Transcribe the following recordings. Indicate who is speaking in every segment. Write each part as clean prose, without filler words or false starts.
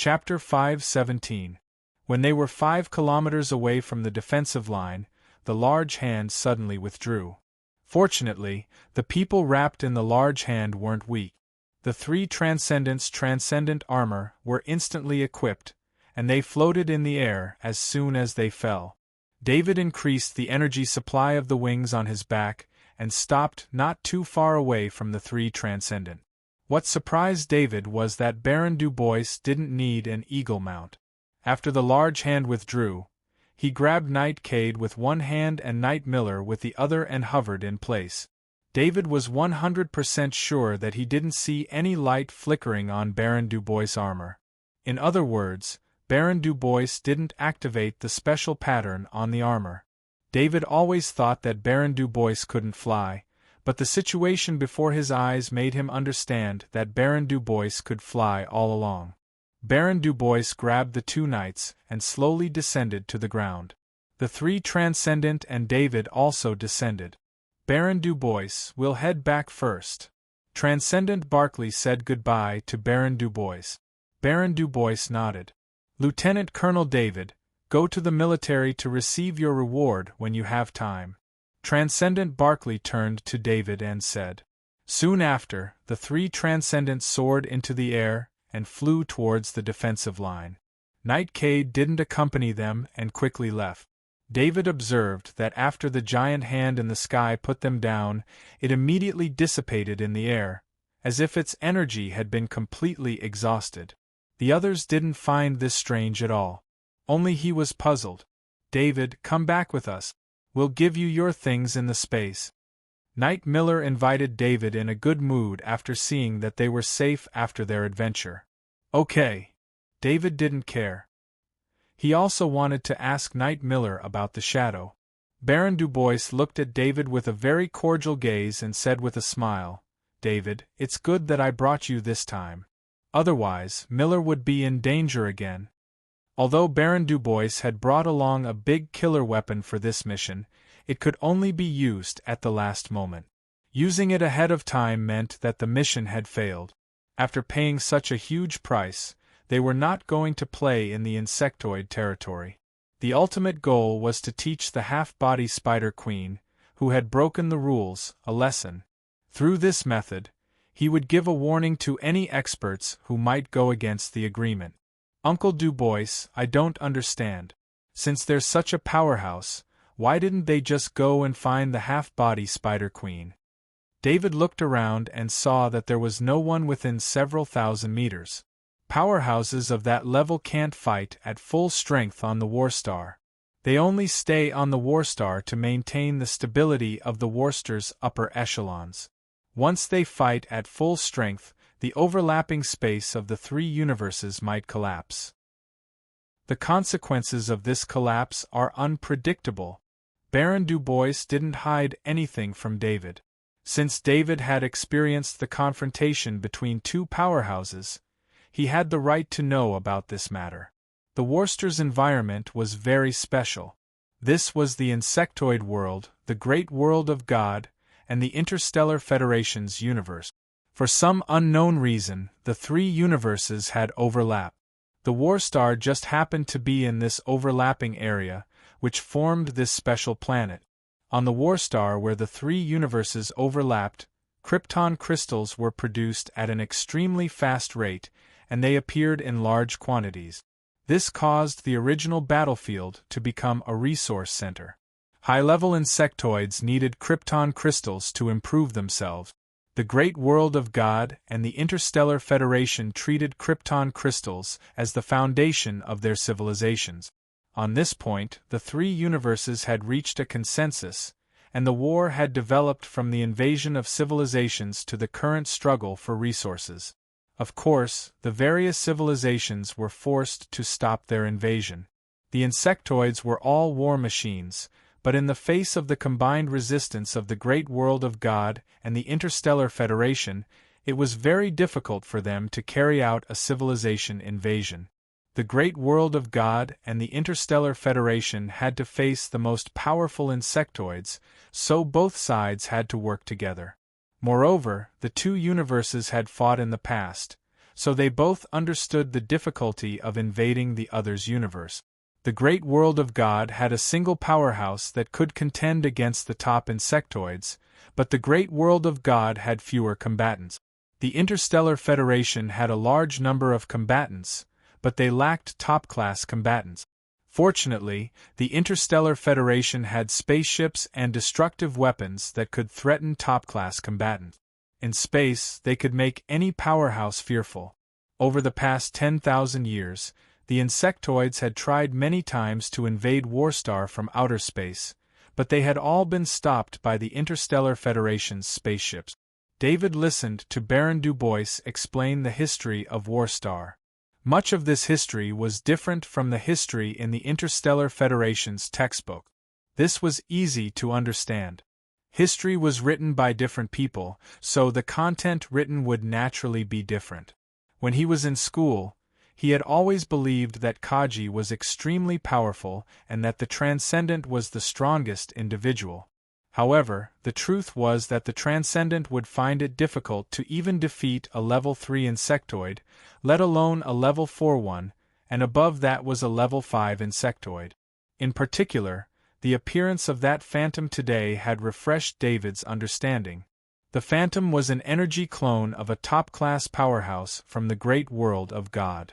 Speaker 1: Chapter 5:17. When they were 5 kilometers away from the defensive line, the large hand suddenly withdrew. Fortunately, the people wrapped in the large hand weren't weak. The 3 Transcendents' transcendent armor were instantly equipped, and they floated in the air as soon as they fell. David increased the energy supply of the wings on his back and stopped not too far away from the 3 Transcendent. What surprised David was that Baron Du Bois didn't need an eagle mount. After the large hand withdrew, he grabbed Knight Cade with one hand and Knight Miller with the other and hovered in place. David was 100% sure that he didn't see any light flickering on Baron Du Bois' armor. In other words, Baron Du Bois didn't activate the special pattern on the armor. David always thought that Baron Du Bois couldn't fly, but the situation before his eyes made him understand that Baron Du Bois could fly all along. Baron Du Bois grabbed the 2 knights and slowly descended to the ground. The 3 Transcendent and David also descended. Baron Du Bois, we'll head back first. Transcendent Barclay said goodbye to Baron Du Bois. Baron Du Bois nodded. Lieutenant Colonel David, go to the military to receive your reward when you have time. Transcendent Barclay turned to David and said. Soon after, the 3 Transcendents soared into the air and flew towards the defensive line. Knight Cade didn't accompany them and quickly left. David observed that after the giant hand in the sky put them down, it immediately dissipated in the air, as if its energy had been completely exhausted. The others didn't find this strange at all. Only he was puzzled. David, come back with us. We'll give you your things in the space. Knight Miller invited David in a good mood after seeing that they were safe after their adventure. Okay. David didn't care. He also wanted to ask Knight Miller about the shadow. Baron Du Bois looked at David with a very cordial gaze and said with a smile, David, it's good that I brought you this time. Otherwise, Miller would be in danger again. Although Baron Du Bois had brought along a big killer weapon for this mission, it could only be used at the last moment. Using it ahead of time meant that the mission had failed. After paying such a huge price, they were not going to play in the insectoid territory. The ultimate goal was to teach the half-body Spider Queen, who had broken the rules, a lesson. Through this method, he would give a warning to any experts who might go against the agreement. Uncle Du Bois, I don't understand. Since there's such a powerhouse, why didn't they just go and find the half-body Spider Queen? David looked around and saw that there was no one within several thousand meters. Powerhouses of that level can't fight at full strength on the Warstar. They only stay on the Warstar to maintain the stability of the Warstar's upper echelons. Once they fight at full strength, the overlapping space of the 3 universes might collapse. The consequences of this collapse are unpredictable. Baron Du Bois didn't hide anything from David. Since David had experienced the confrontation between 2 powerhouses, he had the right to know about this matter. The Warstar's environment was very special. This was the insectoid world, the great world of God, and the Interstellar Federation's universe. For some unknown reason, the 3 universes had overlap. The Warstar just happened to be in this overlapping area, which formed this special planet. On the Warstar where the 3 universes overlapped, krypton crystals were produced at an extremely fast rate, and they appeared in large quantities. This caused the original battlefield to become a resource center. High-level insectoids needed krypton crystals to improve themselves. The great world of God and the Interstellar Federation treated krypton crystals as the foundation of their civilizations. On this point, the 3 universes had reached a consensus, and the war had developed from the invasion of civilizations to the current struggle for resources. Of course, the various civilizations were forced to stop their invasion. The insectoids were all war machines, but in the face of the combined resistance of the great world of God and the Interstellar Federation, it was very difficult for them to carry out a civilization invasion. The great world of God and the Interstellar Federation had to face the most powerful insectoids, so both sides had to work together. Moreover, the 2 universes had fought in the past, so they both understood the difficulty of invading the other's universe. The great world of God had a single powerhouse that could contend against the top insectoids, but the great world of God had fewer combatants. The Interstellar Federation had a large number of combatants, but they lacked top-class combatants. Fortunately, the Interstellar Federation had spaceships and destructive weapons that could threaten top-class combatants. In space, they could make any powerhouse fearful. Over the past 10,000 years, the insectoids had tried many times to invade Warstar from outer space, but they had all been stopped by the Interstellar Federation's spaceships. David listened to Baron Du Bois explain the history of Warstar. Much of this history was different from the history in the Interstellar Federation's textbook. This was easy to understand. History was written by different people, so the content written would naturally be different. When he was in school, he had always believed that Kaji was extremely powerful and that the Transcendent was the strongest individual. However, the truth was that the Transcendent would find it difficult to even defeat a level 3 insectoid, let alone a level 4 one, and above that was a level 5 insectoid. In particular, the appearance of that phantom today had refreshed David's understanding. The phantom was an energy clone of a top-class powerhouse from the great world of God.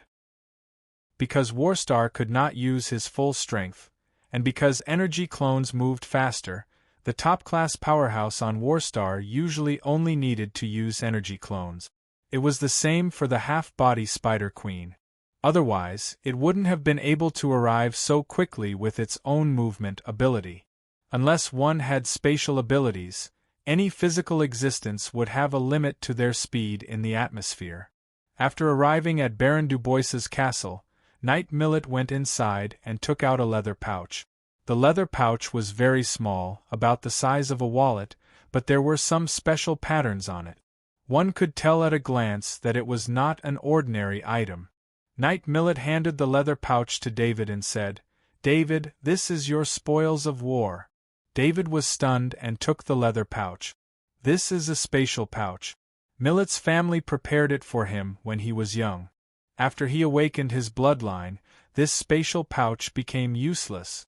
Speaker 1: Because Warstar could not use his full strength, and because energy clones moved faster, the top-class powerhouse on Warstar usually only needed to use energy clones. It was the same for the half-body Spider Queen. Otherwise, it wouldn't have been able to arrive so quickly with its own movement ability. Unless one had spatial abilities, any physical existence would have a limit to their speed in the atmosphere. After arriving at Baron Du Bois's castle, Knight Millet went inside and took out a leather pouch. The leather pouch was very small, about the size of a wallet, but there were some special patterns on it. One could tell at a glance that it was not an ordinary item. Knight Millet handed the leather pouch to David and said, "David, this is your spoils of war." David was stunned and took the leather pouch. "This is a spatial pouch. Millet's family prepared it for him when he was young. After he awakened his bloodline, this spatial pouch became useless."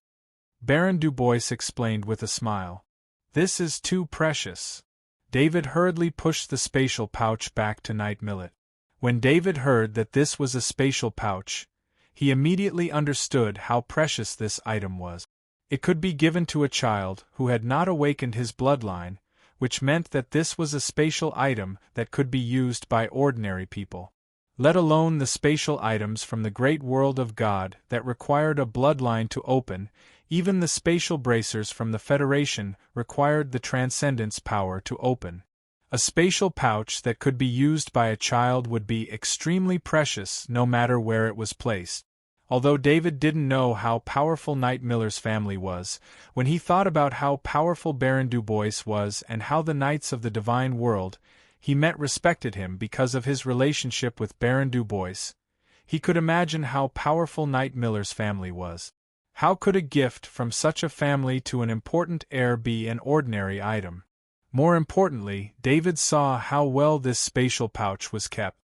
Speaker 1: Baron Du Bois explained with a smile. "This is too precious." David hurriedly pushed the spatial pouch back to Knight Millet. When David heard that this was a spatial pouch, he immediately understood how precious this item was. It could be given to a child who had not awakened his bloodline, which meant that this was a spatial item that could be used by ordinary people. Let alone the spatial items from the great world of God that required a bloodline to open, even the spatial bracers from the Federation required the Transcendent's power to open. A spatial pouch that could be used by a child would be extremely precious no matter where it was placed. Although David didn't know how powerful Knight Miller's family was, when he thought about how powerful Baron Du Bois was and how the Knights of the Divine World, he respected him because of his relationship with Baron Du Bois, he could imagine how powerful Knight Miller's family was. How could a gift from such a family to an important heir be an ordinary item? More importantly, David saw how well this spatial pouch was kept.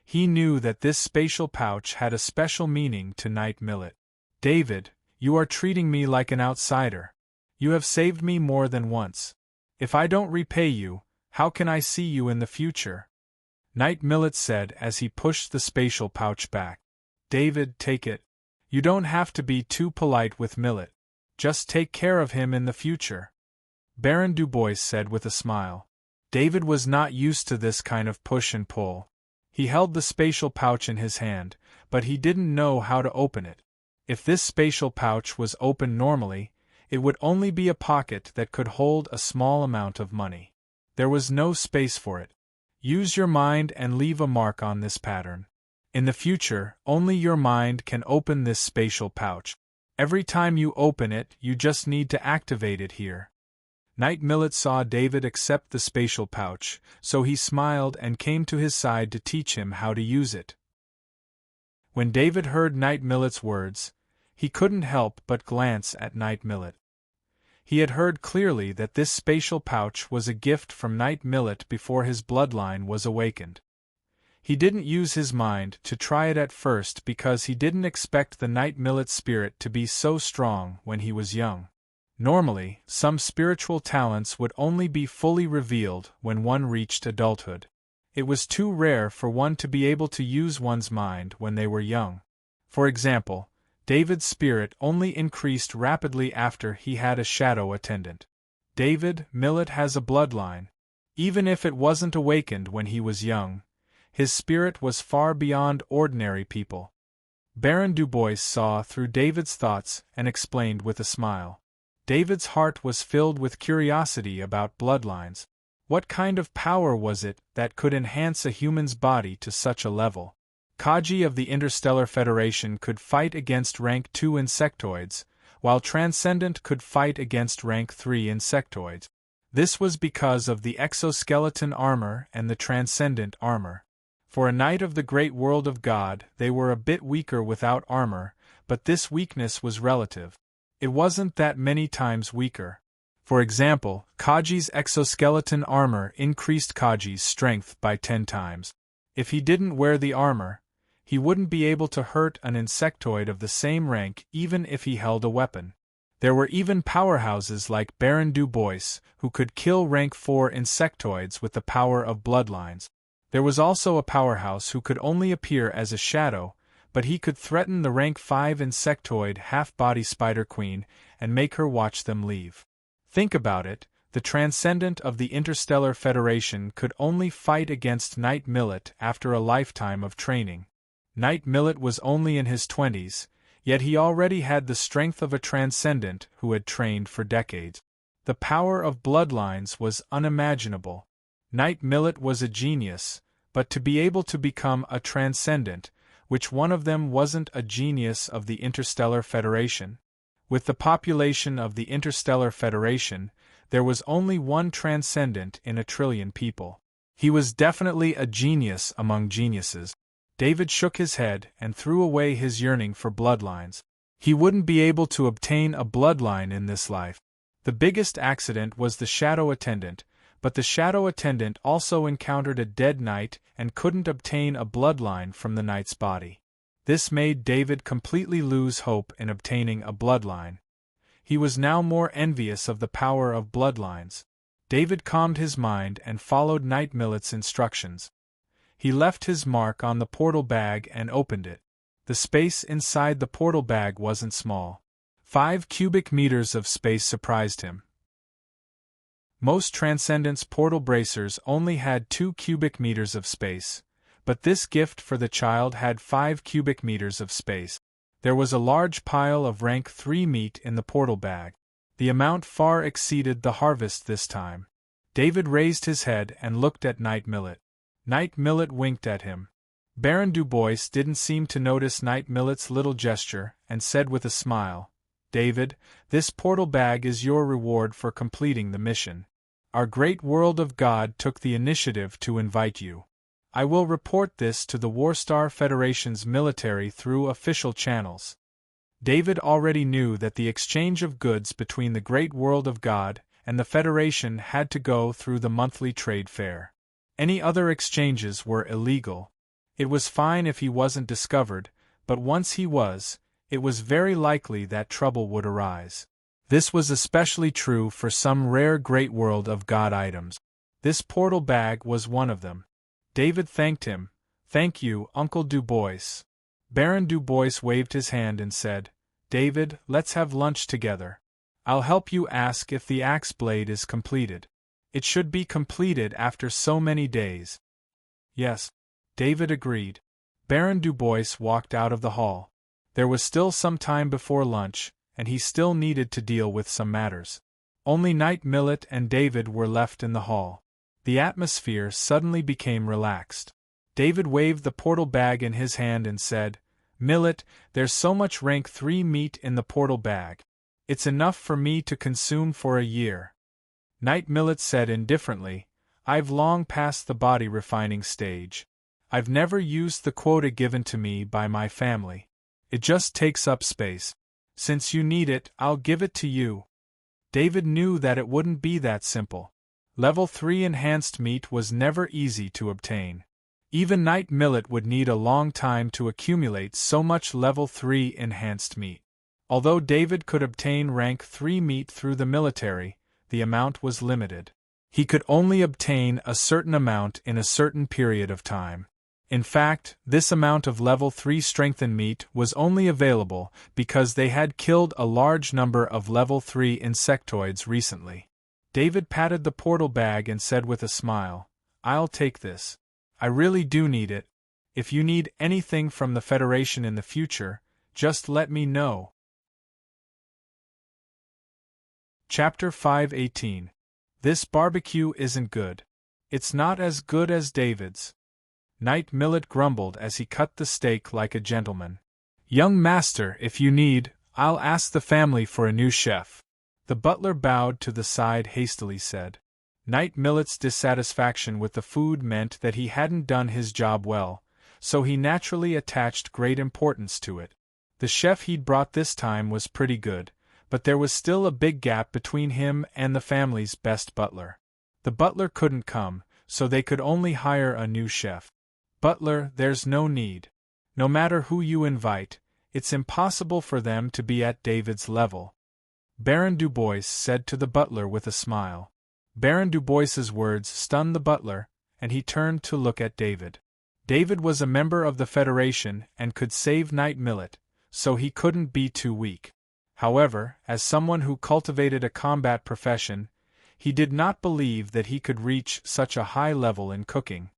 Speaker 1: He knew that this spatial pouch had a special meaning to Knight Millet. "David, you are treating me like an outsider. You have saved me more than once. If I don't repay you, how can I see you in the future?" Knight Millet said as he pushed the spatial pouch back. "David, take it. You don't have to be too polite with Millet. Just take care of him in the future," Baron Du Bois said with a smile. David was not used to this kind of push and pull. He held the spatial pouch in his hand, but he didn't know how to open it. If this spatial pouch was opened normally, it would only be a pocket that could hold a small amount of money. There was no space for it. Use your mind and leave a mark on this pattern. In the future, only your mind can open this spatial pouch. Every time you open it, you just need to activate it here. Knight Millet saw David accept the spatial pouch, so he smiled and came to his side to teach him how to use it. When David heard Knight Millet's words, he couldn't help but glance at Knight Millet. He had heard clearly that this spatial pouch was a gift from Knight Millet before his bloodline was awakened. He didn't use his mind to try it at first because he didn't expect the night millet spirit to be so strong when he was young. Normally, some spiritual talents would only be fully revealed when one reached adulthood. It was too rare for one to be able to use one's mind when they were young. For example, David's spirit only increased rapidly after he had a shadow attendant. David Millet has a bloodline. Even if it wasn't awakened when he was young, his spirit was far beyond ordinary people. Baron Dubois saw through David's thoughts and explained with a smile. David's heart was filled with curiosity about bloodlines. What kind of power was it that could enhance a human's body to such a level? Kaji of the Interstellar Federation could fight against rank 2 insectoids, while Transcendent could fight against rank 3 insectoids. This was because of the exoskeleton armor and the transcendent armor. For a knight of the great world of God, they were a bit weaker without armor, but this weakness was relative. It wasn't that many times weaker. For example, Kaji's exoskeleton armor increased Kaji's strength by 10 times. If he didn't wear the armor, he wouldn't be able to hurt an insectoid of the same rank even if he held a weapon. There were even powerhouses like Baron Dubois, who could kill rank 4 insectoids with the power of bloodlines. There was also a powerhouse who could only appear as a shadow, but he could threaten the rank 5 insectoid half-body Spider Queen and make her watch them leave. Think about it, the Transcendent of the Interstellar Federation could only fight against Knight Millet after a lifetime of training. Knight Millet was only in his 20s, yet he already had the strength of a Transcendent who had trained for decades. The power of bloodlines was unimaginable. Knight Millet was a genius, but to be able to become a Transcendent, which one of them wasn't a genius of the Interstellar Federation? With the population of the Interstellar Federation, there was only one Transcendent in 1,000,000,000,000 people. He was definitely a genius among geniuses. David shook his head and threw away his yearning for bloodlines. He wouldn't be able to obtain a bloodline in this life. The biggest accident was the shadow attendant, but the shadow attendant also encountered a dead knight and couldn't obtain a bloodline from the knight's body. This made David completely lose hope in obtaining a bloodline. He was now more envious of the power of bloodlines. David calmed his mind and followed Knight Millet's instructions. He left his mark on the portal bag and opened it. The space inside the portal bag wasn't small. 5 cubic meters of space surprised him. Most Transcendence portal bracers only had 2 cubic meters of space, but this gift for the child had 5 cubic meters of space. There was a large pile of rank 3 meat in the portal bag. The amount far exceeded the harvest this time. David raised his head and looked at Knight Millet. Knight Millet winked at him. Baron Dubois didn't seem to notice Knight Millet's little gesture and said with a smile, "David, this portal bag is your reward for completing the mission. Our great world of God took the initiative to invite you. I will report this to the Warstar Federation's military through official channels." David already knew that the exchange of goods between the great world of God and the Federation had to go through the monthly trade fair. Any other exchanges were illegal. It was fine if he wasn't discovered, but once he was, it was very likely that trouble would arise. This was especially true for some rare Great World of God items. This portal bag was one of them. David thanked him. "Thank you, Uncle Dubois." Baron Dubois waved his hand and said, "David, let's have lunch together. I'll help you ask if the axe blade is completed. It should be completed after so many days." "Yes," David agreed. Baron Dubois walked out of the hall. There was still some time before lunch, and he still needed to deal with some matters. Only Knight Millet and David were left in the hall. The atmosphere suddenly became relaxed. David waved the portal bag in his hand and said, "Millet, there's so much rank 3 meat in the portal bag. It's enough for me to consume for a year." Knight Millet said indifferently, "I've long passed the body refining stage. I've never used the quota given to me by my family. It just takes up space. Since you need it, I'll give it to you." David knew that it wouldn't be that simple. Level 3 enhanced meat was never easy to obtain. Even Knight Millet would need a long time to accumulate so much level 3 enhanced meat. Although David could obtain rank 3 meat through the military, the amount was limited. He could only obtain a certain amount in a certain period of time. In fact, this amount of level 3 strengthened meat was only available because they had killed a large number of level 3 insectoids recently. David patted the portal bag and said with a smile, "I'll take this. I really do need it. If you need anything from the Federation in the future, just let me know." Chapter 5:18. This barbecue isn't good. It's not as good as David's. Knight Millet grumbled as he cut the steak like a gentleman. "Young master, if you need, I'll ask the family for a new chef." The butler bowed to the side hastily said. Knight Millet's dissatisfaction with the food meant that he hadn't done his job well, so he naturally attached great importance to it. The chef he'd brought this time was pretty good, but there was still a big gap between him and the family's best butler. The butler couldn't come, so they could only hire a new chef. "Butler, there's no need. No matter who you invite, it's impossible for them to be at David's level," Baron Dubois said to the butler with a smile. Baron Dubois's words stunned the butler, and he turned to look at David. David was a member of the Federation and could save Knight Millet, so he couldn't be too weak. However, as someone who cultivated a combat profession, he did not believe that he could reach such a high level in cooking.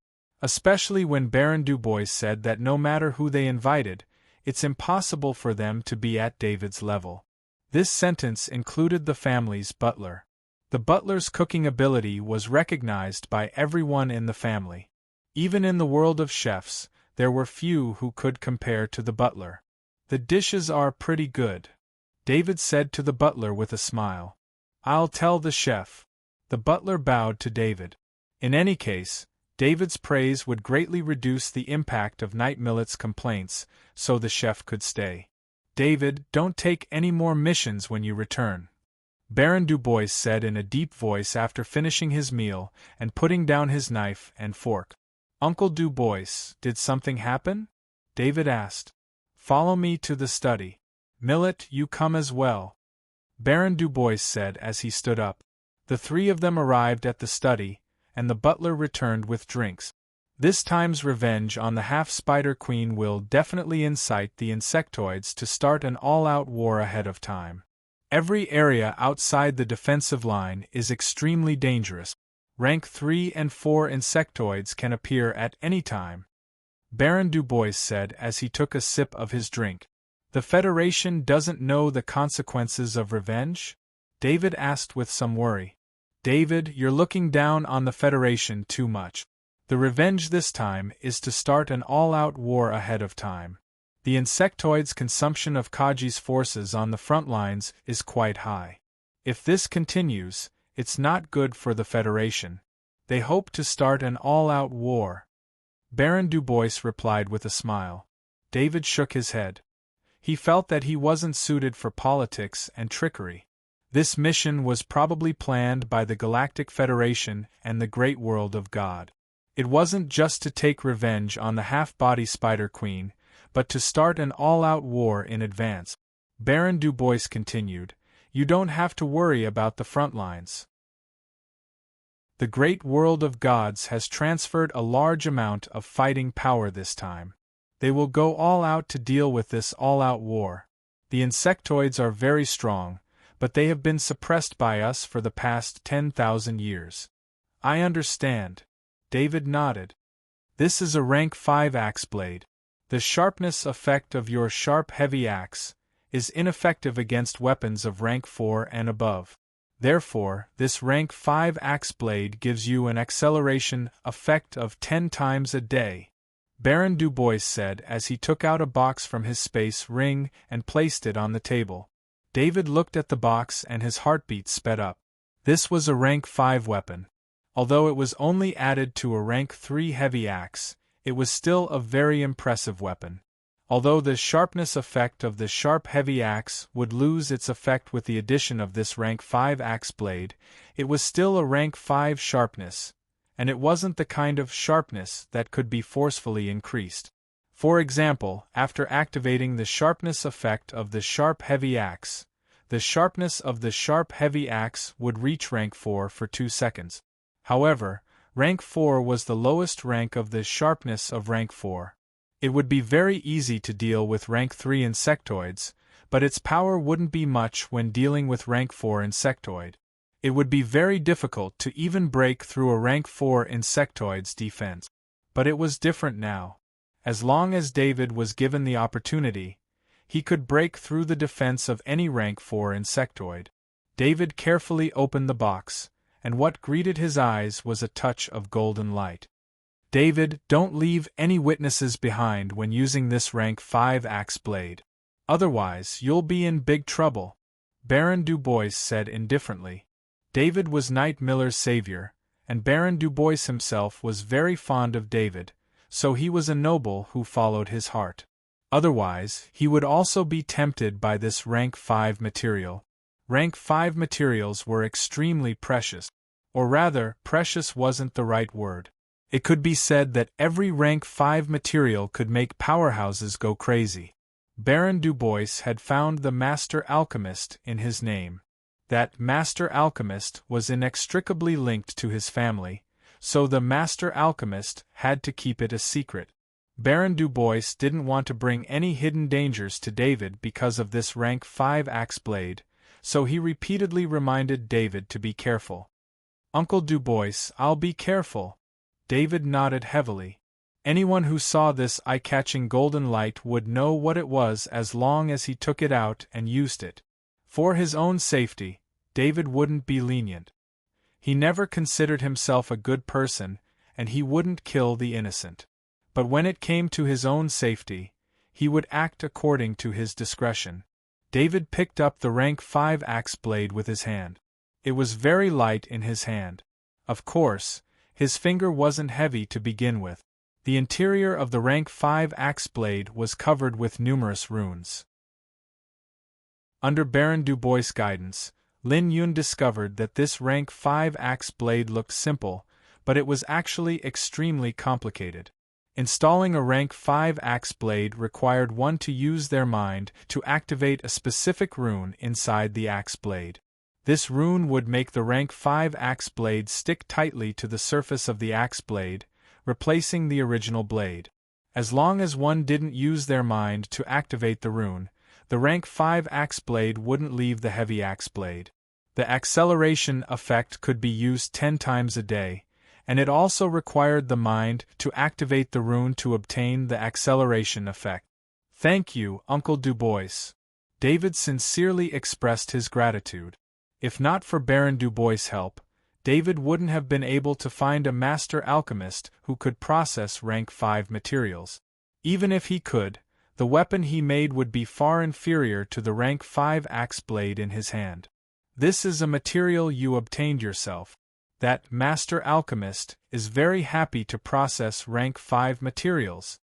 Speaker 1: Especially when Baron Dubois said that no matter who they invited, it's impossible for them to be at David's level. This sentence included the family's butler. The butler's cooking ability was recognized by everyone in the family. Even in the world of chefs, there were few who could compare to the butler. "The dishes are pretty good," David said to the butler with a smile. "I'll tell the chef." The butler bowed to David. In any case, David's praise would greatly reduce the impact of Knight Millet's complaints, so the chef could stay. "David, don't take any more missions when you return," Baron Dubois said in a deep voice after finishing his meal and putting down his knife and fork. "Uncle Dubois, did something happen?" David asked. "Follow me to the study. Millet, you come as well," Baron Dubois said as he stood up. The three of them arrived at the study, and the butler returned with drinks. This time's revenge on the half-spider queen will definitely incite the insectoids to start an all-out war ahead of time. Every area outside the defensive line is extremely dangerous. Rank 3 and 4 insectoids can appear at any time, Baron Dubois said as he took a sip of his drink. "The Federation doesn't know the consequences of revenge?" David asked with some worry. "David, you're looking down on the Federation too much. The revenge this time is to start an all-out war ahead of time. The insectoids' consumption of Kaji's forces on the front lines is quite high. If this continues, it's not good for the Federation. They hope to start an all-out war," Baron Dubois replied with a smile. David shook his head. He felt that he wasn't suited for politics and trickery. This mission was probably planned by the Galactic Federation and the great world of God. It wasn't just to take revenge on the half-body Spider Queen, but to start an all-out war in advance. Baron Dubois continued, "You don't have to worry about the front lines. The great world of gods has transferred a large amount of fighting power this time. They will go all out to deal with this all-out war. The insectoids are very strong, but they have been suppressed by us for the past 10,000 years." "I understand." David nodded. "This is a rank 5 axe blade. The sharpness effect of your sharp heavy axe is ineffective against weapons of rank 4 and above. Therefore, this rank 5 axe blade gives you an acceleration effect of 10 times a day," Baron Dubois said as he took out a box from his space ring and placed it on the table. David looked at the box and his heartbeat sped up. This was a rank 5 weapon. Although it was only added to a rank 3 heavy axe, it was still a very impressive weapon. Although the sharpness effect of the sharp heavy axe would lose its effect with the addition of this rank 5 axe blade, it was still a rank 5 sharpness, and it wasn't the kind of sharpness that could be forcefully increased. For example, after activating the sharpness effect of the sharp heavy axe, the sharpness of the sharp heavy axe would reach rank 4 for 2 seconds. However, rank 4 was the lowest rank of the sharpness of rank 4. It would be very easy to deal with rank 3 insectoids, but its power wouldn't be much when dealing with rank 4 insectoid. It would be very difficult to even break through a rank 4 insectoid's defense. But it was different now. As long as David was given the opportunity, he could break through the defense of any rank 4 insectoid. David carefully opened the box, and what greeted his eyes was a touch of golden light. David, don't leave any witnesses behind when using this rank 5 axe blade. Otherwise, you'll be in big trouble, Baron Du Bois said indifferently. David was Knight Miller's savior, and Baron Du Bois himself was very fond of David, so he was a noble who followed his heart. Otherwise, he would also be tempted by this rank 5 material. Rank 5 materials were extremely precious. Or rather, precious wasn't the right word. It could be said that every rank 5 material could make powerhouses go crazy. Baron Du Bois had found the Master Alchemist in his name. That Master Alchemist was inextricably linked to his family, so the Master Alchemist had to keep it a secret. Baron Du Bois didn't want to bring any hidden dangers to David because of this rank 5 axe blade, so he repeatedly reminded David to be careful. Uncle Du Bois, I'll be careful. David nodded heavily. Anyone who saw this eye-catching golden light would know what it was as long as he took it out and used it. For his own safety, David wouldn't be lenient. He never considered himself a good person, and he wouldn't kill the innocent. But when it came to his own safety, he would act according to his discretion. David picked up the rank 5 axe blade with his hand. It was very light in his hand. Of course, his finger wasn't heavy to begin with. The interior of the rank 5 axe blade was covered with numerous runes. Under Baron Du Bois' guidance, Lin Yun discovered that this rank 5 axe blade looked simple, but it was actually extremely complicated. Installing a rank 5 axe blade required one to use their mind to activate a specific rune inside the axe blade. This rune would make the rank 5 axe blade stick tightly to the surface of the axe blade, replacing the original blade. As long as one didn't use their mind to activate the rune, the rank 5 axe blade wouldn't leave the heavy axe blade. The acceleration effect could be used 10 times a day, and it also required the mind to activate the rune to obtain the acceleration effect. Thank you, Uncle Du Bois. David sincerely expressed his gratitude. If not for Baron Du Bois' help, David wouldn't have been able to find a master alchemist who could process rank 5 materials. Even if he could, the weapon he made would be far inferior to the rank 5 axe blade in his hand. This is a material you obtained yourself. That master alchemist is very happy to process rank 5 materials,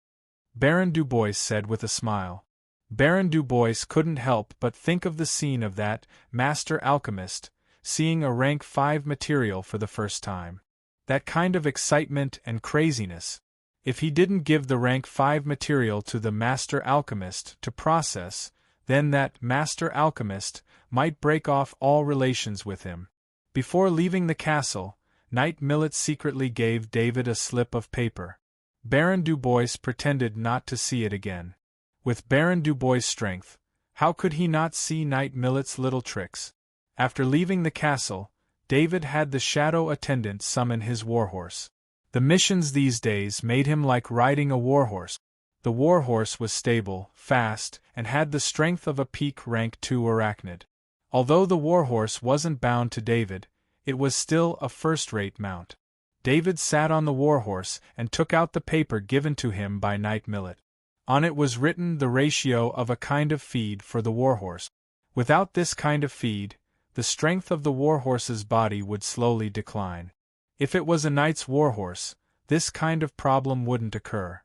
Speaker 1: Baron Du Bois said with a smile. Baron Du Bois couldn't help but think of the scene of that master alchemist seeing a rank 5 material for the first time. That kind of excitement and craziness. If he didn't give the rank 5 material to the master alchemist to process, then that master alchemist might break off all relations with him. Before leaving the castle, Knight Millet secretly gave David a slip of paper. Baron Du Bois pretended not to see it again. With Baron Du Bois' strength, how could he not see Knight Millet's little tricks? After leaving the castle, David had the shadow attendant summon his warhorse. The missions these days made him like riding a warhorse. The warhorse was stable, fast, and had the strength of a peak rank 2 arachnid. Although the warhorse wasn't bound to David, it was still a first-rate mount. David sat on the warhorse and took out the paper given to him by Knight Millet. On it was written the ratio of a kind of feed for the warhorse. Without this kind of feed, the strength of the warhorse's body would slowly decline. If it was a knight's warhorse, this kind of problem wouldn't occur.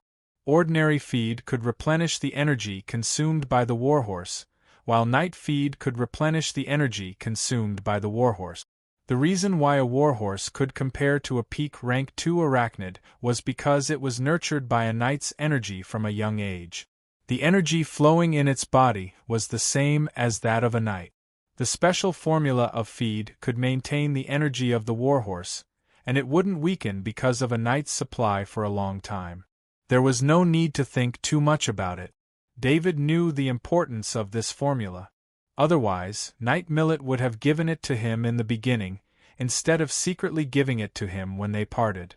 Speaker 1: Ordinary feed could replenish the energy consumed by the warhorse, while knight feed could replenish the energy consumed by the warhorse. The reason why a warhorse could compare to a peak rank 2 arachnid was because it was nurtured by a knight's energy from a young age. The energy flowing in its body was the same as that of a knight. The special formula of feed could maintain the energy of the warhorse, and it wouldn't weaken because of a knight's supply for a long time. There was no need to think too much about it. David knew the importance of this formula. Otherwise, Knight Millet would have given it to him in the beginning, instead of secretly giving it to him when they parted.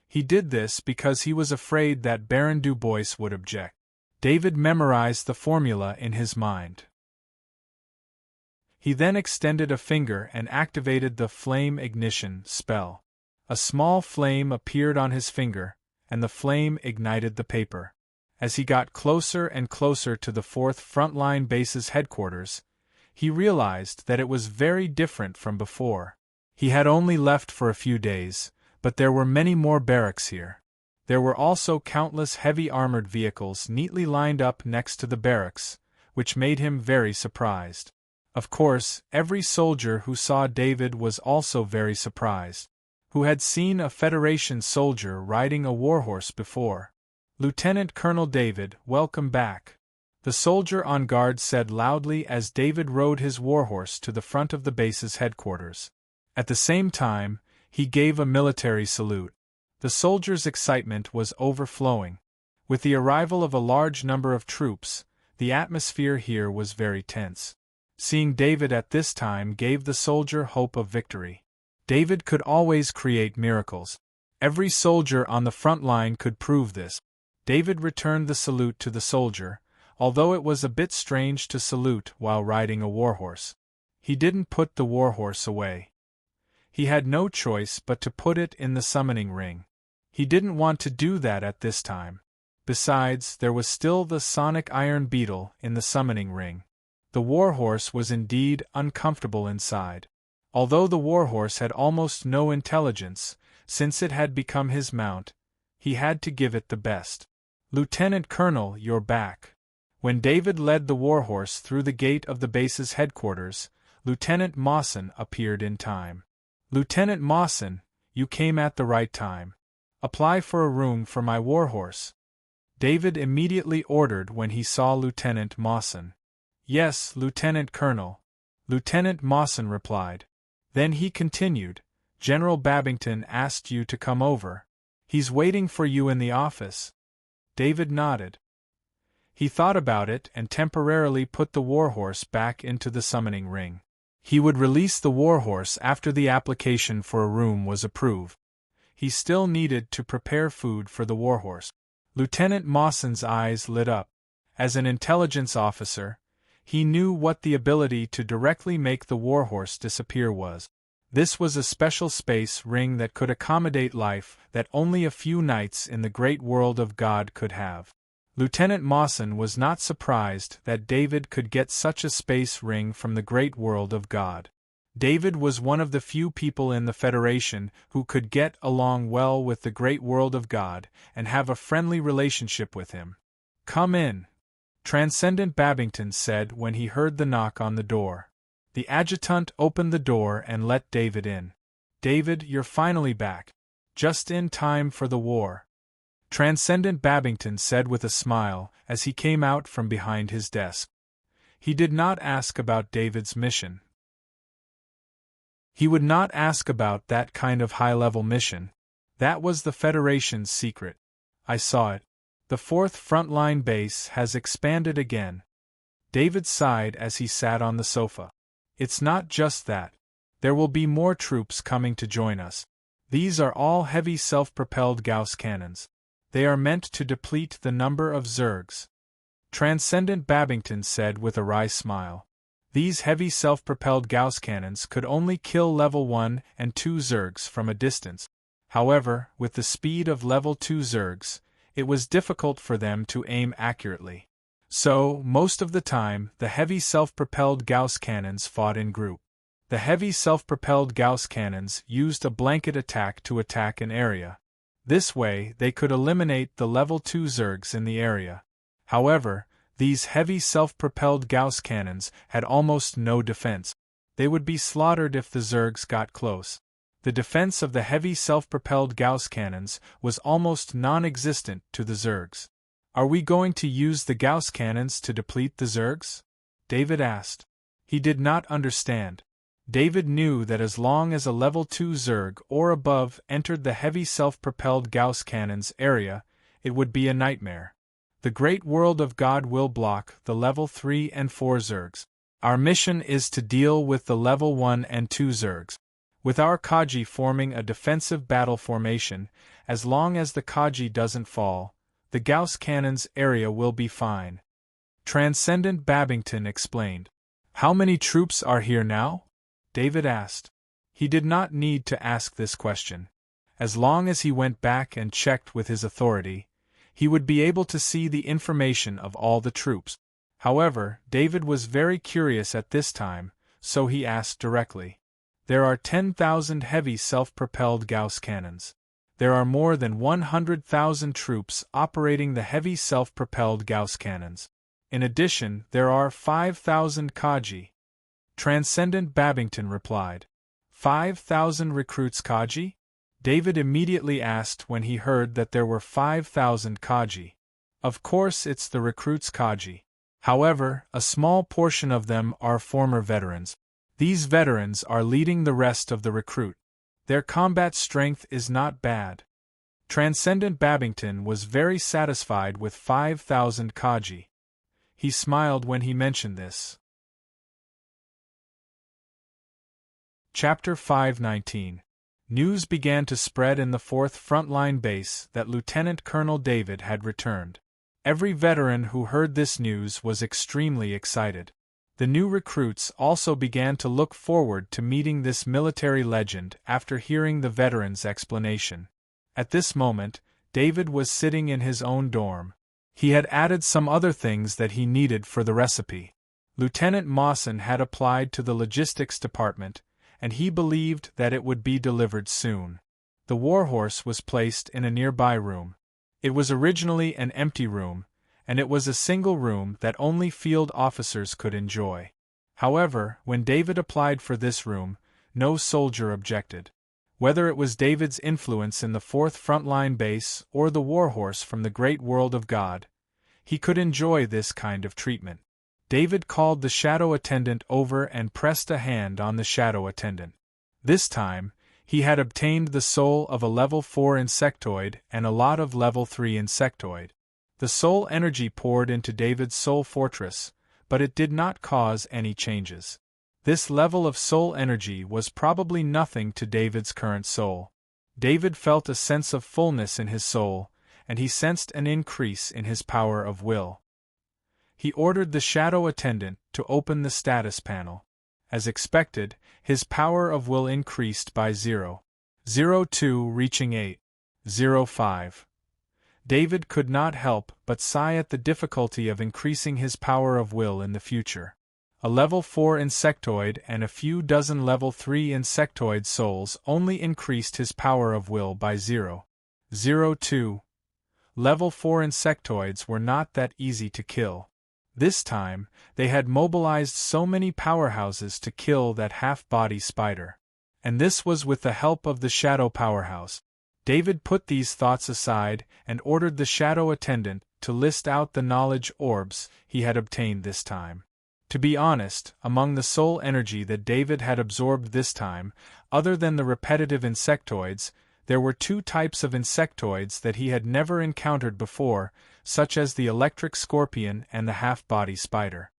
Speaker 1: He did this because he was afraid that Baron Du Bois would object. David memorized the formula in his mind. He then extended a finger and activated the flame ignition spell. A small flame appeared on his finger, and the flame ignited the paper. As he got closer and closer to the 4th Frontline Base's headquarters, he realized that it was very different from before. He had only left for a few days, but there were many more barracks here. There were also countless heavy armored vehicles neatly lined up next to the barracks, which made him very surprised. Of course, every soldier who saw David was also very surprised. Who had seen a Federation soldier riding a warhorse before? Lieutenant Colonel David, welcome back. The soldier on guard said loudly as David rode his warhorse to the front of the base's headquarters. At the same time, he gave a military salute. The soldier's excitement was overflowing. With the arrival of a large number of troops, the atmosphere here was very tense. Seeing David at this time gave the soldier hope of victory. David could always create miracles. Every soldier on the front line could prove this. David returned the salute to the soldier, although it was a bit strange to salute while riding a warhorse. He didn't put the warhorse away. He had no choice but to put it in the summoning ring. He didn't want to do that at this time. Besides, there was still the sonic iron beetle in the summoning ring. The warhorse was indeed uncomfortable inside. Although the warhorse had almost no intelligence, since it had become his mount, he had to give it the best. Lieutenant Colonel, you're back. When David led the warhorse through the gate of the base's headquarters, Lieutenant Mawson appeared in time. Lieutenant Mawson, you came at the right time. Apply for a room for my warhorse. David immediately ordered when he saw Lieutenant Mawson. Yes, Lieutenant Colonel. Lieutenant Mawson replied. Then he continued, General Babington asked you to come over. He's waiting for you in the office. David nodded. He thought about it and temporarily put the warhorse back into the summoning ring. He would release the warhorse after the application for a room was approved. He still needed to prepare food for the warhorse. Lieutenant Mawson's eyes lit up. As an intelligence officer, he knew what the ability to directly make the warhorse disappear was. This was a special space ring that could accommodate life that only a few knights in the great world of God could have. Lieutenant Mawson was not surprised that David could get such a space ring from the great world of God. David was one of the few people in the Federation who could get along well with the great world of God and have a friendly relationship with him. Come in, Transcendent Babington said when he heard the knock on the door. The adjutant opened the door and let David in. David, you're finally back. Just in time for the war. Transcendent Babington said with a smile as he came out from behind his desk. He did not ask about David's mission. He would not ask about that kind of high-level mission. That was the Federation's secret. I saw it. The 4th Frontline Base has expanded again. David sighed as he sat on the sofa. It's not just that. There will be more troops coming to join us. These are all heavy self-propelled Gauss cannons. They are meant to deplete the number of Zergs. Transcendent Babington said with a wry smile. These heavy self-propelled Gauss cannons could only kill level 1 and 2 Zergs from a distance. However, with the speed of level 2 Zergs, it was difficult for them to aim accurately. So, most of the time, the heavy self-propelled Gauss cannons fought in group. The heavy self-propelled Gauss cannons used a blanket attack to attack an area. This way, they could eliminate the level 2 Zergs in the area. However, these heavy self-propelled Gauss cannons had almost no defense. They would be slaughtered if the Zergs got close. The defense of the heavy self-propelled Gauss cannons was almost non-existent to the Zergs. "Are we going to use the Gauss cannons to deplete the Zergs?" David asked. He did not understand. David knew that as long as a level 2 Zerg or above entered the heavy self-propelled Gauss cannons area, it would be a nightmare. The great world of God will block the level 3 and 4 Zergs. Our mission is to deal with the level 1 and 2 Zergs. With our Kaji forming a defensive battle formation, as long as the Kaji doesn't fall, the Gauss cannons area will be fine. Transcendent Babington explained. "How many troops are here now?" David asked. He did not need to ask this question. As long as he went back and checked with his authority, he would be able to see the information of all the troops. However, David was very curious at this time, so he asked directly. "There are 10,000 heavy self-propelled Gauss cannons. There are more than 100,000 troops operating the heavy self-propelled Gauss cannons. In addition, there are 5,000 Kaji." Transcendent Babington replied. 5,000 recruits Kaji? David immediately asked when he heard that there were 5,000 Kaji. Of course it's the recruits Kaji. However, a small portion of them are former veterans. These veterans are leading the rest of the recruit. Their combat strength is not bad. Transcendent Babington was very satisfied with 5,000 Kaji. He smiled when he mentioned this. Chapter 519. News began to spread in the 4th Frontline Base that Lieutenant Colonel David had returned. Every veteran who heard this news was extremely excited. The new recruits also began to look forward to meeting this military legend after hearing the veteran's explanation. At this moment, David was sitting in his own dorm. He had added some other things that he needed for the recipe. Lieutenant Mawson had applied to the logistics department, and he believed that it would be delivered soon. The warhorse was placed in a nearby room. It was originally an empty room, and it was a single room that only field officers could enjoy. However, when David applied for this room, no soldier objected. Whether it was David's influence in the 4th Frontline Base or the warhorse from the great world of God, he could enjoy this kind of treatment. David called the shadow attendant over and pressed a hand on the shadow attendant. This time, he had obtained the soul of a level 4 insectoid and a lot of level 3 insectoid. The soul energy poured into David's soul fortress, but it did not cause any changes. This level of soul energy was probably nothing to David's current soul. David felt a sense of fullness in his soul, and he sensed an increase in his power of will. He ordered the shadow attendant to open the status panel. As expected, his power of will increased by 0.02 reaching 8.05. David could not help but sigh at the difficulty of increasing his power of will in the future. A level 4 insectoid and a few dozen level 3 insectoid souls only increased his power of will by 0.02. Level 4 insectoids were not that easy to kill. This time, they had mobilized so many powerhouses to kill that half-body spider. And this was with the help of the shadow powerhouse. David put these thoughts aside and ordered the shadow attendant to list out the knowledge orbs he had obtained this time. To be honest, among the soul energy that David had absorbed this time, other than the repetitive insectoids, there were 2 types of insectoids that he had never encountered before, such as the electric scorpion and the half-body spider.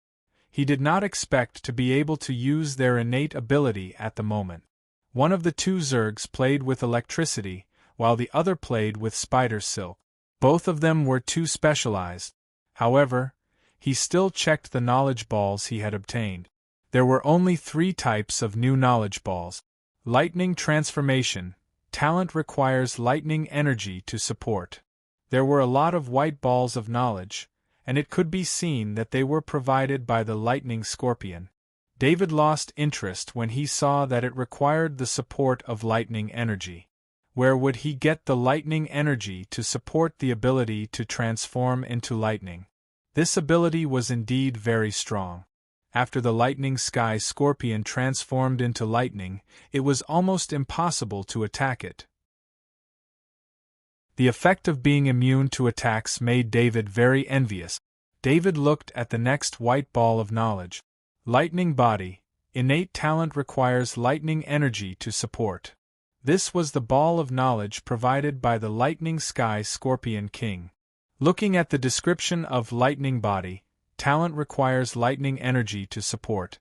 Speaker 1: He did not expect to be able to use their innate ability at the moment. One of the 2 Zergs played with electricity, while the other played with spider silk. Both of them were too specialized. However, he still checked the knowledge balls he had obtained. There were only 3 types of new knowledge balls. Lightning transformation. Talent requires lightning energy to support. There were a lot of white balls of knowledge, and it could be seen that they were provided by the lightning scorpion. David lost interest when he saw that it required the support of lightning energy. Where would he get the lightning energy to support the ability to transform into lightning? This ability was indeed very strong. After the lightning sky scorpion transformed into lightning, it was almost impossible to attack it. The effect of being immune to attacks made David very envious. David looked at the next white ball of knowledge. Lightning body. Innate talent requires lightning energy to support. This was the ball of knowledge provided by the lightning sky scorpion king. Looking at the description of lightning body, talent requires lightning energy to support,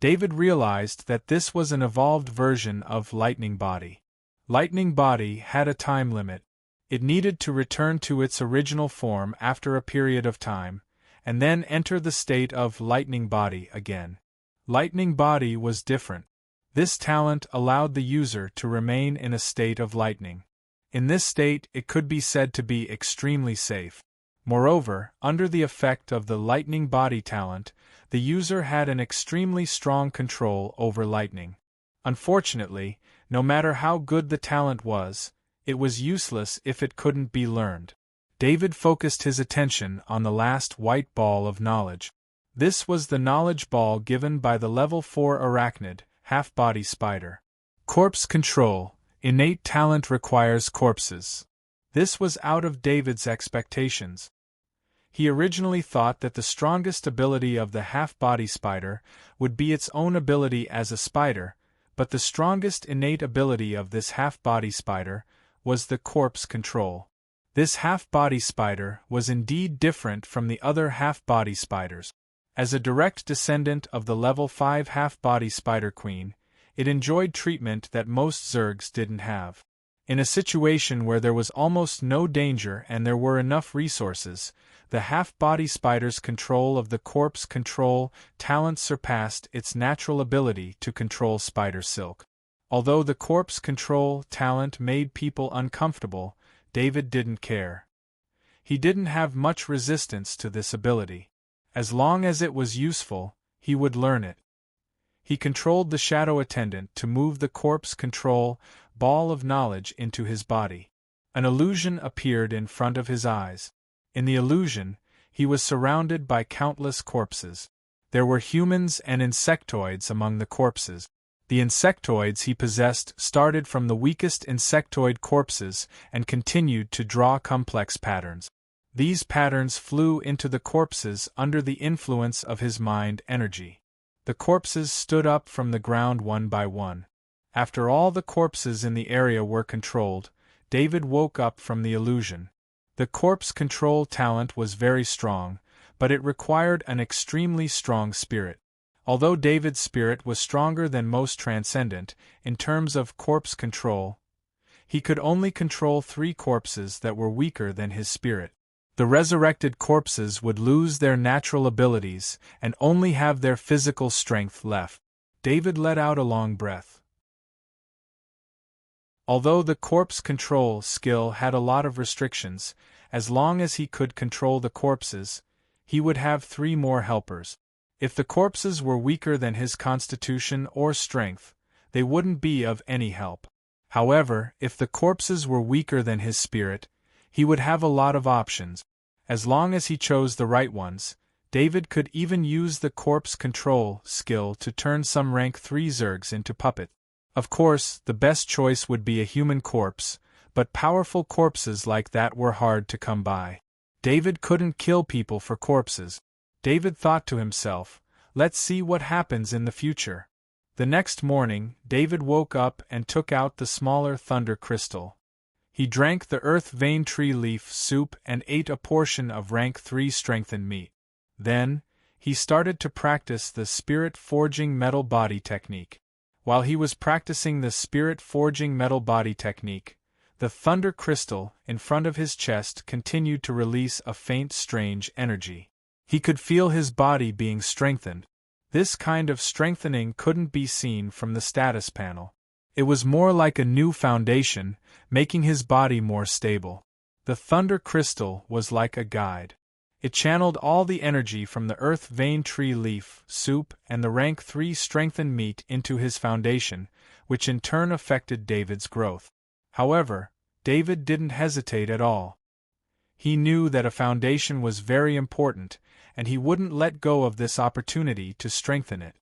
Speaker 1: David realized that this was an evolved version of lightning body. Lightning body had a time limit. It needed to return to its original form after a period of time, and then enter the state of lightning body again. Lightning body was different. This talent allowed the user to remain in a state of lightning. In this state, it could be said to be extremely safe. Moreover, under the effect of the lightning body talent, the user had an extremely strong control over lightning. Unfortunately, no matter how good the talent was, it was useless if it couldn't be learned. David focused his attention on the last white ball of knowledge. This was the knowledge ball given by the level 4 arachnid, half-body spider. Corpse control. Innate talent requires corpses. This was out of David's expectations. He originally thought that the strongest ability of the half-body spider would be its own ability as a spider, but the strongest innate ability of this half-body spider was the corpse control. This half-body spider was indeed different from the other half-body spiders. As a direct descendant of the level 5 half-body spider queen, it enjoyed treatment that most zergs didn't have. In a situation where there was almost no danger and there were enough resources, the half-body spider's control of the corpse control talent surpassed its natural ability to control spider silk. Although the corpse control talent made people uncomfortable, David didn't care. He didn't have much resistance to this ability. As long as it was useful, he would learn it. He controlled the shadow attendant to move the corpse control ball of knowledge into his body. An illusion appeared in front of his eyes. In the illusion, he was surrounded by countless corpses. There were humans and insectoids among the corpses. The insectoids he possessed started from the weakest insectoid corpses and continued to draw complex patterns. These patterns flew into the corpses under the influence of his mind energy. The corpses stood up from the ground one by one. After all the corpses in the area were controlled, David woke up from the illusion. The corpse control talent was very strong, but it required an extremely strong spirit. Although David's spirit was stronger than most transcendent, in terms of corpse control, he could only control 3 corpses that were weaker than his spirit. The resurrected corpses would lose their natural abilities and only have their physical strength left. David let out a long breath. Although the corpse control skill had a lot of restrictions, as long as he could control the corpses, he would have 3 more helpers. If the corpses were weaker than his constitution or strength, they wouldn't be of any help. However, if the corpses were weaker than his spirit, he would have a lot of options. As long as he chose the right ones, David could even use the corpse control skill to turn some rank 3 zergs into puppets. Of course, the best choice would be a human corpse, but powerful corpses like that were hard to come by. David couldn't kill people for corpses. David thought to himself, let's see what happens in the future. The next morning, David woke up and took out the smaller thunder crystal. He drank the earth vein tree leaf soup and ate a portion of rank 3 strengthened meat. Then, he started to practice the spirit forging metal body technique. While he was practicing the spirit forging metal body technique, the thunder crystal in front of his chest continued to release a faint strange energy. He could feel his body being strengthened. This kind of strengthening couldn't be seen from the status panel. It was more like a new foundation, making his body more stable. The thunder crystal was like a guide. It channeled all the energy from the earth vein tree leaf soup and the rank 3 strengthened meat into his foundation, which in turn affected David's growth. However, David didn't hesitate at all. He knew that a foundation was very important, and he wouldn't let go of this opportunity to strengthen it.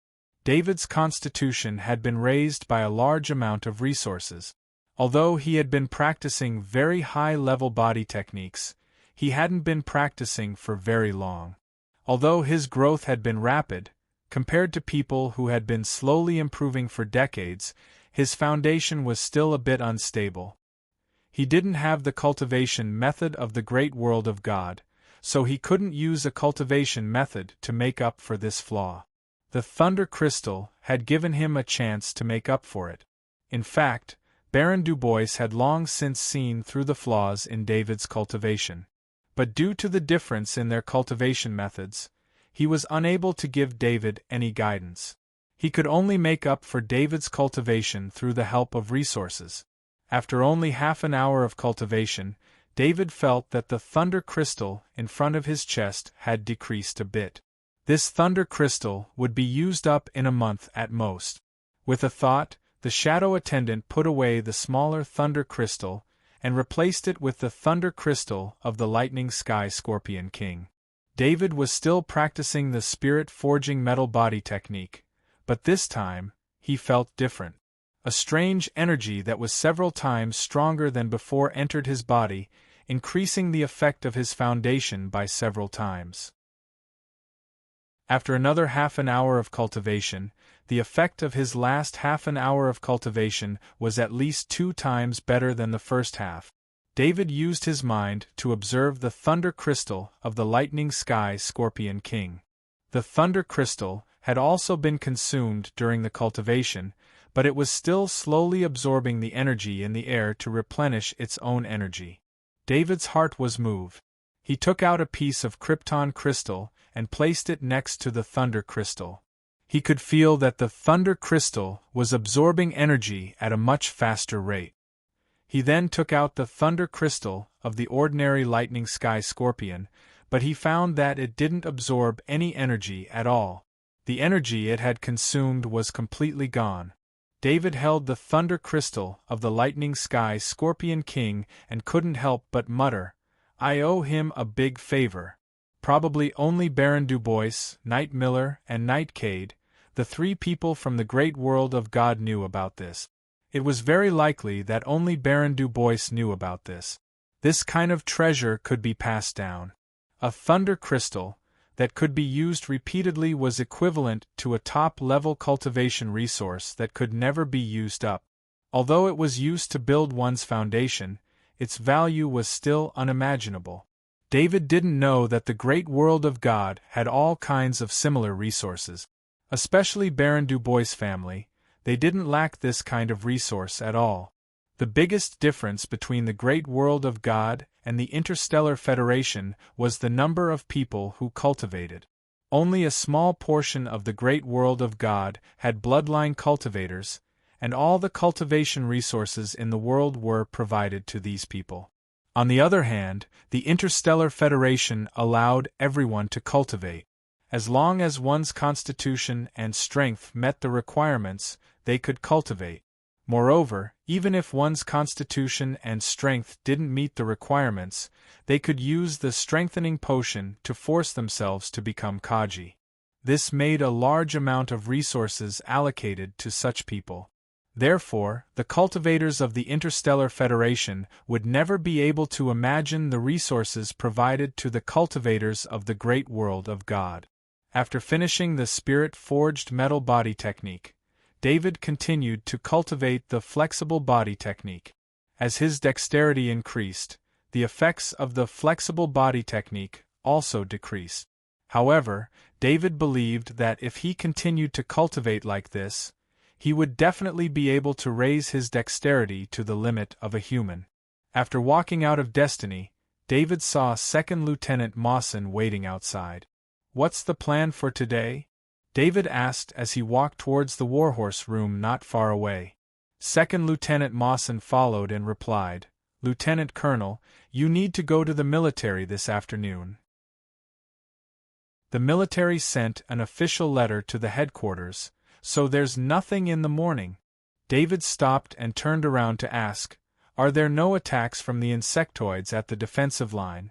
Speaker 1: David's constitution had been raised by a large amount of resources. Although he had been practicing very high-level body techniques, he hadn't been practicing for very long. Although his growth had been rapid, compared to people who had been slowly improving for decades, his foundation was still a bit unstable. He didn't have the cultivation method of the great world of God, so he couldn't use a cultivation method to make up for this flaw. The Thunder Crystal had given him a chance to make up for it. In fact, Baron Du Bois had long since seen through the flaws in David's cultivation. But due to the difference in their cultivation methods, he was unable to give David any guidance. He could only make up for David's cultivation through the help of resources. After only half an hour of cultivation, David felt that the Thunder Crystal in front of his chest had decreased a bit. This Thunder Crystal would be used up in a month at most. With a thought, the shadow attendant put away the smaller Thunder Crystal and replaced it with the Thunder Crystal of the Lightning Sky Scorpion King. David was still practicing the spirit-forging metal body technique, but this time, he felt different. A strange energy that was several times stronger than before entered his body, increasing the effect of his foundation by several times. After another half an hour of cultivation, the effect of his last half an hour of cultivation was at least 2 times better than the first half. David used his mind to observe the Thunder Crystal of the Lightning Sky Scorpion King. The Thunder Crystal had also been consumed during the cultivation, but it was still slowly absorbing the energy in the air to replenish its own energy. David's heart was moved. He took out a piece of Krypton crystal and placed it next to the Thunder Crystal. He could feel that the Thunder Crystal was absorbing energy at a much faster rate. He then took out the Thunder Crystal of the ordinary Lightning Sky Scorpion, but he found that it didn't absorb any energy at all. The energy it had consumed was completely gone. David held the Thunder Crystal of the Lightning Sky Scorpion King and couldn't help but mutter, "I owe him a big favor." Probably only Baron Du Bois, Knight Miller, and Knight Cade, the 3 people from the great world of God, knew about this. It was very likely that only Baron Du Bois knew about this. This kind of treasure could be passed down. A Thunder Crystal that could be used repeatedly was equivalent to a top-level cultivation resource that could never be used up. Although it was used to build one's foundation, its value was still unimaginable. David didn't know that the great world of God had all kinds of similar resources. Especially Baron Du Bois' family, they didn't lack this kind of resource at all. The biggest difference between the great world of God and the Interstellar Federation was the number of people who cultivated. Only a small portion of the great world of God had bloodline cultivators, and all the cultivation resources in the world were provided to these people. On the other hand, the Interstellar Federation allowed everyone to cultivate. As long as one's constitution and strength met the requirements, they could cultivate. Moreover, even if one's constitution and strength didn't meet the requirements, they could use the strengthening potion to force themselves to become Kaji. This made a large amount of resources allocated to such people. Therefore, the cultivators of the Interstellar Federation would never be able to imagine the resources provided to the cultivators of the great world of God. After finishing the spirit-forged metal body technique, David continued to cultivate the flexible body technique. As his dexterity increased, the effects of the flexible body technique also decreased. However, David believed that if he continued to cultivate like this, he would definitely be able to raise his dexterity to the limit of a human. After walking out of Destiny, David saw Second Lieutenant Mawson waiting outside. "What's the plan for today?" David asked as he walked towards the Warhorse room not far away. Second Lieutenant Mawson followed and replied, "Lieutenant Colonel, you need to go to the military this afternoon." The military sent an official letter to the headquarters, so there's nothing in the morning. David stopped and turned around to ask, "Are there no attacks from the insectoids at the defensive line?"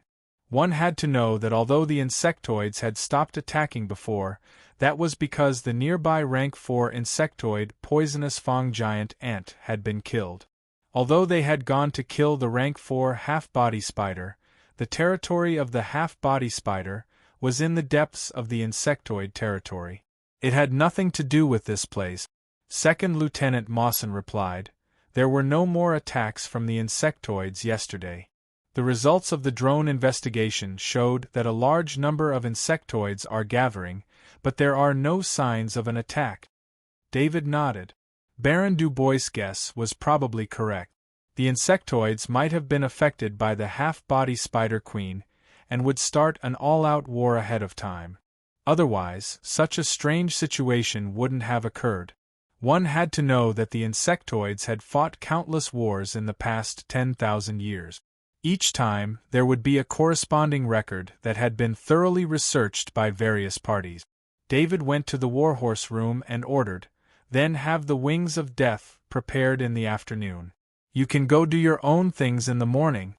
Speaker 1: One had to know that although the insectoids had stopped attacking before, that was because the nearby rank 4 insectoid poisonous fong giant ant had been killed. Although they had gone to kill the rank 4 half-body spider, the territory of the half-body spider was in the depths of the insectoid territory. It had nothing to do with this place, Second Lieutenant Mawson replied. There were no more attacks from the insectoids yesterday. The results of the drone investigation showed that a large number of insectoids are gathering, but there are no signs of an attack. David nodded. Baron Dubois' guess was probably correct. The insectoids might have been affected by the half-body spider queen, and would start an all-out war ahead of time. Otherwise, such a strange situation wouldn't have occurred. One had to know that the insectoids had fought countless wars in the past 10,000 years. Each time, there would be a corresponding record that had been thoroughly researched by various parties. David went to the warhorse room and ordered, "Then have the wings of death prepared in the afternoon. You can go do your own things in the morning."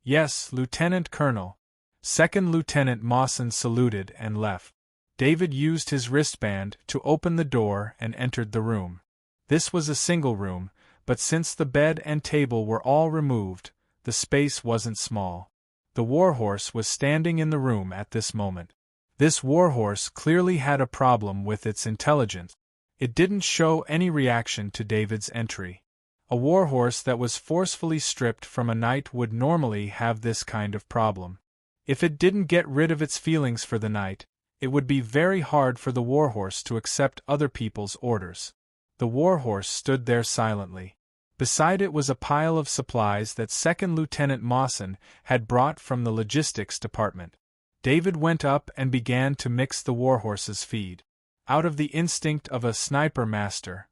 Speaker 1: "Yes, Lieutenant Colonel." Second Lieutenant Mawson saluted and left. David used his wristband to open the door and entered the room. This was a single room, but since the bed and table were all removed, the space wasn't small. The warhorse was standing in the room at this moment. This warhorse clearly had a problem with its intelligence. It didn't show any reaction to David's entry. A warhorse that was forcefully stripped from a knight would normally have this kind of problem. If it didn't get rid of its feelings for the knight, it would be very hard for the warhorse to accept other people's orders. The warhorse stood there silently. Beside it was a pile of supplies that Second Lieutenant Mawson had brought from the logistics department. David went up and began to mix the warhorse's feed. Out of the instinct of a sniper master,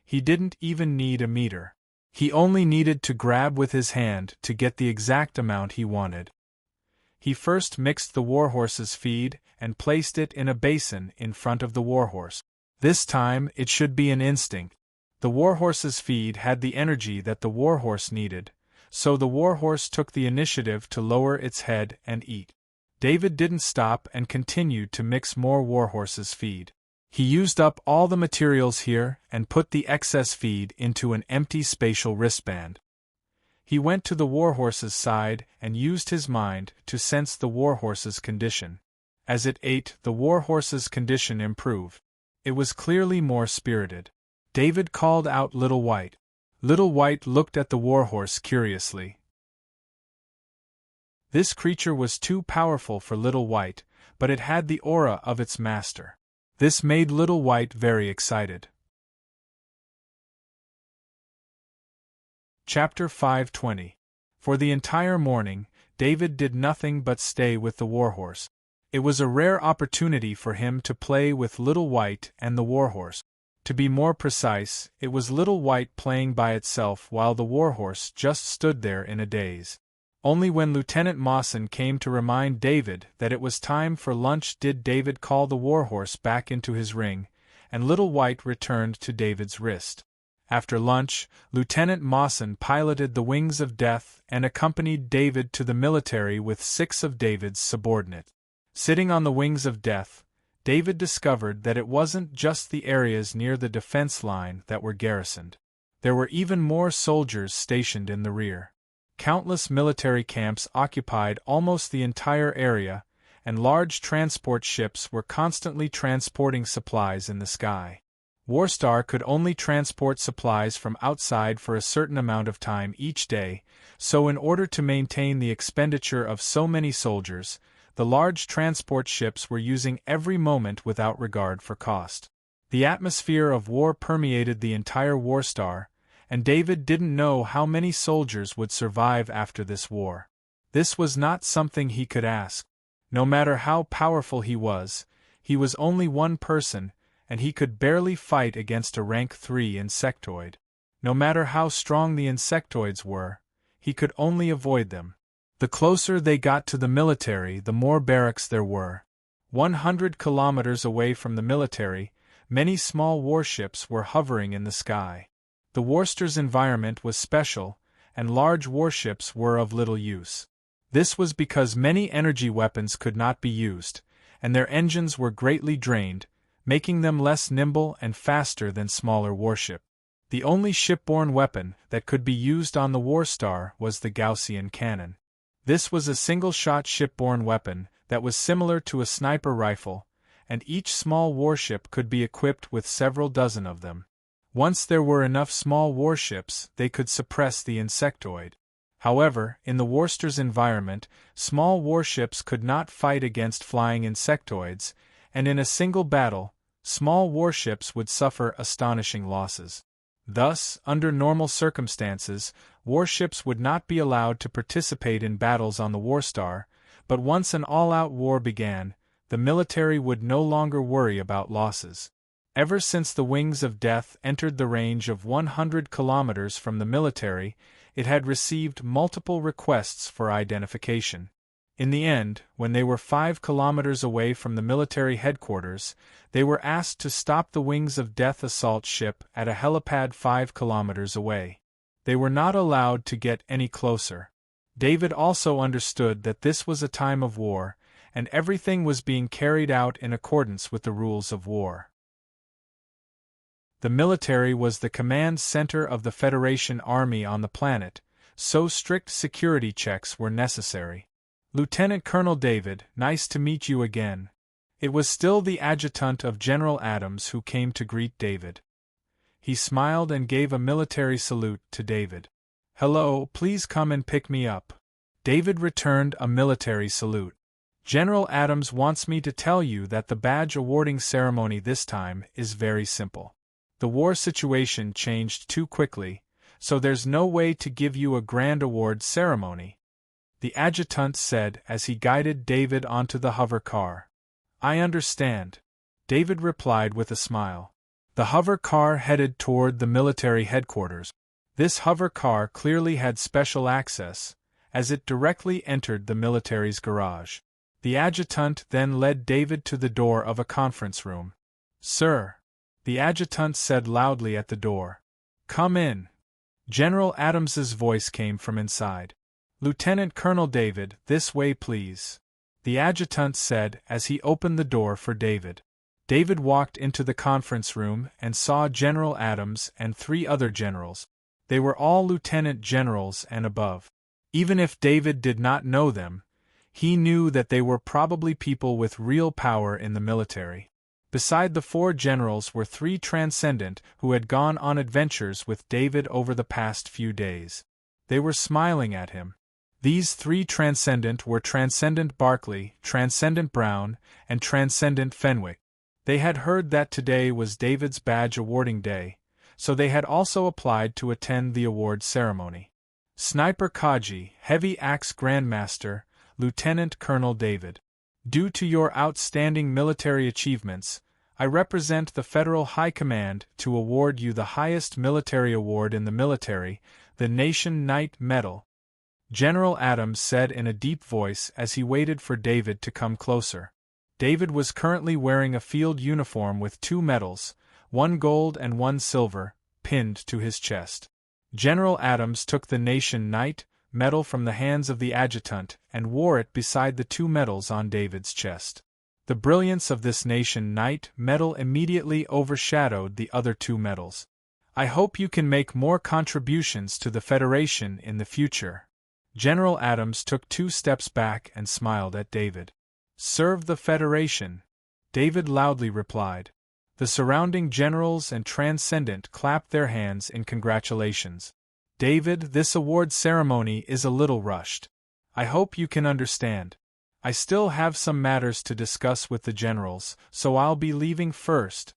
Speaker 1: he didn't even need a meter. He only needed to grab with his hand to get the exact amount he wanted. He first mixed the warhorse's feed and placed it in a basin in front of the warhorse. This time it should be an instinct. The warhorse's feed had the energy that the warhorse needed, so the warhorse took the initiative to lower its head and eat. David didn't stop and continued to mix more warhorse's feed. He used up all the materials here and put the excess feed into an empty spatial wristband. He went to the warhorse's side and used his mind to sense the warhorse's condition. As it ate, the warhorse's condition improved. It was clearly more spirited. David called out Little White. Little White looked at the warhorse curiously. This creature was too powerful for Little White, but it had the aura of its master. This made Little White very excited. Chapter 520. For the entire morning, David did nothing but stay with the warhorse. It was a rare opportunity for him to play with Little White and the warhorse. To be more precise, it was Little White playing by itself while the warhorse just stood there in a daze. Only when Lieutenant Mawson came to remind David that it was time for lunch did David call the warhorse back into his ring, and Little White returned to David's wrist. After lunch, Lieutenant Mawson piloted the Wings of Death and accompanied David to the military with 6 of David's subordinates. Sitting on the Wings of Death, David discovered that it wasn't just the areas near the defense line that were garrisoned. There were even more soldiers stationed in the rear. Countless military camps occupied almost the entire area, and large transport ships were constantly transporting supplies in the sky. Warstar could only transport supplies from outside for a certain amount of time each day, so in order to maintain the expenditure of so many soldiers, the large transport ships were using every moment without regard for cost. The atmosphere of war permeated the entire Warstar, and David didn't know how many soldiers would survive after this war. This was not something he could ask. No matter how powerful he was only one person, and he could barely fight against a rank 3 insectoid. No matter how strong the insectoids were, he could only avoid them. The closer they got to the military, the more barracks there were. 100 kilometers away from the military, many small warships were hovering in the sky. The Warstar's environment was special, and large warships were of little use. This was because many energy weapons could not be used, and their engines were greatly drained, making them less nimble and faster than smaller warships. The only shipborne weapon that could be used on the Warstar was the Gaussian cannon. This was a single-shot shipborne weapon that was similar to a sniper rifle, and each small warship could be equipped with several dozen of them. Once there were enough small warships, they could suppress the insectoid. However, in the Warstar's environment, small warships could not fight against flying insectoids, and in a single battle, small warships would suffer astonishing losses. Thus, under normal circumstances, warships would not be allowed to participate in battles on the Warstar, but once an all-out war began, the military would no longer worry about losses. Ever since the Wings of Death entered the range of 100 kilometers from the military, it had received multiple requests for identification. In the end, when they were 5 kilometers away from the military headquarters, they were asked to stop the Wings of Death assault ship at a helipad 5 kilometers away. They were not allowed to get any closer. David also understood that this was a time of war, and everything was being carried out in accordance with the rules of war. The military was the command center of the Federation Army on the planet, so strict security checks were necessary. Lieutenant Colonel David, nice to meet you again. It was still the adjutant of General Adams who came to greet David. He smiled and gave a military salute to David. Hello, please come and pick me up. David returned a military salute. General Adams wants me to tell you that the badge awarding ceremony this time is very simple. The war situation changed too quickly, so there's no way to give you a grand award ceremony, the adjutant said as he guided David onto the hover car. I understand, David replied with a smile. The hover car headed toward the military headquarters. This hover car clearly had special access, as it directly entered the military's garage. The adjutant then led David to the door of a conference room. Sir, the adjutant said loudly at the door. Come in. General Adams's voice came from inside. Lieutenant Colonel David, this way please, the adjutant said as he opened the door for David. David walked into the conference room and saw General Adams and 3 other generals. They were all lieutenant generals and above. Even if David did not know them, he knew that they were probably people with real power in the military. Beside the 4 generals were 3 transcendent who had gone on adventures with David over the past few days. They were smiling at him. These 3 transcendent were Transcendent Barclay, Transcendent Brown, and Transcendent Fenwick. They had heard that today was David's badge awarding day, so they had also applied to attend the award ceremony. Sniper Kaji, Heavy Axe Grandmaster, Lieutenant Colonel David. Due to your outstanding military achievements, I represent the Federal High Command to award you the highest military award in the military, the Nation Knight Medal, General Adams said in a deep voice as he waited for David to come closer. David was currently wearing a field uniform with 2 medals, 1 gold and 1 silver, pinned to his chest. General Adams took the Nation Knight medal from the hands of the adjutant and wore it beside the 2 medals on David's chest. The brilliance of this Nation Knight medal immediately overshadowed the other 2 medals. I hope you can make more contributions to the Federation in the future. General Adams took 2 steps back and smiled at David. Serve the Federation, David loudly replied. The surrounding generals and Transcendent clapped their hands in congratulations. David, this award ceremony is a little rushed. I hope you can understand. I still have some matters to discuss with the generals, so I'll be leaving first.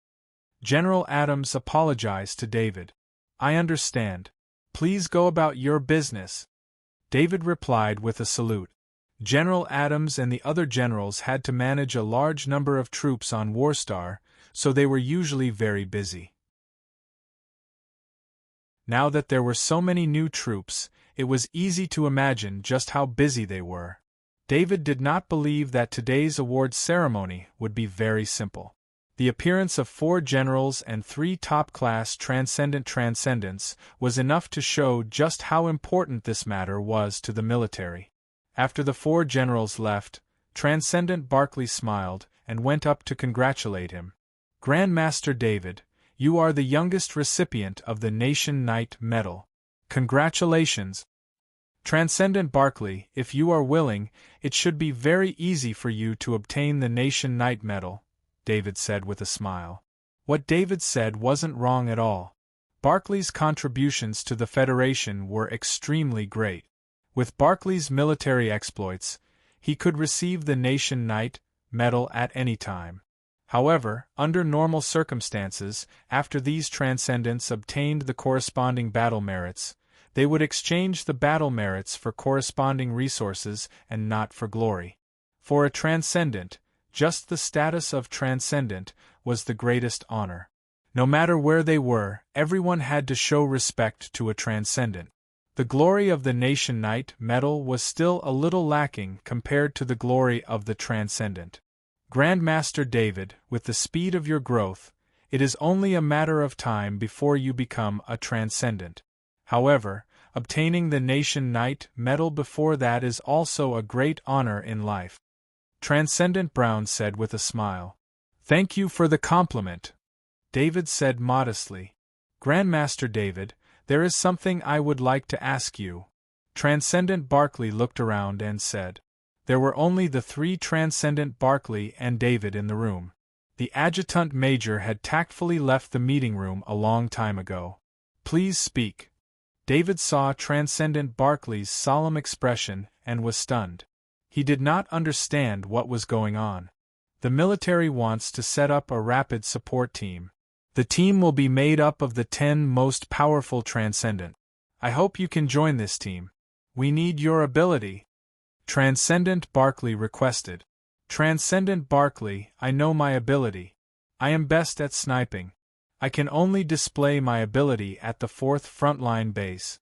Speaker 1: General Adams apologized to David. I understand. Please go about your business, David replied with a salute. General Adams and the other generals had to manage a large number of troops on Warstar, so they were usually very busy. Now that there were so many new troops, it was easy to imagine just how busy they were. David did not believe that today's award ceremony would be very simple. The appearance of 4 generals and 3 top-class transcendents was enough to show just how important this matter was to the military. After the four generals left, Transcendent Barkley smiled and went up to congratulate him. Grandmaster David, you are the youngest recipient of the Nation Knight Medal. Congratulations! Transcendent Barkley, if you are willing, it should be very easy for you to obtain the Nation Knight Medal, David said with a smile. What David said wasn't wrong at all. Barkley's contributions to the Federation were extremely great. With Barkley's military exploits, he could receive the Nation Knight Medal at any time. However, under normal circumstances, after these Transcendents obtained the corresponding battle merits, they would exchange the battle merits for corresponding resources and not for glory. For a Transcendent, just the status of Transcendent was the greatest honor. No matter where they were, everyone had to show respect to a Transcendent. The glory of the Nation Knight Medal was still a little lacking compared to the glory of the Transcendent. Grandmaster David, with the speed of your growth, it is only a matter of time before you become a Transcendent. However, obtaining the Nation Knight Medal before that is also a great honor in life. Transcendent Brown said with a smile. Thank you for the compliment, David said modestly. Grandmaster David, there is something I would like to ask you. Transcendent Barkley looked around and said. There were only the three Transcendent Barkley and David in the room. The adjutant major had tactfully left the meeting room a long time ago. Please speak. David saw Transcendent Barkley's solemn expression and was stunned. He did not understand what was going on. The military wants to set up a rapid support team. The team will be made up of the 10 most powerful Transcendent. I hope you can join this team. We need your ability. Transcendent Barkley requested. Transcendent Barkley, I know my ability. I am best at sniping. I can only display my ability at the 4th frontline base.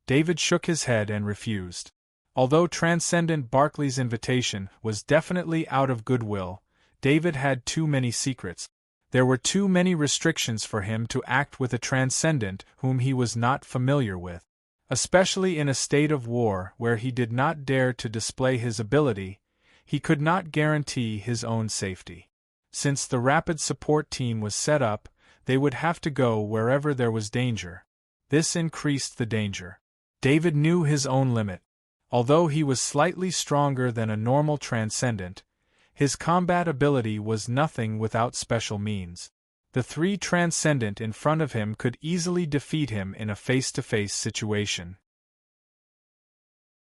Speaker 1: David shook his head and refused. Although Transcendent Barkley's invitation was definitely out of goodwill, David had too many secrets. There were too many restrictions for him to act with a Transcendent whom he was not familiar with. Especially in a state of war where he did not dare to display his ability, he could not guarantee his own safety. Since the rapid support team was set up, they would have to go wherever there was danger. This increased the danger. David knew his own limit. Although he was slightly stronger than a normal Transcendent, his combat ability was nothing without special means. The three Transcendent in front of him could easily defeat him in a face-to-face situation.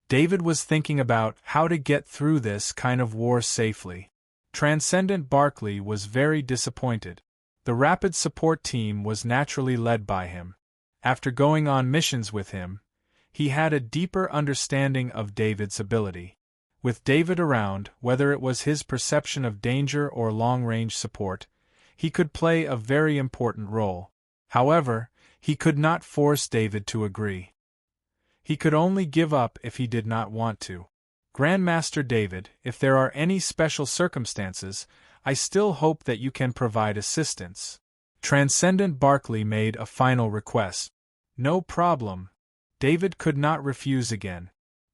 Speaker 1: David was thinking about how to get through this kind of war safely. Transcendent Barkley was very disappointed. The rapid support team was naturally led by him. After going on missions with him, he had a deeper understanding of David's ability. With David around, whether it was his perception of danger or long-range support, he could play a very important role. However, he could not force David to agree. He could only give up if he did not want to. Grandmaster David, if there are any special circumstances, I still hope that you can provide assistance. Transcendent Barkley made a final request. No problem. David could not refuse again.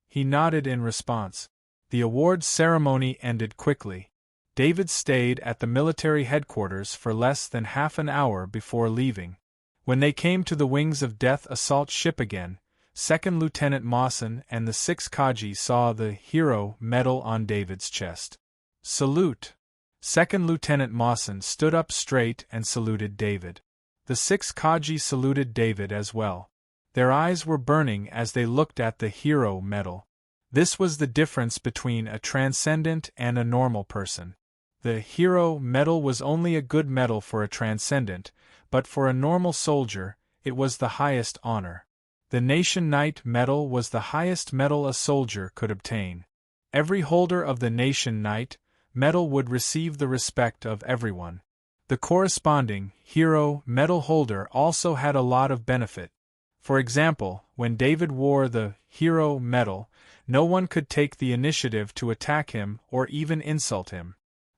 Speaker 1: He nodded in response. The awards ceremony ended quickly. David stayed at the military headquarters for less than half an hour before leaving. When they came to the Wings of Death assault ship again, 2nd Lieutenant Mawson and the 6 Kaji saw the Hero Medal on David's chest. Salute! 2nd Lieutenant Mawson stood up straight and saluted David. The 6 Kaji saluted David as well. Their eyes were burning as they looked at the Hero Medal. This was the difference between a Transcendent and a normal person. The Hero Medal was only a good medal for a Transcendent, but for a normal soldier, it was the highest honor. The Nation Knight Medal was the highest medal a soldier could obtain. Every holder of the Nation Knight Medal would receive the respect of everyone. The corresponding Hero Medal holder also had a lot of benefit. For example, when David wore the Hero Medal, no one could take the initiative to attack him or even insult him.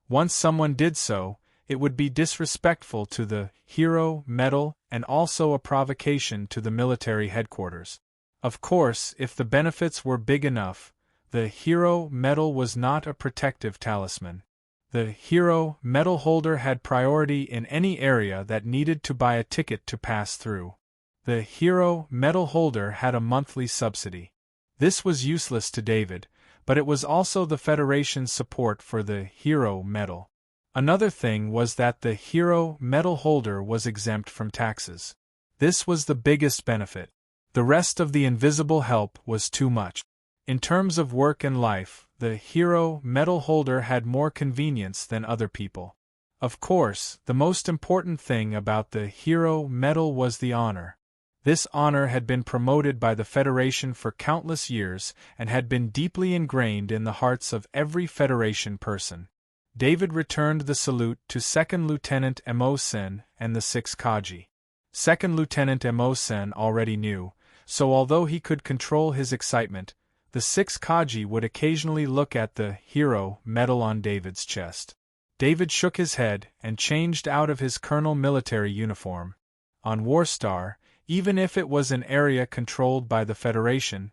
Speaker 1: Once someone did so, it would be disrespectful to the Hero Medal and also a provocation to the military headquarters. Of course, if the benefits were big enough, The hero medal was not a protective talisman. The hero medal holder had priority in any area that needed to buy a ticket to pass through. The hero medal holder had a monthly subsidy. This was useless to David, but it was also the Federation's support for the hero medal. Another thing was that the hero medal holder was exempt from taxes. This was the biggest benefit. The rest of the invisible help was too much. In terms of work and life, the hero medal holder had more convenience than other people. Of course, the most important thing about the hero medal was the honor. This honor had been promoted by the Federation for countless years and had been deeply ingrained in the hearts of every Federation person. David returned the salute to Second Lieutenant Emosen and the 6 Kaji. Second Lieutenant Emosen already knew, so although he could control his excitement, the 6 Kaji would occasionally look at the hero medal on David's chest. David shook his head and changed out of his colonel military uniform. On Warstar, even if it was an area controlled by the Federation,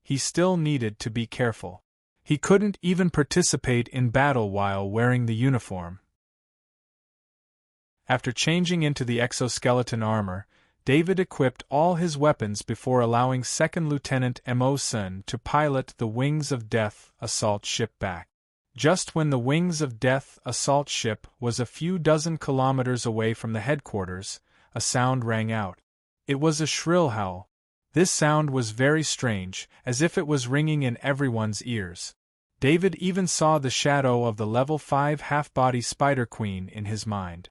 Speaker 1: he still needed to be careful. He couldn't even participate in battle while wearing the uniform. After changing into the exoskeleton armor, David equipped all his weapons before allowing Second Lieutenant Emosen to pilot the Wings of Death assault ship back. Just when the Wings of Death assault ship was a few dozen kilometers away from the headquarters, a sound rang out. It was a shrill howl. This sound was very strange, as if it was ringing in everyone's ears. David even saw the shadow of the level 5 half-body Spider Queen in his mind.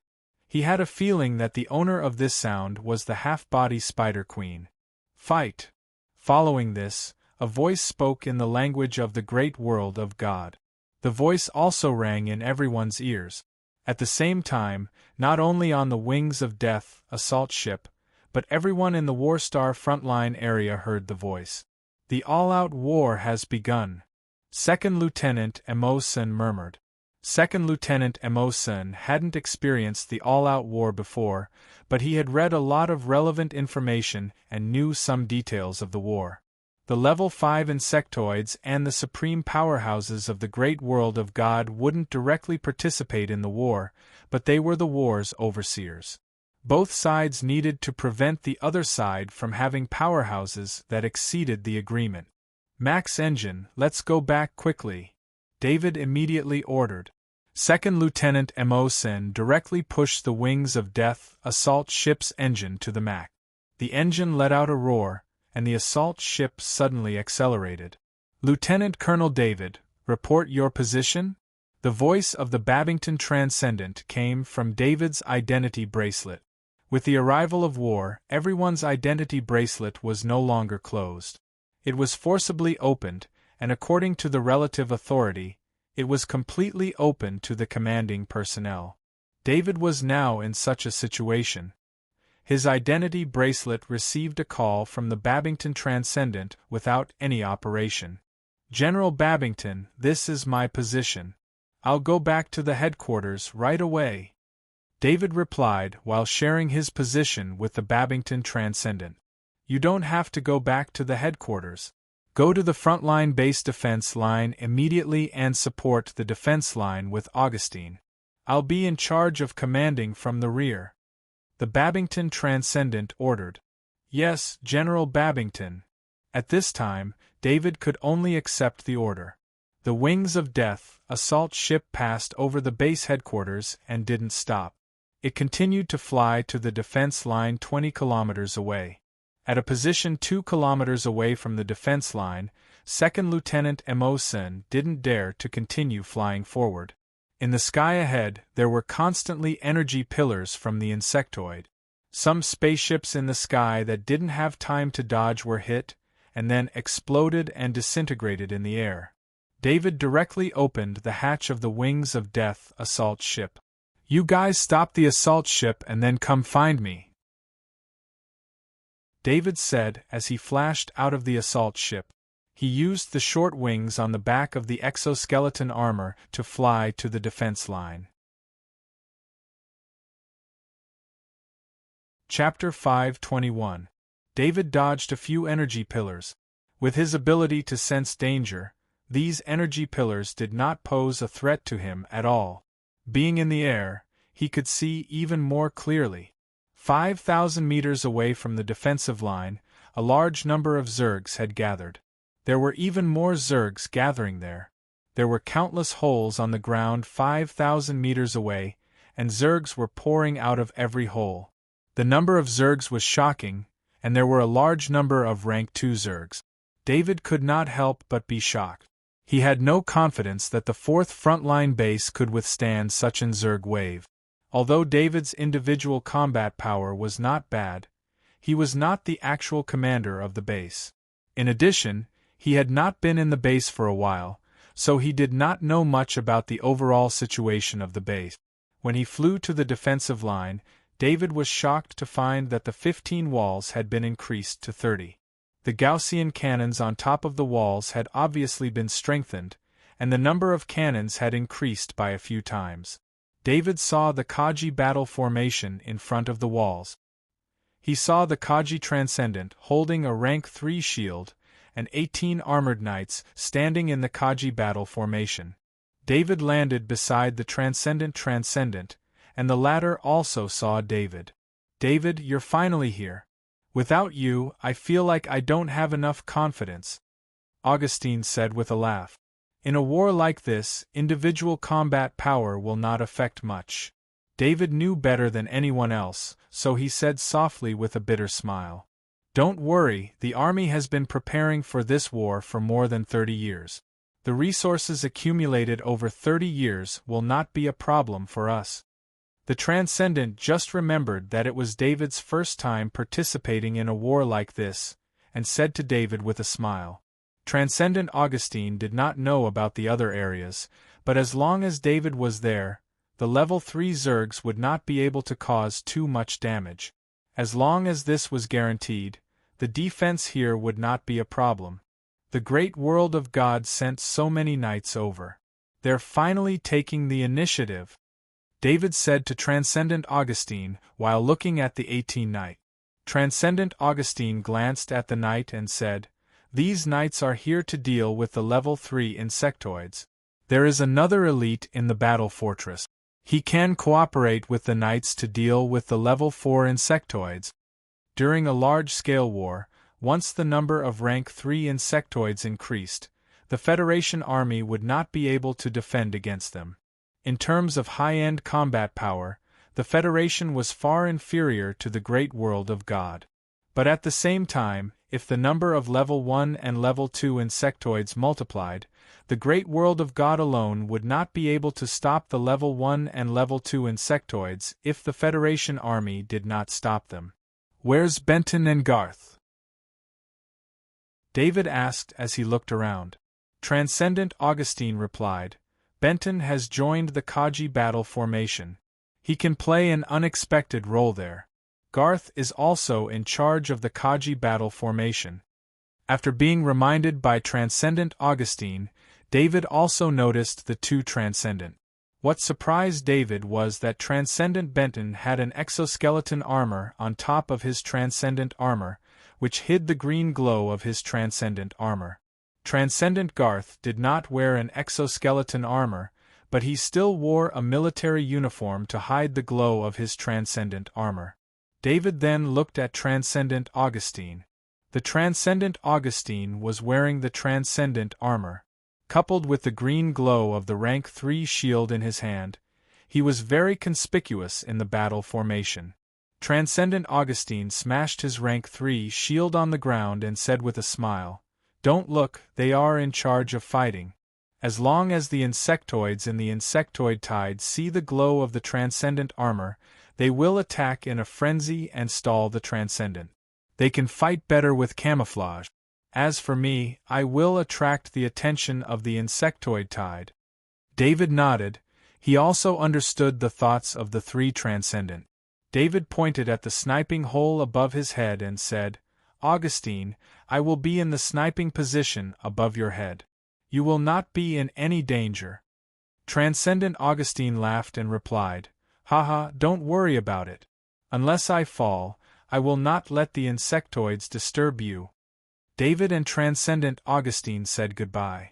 Speaker 1: He had a feeling that the owner of this sound was the half-body Spider Queen. Fight! Following this, a voice spoke in the language of the great world of God. The voice also rang in everyone's ears. At the same time, not only on the Wings of Death assault ship, but everyone in the Warstar frontline area heard the voice. The all-out war has begun. Second Lieutenant Emosen murmured. Second Lieutenant Emosen hadn't experienced the all-out war before, but he had read a lot of relevant information and knew some details of the war. The level 5 insectoids and the supreme powerhouses of the great world of God wouldn't directly participate in the war, but they were the war's overseers. Both sides needed to prevent the other side from having powerhouses that exceeded the agreement. Max engine, let's go back quickly, David immediately ordered. Second Lieutenant Emosen directly pushed the Wings of Death assault ship's engine to the max. The engine let out a roar, and the assault ship suddenly accelerated. Lieutenant Colonel David, report your position? The voice of the Babington Transcendent came from David's identity bracelet. With the arrival of war, everyone's identity bracelet was no longer closed. It was forcibly opened, and according to the relative authority, it was completely open to the commanding personnel. David was now in such a situation. His identity bracelet received a call from the Babington Transcendent without any operation. General Babington, this is my position. I'll go back to the headquarters right away. David replied while sharing his position with the Babington Transcendent. You don't have to go back to the headquarters. Go to the frontline base defense line immediately and support the defense line with Augustine. I'll be in charge of commanding from the rear. The Babington Transcendent ordered. Yes, General Babington. At this time, David could only accept the order. The Wings of Death assault ship passed over the base headquarters and didn't stop. It continued to fly to the defense line 20 kilometers away. At a position 2 kilometers away from the defense line, Second Lieutenant Emosen didn't dare to continue flying forward. In the sky ahead, there were constantly energy pillars from the insectoid. Some spaceships in the sky that didn't have time to dodge were hit, and then exploded and disintegrated in the air. David directly opened the hatch of the Wings of Death assault ship. You guys stop the assault ship and then come find me, David said as he flashed out of the assault ship. He used the short wings on the back of the exoskeleton armor to fly to the defense line. Chapter 521. David dodged a few energy pillars. With his ability to sense danger, These energy pillars did not pose a threat to him at all. Being in the air, he could see even more clearly. 5,000 meters away from the defensive line, a large number of Zergs had gathered. There were even more Zergs gathering there. There were countless holes on the ground 5,000 meters away, and Zergs were pouring out of every hole. The number of Zergs was shocking, and there were a large number of rank 2 Zergs. David could not help but be shocked. He had no confidence that the 4th frontline base could withstand such an Zerg wave. Although David's individual combat power was not bad, he was not the actual commander of the base. In addition, he had not been in the base for a while, so he did not know much about the overall situation of the base. When he flew to the defensive line, David was shocked to find that the 15 walls had been increased to 30. The Gaussian cannons on top of the walls had obviously been strengthened, and the number of cannons had increased by a few times. David saw the Kaji battle formation in front of the walls. He saw the Kaji Transcendent holding a rank 3 shield, and 18 armored knights standing in the Kaji battle formation. David landed beside the Transcendent, and the latter also saw David. "David, you're finally here. Without you, I feel like I don't have enough confidence," Augustine said with a laugh. "In a war like this, individual combat power will not affect much." David knew better than anyone else, so he said softly with a bitter smile, "Don't worry, the army has been preparing for this war for more than 30 years. The resources accumulated over 30 years will not be a problem for us." The Transcendent just remembered that it was David's first time participating in a war like this, and said to David with a smile. Transcendent Augustine did not know about the other areas, but as long as David was there, the level 3 Zergs would not be able to cause too much damage. As long as this was guaranteed, the defense here would not be a problem. The great world of God sent so many knights over. "They're finally taking the initiative," David said to Transcendent Augustine while looking at the 18 knight. Transcendent Augustine glanced at the knight and said, "These knights are here to deal with the level 3 insectoids. There is another elite in the battle fortress. He can cooperate with the knights to deal with the level 4 insectoids." During a large-scale war, once the number of rank 3 insectoids increased, the Federation army would not be able to defend against them. In terms of high-end combat power, the Federation was far inferior to the great world of God. But at the same time, if the number of level 1 and level 2 insectoids multiplied, the great world of God alone would not be able to stop the level 1 and level 2 insectoids if the Federation army did not stop them. "Where's Benton and Garth?" David asked as he looked around. Transcendent Augustine replied, "Benton has joined the Kaji battle formation. He can play an unexpected role there. Garth is also in charge of the Kaji battle formation." After being reminded by Transcendent Augustine, David also noticed the 2 Transcendent. What surprised David was that Transcendent Benton had an exoskeleton armor on top of his Transcendent armor, which hid the green glow of his Transcendent armor. Transcendent Garth did not wear an exoskeleton armor, but he still wore a military uniform to hide the glow of his Transcendent armor. David then looked at Transcendent Augustine. The Transcendent Augustine was wearing the Transcendent armor. Coupled with the green glow of the rank 3 shield in his hand, he was very conspicuous in the battle formation. Transcendent Augustine smashed his rank 3 shield on the ground and said with a smile, "Don't look, they are in charge of fighting. As long as the insectoids in the insectoid tide see the glow of the Transcendent armor, they will attack in a frenzy and stall the Transcendent. They can fight better with camouflage. As for me, I will attract the attention of the insectoid tide." David nodded. He also understood the thoughts of the 3 Transcendent. David pointed at the sniping hole above his head and said, "Augustine, I will be in the sniping position above your head. You will not be in any danger." Transcendent Augustine laughed and replied, "Haha, don't worry about it. Unless I fall, I will not let the insectoids disturb you." David and Transcendent Augustine said goodbye.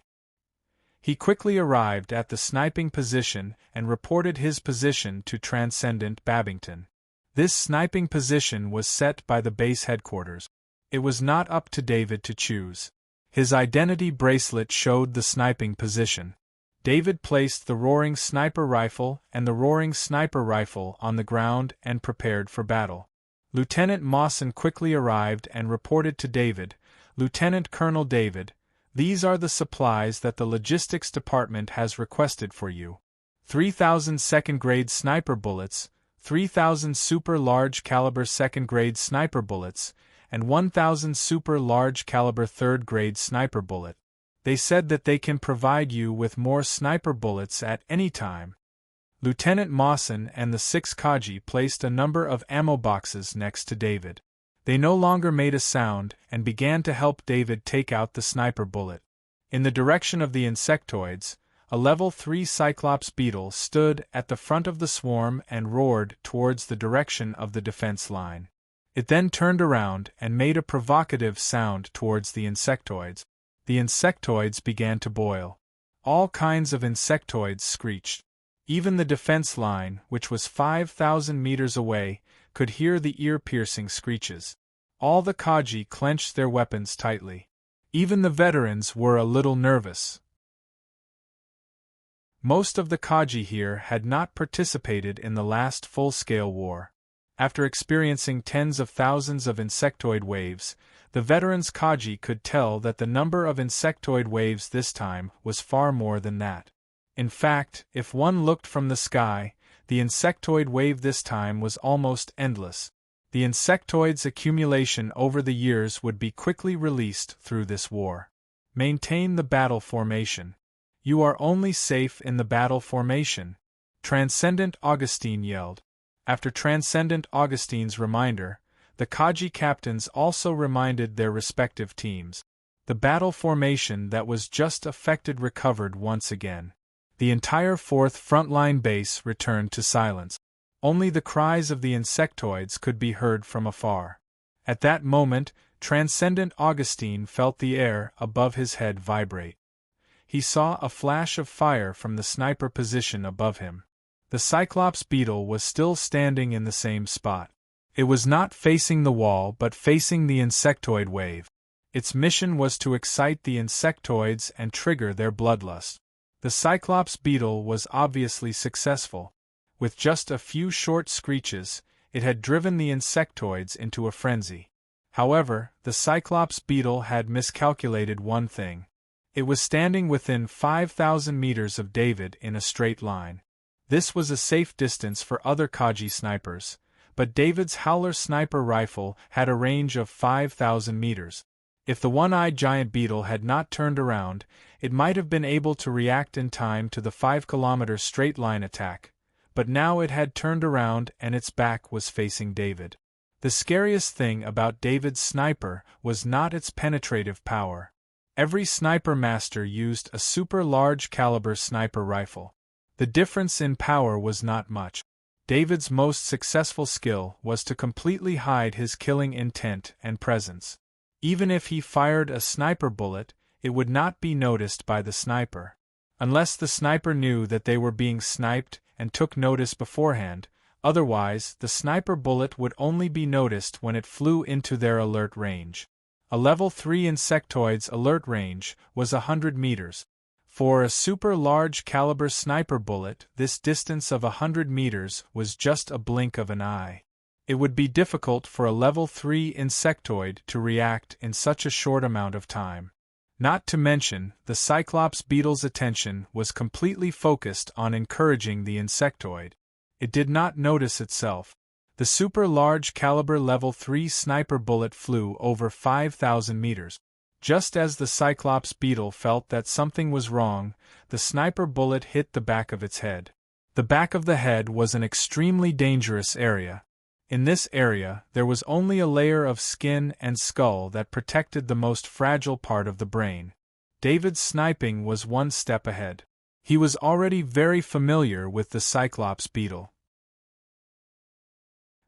Speaker 1: He quickly arrived at the sniping position and reported his position to Transcendent Babington. This sniping position was set by the base headquarters. It was not up to David to choose. His identity bracelet showed the sniping position. David placed the Roaring Sniper Rifle and the Roaring Sniper Rifle on the ground and prepared for battle. Lieutenant Mawson quickly arrived and reported to David, "Lieutenant Colonel David, these are the supplies that the Logistics Department has requested for you. 3,000 second-grade sniper bullets, 3,000 super large caliber second-grade sniper bullets, and 1,000 super large caliber third-grade sniper bullet. They said that they can provide you with more sniper bullets at any time." Lieutenant Mawson and the 6 Kaji placed a number of ammo boxes next to David. They no longer made a sound and began to help David take out the sniper bullet. In the direction of the insectoids, a level 3 Cyclops beetle stood at the front of the swarm and roared towards the direction of the defense line. It then turned around and made a provocative sound towards the insectoids. The insectoids began to boil. All kinds of insectoids screeched. Even the defense line, which was 5,000 meters away, could hear the ear-piercing screeches. All the Kaji clenched their weapons tightly. Even the veterans were a little nervous. Most of the Kaji here had not participated in the last full-scale war. After experiencing tens of thousands of insectoid waves, the veterans Kaji could tell that the number of insectoid waves this time was far more than that. In fact, if one looked from the sky, the insectoid wave this time was almost endless. The insectoids' accumulation over the years would be quickly released through this war. Maintain the battle formation. You are only safe in the battle formation, Transcendent Augustine yelled. After Transcendent Augustine's reminder, the Kaji captains also reminded their respective teams. The battle formation that was just affected recovered once again. The entire 4th frontline base returned to silence. Only the cries of the insectoids could be heard from afar. At that moment, Transcendent Augustine felt the air above his head vibrate. He saw a flash of fire from the sniper position above him. The Cyclops beetle was still standing in the same spot. It was not facing the wall but facing the insectoid wave. Its mission was to excite the insectoids and trigger their bloodlust. The Cyclops beetle was obviously successful. With just a few short screeches, it had driven the insectoids into a frenzy. However, the Cyclops beetle had miscalculated one thing. It was standing within 5,000 meters of David in a straight line. This was a safe distance for other Kaji snipers, but David's Howler sniper rifle had a range of 5,000 meters. If the one-eyed giant beetle had not turned around, it might have been able to react in time to the 5-kilometer straight-line attack, but now it had turned around and its back was facing David. The scariest thing about David's sniper was not its penetrative power. Every sniper master used a super large caliber sniper rifle. The difference in power was not much. David's most successful skill was to completely hide his killing intent and presence. Even if he fired a sniper bullet, it would not be noticed by the sniper. Unless the sniper knew that they were being sniped and took notice beforehand, otherwise the sniper bullet would only be noticed when it flew into their alert range. A level 3 insectoid's alert range was 100 meters. For a super large caliber sniper bullet, this distance of 100 meters was just a blink of an eye. It would be difficult for a level 3 insectoid to react in such a short amount of time. Not to mention, the Cyclops beetle's attention was completely focused on encouraging the insectoid. It did not notice itself. The super large caliber level 3 sniper bullet flew over 5,000 meters. Just as the Cyclops beetle felt that something was wrong, the sniper bullet hit the back of its head. The back of the head was an extremely dangerous area. In this area, there was only a layer of skin and skull that protected the most fragile part of the brain. David's sniping was one step ahead. He was already very familiar with the Cyclops beetle.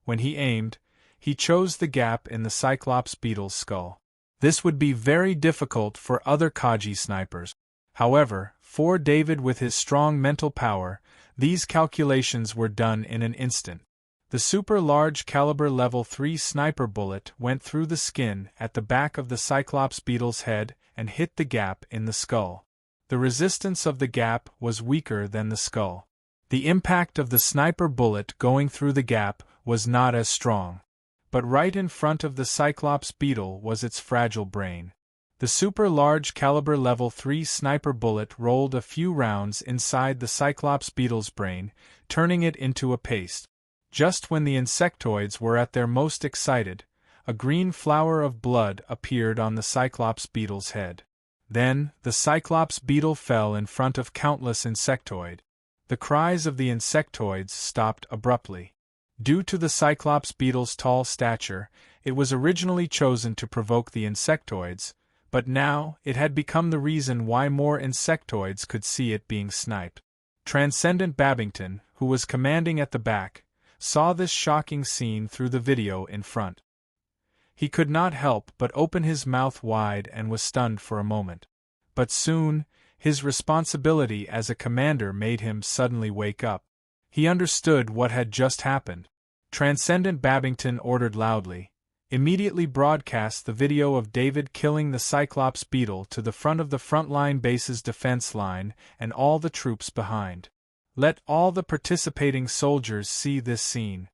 Speaker 1: When he aimed, he chose the gap in the Cyclops beetle's skull. This would be very difficult for other Kaji snipers. However, For David, with his strong mental power, these calculations were done in an instant. The super large caliber level 3 sniper bullet went through the skin at the back of the Cyclops beetle's head and hit the gap in the skull. The resistance of the gap was weaker than the skull. The impact of the sniper bullet going through the gap was not as strong. But right in front of the Cyclops beetle was its fragile brain. The super large caliber level 3 sniper bullet rolled a few rounds inside the Cyclops beetle's brain, turning it into a paste. Just when the insectoids were at their most excited, a green flower of blood appeared on the Cyclops beetle's head. Then, the Cyclops beetle fell in front of countless insectoids. The cries of the insectoids stopped abruptly. Due to the Cyclops beetle's tall stature, it was originally chosen to provoke the insectoids, but now it had become the reason why more insectoids could see it being sniped. Transcendent Babington, who was commanding at the back, saw this shocking scene through the video in front. He could not help but open his mouth wide and was stunned for a moment. But soon, his responsibility as a commander made him suddenly wake up. He understood what had just happened. Transcendent Babington ordered loudly, immediately broadcast the video of David killing the Cyclops beetle to the front of the frontline base's defense line and all the troops behind. Let all the participating soldiers see this scene.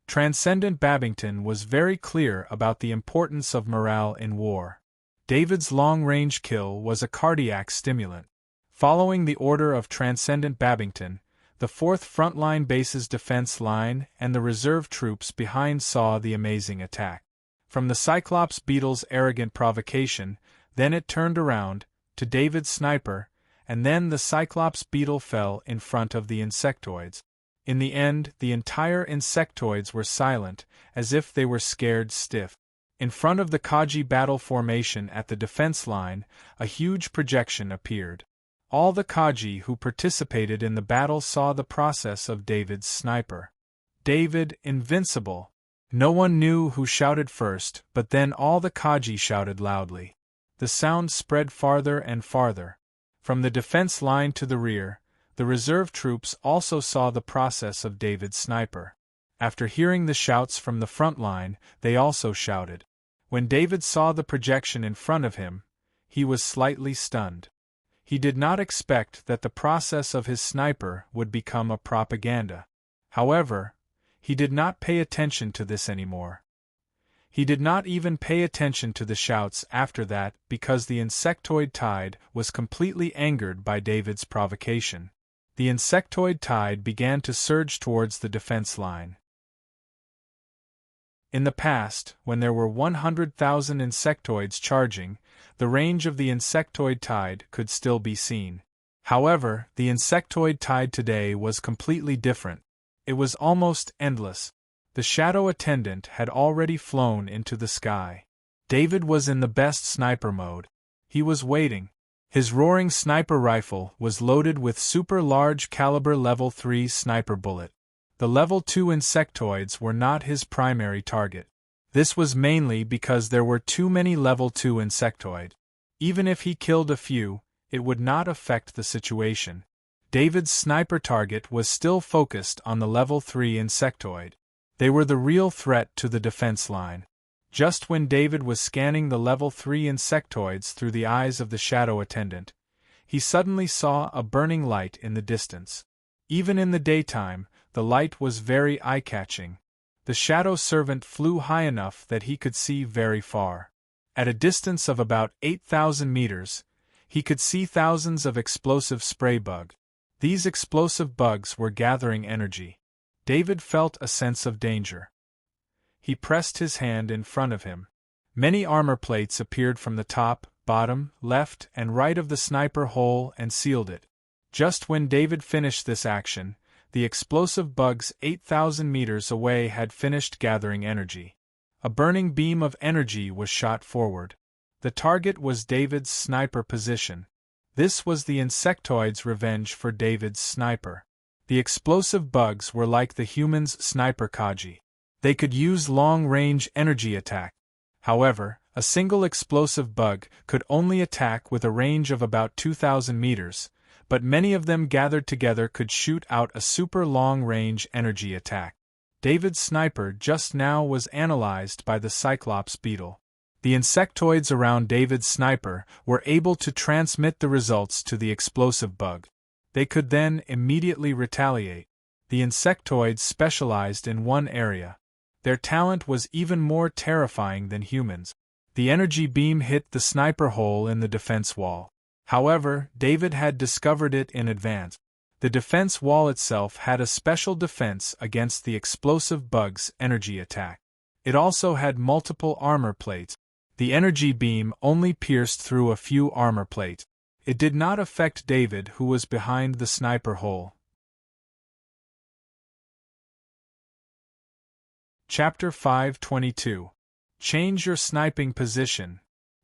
Speaker 1: Transcendent Babington was very clear about the importance of morale in war. David's long-range kill was a cardiac stimulant. Following the order of Transcendent Babington, the 4th Frontline Base's defense line and the reserve troops behind saw the amazing attack. From the Cyclops beetle's arrogant provocation, then it turned around, to David's sniper, and then the Cyclops beetle fell in front of the insectoids. In the end, the entire insectoids were silent, as if they were scared stiff. In front of the Kaji battle formation at the defense line, a huge projection appeared. All the Kaji who participated in the battle saw the process of David's sniper. David, invincible! No one knew who shouted first, but then all the Kaji shouted loudly. The sound spread farther and farther. From the defense line to the rear, the reserve troops also saw the process of David's sniper. After hearing the shouts from the front line, they also shouted. When David saw the projection in front of him, he was slightly stunned. He did not expect that the process of his sniper would become a propaganda. However, he did not pay attention to this anymore. He did not even pay attention to the shouts after that because the insectoid tide was completely angered by David's provocation. The insectoid tide began to surge towards the defense line. In the past, when there were 100,000 insectoids charging, the range of the insectoid tide could still be seen. However, the insectoid tide today was completely different. It was almost endless. The shadow attendant had already flown into the sky. David was in the best sniper mode. He was waiting. His roaring sniper rifle was loaded with super large caliber level 3 sniper bullet. The level 2 insectoids were not his primary target. This was mainly because there were too many level 2 insectoids. Even if he killed a few, it would not affect the situation. David's sniper target was still focused on the level 3 insectoid. They were the real threat to the defense line. Just when David was scanning the level 3 insectoids through the eyes of the shadow attendant, he suddenly saw a burning light in the distance. Even in the daytime, the light was very eye-catching. The shadow servant flew high enough that he could see very far. At a distance of about 8,000 meters, he could see thousands of explosive spray bugs. These explosive bugs were gathering energy. David felt a sense of danger. He pressed his hand in front of him. Many armor plates appeared from the top, bottom, left, and right of the sniper hole and sealed it. Just when David finished this action, the explosive bugs 8,000 meters away had finished gathering energy. A burning beam of energy was shot forward. The target was David's sniper position. This was the insectoid's revenge for David's sniper. The explosive bugs were like the human's sniper Kaji. They could use long-range energy attack. However, a single explosive bug could only attack with a range of about 2,000 meters, but many of them gathered together could shoot out a super long-range energy attack. David's sniper just now was analyzed by the Cyclops beetle. The insectoids around David's sniper were able to transmit the results to the explosive bug. They could then immediately retaliate. The insectoids specialized in one area. Their talent was even more terrifying than humans. The energy beam hit the sniper hole in the defense wall. However, David had discovered it in advance. The defense wall itself had a special defense against the explosive bug's energy attack. It also had multiple armor plates. The energy beam only pierced through a few armor plates. It did not affect David, who was behind the sniper hole. Chapter 5:22. Change your sniping position,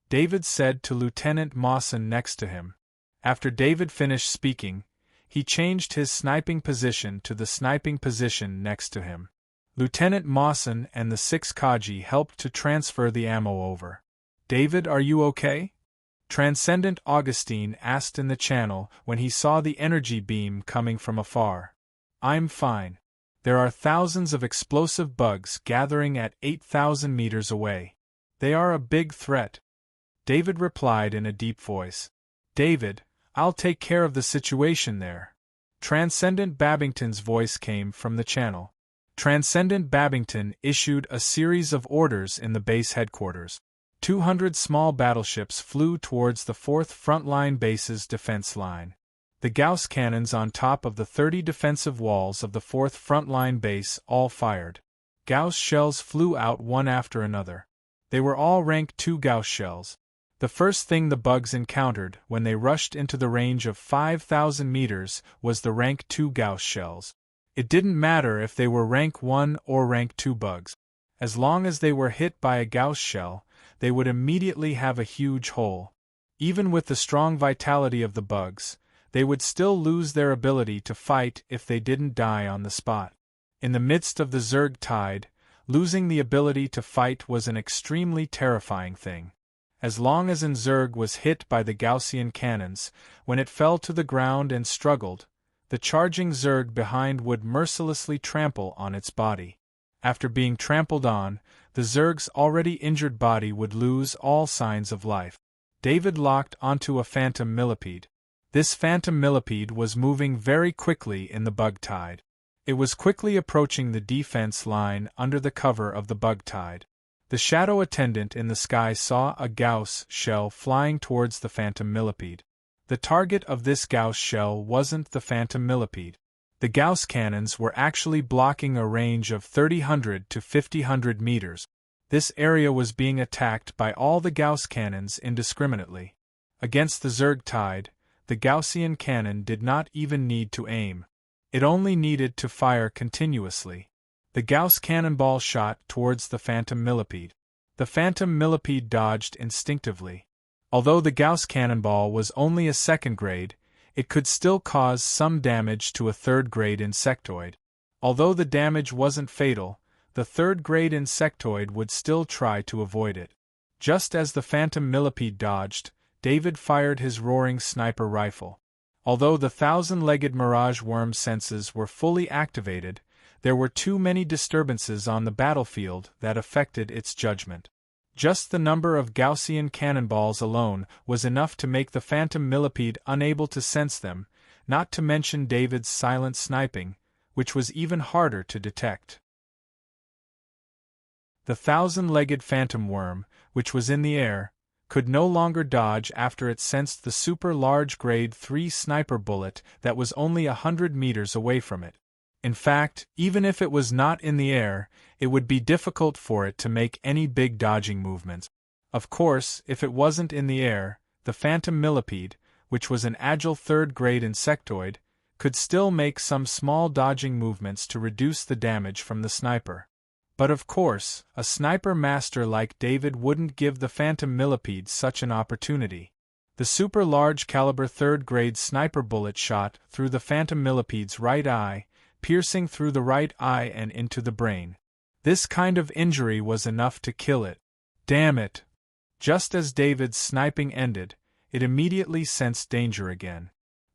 Speaker 1: David said to Lieutenant Mawson next to him. After David finished speaking, he changed his sniping position to the sniping position next to him. Lieutenant Mawson and the 6 Kaji helped to transfer the ammo over. "David, are you okay?" Transcendent Augustine asked in the channel when he saw the energy beam coming from afar. "I'm fine. There are thousands of explosive bugs gathering at 8,000 meters away. They are a big threat," David replied in a deep voice. "David, I'll take care of the situation there." Transcendent Babington's voice came from the channel. Transcendent Babington issued a series of orders in the base headquarters. 200 small battleships flew towards the 4th Frontline Base's defense line. The Gauss cannons on top of the 30 defensive walls of the 4th Frontline Base all fired. Gauss shells flew out one after another. They were all rank 2 Gauss shells. The first thing the bugs encountered when they rushed into the range of 5,000 meters was the rank 2 Gauss shells. It didn't matter if they were rank 1 or rank 2 bugs. As long as they were hit by a Gauss shell, they would immediately have a huge hole. Even with the strong vitality of the bugs, they would still lose their ability to fight if they didn't die on the spot. In the midst of the Zerg tide, losing the ability to fight was an extremely terrifying thing. As long as an Zerg was hit by the Gaussian cannons, when it fell to the ground and struggled, the charging Zerg behind would mercilessly trample on its body. After being trampled on, the Zerg's already injured body would lose all signs of life. David locked onto a phantom millipede. This phantom millipede was moving very quickly in the bug tide. It was quickly approaching the defense line under the cover of the bug tide. The shadow attendant in the sky saw a Gauss shell flying towards the phantom millipede. The target of this Gauss shell wasn't the phantom millipede. The Gauss cannons were actually blocking a range of 3,000 to 5,000 meters. This area was being attacked by all the Gauss cannons indiscriminately. Against the Zerg tide, the Gaussian cannon did not even need to aim. It only needed to fire continuously. The Gauss cannonball shot towards the phantom millipede. The phantom millipede dodged instinctively. Although the Gauss cannonball was only a 2nd grade, it could still cause some damage to a 3rd grade insectoid. Although the damage wasn't fatal, the 3rd grade insectoid would still try to avoid it. Just as the phantom millipede dodged, David fired his roaring sniper rifle. Although the 1,000-legged mirage worm senses were fully activated, there were too many disturbances on the battlefield that affected its judgment. Just the number of Gaussian cannonballs alone was enough to make the phantom millipede unable to sense them, not to mention David's silent sniping, which was even harder to detect. The 1,000-legged phantom worm, which was in the air, could no longer dodge after it sensed the super large grade 3 sniper bullet that was only 100 meters away from it. In fact, even if it was not in the air, it would be difficult for it to make any big dodging movements. Of course, if it wasn't in the air, the phantom millipede, which was an agile 3rd grade insectoid, could still make some small dodging movements to reduce the damage from the sniper. But of course, a sniper master like David wouldn't give the phantom millipede such an opportunity. The super large caliber 3rd grade sniper bullet shot through the phantom millipede's right eye, piercing through the right eye and into the brain. This kind of injury was enough to kill it. Damn it! Just as David's sniping ended, it immediately sensed danger again.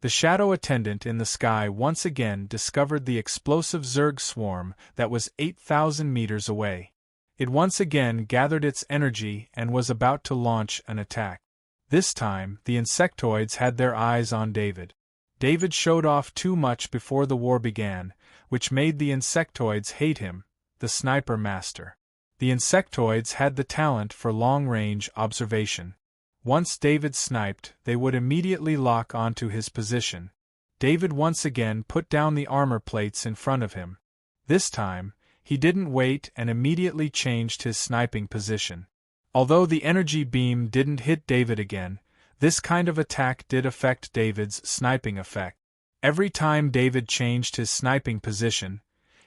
Speaker 1: The shadow attendant in the sky once again discovered the explosive Zerg swarm that was 8,000 meters away. It once again gathered its energy and was about to launch an attack. This time, the insectoids had their eyes on David. David showed off too much before the war began, which made the insectoids hate him, the sniper master. The insectoids had the talent for long-range observation. Once David sniped, they would immediately lock onto his position. David once again put down the armor plates in front of him. This time, he didn't wait and immediately changed his sniping position. Although the energy beam didn't hit David again, this kind of attack did affect David's sniping effect. Every time David changed his sniping position,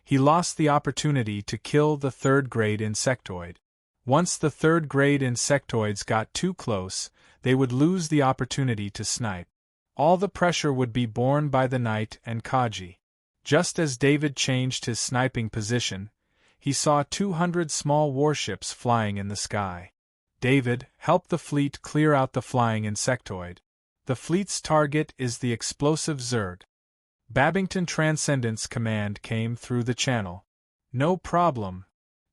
Speaker 1: he lost the opportunity to kill the third-grade insectoid. Once the third-grade insectoids got too close, they would lose the opportunity to snipe. All the pressure would be borne by the knight and Kaji. Just as David changed his sniping position, he saw 200 small warships flying in the sky. David helped the fleet clear out the flying insectoid. The fleet's target is the explosive Zerg. Babington Transcendent's command came through the channel. "No problem."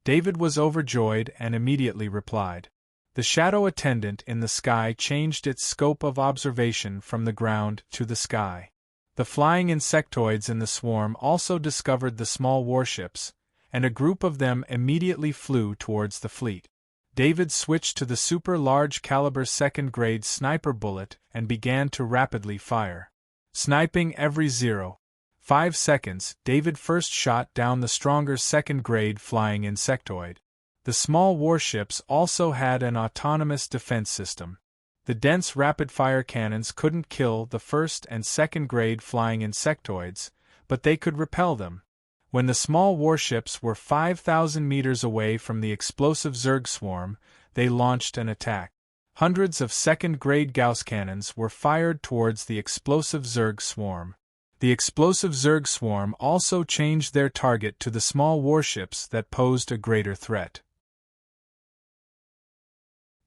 Speaker 1: David was overjoyed and immediately replied. The shadow attendant in the sky changed its scope of observation from the ground to the sky. The flying insectoids in the swarm also discovered the small warships, and a group of them immediately flew towards the fleet. David switched to the super large caliber second-grade sniper bullet and began to rapidly fire. Sniping every 0.5 seconds, David first shot down the stronger second-grade flying insectoid. The small warships also had an autonomous defense system. The dense rapid-fire cannons couldn't kill the first and second-grade flying insectoids, but they could repel them. When the small warships were 5,000 meters away from the explosive Zerg swarm, they launched an attack. Hundreds of second-grade Gauss cannons were fired towards the explosive Zerg swarm. The explosive Zerg swarm also changed their target to the small warships that posed a greater threat.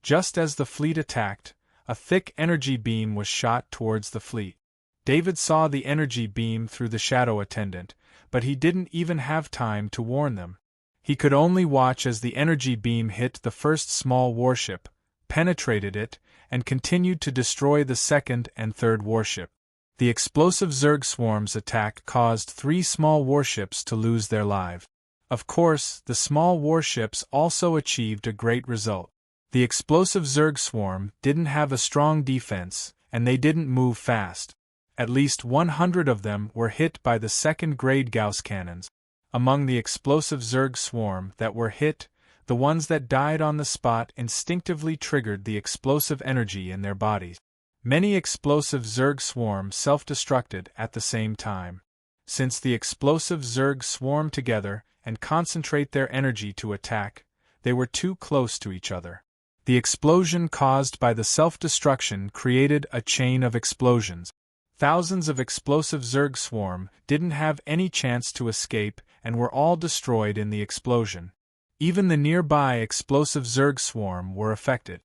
Speaker 1: Just as the fleet attacked, a thick energy beam was shot towards the fleet. David saw the energy beam through the shadow attendant, but he didn't even have time to warn them. He could only watch as the energy beam hit the first small warship, penetrated it, and continued to destroy the second and third warship. The explosive Zerg swarm's attack caused 3 small warships to lose their lives. Of course, the small warships also achieved a great result. The explosive Zerg swarm didn't have a strong defense, and they didn't move fast. At least 100 of them were hit by the second-grade Gauss cannons. Among the explosive Zerg swarm that were hit, the ones that died on the spot instinctively triggered the explosive energy in their bodies. Many explosive Zerg swarm self-destructed at the same time. Since the explosive Zerg swarm together and concentrate their energy to attack, they were too close to each other. The explosion caused by the self-destruction created a chain of explosions. Thousands of explosive Zerg swarm didn't have any chance to escape and were all destroyed in the explosion. Even the nearby explosive Zerg swarm were affected.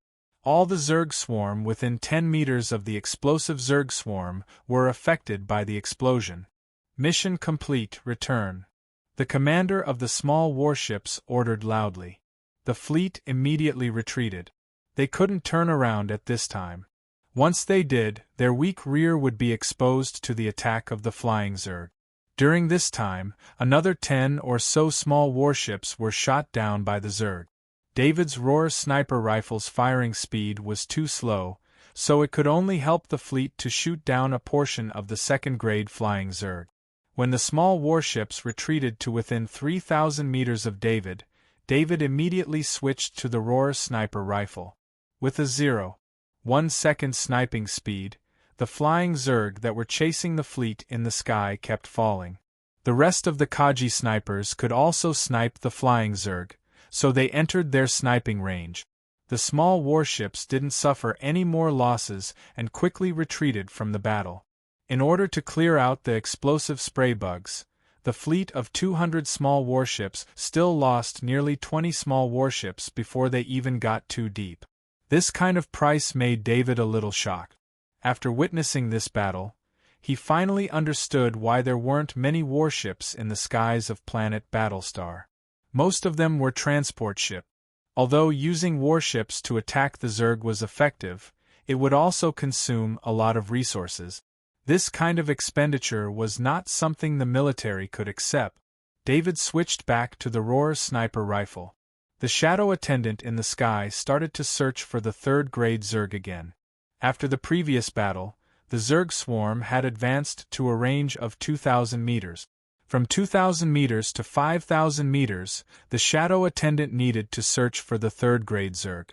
Speaker 1: All the Zerg swarm within 10 meters of the explosive Zerg swarm were affected by the explosion. Mission complete. Return. The commander of the small warships ordered loudly. The fleet immediately retreated. They couldn't turn around at this time. Once they did, their weak rear would be exposed to the attack of the flying Zerg. During this time, another 10 or so small warships were shot down by the Zerg. David's Roar sniper rifle's firing speed was too slow, so it could only help the fleet to shoot down a portion of the second-grade flying Zerg. When the small warships retreated to within 3,000 meters of David, David immediately switched to the Roar sniper rifle. With a 0.1 second sniping speed, the flying Zerg that were chasing the fleet in the sky kept falling. The rest of the Kaji snipers could also snipe the flying Zerg, so they entered their sniping range. The small warships didn't suffer any more losses and quickly retreated from the battle. In order to clear out the explosive spray bugs, the fleet of 200 small warships still lost nearly 20 small warships before they even got too deep. This kind of price made David a little shocked. After witnessing this battle, he finally understood why there weren't many warships in the skies of planet Battlestar. Most of them were transport ships. Although using warships to attack the Zerg was effective, it would also consume a lot of resources. This kind of expenditure was not something the military could accept. David switched back to the Roar sniper rifle. The shadow attendant in the sky started to search for the third-grade Zerg again. After the previous battle, the Zerg swarm had advanced to a range of 2,000 meters. From 2,000 meters to 5,000 meters, the shadow attendant needed to search for the third-grade Zerg.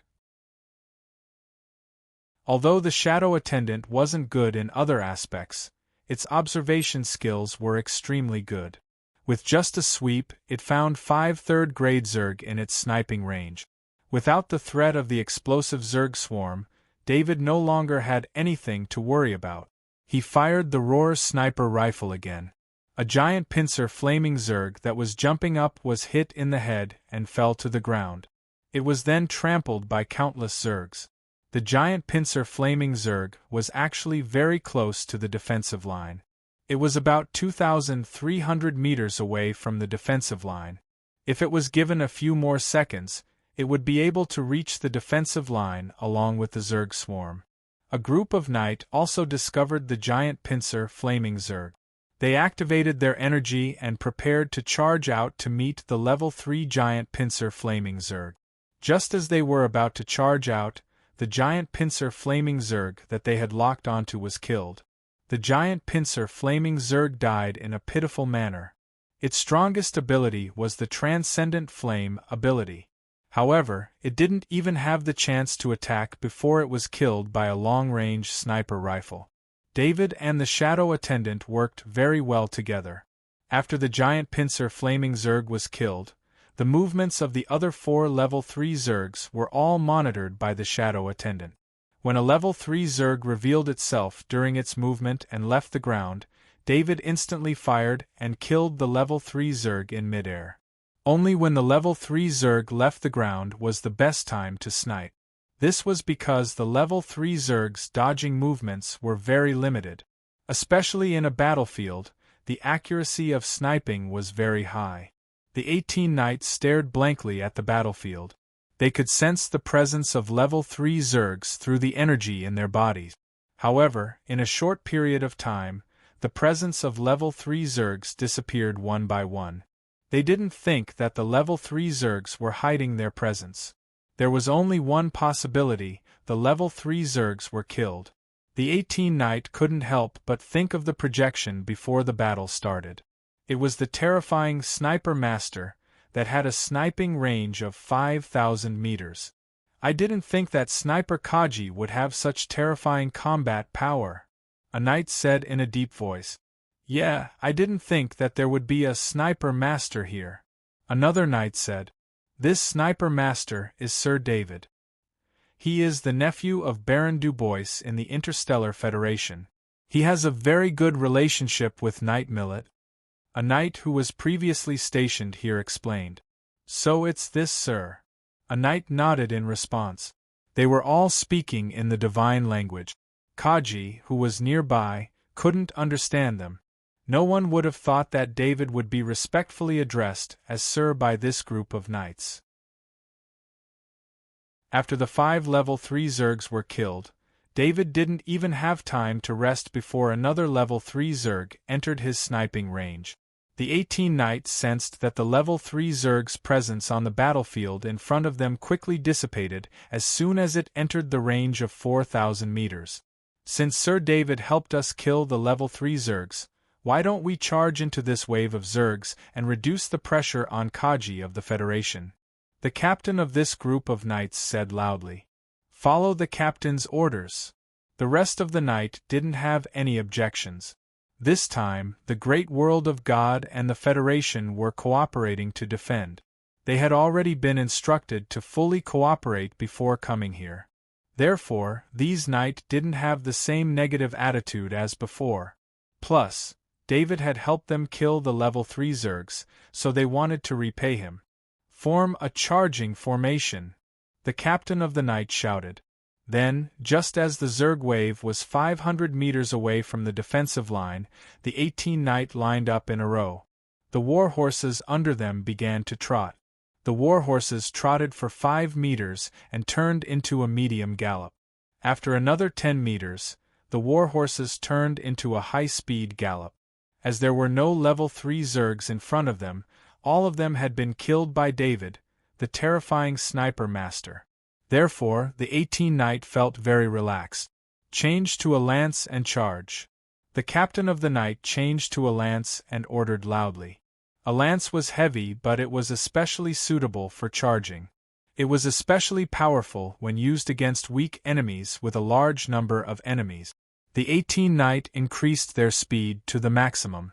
Speaker 1: Although the shadow attendant wasn't good in other aspects, its observation skills were extremely good. With just a sweep, it found 5 third-grade Zerg in its sniping range. Without the threat of the explosive Zerg swarm, David no longer had anything to worry about. He fired the Roar sniper rifle again. A giant pincer flaming Zerg that was jumping up was hit in the head and fell to the ground. It was then trampled by countless Zergs. The giant pincer flaming Zerg was actually very close to the defensive line. It was about 2,300 meters away from the defensive line. If it was given a few more seconds, it would be able to reach the defensive line along with the Zerg swarm. A group of Knight also discovered the giant pincer flaming Zerg. They activated their energy and prepared to charge out to meet the level 3 giant pincer flaming Zerg. Just as they were about to charge out, the giant pincer flaming Zerg that they had locked onto was killed. The giant pincer flaming Zerg died in a pitiful manner. Its strongest ability was the Transcendent Flame ability. However, it didn't even have the chance to attack before it was killed by a long-range sniper rifle. David and the shadow attendant worked very well together. After the giant pincer flaming Zerg was killed, the movements of the other 4 level 3 Zergs were all monitored by the shadow attendant. When a level 3 Zerg revealed itself during its movement and left the ground, David instantly fired and killed the level 3 Zerg in midair. Only when the level 3 Zerg left the ground was the best time to snipe. This was because the level 3 Zerg's dodging movements were very limited. Especially in a battlefield, the accuracy of sniping was very high. The 18 Knights stared blankly at the battlefield. They could sense the presence of level 3 Zergs through the energy in their bodies. However, in a short period of time, the presence of level 3 Zergs disappeared one by one. They didn't think that the level 3 Zergs were hiding their presence. There was only one possibility: the level 3 Zergs were killed. The 18 Knight couldn't help but think of the projection before the battle started. It was the terrifying Sniper Master that had a sniping range of 5,000 meters. I didn't think that Sniper Kaji would have such terrifying combat power, a knight said in a deep voice. Yeah, I didn't think that there would be a Sniper Master here, another knight said. This Sniper Master is Sir David. He is the nephew of Baron Dubois in the Interstellar Federation. He has a very good relationship with Knight Millet. A knight who was previously stationed here explained. So it's this, sir. A knight nodded in response. They were all speaking in the divine language. Kaji, who was nearby, couldn't understand them. No one would have thought that David would be respectfully addressed as sir by this group of knights. After the 5 level 3 Zergs were killed, David didn't even have time to rest before another level 3 Zerg entered his sniping range. The 18 Knights sensed that the level 3 Zerg's presence on the battlefield in front of them quickly dissipated as soon as it entered the range of 4,000 meters. Since Sir David helped us kill the level 3 Zergs, why don't we charge into this wave of Zergs and reduce the pressure on Kaji of the Federation? The captain of this group of knights said loudly. Follow the captain's orders. The rest of the knight didn't have any objections. This time, the great world of God and the Federation were cooperating to defend. They had already been instructed to fully cooperate before coming here. Therefore, these knights didn't have the same negative attitude as before. Plus, David had helped them kill the level 3 Zergs, so they wanted to repay him. Form a charging formation, the captain of the knight shouted. Then, just as the Zerg wave was 500 meters away from the defensive line, the 18 Knight lined up in a row. The war horses under them began to trot. The war horses trotted for 5 meters and turned into a medium gallop. After another 10 meters, the war horses turned into a high-speed gallop. As there were no level 3 Zergs in front of them, all of them had been killed by David, the terrifying sniper master. Therefore, the 18 Knight felt very relaxed. Change to a lance and charge. The captain of the Knight changed to a lance and ordered loudly. A lance was heavy, but it was especially suitable for charging. It was especially powerful when used against weak enemies with a large number of enemies. The 18 Knight increased their speed to the maximum.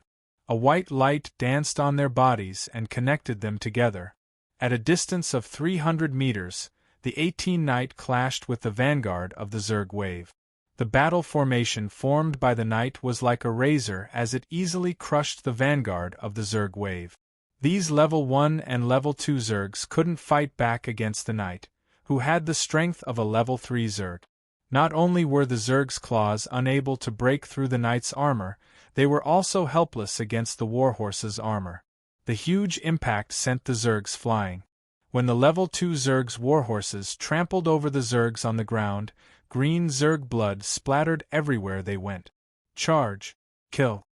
Speaker 1: A white light danced on their bodies and connected them together. At a distance of 300 meters, the 18 Knight clashed with the vanguard of the Zerg wave. The battle formation formed by the Knight was like a razor as it easily crushed the vanguard of the Zerg wave. These level 1 and level 2 Zergs couldn't fight back against the Knight, who had the strength of a level 3 Zerg. Not only were the Zerg's claws unable to break through the Knight's armor, they were also helpless against the warhorse's armor. The huge impact sent the Zergs flying. When the level 2 Zerg's warhorses trampled over the Zergs on the ground, green Zerg blood splattered everywhere they went. Charge! Kill!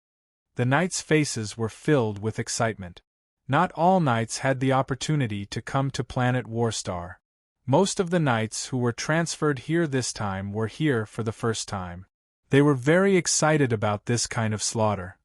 Speaker 1: The Knights' faces were filled with excitement. Not all Knights had the opportunity to come to planet Warstar. Most of the Knights who were transferred here this time were here for the first time. They were very excited about this kind of slaughter.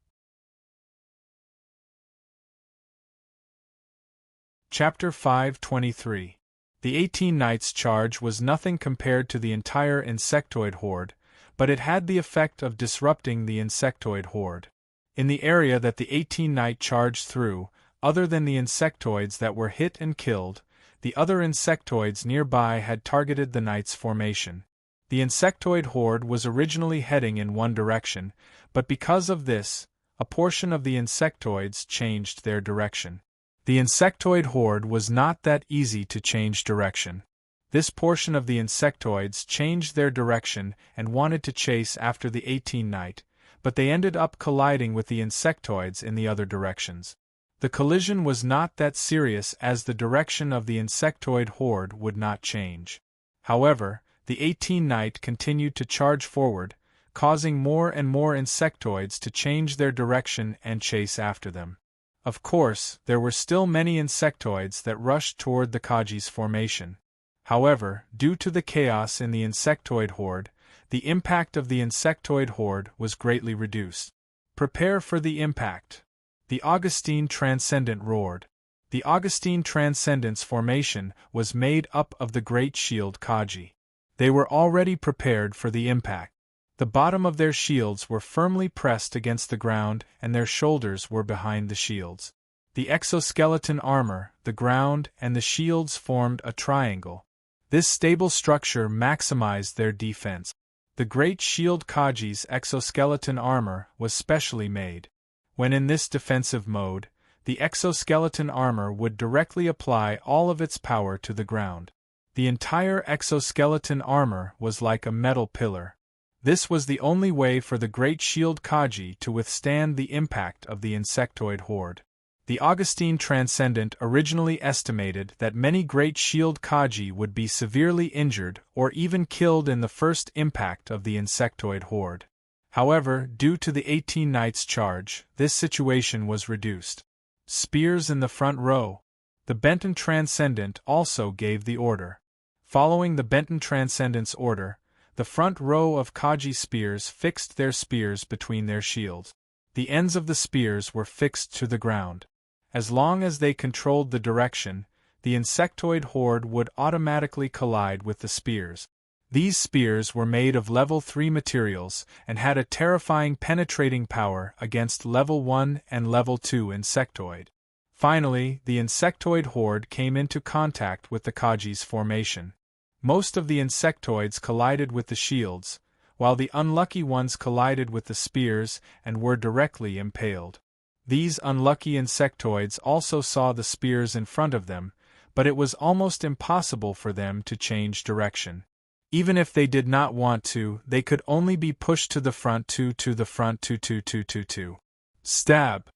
Speaker 1: Chapter 523. The 18 Knights' charge was nothing compared to the entire insectoid horde, but it had the effect of disrupting the insectoid horde. In the area that the 18 Knight charged through, other than the insectoids that were hit and killed, the other insectoids nearby had targeted the Knights' formation. The insectoid horde was originally heading in one direction, but because of this, a portion of the insectoids changed their direction. The insectoid horde was not that easy to change direction. This portion of the insectoids changed their direction and wanted to chase after the 18 Knight, but they ended up colliding with the insectoids in the other directions. The collision was not that serious as the direction of the insectoid horde would not change. However, the 18 Knight continued to charge forward, causing more and more insectoids to change their direction and chase after them. Of course, there were still many insectoids that rushed toward the Kaji's formation. However, due to the chaos in the insectoid horde, the impact of the insectoid horde was greatly reduced. Prepare for the impact. The Augustine Transcendent roared. The Augustine Transcendent's formation was made up of the Great Shield Kaji. They were already prepared for the impact. The bottom of their shields were firmly pressed against the ground and their shoulders were behind the shields. The exoskeleton armor, the ground, and the shields formed a triangle. This stable structure maximized their defense. The Great Shield Kaji's exoskeleton armor was specially made. When in this defensive mode, the exoskeleton armor would directly apply all of its power to the ground. The entire exoskeleton armor was like a metal pillar. This was the only way for the Great Shield Kaji to withstand the impact of the insectoid horde. The Augustine Transcendent originally estimated that many Great Shield Kaji would be severely injured or even killed in the first impact of the insectoid horde. However, due to the 18 Knights' charge, this situation was reduced. Spears in the front row. The Benton Transcendent also gave the order. Following the Benton Transcendent's order, the front row of Kaji spears fixed their spears between their shields. The ends of the spears were fixed to the ground. As long as they controlled the direction, the insectoid horde would automatically collide with the spears. These spears were made of level 3 materials and had a terrifying penetrating power against level 1 and level 2 insectoid. Finally, the insectoid horde came into contact with the Kaji's formation. Most of the insectoids collided with the shields, while the unlucky ones collided with the spears and were directly impaled. These unlucky insectoids also saw the spears in front of them, but it was almost impossible for them to change direction. Even if they did not want to, they could only be pushed to the front to the front to. Stab!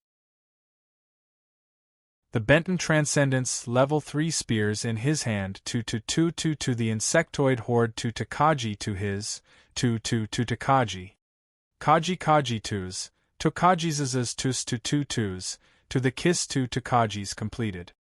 Speaker 1: The Benton Transcendent's level 3 spears in his hand to the insectoid horde to Takagi to his, to Takagi. Kaji twos, Tokajiz's tus to the kiss to Takagi's completed.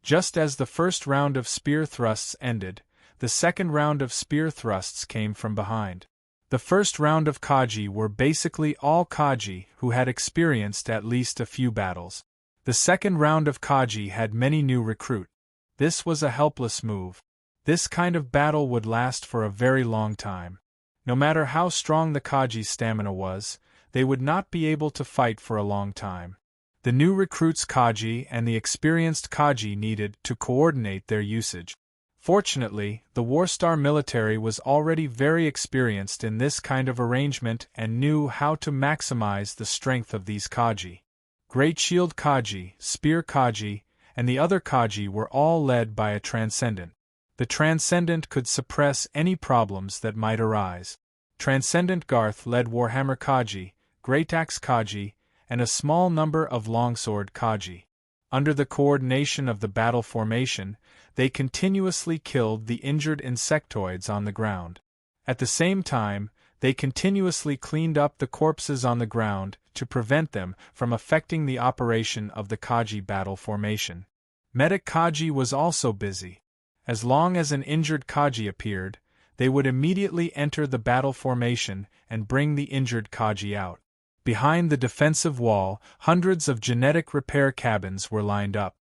Speaker 1: Just as the first round of spear thrusts ended, the second round of spear thrusts came from behind. The first round of Kaji were basically all Kaji who had experienced at least a few battles. The second round of Kaji had many new recruits. This was a helpless move. This kind of battle would last for a very long time. No matter how strong the Kaji's stamina was, they would not be able to fight for a long time. The new recruits' Kaji and the experienced Kaji needed to coordinate their usage. Fortunately, the Warstar military was already very experienced in this kind of arrangement and knew how to maximize the strength of these Kaji. Great Shield Kaji, Spear Kaji, and the other Kaji were all led by a Transcendent. The Transcendent could suppress any problems that might arise. Transcendent Garth led Warhammer Kaji, Great Axe Kaji, and a small number of Longsword Kaji. Under the coordination of the battle formation, they continuously killed the injured insectoids on the ground. At the same time, they continuously cleaned up the corpses on the ground to prevent them from affecting the operation of the Kaji battle formation. Medic Kaji was also busy. As long as an injured Kaji appeared, they would immediately enter the battle formation and bring the injured Kaji out. Behind the defensive wall, hundreds of genetic repair cabins were lined up.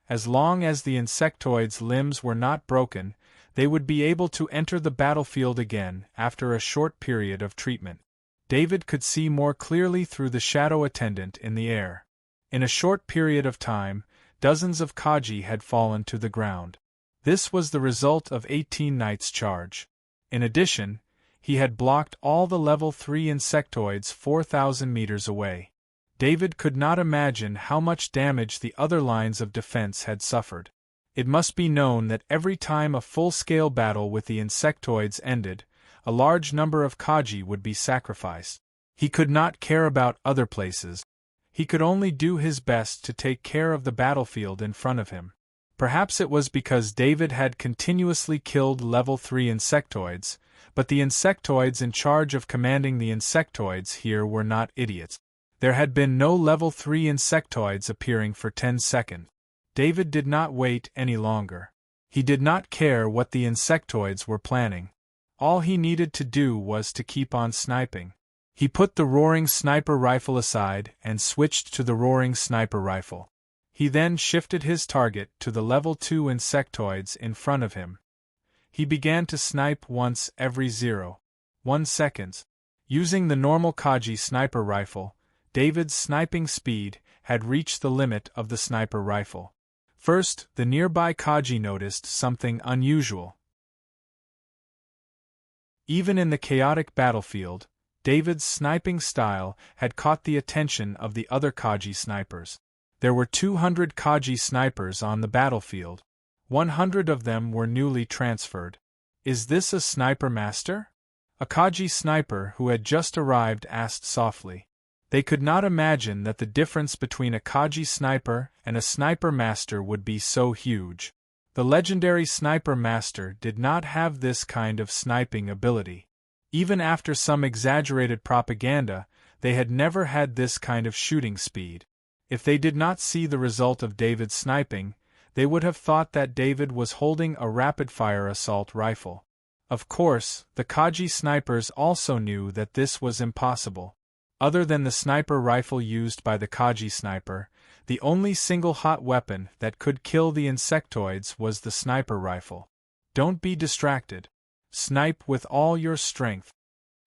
Speaker 1: As long as the insectoids' limbs were not broken, they would be able to enter the battlefield again after a short period of treatment. David could see more clearly through the shadow attendant in the air. In a short period of time, dozens of Kaji had fallen to the ground. This was the result of 18 Knights' charge. In addition, he had blocked all the level 3 insectoids 4,000 meters away. David could not imagine how much damage the other lines of defense had suffered. It must be known that every time a full-scale battle with the insectoids ended, a large number of Kaji would be sacrificed. He could not care about other places. He could only do his best to take care of the battlefield in front of him. Perhaps it was because David had continuously killed level 3 insectoids, but the insectoids in charge of commanding the insectoids here were not idiots. There had been no level 3 insectoids appearing for 10 seconds. David did not wait any longer. He did not care what the insectoids were planning. All he needed to do was to keep on sniping. He put the roaring sniper rifle aside and switched to the roaring sniper rifle. He then shifted his target to the level 2 insectoids in front of him. He began to snipe once every 0.1 seconds. Using the normal Kaji sniper rifle, David's sniping speed had reached the limit of the sniper rifle. First, the nearby Kaji noticed something unusual. Even in the chaotic battlefield, David's sniping style had caught the attention of the other Kaji snipers. There were 200 Kaji snipers on the battlefield. 100 of them were newly transferred. Is this a sniper master? A Kaji sniper who had just arrived asked softly. They could not imagine that the difference between a Kaji sniper and a sniper master would be so huge. The legendary sniper master did not have this kind of sniping ability. Even after some exaggerated propaganda, they had never had this kind of shooting speed. If they did not see the result of David's sniping, they would have thought that David was holding a rapid-fire assault rifle. Of course, the Kaji snipers also knew that this was impossible. Other than the sniper rifle used by the Kaji sniper, the only single hot weapon that could kill the insectoids was the sniper rifle. Don't be distracted. Snipe with all your strength.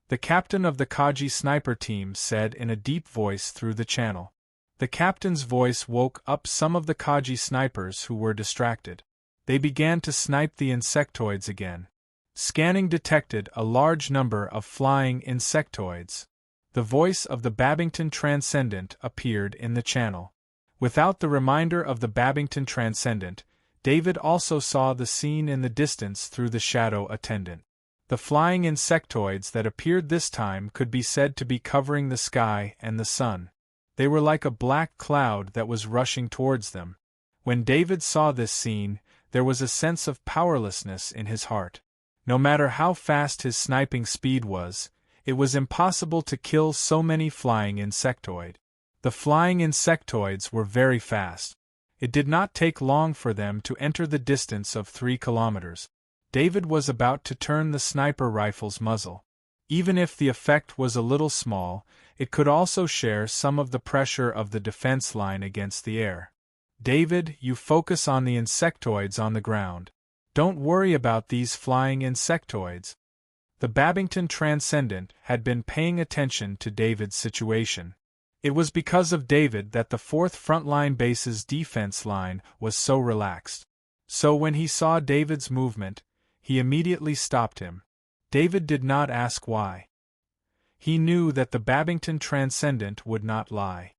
Speaker 1: The captain of the Kaji sniper team said in a deep voice through the channel. The captain's voice woke up some of the Kaji snipers who were distracted. They began to snipe the insectoids again. Scanning detected a large number of flying insectoids. The voice of the Babington Transcendent appeared in the channel. Without the reminder of the Babington Transcendent, David also saw the scene in the distance through the shadow attendant. The flying insectoids that appeared this time could be said to be covering the sky and the sun. They were like a black cloud that was rushing towards them. When David saw this scene, there was a sense of powerlessness in his heart. No matter how fast his sniping speed was, it was impossible to kill so many flying insectoids. The flying insectoids were very fast. It did not take long for them to enter the distance of 3 kilometers. David was about to turn the sniper rifle's muzzle. Even if the effect was a little small, it could also share some of the pressure of the defense line against the air. David, you focus on the insectoids on the ground. Don't worry about these flying insectoids. The Babington Transcendent had been paying attention to David's situation. It was because of David that the 4th Frontline Base's defense line was so relaxed. So when he saw David's movement, he immediately stopped him. David did not ask why. He knew that the Babington Transcendent would not lie.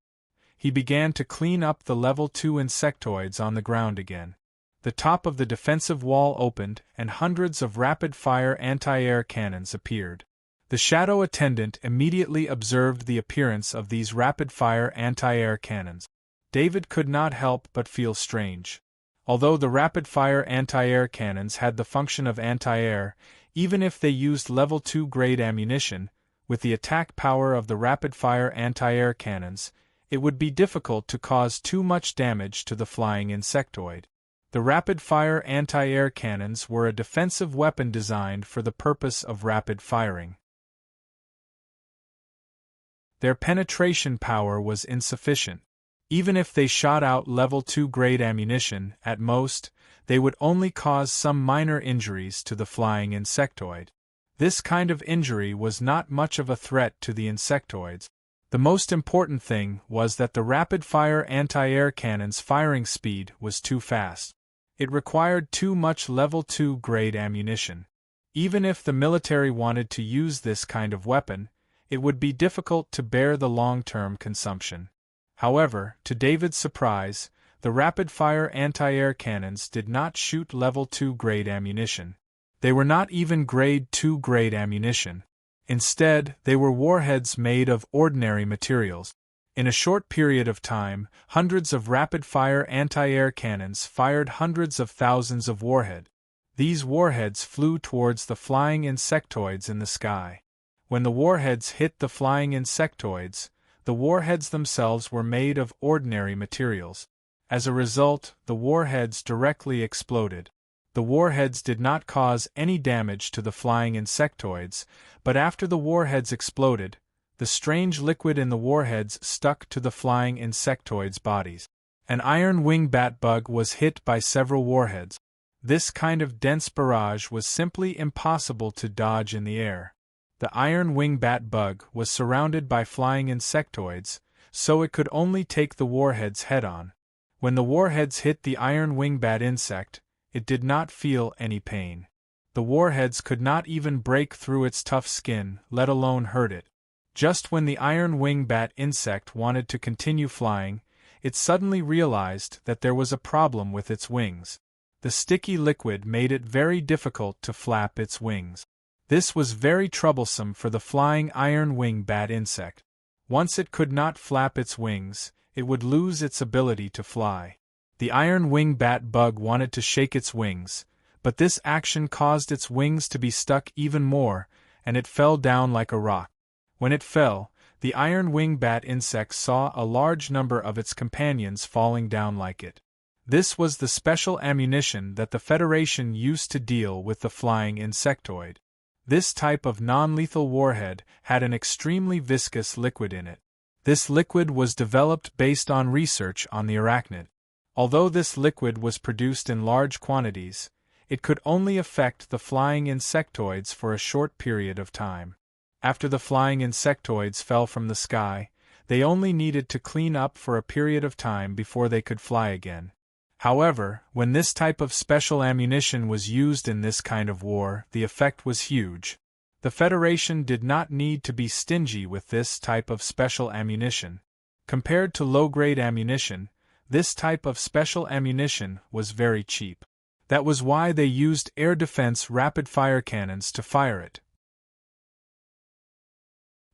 Speaker 1: He began to clean up the level 2 insectoids on the ground again. The top of the defensive wall opened and hundreds of rapid-fire anti-air cannons appeared. The Shadow Attendant immediately observed the appearance of these rapid-fire anti-air cannons. David could not help but feel strange. Although the rapid-fire anti-air cannons had the function of anti-air, even if they used level 2 grade ammunition, with the attack power of the rapid-fire anti-air cannons, it would be difficult to cause too much damage to the flying insectoid. The rapid-fire anti-air cannons were a defensive weapon designed for the purpose of rapid firing. Their penetration power was insufficient. Even if they shot out level 2 grade ammunition, at most, they would only cause some minor injuries to the flying insectoid. This kind of injury was not much of a threat to the insectoids. The most important thing was that the rapid-fire anti-air cannon's firing speed was too fast. It required too much level 2 grade ammunition. Even if the military wanted to use this kind of weapon, it would be difficult to bear the long-term consumption. However, to David's surprise, the rapid-fire anti-air cannons did not shoot level 2 grade ammunition. They were not even grade 2 grade ammunition. Instead, they were warheads made of ordinary materials. In a short period of time, hundreds of rapid-fire anti-air cannons fired hundreds of thousands of warheads. These warheads flew towards the flying insectoids in the sky. When the warheads hit the flying insectoids, the warheads themselves were made of ordinary materials. As a result, the warheads directly exploded. The warheads did not cause any damage to the flying insectoids, but after the warheads exploded, the strange liquid in the warheads stuck to the flying insectoids' bodies. An iron wing bat bug was hit by several warheads. This kind of dense barrage was simply impossible to dodge in the air. The iron wing bat bug was surrounded by flying insectoids, so it could only take the warheads head-on. When the warheads hit the iron wing bat insect, it did not feel any pain. The warheads could not even break through its tough skin, let alone hurt it. Just when the iron wing bat insect wanted to continue flying, it suddenly realized that there was a problem with its wings. The sticky liquid made it very difficult to flap its wings. This was very troublesome for the flying iron wing bat insect. Once it could not flap its wings, it would lose its ability to fly. The iron wing bat bug wanted to shake its wings, but this action caused its wings to be stuck even more, and it fell down like a rock. When it fell, the iron wing bat insect saw a large number of its companions falling down like it. This was the special ammunition that the Federation used to deal with the flying insectoid. This type of non-lethal warhead had an extremely viscous liquid in it. This liquid was developed based on research on the arachnid. Although this liquid was produced in large quantities, it could only affect the flying insectoids for a short period of time. After the flying insectoids fell from the sky, they only needed to clean up for a period of time before they could fly again. However, when this type of special ammunition was used in this kind of war, the effect was huge. The Federation did not need to be stingy with this type of special ammunition. Compared to low-grade ammunition, this type of special ammunition was very cheap. That was why they used air defense rapid-fire cannons to fire it.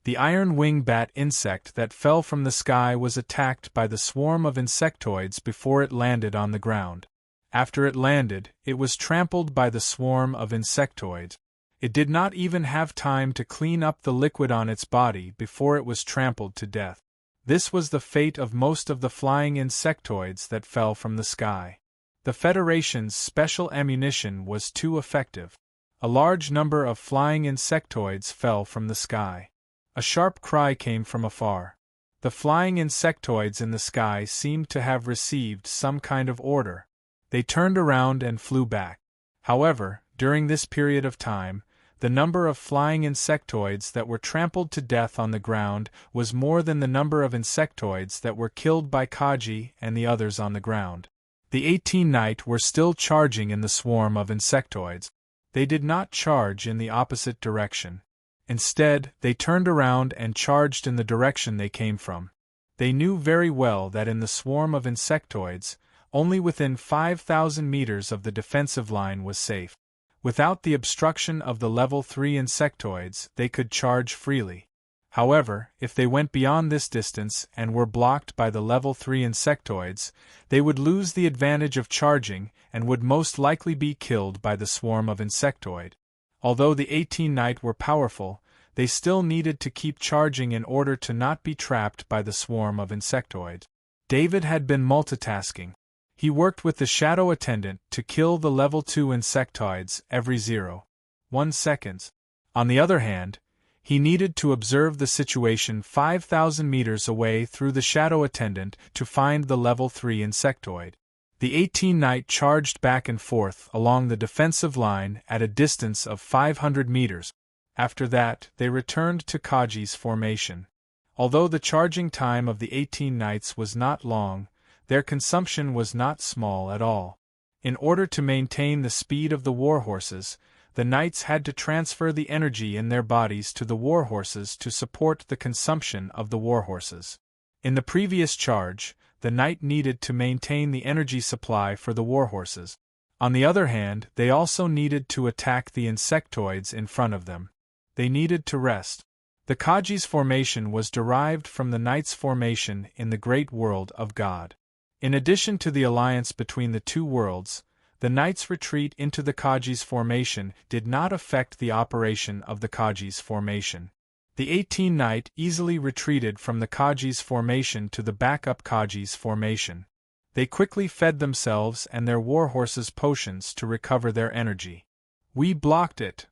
Speaker 1: The iron-wing bat insect that fell from the sky was attacked by the swarm of insectoids before it landed on the ground. After it landed, it was trampled by the swarm of insectoids. It did not even have time to clean up the liquid on its body before it was trampled to death. This was the fate of most of the flying insectoids that fell from the sky. The Federation's special ammunition was too effective. A large number of flying insectoids fell from the sky. A sharp cry came from afar. The flying insectoids in the sky seemed to have received some kind of order. They turned around and flew back. However, during this period of time, the number of flying insectoids that were trampled to death on the ground was more than the number of insectoids that were killed by Kaji and the others on the ground. The 18 Knight were still charging in the swarm of insectoids. They did not charge in the opposite direction. Instead, they turned around and charged in the direction they came from. They knew very well that in the swarm of insectoids, only within 5,000 meters of the defensive line was safe. Without the obstruction of the level 3 insectoids, they could charge freely. However, if they went beyond this distance and were blocked by the level 3 insectoids, they would lose the advantage of charging and would most likely be killed by the swarm of insectoid. Although the 18 Knight were powerful, they still needed to keep charging in order to not be trapped by the swarm of insectoids. David had been multitasking. He worked with the Shadow Attendant to kill the level 2 insectoids every 0.1 seconds. On the other hand, he needed to observe the situation 5,000 meters away through the Shadow Attendant to find the level 3 insectoid. The 18 Knight charged back and forth along the defensive line at a distance of 500 meters. After that, they returned to Kaji's formation. Although the charging time of the 18 Knights was not long, their consumption was not small at all. In order to maintain the speed of the warhorses, the Knights had to transfer the energy in their bodies to the warhorses to support the consumption of the warhorses. In the previous charge, the Knight needed to maintain the energy supply for the warhorses. On the other hand, they also needed to attack the insectoids in front of them. They needed to rest. The Kaji's formation was derived from the Knight's formation in the great world of God. In addition to the alliance between the two worlds, the Knight's retreat into the Kaji's formation did not affect the operation of the Kaji's formation. The 18 Knight easily retreated from the Kaji's formation to the backup Kaji's formation. They quickly fed themselves and their warhorses potions to recover their energy. We blocked it.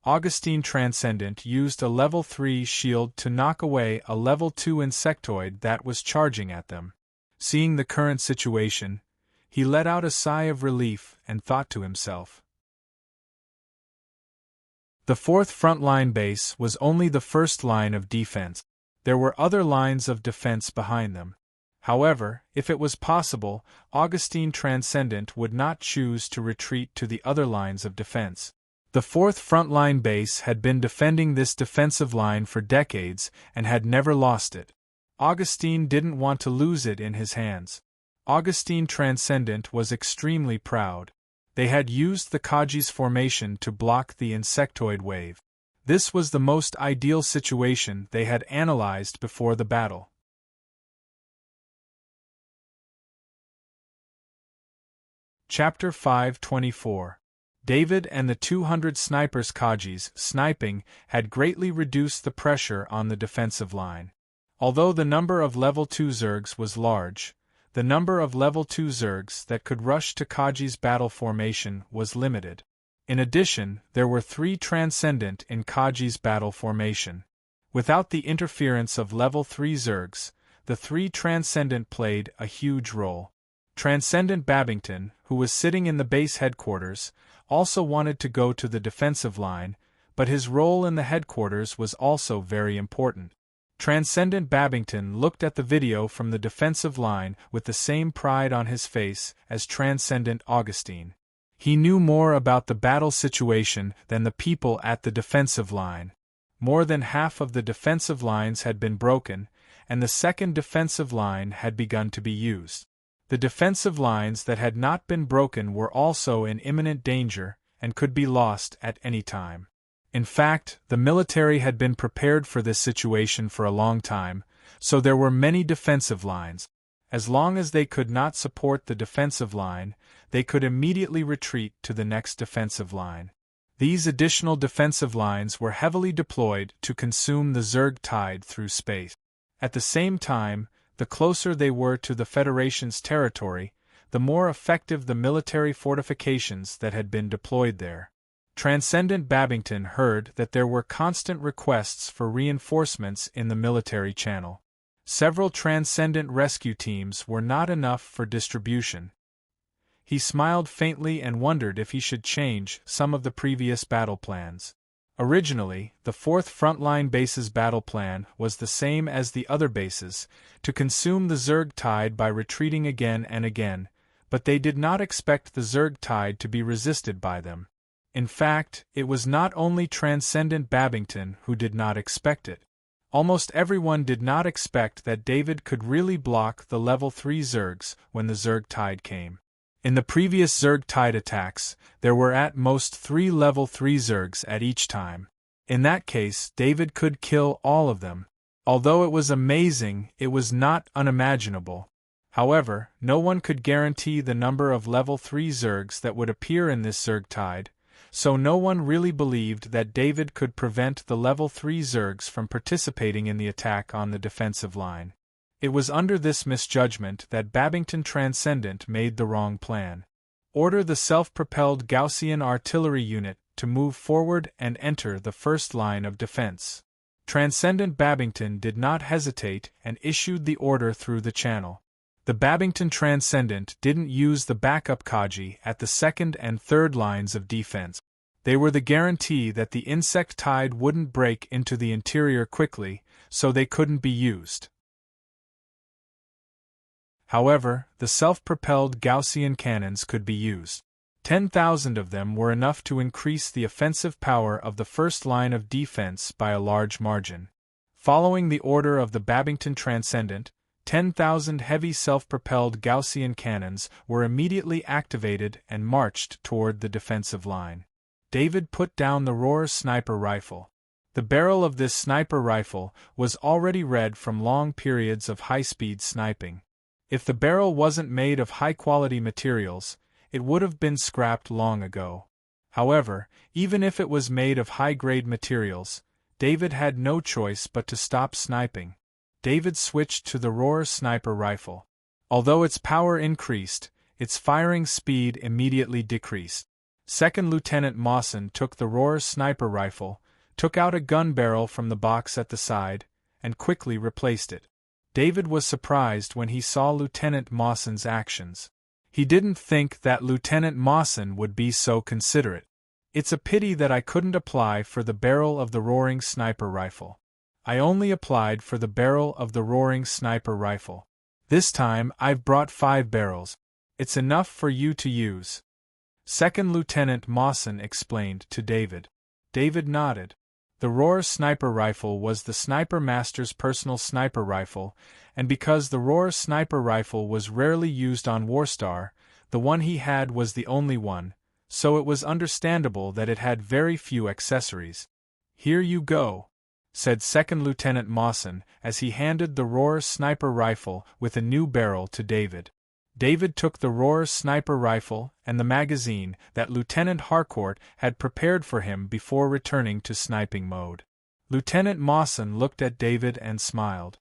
Speaker 1: Augustine Transcendent used a level 3 shield to knock away a level 2 insectoid that was charging at them. Seeing the current situation, he let out a sigh of relief and thought to himself. The 4th frontline base was only the first line of defense. There were other lines of defense behind them. However, if it was possible, Augustine Transcendent would not choose to retreat to the other lines of defense. The 4th frontline base had been defending this defensive line for decades and had never lost it. Augustine didn't want to lose it in his hands. Augustine Transcendent was extremely proud. They had used the Kaji's formation to block the insectoid wave. This was the most ideal situation they had analyzed before the battle. Chapter 524. David and the 200 snipers. Kaji's sniping had greatly reduced the pressure on the defensive line. Although the number of level 2 Zergs was large, the number of level 2 Zergs that could rush to Kaji's battle formation was limited. In addition, there were 3 Transcendent in Kaji's battle formation. Without the interference of level 3 Zergs, the 3 Transcendent played a huge role. Transcendent Babington, who was sitting in the base headquarters, also wanted to go to the defensive line, but his role in the headquarters was also very important. Transcendent Babington looked at the video from the defensive line with the same pride on his face as Transcendent Augustine. He knew more about the battle situation than the people at the defensive line. More than half of the defensive lines had been broken, and the second defensive line had begun to be used. The defensive lines that had not been broken were also in imminent danger and could be lost at any time. In fact, the military had been prepared for this situation for a long time, so there were many defensive lines. As long as they could not support the defensive line, they could immediately retreat to the next defensive line. These additional defensive lines were heavily deployed to consume the Zerg tide through space. At the same time, the closer they were to the Federation's territory, the more effective the military fortifications that had been deployed there. Transcendent Babington heard that there were constant requests for reinforcements in the military channel. Several Transcendent rescue teams were not enough for distribution. He smiled faintly and wondered if he should change some of the previous battle plans. Originally, the 4th Frontline Base's battle plan was the same as the other bases, to consume the Zerg tide by retreating again and again, but they did not expect the Zerg tide to be resisted by them. In fact, it was not only Transcendent Babington who did not expect it. Almost everyone did not expect that David could really block the level 3 Zergs when the Zerg tide came. In the previous Zerg tide attacks, there were at most 3 level 3 Zergs at each time. In that case, David could kill all of them. Although it was amazing, it was not unimaginable. However, no one could guarantee the number of level 3 Zergs that would appear in this Zerg tide, so no one really believed that David could prevent the level 3 Zergs from participating in the attack on the defensive line. It was under this misjudgment that Babington Transcendent made the wrong plan. Order the self-propelled Gaussian artillery unit to move forward and enter the first line of defense. Transcendent Babington did not hesitate and issued the order through the channel. The Babington Transcendent didn't use the backup Kaji at the 2nd and 3rd lines of defense. They were the guarantee that the insect tide wouldn't break into the interior quickly, so they couldn't be used. However, the self-propelled Gaussian cannons could be used. 10,000 of them were enough to increase the offensive power of the first line of defense by a large margin. Following the order of the Babington Transcendent, 10,000 heavy self-propelled Gaussian cannons were immediately activated and marched toward the defensive line. David put down the Roer sniper rifle. The barrel of this sniper rifle was already red from long periods of high-speed sniping. If the barrel wasn't made of high-quality materials, it would have been scrapped long ago. However, even if it was made of high-grade materials, David had no choice but to stop sniping. David switched to the Roer sniper rifle. Although its power increased, its firing speed immediately decreased. Second Lieutenant Mawson took the Roer sniper rifle, took out a gun barrel from the box at the side, and quickly replaced it. David was surprised when he saw Lieutenant Mawson's actions. He didn't think that Lieutenant Mawson would be so considerate. It's a pity that I couldn't apply for the barrel of the roaring sniper rifle. I only applied for the barrel of the roaring sniper rifle. This time I've brought 5 barrels. It's enough for you to use. Second Lieutenant Mawson explained to David. David nodded. The Roer sniper rifle was the sniper master's personal sniper rifle, and because the Roer sniper rifle was rarely used on Warstar, the one he had was the only one, so it was understandable that it had very few accessories. Here you go, said Second Lieutenant Mawson as he handed the Roer sniper rifle with a new barrel to David. David took the Roer sniper rifle and the magazine that Lieutenant Harcourt had prepared for him before returning to sniping mode. Lieutenant Mawson looked at David and smiled.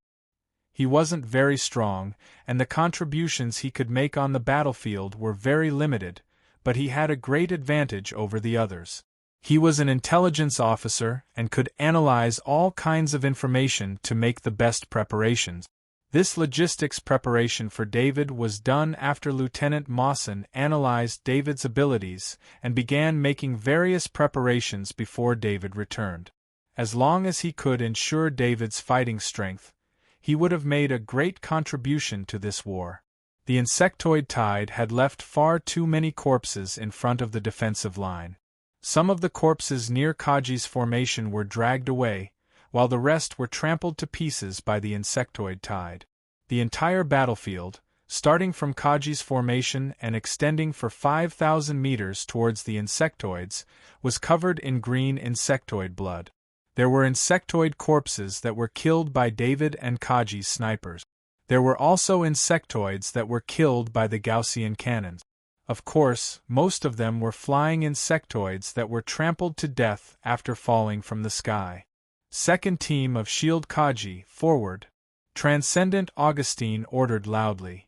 Speaker 1: He wasn't very strong, and the contributions he could make on the battlefield were very limited, but he had a great advantage over the others. He was an intelligence officer and could analyze all kinds of information to make the best preparations. This logistics preparation for David was done after Lieutenant Mawson analyzed David's abilities and began making various preparations before David returned. As long as he could ensure David's fighting strength, he would have made a great contribution to this war. The insectoid tide had left far too many corpses in front of the defensive line. Some of the corpses near Kaji's formation were dragged away, while the rest were trampled to pieces by the insectoid tide. The entire battlefield, starting from Kaji's formation and extending for 5,000 meters towards the insectoids, was covered in green insectoid blood. There were insectoid corpses that were killed by David and Kaji's snipers. There were also insectoids that were killed by the Gaussian cannons. Of course, most of them were flying insectoids that were trampled to death after falling from the sky. Second team of Shield Kaji, forward! Transcendent Augustine ordered loudly.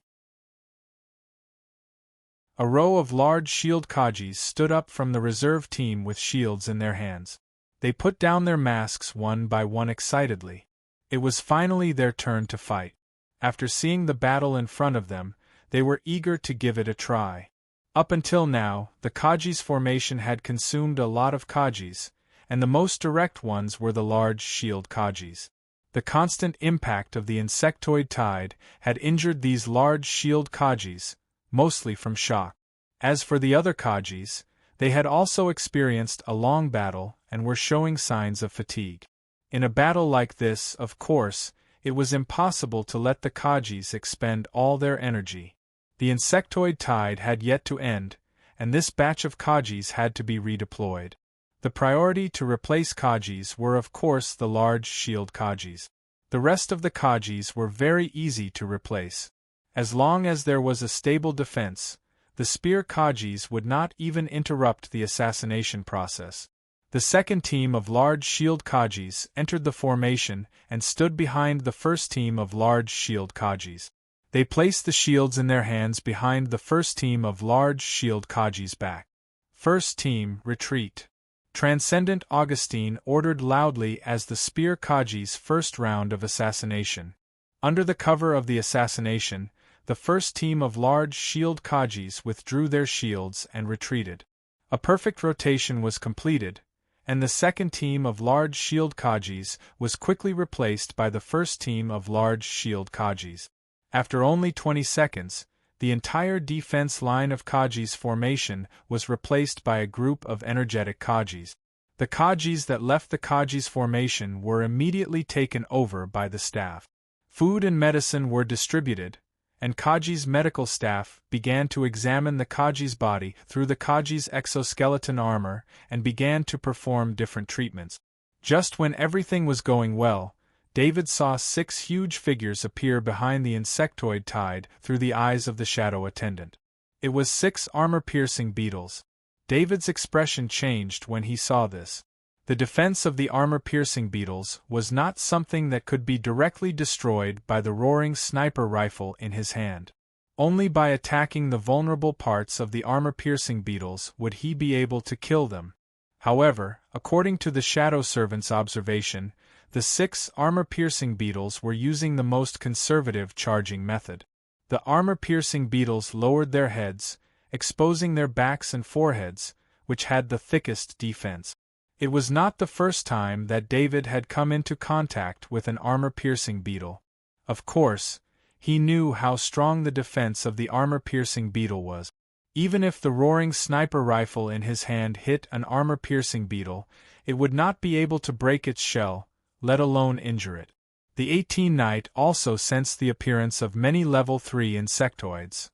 Speaker 1: A row of large Shield Kajis stood up from the reserve team with shields in their hands. They put down their masks one by one excitedly. It was finally their turn to fight. After seeing the battle in front of them, they were eager to give it a try. Up until now, the Kaji's formation had consumed a lot of Kajis, and the most direct ones were the large Shield Kajis. The constant impact of the insectoid tide had injured these large Shield Kajis, mostly from shock. As for the other Kajis, they had also experienced a long battle and were showing signs of fatigue. In a battle like this, of course, it was impossible to let the Kajis expend all their energy. The insectoid tide had yet to end, and this batch of Kajis had to be redeployed. The priority to replace Kajis were of course the large Shield Kajis. The rest of the Kajis were very easy to replace. As long as there was a stable defense, the Spear Kajis would not even interrupt the assassination process. The second team of large Shield Kajis entered the formation and stood behind the first team of large Shield Kajis. They placed the shields in their hands behind the first team of large Shield Kajis' back. First team, retreat! Transcendent Augustine ordered loudly as the Spear Kajis' first round of assassination. Under the cover of the assassination, the first team of large Shield Kajis withdrew their shields and retreated. A perfect rotation was completed, and the second team of large Shield Kajis was quickly replaced by the first team of large Shield Kajis. After only 20 seconds, the entire defense line of Kaji's formation was replaced by a group of energetic Kajis. The Kajis that left the Kaji's formation were immediately taken over by the staff. Food and medicine were distributed, and Kaji's medical staff began to examine the Kaji's body through the Kaji's exoskeleton armor and began to perform different treatments. Just when everything was going well, David saw 6 huge figures appear behind the insectoid tide through the eyes of the shadow attendant. It was 6 armor-piercing beetles. David's expression changed when he saw this. The defense of the armor-piercing beetles was not something that could be directly destroyed by the roaring sniper rifle in his hand. Only by attacking the vulnerable parts of the armor-piercing beetles would he be able to kill them. However, according to the Shadow Servant's observation, the 6 armor-piercing beetles were using the most conservative charging method. The armor-piercing beetles lowered their heads, exposing their backs and foreheads, which had the thickest defense. It was not the first time that David had come into contact with an armor-piercing beetle. Of course, he knew how strong the defense of the armor-piercing beetle was. Even if the roaring sniper rifle in his hand hit an armor-piercing beetle, it would not be able to break its shell, let alone injure it. The 18 Knight also sensed the appearance of many level 3 insectoids.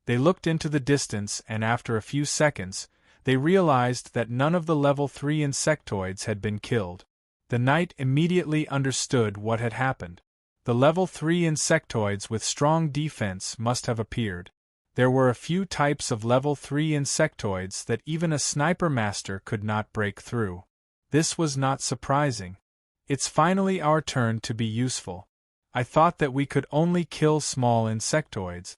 Speaker 1: They looked into the distance and after a few seconds, they realized that none of the level 3 insectoids had been killed. The knight immediately understood what had happened. The level 3 insectoids with strong defense must have appeared. There were a few types of level 3 insectoids that even a sniper master could not break through. This was not surprising. It's finally our turn to be useful. I thought that we could only kill small insectoids.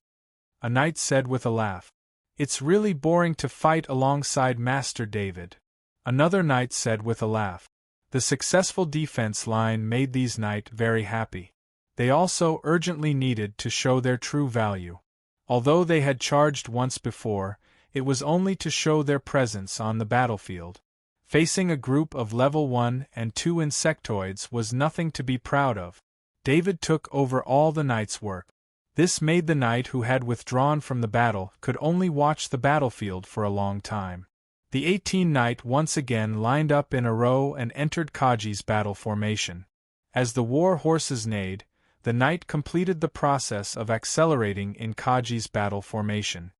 Speaker 1: A knight said with a laugh. It's really boring to fight alongside Master David. Another knight said with a laugh. The successful defense line made these knights very happy. They also urgently needed to show their true value. Although they had charged once before, it was only to show their presence on the battlefield. Facing a group of level 1 and 2 insectoids was nothing to be proud of. David took over all the knight's work. This made the knight who had withdrawn from the battle could only watch the battlefield for a long time. The 18 Knight once again lined up in a row and entered Kaji's battle formation. As the war horses neighed, the knight completed the process of accelerating in Kaji's battle formation.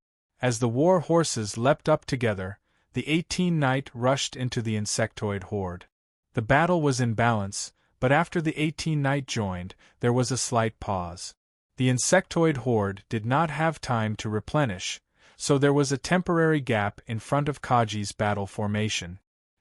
Speaker 1: As the war horses leapt up together, the 18 knight rushed into the insectoid horde. The battle was in balance, but after the 18 knight joined, there was a slight pause. The insectoid horde did not have time to replenish, so there was a temporary gap in front of Kaji's battle formation.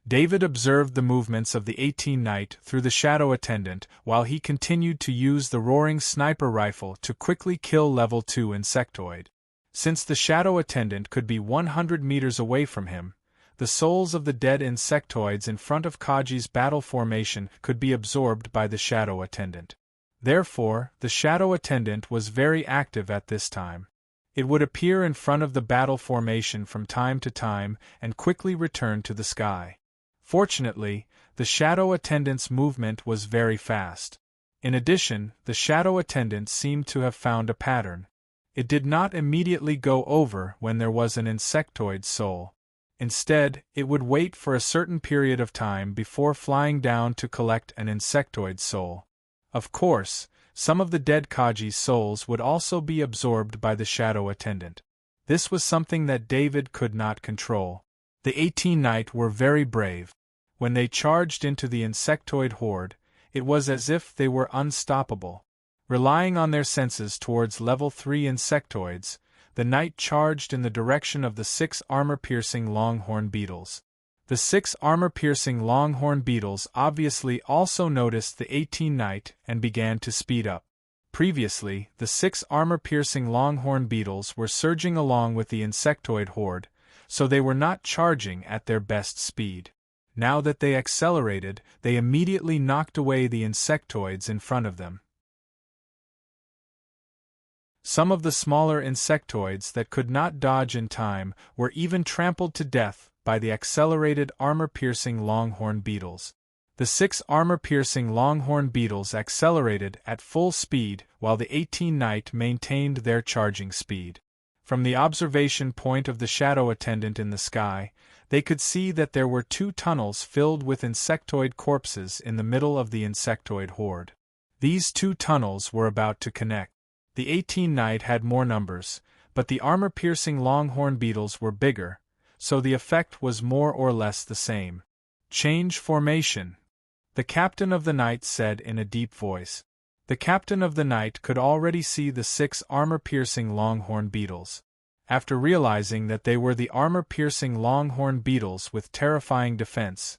Speaker 1: David observed the movements of the 18 knight through the shadow attendant while he continued to use the roaring sniper rifle to quickly kill level 2 insectoid. Since the shadow attendant could be 100 meters away from him, the souls of the dead insectoids in front of Kaji's battle formation could be absorbed by the shadow attendant. Therefore, the shadow attendant was very active at this time. It would appear in front of the battle formation from time to time and quickly return to the sky. Fortunately, the shadow attendant's movement was very fast. In addition, the shadow attendant seemed to have found a pattern. It did not immediately go over when there was an insectoid soul. Instead, it would wait for a certain period of time before flying down to collect an insectoid soul. Of course, some of the dead Kaji's souls would also be absorbed by the shadow attendant. This was something that David could not control. The 18 knight were very brave. When they charged into the insectoid horde, it was as if they were unstoppable. Relying on their senses towards level 3 insectoids, the knight charged in the direction of the 6 armor-piercing longhorn beetles. The 6 armor-piercing longhorn beetles obviously also noticed the 18 knight and began to speed up. Previously, the 6 armor-piercing longhorn beetles were surging along with the insectoid horde, so they were not charging at their best speed. Now that they accelerated, they immediately knocked away the insectoids in front of them. Some of the smaller insectoids that could not dodge in time were even trampled to death by the accelerated armor-piercing longhorn beetles. The 6 armor-piercing longhorn beetles accelerated at full speed while the 18 knight maintained their charging speed. From the observation point of the shadow attendant in the sky, they could see that there were 2 tunnels filled with insectoid corpses in the middle of the insectoid horde. These 2 tunnels were about to connect. The 18 knight had more numbers, but the armor-piercing longhorn beetles were bigger, so the effect was more or less the same. Change formation, the captain of the knight said in a deep voice. The captain of the knight could already see the 6 armor-piercing longhorn beetles. After realizing that they were the armor-piercing longhorn beetles with terrifying defense,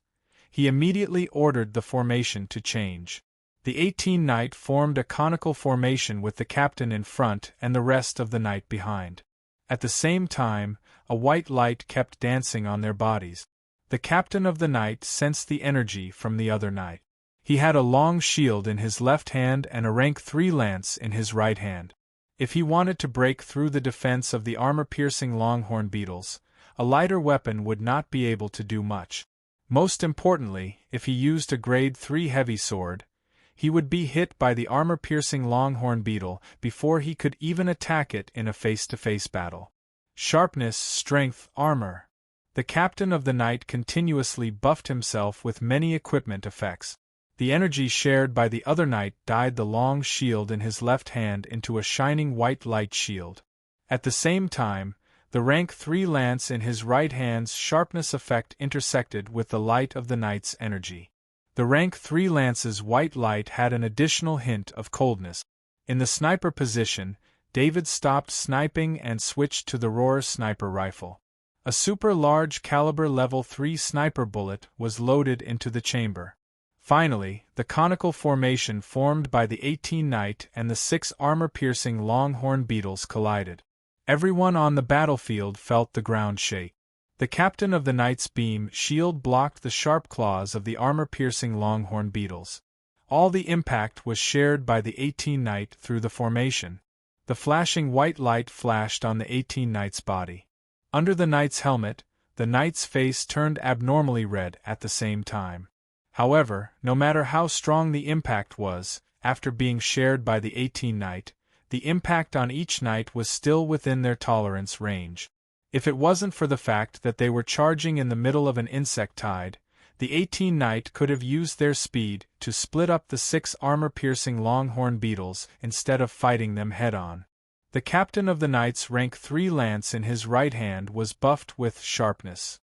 Speaker 1: he immediately ordered the formation to change. The 18 knight formed a conical formation with the captain in front and the rest of the knight behind. At the same time, a white light kept dancing on their bodies. The captain of the knight sensed the energy from the other knight. He had a long shield in his left hand and a rank 3 lance in his right hand. If he wanted to break through the defense of the armor-piercing longhorn beetles, a lighter weapon would not be able to do much. Most importantly, if he used a grade 3 heavy sword, he would be hit by the armor-piercing longhorn beetle before he could even attack it in a face-to-face battle. Sharpness, strength, armor. The captain of the knight continuously buffed himself with many equipment effects. The energy shared by the other knight dyed the long shield in his left hand into a shining white light shield. At the same time, the rank 3 lance in his right hand's sharpness effect intersected with the light of the knight's energy. The rank 3 lance's white light had an additional hint of coldness. In the sniper position, David stopped sniping and switched to the roar sniper rifle. A super large caliber level 3 sniper bullet was loaded into the chamber. Finally, the conical formation formed by the 18 knight and the 6 armor-piercing longhorn beetles collided. Everyone on the battlefield felt the ground shake. The captain of the knight's beam shield blocked the sharp claws of the armor-piercing longhorn beetles. All the impact was shared by the 18 knight through the formation. The flashing white light flashed on the 18 knight's body. Under the knight's helmet, the knight's face turned abnormally red at the same time. However, no matter how strong the impact was, after being shared by the 18 knight, the impact on each knight was still within their tolerance range. If it wasn't for the fact that they were charging in the middle of an insect tide, The 18 Knight could have used their speed to split up the 6 armor-piercing longhorn beetles instead of fighting them head-on. The captain of the Knight's rank 3 lance in his right hand was buffed with sharpness.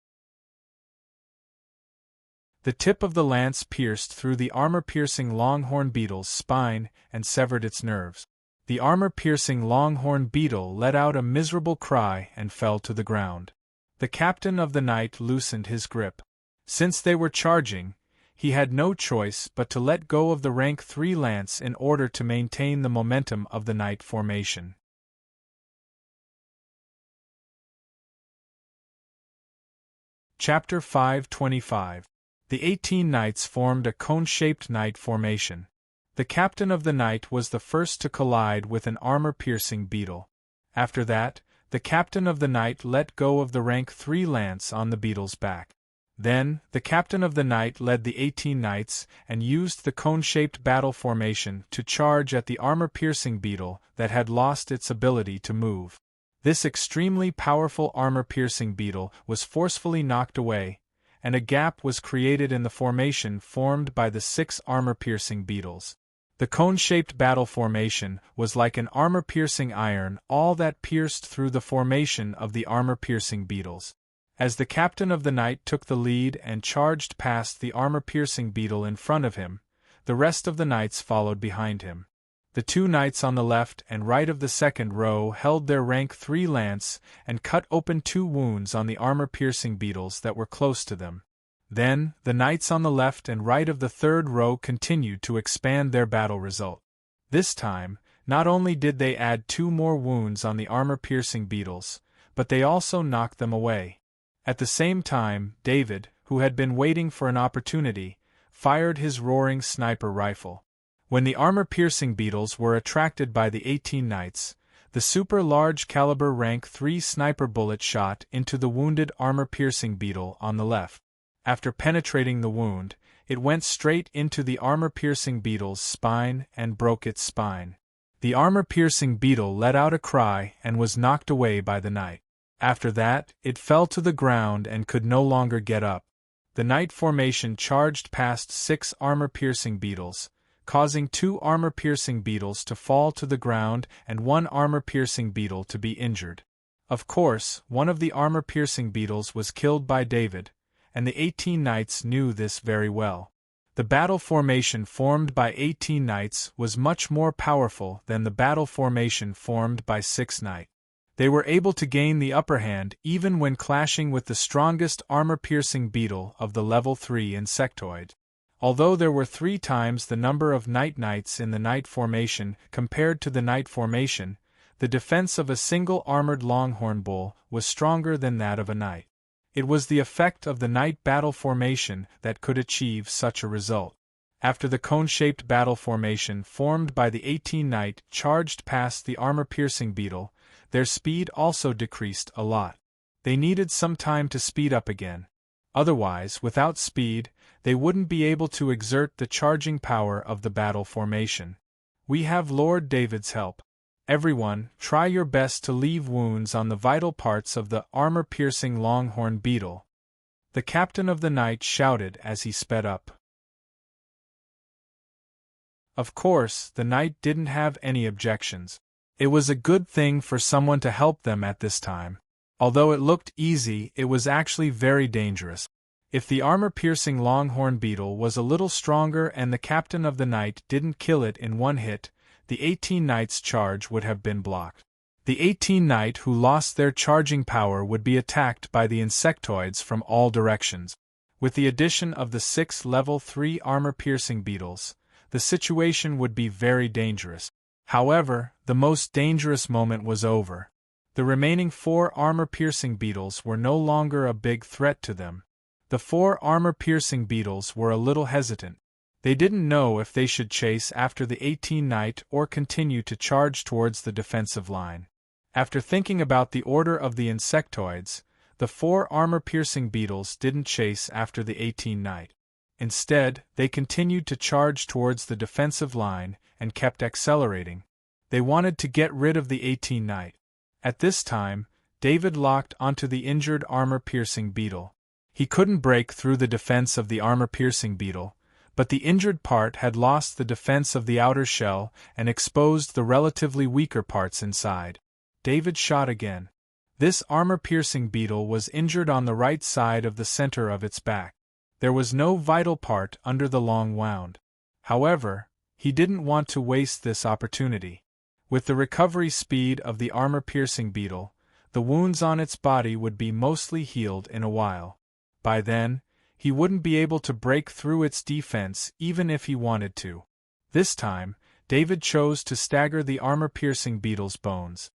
Speaker 1: The tip of the lance pierced through the armor-piercing longhorn beetle's spine and severed its nerves. The armor-piercing longhorn beetle let out a miserable cry and fell to the ground. The captain of the Knight loosened his grip. Since they were charging, he had no choice but to let go of the rank 3 lance in order to maintain the momentum of the Knight formation. Chapter 525. The 18 Knights formed a cone-shaped Knight formation. The captain of the Knight was the first to collide with an armor-piercing beetle. After that, the captain of the Knight let go of the rank 3 lance on the beetle's back. Then, the captain of the Knight led the 18 Knights and used the cone-shaped battle formation to charge at the armor-piercing beetle that had lost its ability to move. This extremely powerful armor-piercing beetle was forcefully knocked away, and a gap was created in the formation formed by the 6 armor-piercing beetles. The cone-shaped battle formation was like an armor-piercing iron all that pierced through the formation of the armor-piercing beetles. As the captain of the Knight took the lead and charged past the armor-piercing beetle in front of him, the rest of the Knights followed behind him. The 2 Knights on the left and right of the second row held their rank 3 lance and cut open 2 wounds on the armor-piercing beetles that were close to them. Then, the Knights on the left and right of the third row continued to expand their battle result. This time, not only did they add 2 more wounds on the armor-piercing beetles, but they also knocked them away. At the same time, David, who had been waiting for an opportunity, fired his roaring sniper rifle. When the armor-piercing beetles were attracted by the 18 Knights, the super-large caliber rank 3 sniper bullet shot into the wounded armor-piercing beetle on the left. After penetrating the wound, it went straight into the armor-piercing beetle's spine and broke its spine. The armor-piercing beetle let out a cry and was knocked away by the Knight. After that, it fell to the ground and could no longer get up. The Knight formation charged past 6 armor-piercing beetles, causing 2 armor-piercing beetles to fall to the ground and 1 armor-piercing beetle to be injured. Of course, one of the armor-piercing beetles was killed by David, and the 18 Knights knew this very well. The battle formation formed by 18 Knights was much more powerful than the battle formation formed by 6 Knights. They were able to gain the upper hand even when clashing with the strongest armor-piercing beetle of the level 3 insectoid. Although there were 3 times the number of Knights in the Knight formation compared to the Knight formation, the defense of a single armored longhorn bull was stronger than that of a Knight. It was the effect of the Knight battle formation that could achieve such a result. After the cone-shaped battle formation formed by the 18 Knight charged past the armor-piercing beetle, their speed also decreased a lot. They needed some time to speed up again. Otherwise, without speed, they wouldn't be able to exert the charging power of the battle formation. We have Lord David's help. Everyone, try your best to leave wounds on the vital parts of the armor-piercing longhorn beetle. The captain of the Knight shouted as he sped up. Of course, the Knight didn't have any objections. It was a good thing for someone to help them at this time. Although it looked easy, it was actually very dangerous. If the armor-piercing longhorn beetle was a little stronger and the captain of the Knight didn't kill it in one hit, the 18 Knights' charge would have been blocked. The 18 Knight who lost their charging power would be attacked by the insectoids from all directions. With the addition of the 6 level 3 armor-piercing beetles, the situation would be very dangerous. However, the most dangerous moment was over. The remaining 4 armor-piercing beetles were no longer a big threat to them. The 4 armor-piercing beetles were a little hesitant. They didn't know if they should chase after the 18 Knight or continue to charge towards the defensive line. After thinking about the order of the insectoids, the 4 armor-piercing beetles didn't chase after the 18 Knight. Instead, they continued to charge towards the defensive line and kept accelerating. They wanted to get rid of the 18 Knight. At this time, David locked onto the injured armor-piercing beetle. He couldn't break through the defense of the armor-piercing beetle, but the injured part had lost the defense of the outer shell and exposed the relatively weaker parts inside. David shot again. This armor-piercing beetle was injured on the right side of the center of its back. There was no vital part under the long wound. However, he didn't want to waste this opportunity. With the recovery speed of the armor-piercing beetle, the wounds on its body would be mostly healed in a while. By then, he wouldn't be able to break through its defense even if he wanted to. This time, David chose to stagger the armor-piercing beetle's bones.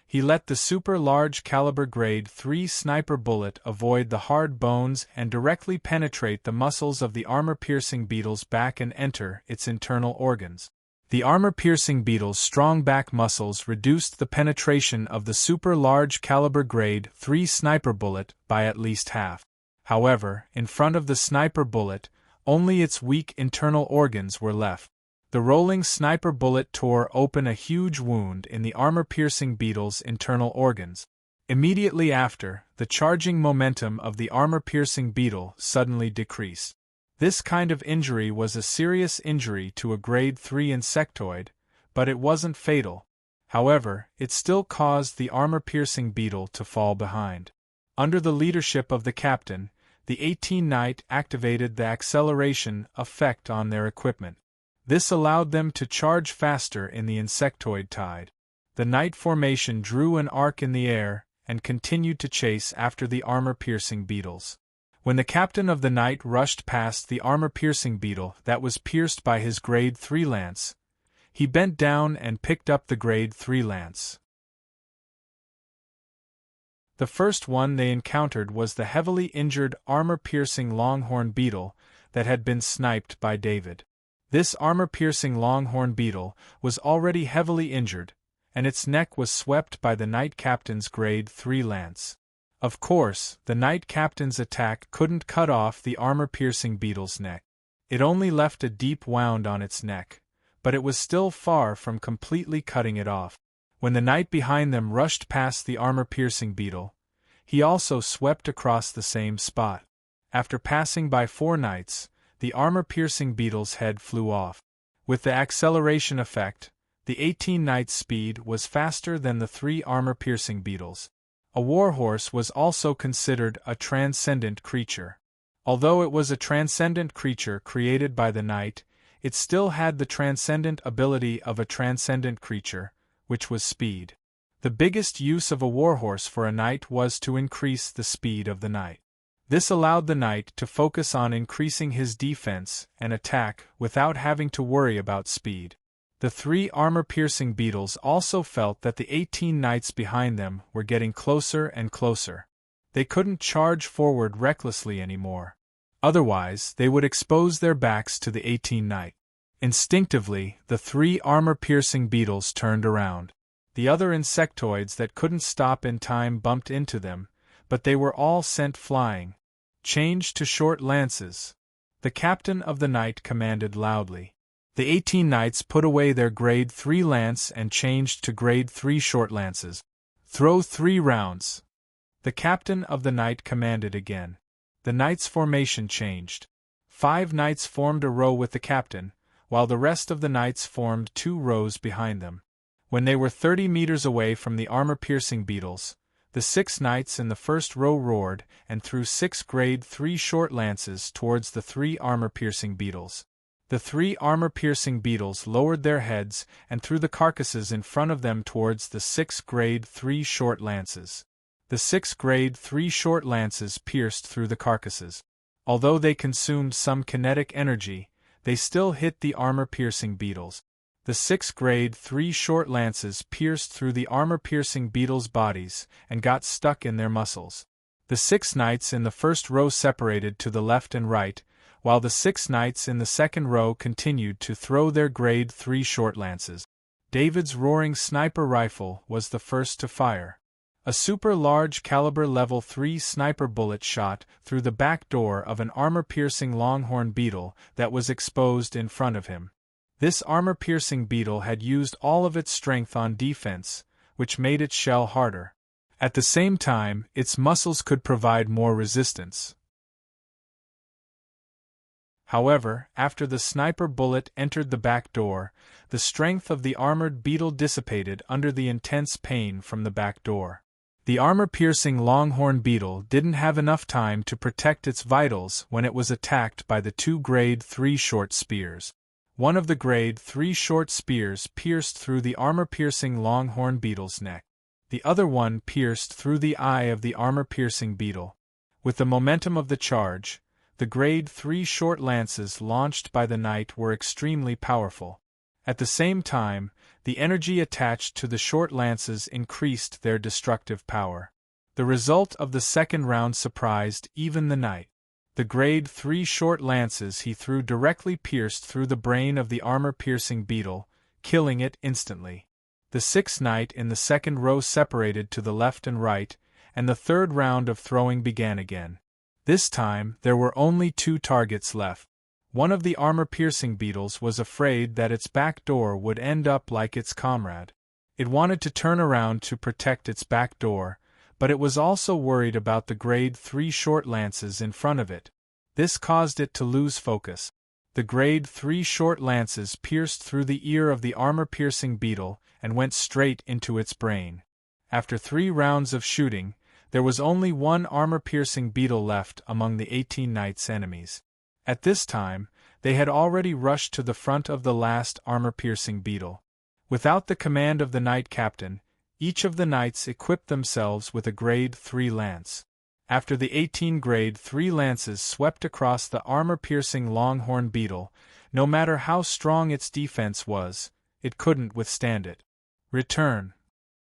Speaker 1: He let the super-large caliber grade 3 sniper bullet avoid the hard bones and directly penetrate the muscles of the armor-piercing beetle's back and enter its internal organs. The armor-piercing beetle's strong back muscles reduced the penetration of the super-large caliber grade 3 sniper bullet by at least half. However, in front of the sniper bullet, only its weak internal organs were left. The rolling sniper bullet tore open a huge wound in the armor-piercing beetle's internal organs. Immediately after, the charging momentum of the armor-piercing beetle suddenly decreased. This kind of injury was a serious injury to a grade 3 insectoid, but it wasn't fatal. However, it still caused the armor-piercing beetle to fall behind. Under the leadership of the captain, the 18 Knight activated the acceleration effect on their equipment. This allowed them to charge faster in the insectoid tide. The Knight formation drew an arc in the air and continued to chase after the armor-piercing beetles. When the captain of the Knight rushed past the armor-piercing beetle that was pierced by his grade 3 lance, he bent down and picked up the grade 3 lance. The first one they encountered was the heavily injured armor-piercing longhorn beetle that had been sniped by David. This armor-piercing longhorn beetle was already heavily injured, and its neck was swept by the Knight Captain's grade 3 lance. Of course, the Knight Captain's attack couldn't cut off the armor-piercing beetle's neck. It only left a deep wound on its neck, but it was still far from completely cutting it off. When the Knight behind them rushed past the armor-piercing beetle, he also swept across the same spot. After passing by 4 Knights, the armor-piercing beetle's head flew off. With the acceleration effect, the 18 Knight's speed was faster than the 3 armor-piercing beetles. A warhorse was also considered a transcendent creature. Although it was a transcendent creature created by the Knight, it still had the transcendent ability of a transcendent creature, which was speed. The biggest use of a warhorse for a Knight was to increase the speed of the Knight. This allowed the Knight to focus on increasing his defense and attack without having to worry about speed. The 3 armor-piercing beetles also felt that the 18 Knights behind them were getting closer and closer. They couldn't charge forward recklessly anymore. Otherwise, they would expose their backs to the 18 Knight. Instinctively, the 3 armor-piercing beetles turned around. The other insectoids that couldn't stop in time bumped into them, but they were all sent flying. Change to short lances. The captain of the Knight commanded loudly. The 18 Knights put away their grade 3 lance and changed to grade 3 short lances. Throw 3 rounds. The captain of the Knight commanded again. The Knights' formation changed. 5 Knights formed a row with the captain, while the rest of the Knights formed 2 rows behind them. When they were 30 meters away from the armor-piercing beetles, the 6 Knights in the first row roared and threw 6 grade 3 short lances towards the 3 armor-piercing beetles. The 3 armor-piercing beetles lowered their heads and threw the carcasses in front of them towards the 6 grade 3 short lances. The 6 grade 3 short lances pierced through the carcasses. Although they consumed some kinetic energy, they still hit the armor-piercing beetles. The 6 grade 3 short lances pierced through the armor-piercing beetles' bodies and got stuck in their muscles. The 6 Knights in the first row separated to the left and right, while the 6 Knights in the second row continued to throw their grade 3 short lances. David's roaring sniper rifle was the first to fire. A super-large caliber level 3 sniper bullet shot through the back door of an armor-piercing longhorn beetle that was exposed in front of him. This armor-piercing beetle had used all of its strength on defense, which made its shell harder. At the same time, its muscles could provide more resistance. However, after the sniper bullet entered the back door, the strength of the armored beetle dissipated under the intense pain from the back door. The armor-piercing longhorn beetle didn't have enough time to protect its vitals when it was attacked by the 2 Grade 3 short spears. One of the Grade 3 short spears pierced through the armor-piercing longhorn beetle's neck. The other one pierced through the eye of the armor-piercing beetle. With the momentum of the charge, the Grade 3 short lances launched by the knight were extremely powerful. At the same time, the energy attached to the short lances increased their destructive power. The result of the second round surprised even the knight. The Grade 3 short lances he threw directly pierced through the brain of the armor-piercing beetle, killing it instantly. The 6th knight in the second row separated to the left and right, and the third round of throwing began again. This time, there were only 2 targets left. One of the armor-piercing beetles was afraid that its back door would end up like its comrade. It wanted to turn around to protect its back door, but it was also worried about the Grade 3 short lances in front of it. This caused it to lose focus. The Grade 3 short lances pierced through the ear of the armor-piercing beetle and went straight into its brain. After 3 rounds of shooting, there was only 1 armor-piercing beetle left among the 18 knights' enemies. At this time, they had already rushed to the front of the last armor-piercing beetle. Without the command of the knight captain, each of the knights equipped themselves with a Grade 3 lance. After the 18 Grade 3 lances swept across the armor-piercing longhorn beetle, no matter how strong its defense was, it couldn't withstand it. Return.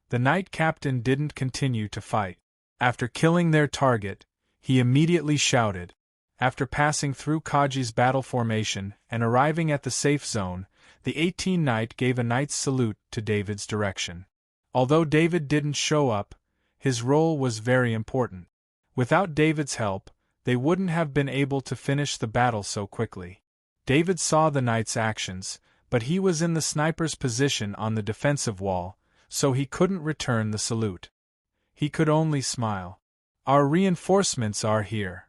Speaker 1: The knight captain didn't continue to fight. After killing their target, he immediately shouted. After passing through Kaji's battle formation and arriving at the safe zone, the 18 knight gave a knight's salute to David's direction. Although David didn't show up, his role was very important. Without David's help, they wouldn't have been able to finish the battle so quickly. David saw the knight's actions, but he was in the sniper's position on the defensive wall, so he couldn't return the salute. He could only smile. Our reinforcements are here.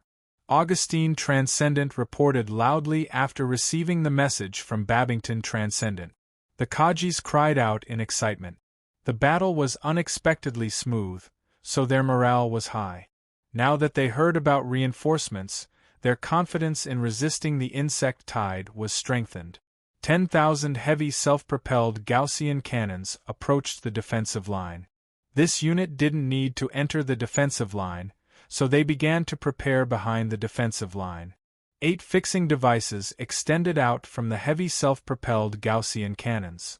Speaker 1: Augustine Transcendent reported loudly after receiving the message from Babington Transcendent. The Kajis cried out in excitement. The battle was unexpectedly smooth, so their morale was high. Now that they heard about reinforcements, their confidence in resisting the insect tide was strengthened. 10,000 heavy self-propelled Gaussian cannons approached the defensive line. This unit didn't need to enter the defensive line, so they began to prepare behind the defensive line. 8 fixing devices extended out from the heavy self-propelled Gaussian cannons.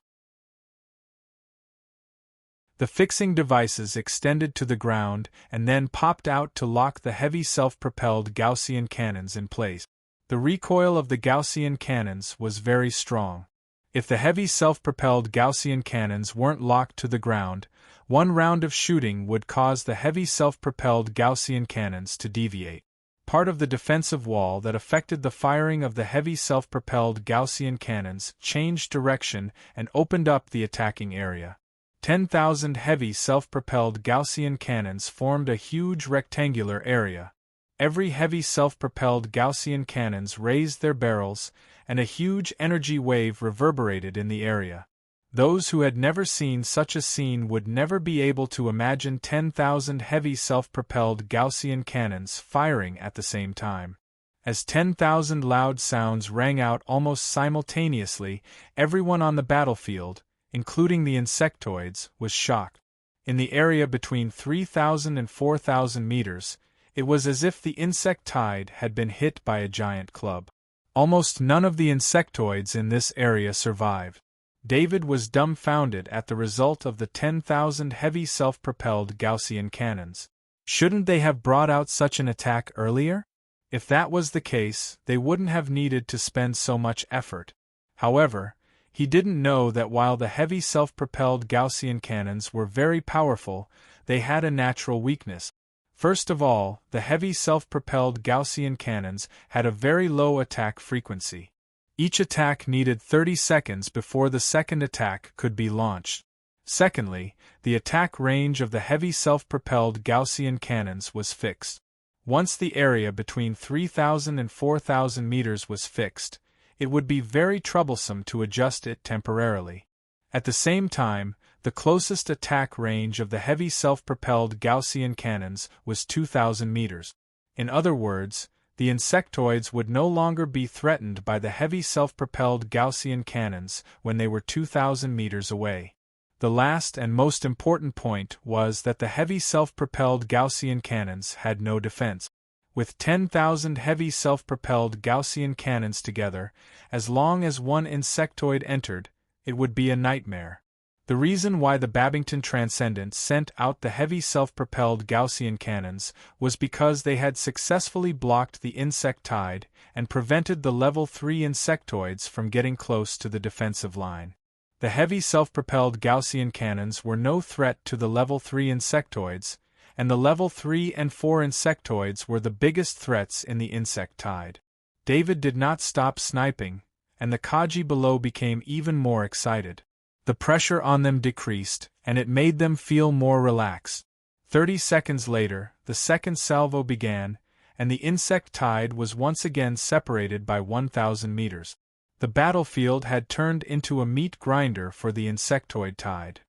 Speaker 1: The fixing devices extended to the ground and then popped out to lock the heavy self-propelled Gaussian cannons in place. The recoil of the Gaussian cannons was very strong. If the heavy self-propelled Gaussian cannons weren't locked to the ground, 1 round of shooting would cause the heavy self-propelled Gaussian cannons to deviate. Part of the defensive wall that affected the firing of the heavy self-propelled Gaussian cannons changed direction and opened up the attacking area. 10,000 heavy self-propelled Gaussian cannons formed a huge rectangular area. Every heavy self-propelled Gaussian cannons raised their barrels, and a huge energy wave reverberated in the area. Those who had never seen such a scene would never be able to imagine 10,000 heavy self-propelled Gaussian cannons firing at the same time. As 10,000 loud sounds rang out almost simultaneously, everyone on the battlefield, including the insectoids, was shocked. In the area between 3,000 and 4,000 meters, it was as if the insect tide had been hit by a giant club. Almost none of the insectoids in this area survived. David was dumbfounded at the result of the 10,000 heavy self-propelled Gaussian cannons. Shouldn't they have brought out such an attack earlier? If that was the case, they wouldn't have needed to spend so much effort. However, he didn't know that while the heavy self-propelled Gaussian cannons were very powerful, they had a natural weakness. First of all, the heavy self-propelled Gaussian cannons had a very low attack frequency. Each attack needed 30 seconds before the second attack could be launched. Secondly, the attack range of the heavy self-propelled Gaussian cannons was fixed. Once the area between 3,000 and 4,000 meters was fixed, it would be very troublesome to adjust it temporarily. At the same time, the closest attack range of the heavy self-propelled Gaussian cannons was 2,000 meters. In other words, the insectoids would no longer be threatened by the heavy self-propelled Gaussian cannons when they were 2,000 meters away. The last and most important point was that the heavy self-propelled Gaussian cannons had no defense. With 10,000 heavy self-propelled Gaussian cannons together, as long as one insectoid entered, it would be a nightmare. The reason why the Babington Transcendent sent out the heavy self-propelled Gaussian cannons was because they had successfully blocked the insect tide and prevented the level 3 insectoids from getting close to the defensive line. The heavy self-propelled Gaussian cannons were no threat to the level 3 insectoids, and the level 3 and 4 insectoids were the biggest threats in the insect tide. David did not stop sniping, and the Kaji below became even more excited. The pressure on them decreased, and it made them feel more relaxed. 30 seconds later, the second salvo began, and the insect tide was once again separated by 1,000 meters. The battlefield had turned into a meat grinder for the insectoid tide.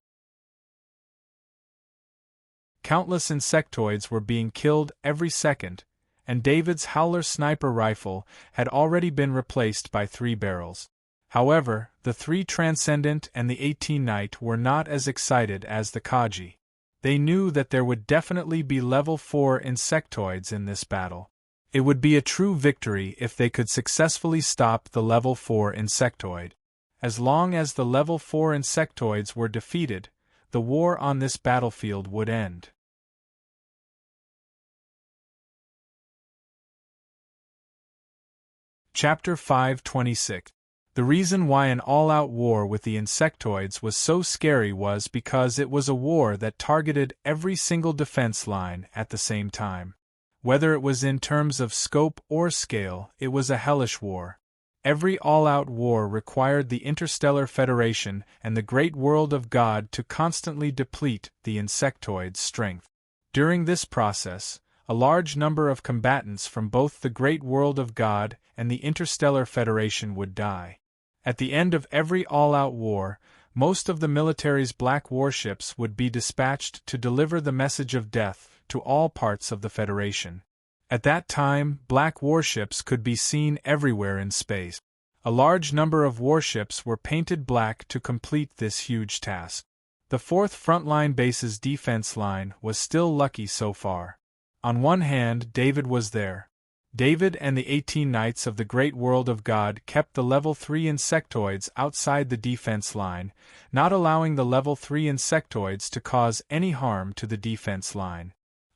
Speaker 1: Countless insectoids were being killed every second, and David's Howler sniper rifle had already been replaced by 3 barrels. However, the 3 Transcendent and the 18 Knight were not as excited as the Kaji. They knew that there would definitely be level 4 insectoids in this battle. It would be a true victory if they could successfully stop the level 4 insectoid. As long as the level 4 insectoids were defeated, the war on this battlefield would end. Chapter 526. The reason why an all-out war with the insectoids was so scary was because it was a war that targeted every single defense line at the same time. Whether it was in terms of scope or scale, it was a hellish war. Every all-out war required the Interstellar Federation and the Great World of God to constantly deplete the insectoid's strength. During this process, a large number of combatants from both the Great World of God and the Interstellar Federation would die. At the end of every all-out war, most of the military's black warships would be dispatched to deliver the message of death to all parts of the Federation. At that time, black warships could be seen everywhere in space. A large number of warships were painted black to complete this huge task. The 4th Frontline Base's defense line was still lucky so far. On one hand, David was there. David and the 18 Knights of the Great World of God kept the level 3 insectoids outside the defense line, not allowing the level 3 insectoids to cause any harm to the defense line.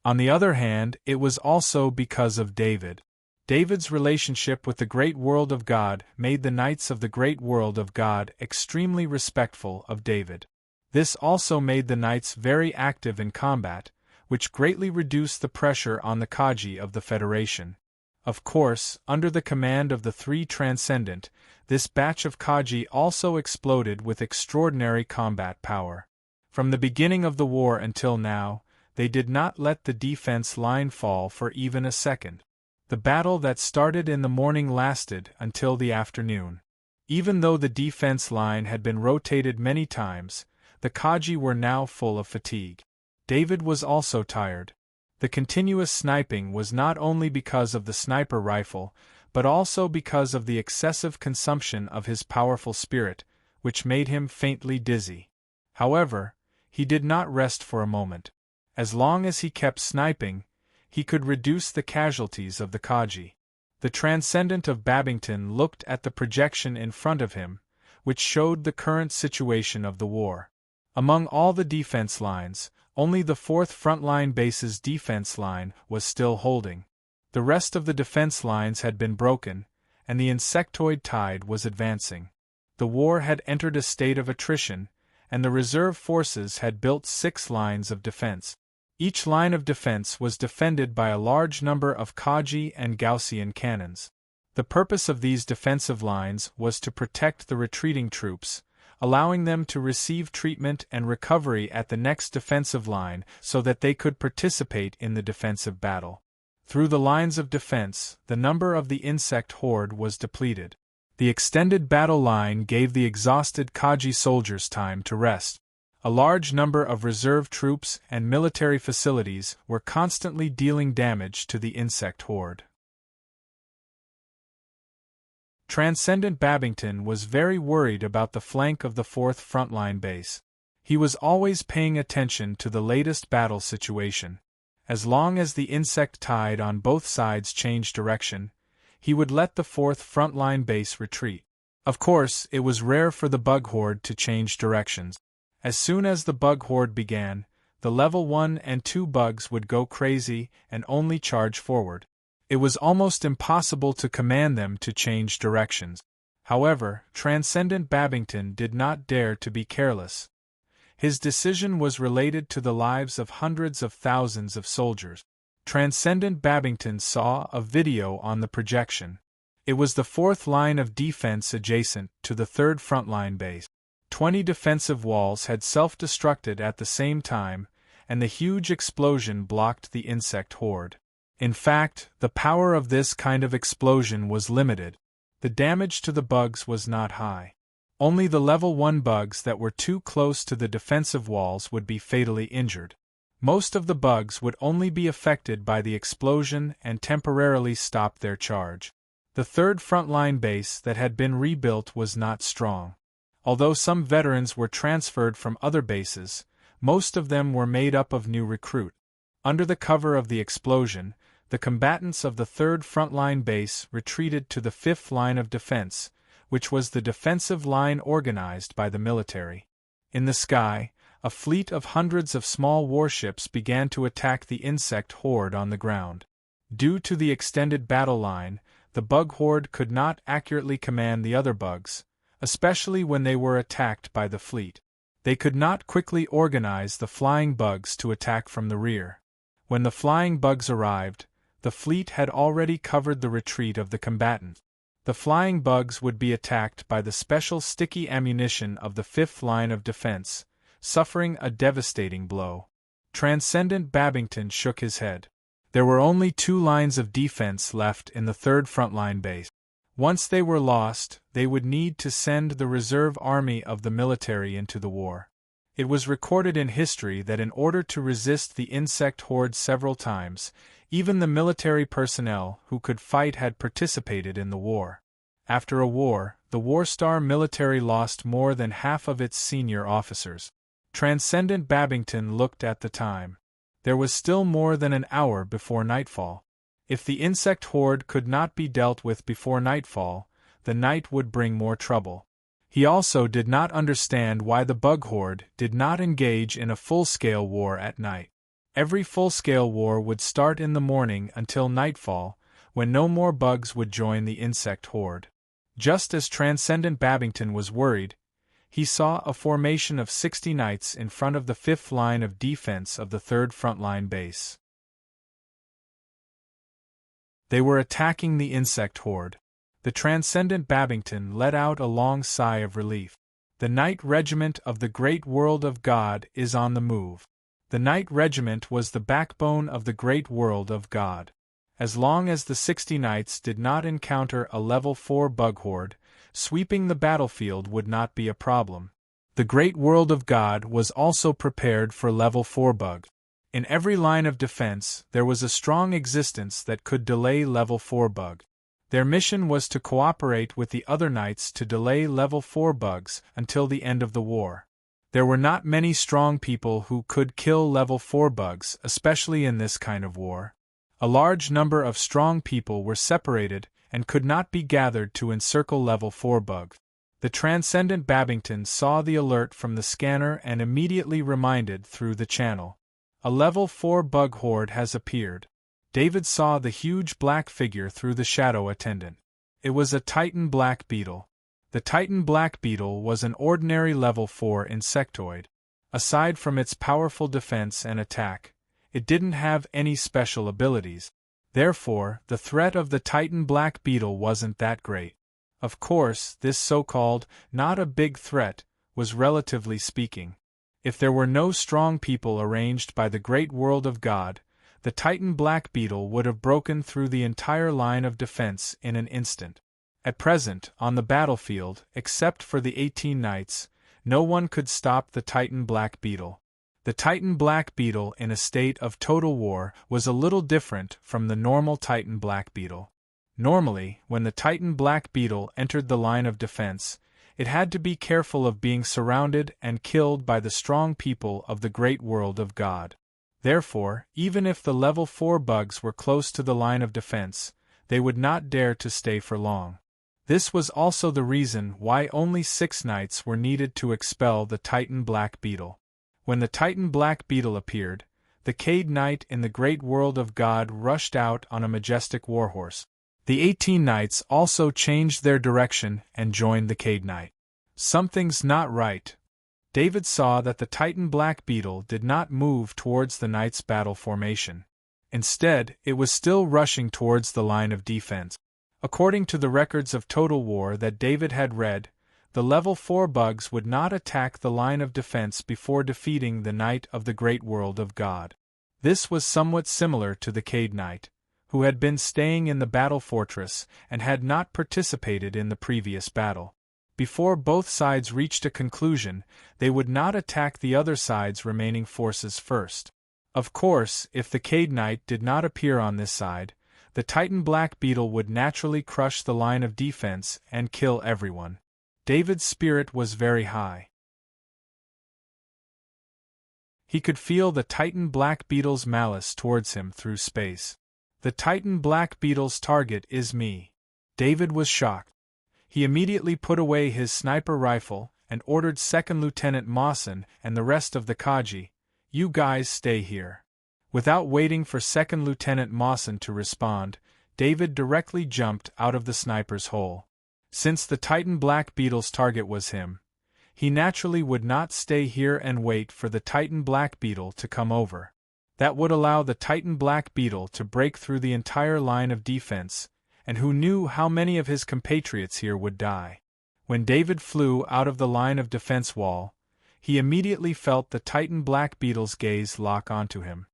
Speaker 1: On the other hand, it was also because of David. David's relationship with the Great World of God made the Knights of the Great World of God extremely respectful of David. This also made the Knights very active in combat, which greatly reduced the pressure on the Kaji of the Federation. Of course, under the command of the 3 Transcendent, this batch of Kaji also exploded with extraordinary combat power. From the beginning of the war until now, they did not let the defense line fall for even a second. The battle that started in the morning lasted until the afternoon. Even though the defense line had been rotated many times, the Kaji were now full of fatigue. David was also tired. The continuous sniping was not only because of the sniper rifle, but also because of the excessive consumption of his powerful spirit, which made him faintly dizzy. However, he did not rest for a moment. As long as he kept sniping, he could reduce the casualties of the Kaji. The Transcendent of Babington looked at the projection in front of him, which showed the current situation of the war. Among all the defense lines, only the 4th Frontline Base's defense line was still holding. The rest of the defense lines had been broken, and the insectoid tide was advancing. The war had entered a state of attrition, and the reserve forces had built 6 lines of defense. Each line of defense was defended by a large number of Kaji and Gaussian cannons. The purpose of these defensive lines was to protect the retreating troops, allowing them to receive treatment and recovery at the next defensive line so that they could participate in the defensive battle. Through the lines of defense, the number of the insect horde was depleted. The extended battle line gave the exhausted Kaji soldiers time to rest. A large number of reserve troops and military facilities were constantly dealing damage to the insect horde. Transcendent Babington was very worried about the flank of the 4th frontline base. He was always paying attention to the latest battle situation. As long as the insect tide on both sides changed direction, he would let the 4th frontline base retreat. Of course, it was rare for the bug horde to change directions. As soon as the bug horde began, the level 1 and 2 bugs would go crazy and only charge forward. It was almost impossible to command them to change directions. However, Transcendent Babington did not dare to be careless. His decision was related to the lives of hundreds of thousands of soldiers. Transcendent Babington saw a video on the projection. It was the 4th line of defense adjacent to the 3rd frontline base. 20 defensive walls had self-destructed at the same time, and the huge explosion blocked the insect horde. In fact, the power of this kind of explosion was limited. The damage to the bugs was not high. Only the level 1 bugs that were too close to the defensive walls would be fatally injured. Most of the bugs would only be affected by the explosion and temporarily stop their charge. The 3rd frontline base that had been rebuilt was not strong. Although some veterans were transferred from other bases, most of them were made up of new recruits. Under the cover of the explosion, the combatants of the 3rd frontline base retreated to the 5th line of defense, which was the defensive line organized by the military. In the sky, a fleet of hundreds of small warships began to attack the insect horde on the ground. Due to the extended battle line, the bug horde could not accurately command the other bugs, especially when they were attacked by the fleet. They could not quickly organize the flying bugs to attack from the rear. When the flying bugs arrived, the fleet had already covered the retreat of the combatants. The flying bugs would be attacked by the special sticky ammunition of the 5th line of defense, suffering a devastating blow. Transcendent Babington shook his head. There were only 2 lines of defense left in the 3rd frontline base. Once they were lost, they would need to send the reserve army of the military into the war. It was recorded in history that in order to resist the insect horde several times, even the military personnel who could fight had participated in the war. After a war, the Warstar military lost more than half of its senior officers. Transcendent Babington looked at the time. There was still more than an hour before nightfall. If the insect horde could not be dealt with before nightfall, the night would bring more trouble. He also did not understand why the bug horde did not engage in a full-scale war at night. Every full-scale war would start in the morning until nightfall, when no more bugs would join the insect horde. Just as Transcendent Babington was worried, he saw a formation of 60 knights in front of the 5th line of defense of the 3rd frontline base. They were attacking the insect horde. The Transcendent Babington let out a long sigh of relief. The Knight Regiment of the Great World of God is on the move. The Knight Regiment was the backbone of the Great World of God. As long as the 60 knights did not encounter a level 4 bug horde, sweeping the battlefield would not be a problem. The Great World of God was also prepared for level 4 bugs. In every line of defense, there was a strong existence that could delay level 4 bug. Their mission was to cooperate with the other knights to delay level 4 bugs until the end of the war. There were not many strong people who could kill level 4 bugs, especially in this kind of war. A large number of strong people were separated and could not be gathered to encircle level 4 bugs. The Transcendent Babington saw the alert from the scanner and immediately reminded through the channel. A level 4 bug horde has appeared. David saw the huge black figure through the shadow attendant. It was a Titan black beetle. The Titan black beetle was an ordinary level 4 insectoid. Aside from its powerful defense and attack, it didn't have any special abilities. Therefore, the threat of the Titan black beetle wasn't that great. Of course, this so-called, not a big threat, was relatively speaking. If there were no strong people arranged by the Great World of God, the Titan black beetle would have broken through the entire line of defense in an instant. At present, on the battlefield, except for the 18 knights, no one could stop the Titan black beetle. The Titan black beetle in a state of total war was a little different from the normal Titan black beetle. Normally, when the Titan black beetle entered the line of defense, it had to be careful of being surrounded and killed by the strong people of the great world of God. Therefore, even if the level 4 bugs were close to the line of defense, they would not dare to stay for long. This was also the reason why only 6 knights were needed to expel the Titan black beetle. When the Titan black beetle appeared, the Cade Knight in the great world of God rushed out on a majestic warhorse. The 18 knights also changed their direction and joined the Cade Knight. Something's not right. David saw that the Titan black beetle did not move towards the knights' battle formation. Instead, it was still rushing towards the line of defense. According to the records of Total War that David had read, the level 4 bugs would not attack the line of defense before defeating the Knight of the Great World of God. This was somewhat similar to the Cade Knight, who had been staying in the battle fortress and had not participated in the previous battle. Before both sides reached a conclusion, they would not attack the other side's remaining forces first. Of course, if the Cade Knight did not appear on this side, the Titan black beetle would naturally crush the line of defense and kill everyone. David's spirit was very high. He could feel the Titan black beetle's malice towards him through space. The Titan black beetle's target is me. David was shocked. He immediately put away his sniper rifle and ordered 2nd Lieutenant Mawson and the rest of the Kaji, "You guys stay here." Without waiting for 2nd Lieutenant Mawson to respond, David directly jumped out of the sniper's hole. Since the Titan black beetle's target was him, he naturally would not stay here and wait for the Titan black beetle to come over. That would allow the Titan black beetle to break through the entire line of defense, and who knew how many of his compatriots here would die. When David flew out of the line of defense wall, he immediately felt the Titan black beetle's gaze lock onto him.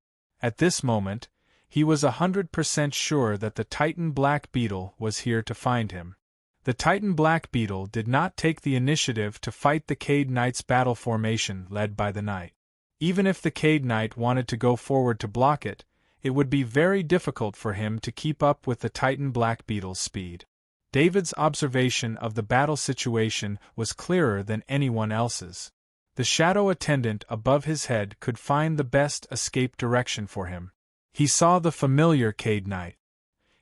Speaker 1: At this moment, he was 100% sure that the Titan black beetle was here to find him. The Titan black beetle did not take the initiative to fight the Cade Knight's battle formation led by the Knight. Even if the Cade Knight wanted to go forward to block it, it would be very difficult for him to keep up with the Titan black beetle's speed. David's observation of the battle situation was clearer than anyone else's. The shadow attendant above his head could find the best escape direction for him. He saw the familiar Cade Knight.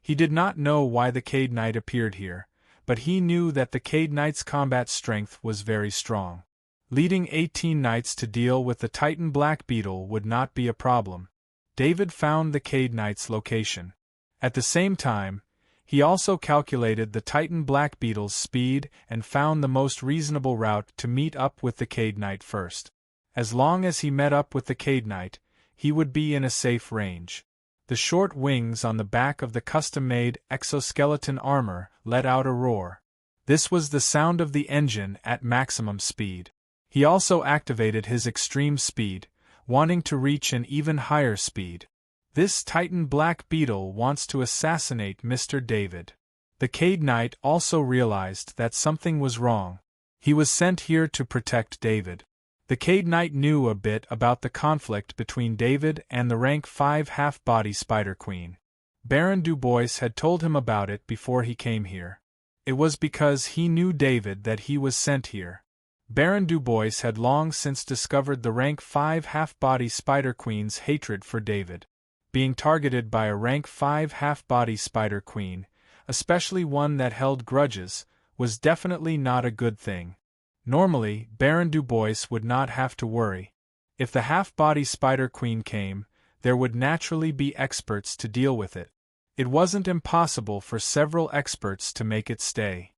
Speaker 1: He did not know why the Cade Knight appeared here, but he knew that the Cade Knight's combat strength was very strong. Leading 18 knights to deal with the Titan black beetle would not be a problem. David found the Cade Knight's location. At the same time, he also calculated the Titan black beetle's speed and found the most reasonable route to meet up with the Cade Knight first. As long as he met up with the Cade Knight, he would be in a safe range. The short wings on the back of the custom-made exoskeleton armor let out a roar. This was the sound of the engine at maximum speed. He also activated his extreme speed, wanting to reach an even higher speed. This Titan black beetle wants to assassinate Mr. David. The Cade Knight also realized that something was wrong. He was sent here to protect David. The Cade Knight knew a bit about the conflict between David and the rank 5 half-body Spider Queen. Baron Dubois had told him about it before he came here. It was because he knew David that he was sent here. Baron Dubois had long since discovered the rank 5 half-body Spider Queen's hatred for David. Being targeted by a rank 5 half-body Spider Queen, especially one that held grudges, was definitely not a good thing. Normally, Baron Dubois would not have to worry. If the half-body Spider Queen came, there would naturally be experts to deal with it. It wasn't impossible for several experts to make it stay.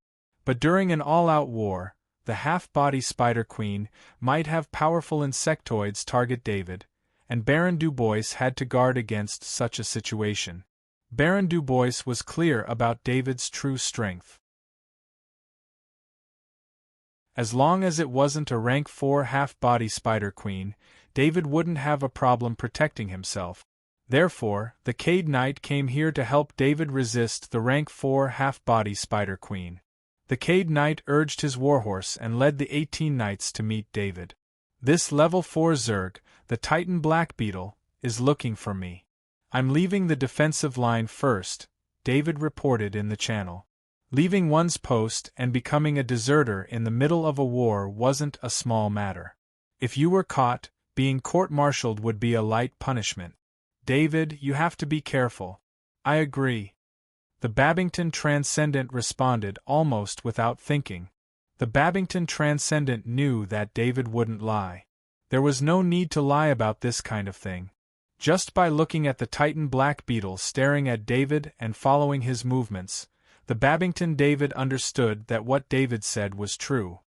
Speaker 1: But during an all-out war, the half-body Spider Queen might have powerful insectoids target David, and Baron Dubois had to guard against such a situation. Baron Dubois was clear about David's true strength. As long as it wasn't a rank 4 half-body Spider Queen, David wouldn't have a problem protecting himself. Therefore, the Cade Knight came here to help David resist the rank 4 half-body Spider Queen. The Cade Knight urged his warhorse and led the 18 knights to meet David. This level 4 Zerg, the Titan Black Beetle, is looking for me. I'm leaving the defensive line first, David reported in the channel. Leaving one's post and becoming a deserter in the middle of a war wasn't a small matter. If you were caught, being court-martialed would be a light punishment. David, you have to be careful. I agree. The Babington Transcendent responded almost without thinking. The Babington Transcendent knew that David wouldn't lie. There was no need to lie about this kind of thing. Just by looking at the Titan Black Beetle staring at David and following his movements, the Babington David understood that what David said was true.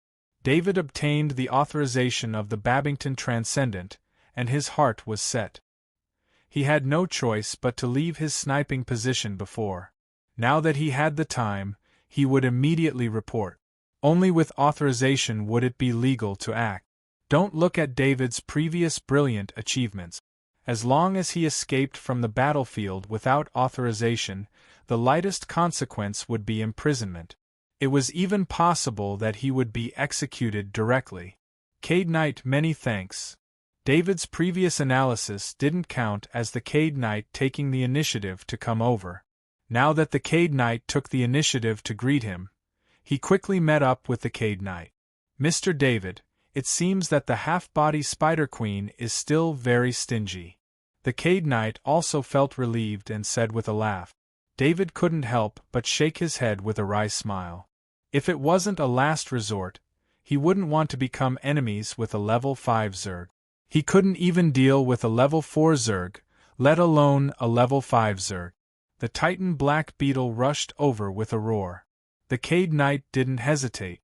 Speaker 1: David obtained the authorization of the Babington Transcendent, and his heart was set. He had no choice but to leave his sniping position before. Now that he had the time, he would immediately report. Only with authorization would it be legal to act. Don't look at David's previous brilliant achievements. As long as he escaped from the battlefield without authorization, the lightest consequence would be imprisonment. It was even possible that he would be executed directly. Cade Knight, many thanks. David's previous analysis didn't count as the Cade Knight taking the initiative to come over. Now that the Cade Knight took the initiative to greet him, he quickly met up with the Cade Knight. Mr. David, it seems that the half-body Spider Queen is still very stingy. The Cade Knight also felt relieved and said with a laugh. David couldn't help but shake his head with a wry smile. If it wasn't a last resort, he wouldn't want to become enemies with a level 5 Zerg. He couldn't even deal with a level 4 Zerg, let alone a level 5 Zerg. The Titan Black Beetle rushed over with a roar. The Cade Knight didn't hesitate.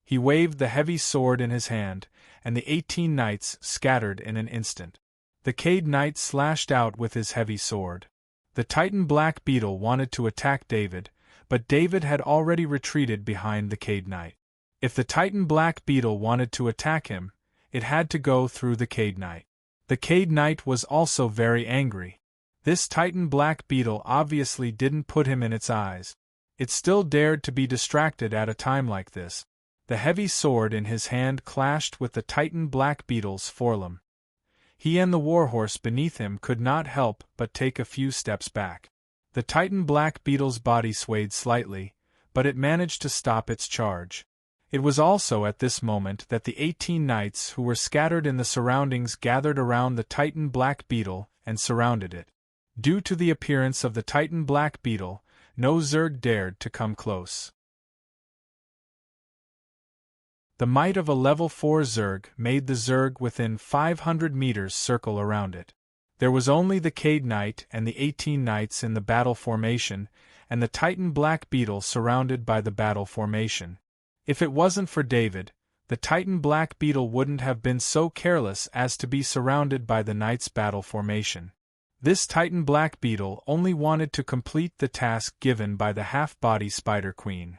Speaker 1: He waved the heavy sword in his hand, and the 18 knights scattered in an instant. The Cade Knight slashed out with his heavy sword. The Titan Black Beetle wanted to attack David, but David had already retreated behind the Cade Knight. If the Titan Black Beetle wanted to attack him, it had to go through the Cade Knight. The Cade Knight was also very angry. This Titan Black Beetle obviously didn't put him in its eyes. It still dared to be distracted at a time like this. The heavy sword in his hand clashed with the Titan Black Beetle's forelimb. He and the warhorse beneath him could not help but take a few steps back. The Titan Black Beetle's body swayed slightly, but it managed to stop its charge. It was also at this moment that the 18 knights who were scattered in the surroundings gathered around the Titan Black Beetle and surrounded it. Due to the appearance of the Titan Black Beetle, no Zerg dared to come close. The might of a level 4 Zerg made the Zerg within 500 meters circle around it. There was only the Cade Knight and the 18 knights in the battle formation, and the Titan Black Beetle surrounded by the battle formation. If it wasn't for David, the Titan Black Beetle wouldn't have been so careless as to be surrounded by the Knights' battle formation. This Titan Black Beetle only wanted to complete the task given by the half-body Spider Queen.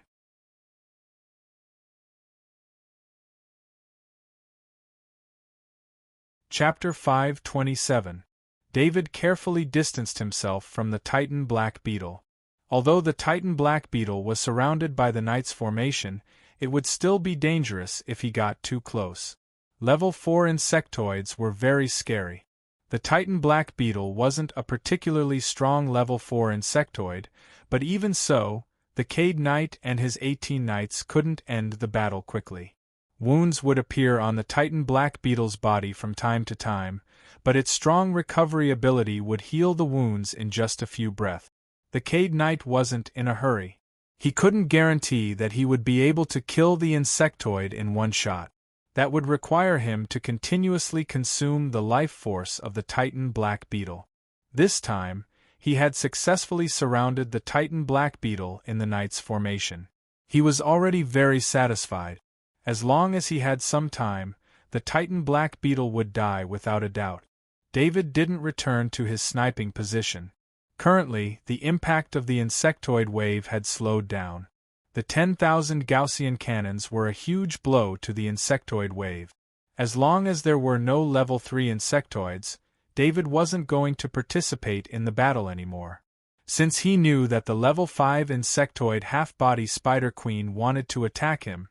Speaker 1: Chapter 527. David carefully distanced himself from the Titan Black Beetle. Although the Titan Black Beetle was surrounded by the Knights' formation, it would still be dangerous if he got too close. Level 4 insectoids were very scary. The Titan Black Beetle wasn't a particularly strong level 4 insectoid, but even so, the Cade Knight and his 18 knights couldn't end the battle quickly. Wounds would appear on the Titan Black Beetle's body from time to time, but its strong recovery ability would heal the wounds in just a few breaths. The Cade Knight wasn't in a hurry. He couldn't guarantee that he would be able to kill the insectoid in one shot. That would require him to continuously consume the life force of the Titan Black Beetle. This time, he had successfully surrounded the Titan Black Beetle in the Knight's formation. He was already very satisfied. As long as he had some time, the Titan Black Beetle would die without a doubt. David didn't return to his sniping position. Currently, the impact of the insectoid wave had slowed down. The 10,000 Gaussian cannons were a huge blow to the insectoid wave. As long as there were no level 3 insectoids, David wasn't going to participate in the battle anymore. Since he knew that the level 5 insectoid half-body Spider Queen wanted to attack him,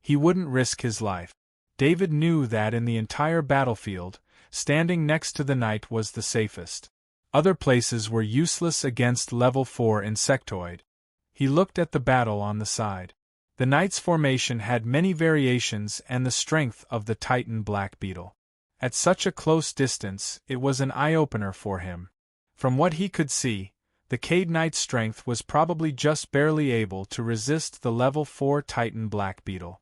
Speaker 1: he wouldn't risk his life. David knew that in the entire battlefield, standing next to the knight was the safest. Other places were useless against level 4 insectoid. He looked at the battle on the side. The knight's formation had many variations and the strength of the Titan black beetle. At such a close distance, it was an eye-opener for him. From what he could see, the Cade Knight's strength was probably just barely able to resist the level 4 Titan black beetle.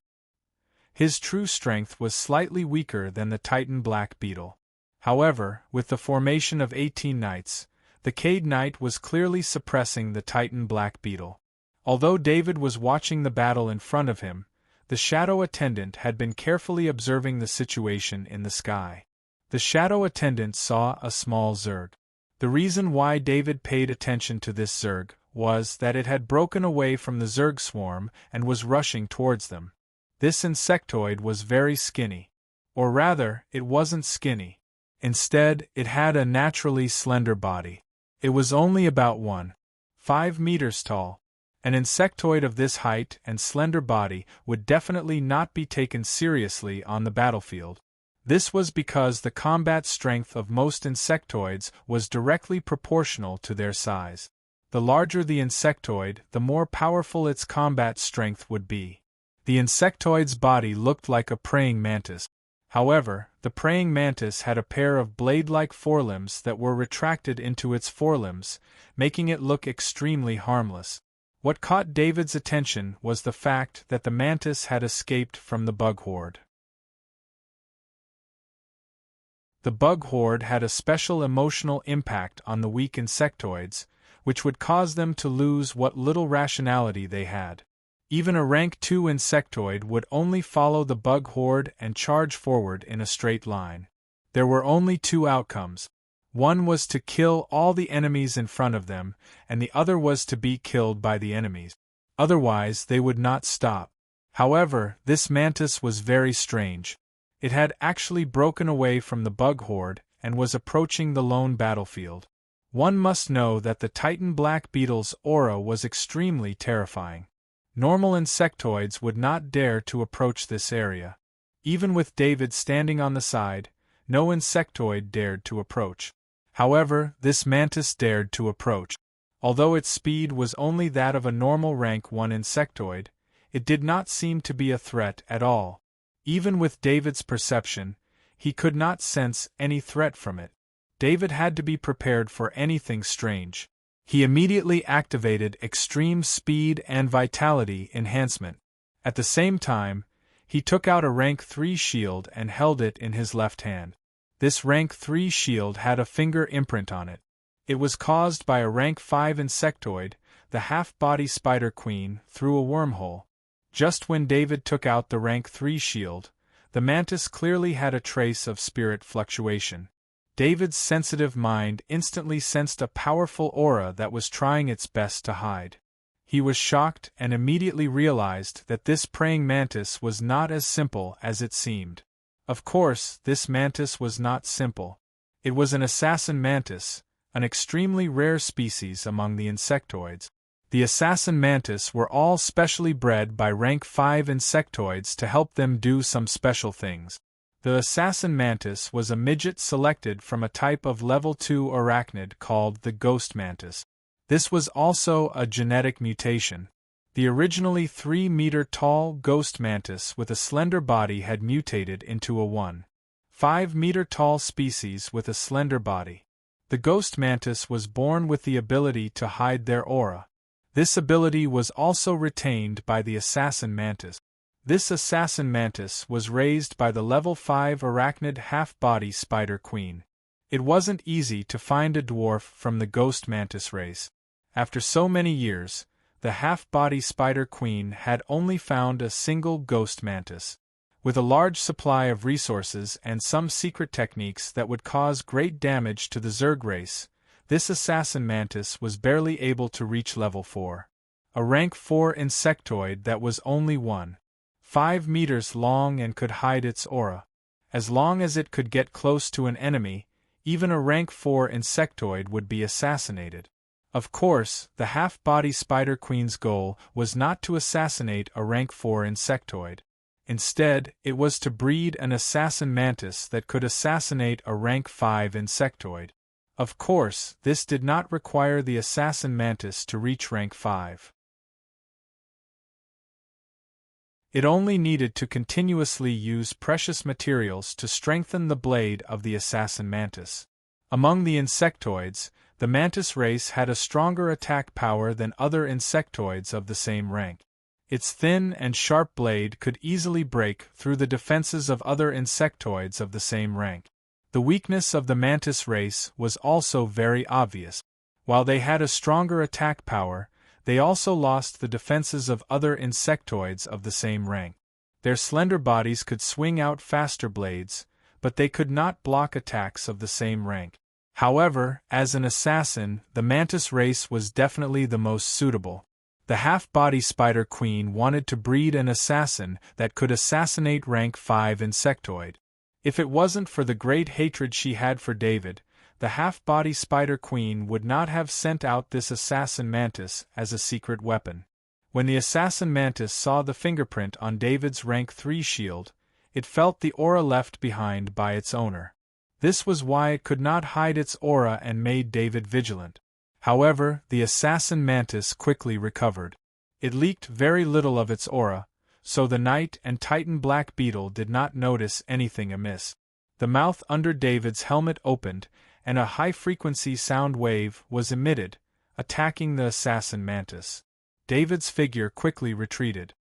Speaker 1: His true strength was slightly weaker than the Titan black beetle. However, with the formation of 18 knights, the Cade Knight was clearly suppressing the Titan black beetle. Although David was watching the battle in front of him, the shadow attendant had been carefully observing the situation in the sky. The shadow attendant saw a small zerg. The reason why David paid attention to this zerg was that it had broken away from the zerg swarm and was rushing towards them. This insectoid was very skinny. Or rather, it wasn't skinny. Instead, it had a naturally slender body. It was only about 1.5 meters tall. An insectoid of this height and slender body would definitely not be taken seriously on the battlefield. This was because the combat strength of most insectoids was directly proportional to their size. The larger the insectoid, the more powerful its combat strength would be. The insectoid's body looked like a praying mantis. However, the praying mantis had a pair of blade-like forelimbs that were retracted into its forelimbs, making it look extremely harmless. What caught David's attention was the fact that the mantis had escaped from the bug horde. The bug horde had a special emotional impact on the weak insectoids, which would cause them to lose what little rationality they had. Even a rank 2 insectoid would only follow the bug horde and charge forward in a straight line. There were only two outcomes. One was to kill all the enemies in front of them, and the other was to be killed by the enemies. Otherwise, they would not stop. However, this mantis was very strange. It had actually broken away from the bug horde and was approaching the lone battlefield. One must know that the Titan black beetle's aura was extremely terrifying. Normal insectoids would not dare to approach this area. Even with David standing on the side, no insectoid dared to approach. However, this mantis dared to approach. Although its speed was only that of a normal rank 1 insectoid, it did not seem to be a threat at all. Even with David's perception, he could not sense any threat from it. David had to be prepared for anything strange. He immediately activated extreme speed and vitality enhancement. At the same time, he took out a rank 3 shield and held it in his left hand. This rank 3 shield had a finger imprint on it. It was caused by a rank 5 insectoid, the half-body Spider Queen, through a wormhole. Just when David took out the rank 3 shield, the mantis clearly had a trace of spirit fluctuation. David's sensitive mind instantly sensed a powerful aura that was trying its best to hide. He was shocked and immediately realized that this praying mantis was not as simple as it seemed. Of course, this mantis was not simple. It was an assassin mantis, an extremely rare species among the insectoids. The assassin mantis were all specially bred by rank 5 insectoids to help them do some special things. The assassin mantis was a midget selected from a type of level 2 arachnid called the ghost mantis. This was also a genetic mutation. The originally 3-meter-tall ghost mantis with a slender body had mutated into a 1.5-meter-tall species with a slender body. The ghost mantis was born with the ability to hide their aura. This ability was also retained by the assassin mantis. This assassin mantis was raised by the level 5 arachnid half-body Spider Queen. It wasn't easy to find a dwarf from the ghost mantis race. After so many years, the half-body Spider Queen had only found a single ghost mantis. With a large supply of resources and some secret techniques that would cause great damage to the Zerg race, this assassin mantis was barely able to reach level 4. A rank 4 insectoid that was only 1.5 meters long and could hide its aura. As long as it could get close to an enemy, even a rank 4 insectoid would be assassinated. Of course, the half-body Spider Queen's goal was not to assassinate a rank 4 insectoid. Instead, it was to breed an assassin mantis that could assassinate a rank 5 insectoid. Of course, this did not require the assassin mantis to reach rank 5. It only needed to continuously use precious materials to strengthen the blade of the assassin mantis. Among the insectoids, the mantis race had a stronger attack power than other insectoids of the same rank. Its thin and sharp blade could easily break through the defenses of other insectoids of the same rank. The weakness of the mantis race was also very obvious. While they had a stronger attack power, they also lost the defenses of other insectoids of the same rank. Their slender bodies could swing out faster blades, but they could not block attacks of the same rank. However, as an assassin, the mantis race was definitely the most suitable. The half-body Spider Queen wanted to breed an assassin that could assassinate rank 5 insectoid. If it wasn't for the great hatred she had for David, the half-body Spider Queen would not have sent out this assassin mantis as a secret weapon. When the assassin mantis saw the fingerprint on David's rank 3 shield, it felt the aura left behind by its owner. This was why it could not hide its aura and made David vigilant. However, the assassin mantis quickly recovered. It leaked very little of its aura, so the Knight and Titan Black Beetle did not notice anything amiss. The mouth under David's helmet opened, and a high-frequency sound wave was emitted, attacking the assassin mantis. David's figure quickly retreated.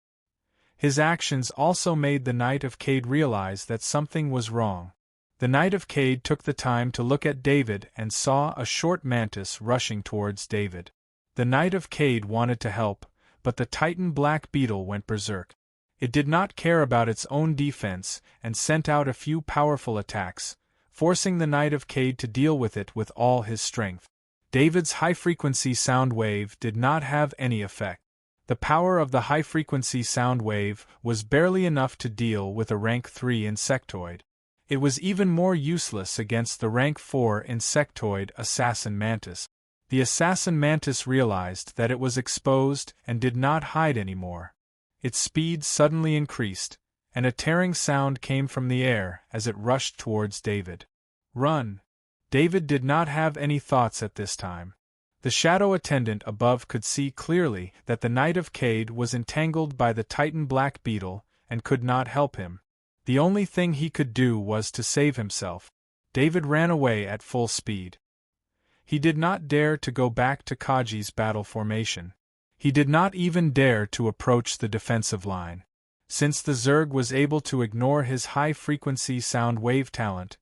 Speaker 1: His actions also made the Knight of Cade realize that something was wrong. The Knight of Cade took the time to look at David and saw a short mantis rushing towards David. The Knight of Cade wanted to help, but the Titan Black Beetle went berserk. It did not care about its own defense and sent out a few powerful attacks, forcing the Knight of Cade to deal with it with all his strength. David's high-frequency sound wave did not have any effect. The power of the high-frequency sound wave was barely enough to deal with a rank 3 insectoid. It was even more useless against the rank 4 insectoid assassin mantis. The assassin mantis realized that it was exposed and did not hide anymore. Its speed suddenly increased, and a tearing sound came from the air as it rushed towards David. Run! David did not have any thoughts at this time. The shadow attendant above could see clearly that the Knight of Cade was entangled by the Titan Black Beetle and could not help him. The only thing he could do was to save himself. David ran away at full speed. He did not dare to go back to Kaji's battle formation. He did not even dare to approach the defensive line. Since the Zerg was able to ignore his high-frequency sound wave talent,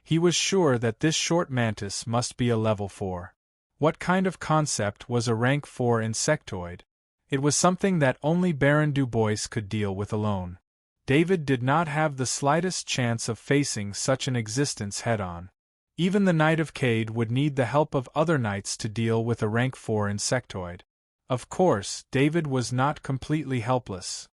Speaker 1: he was sure that this short mantis must be a level 4. What kind of concept was a rank 4 insectoid? It was something that only Baron Dubois could deal with alone. David did not have the slightest chance of facing such an existence head-on. Even the Knight of Cade would need the help of other knights to deal with a rank 4 insectoid. Of course, David was not completely helpless.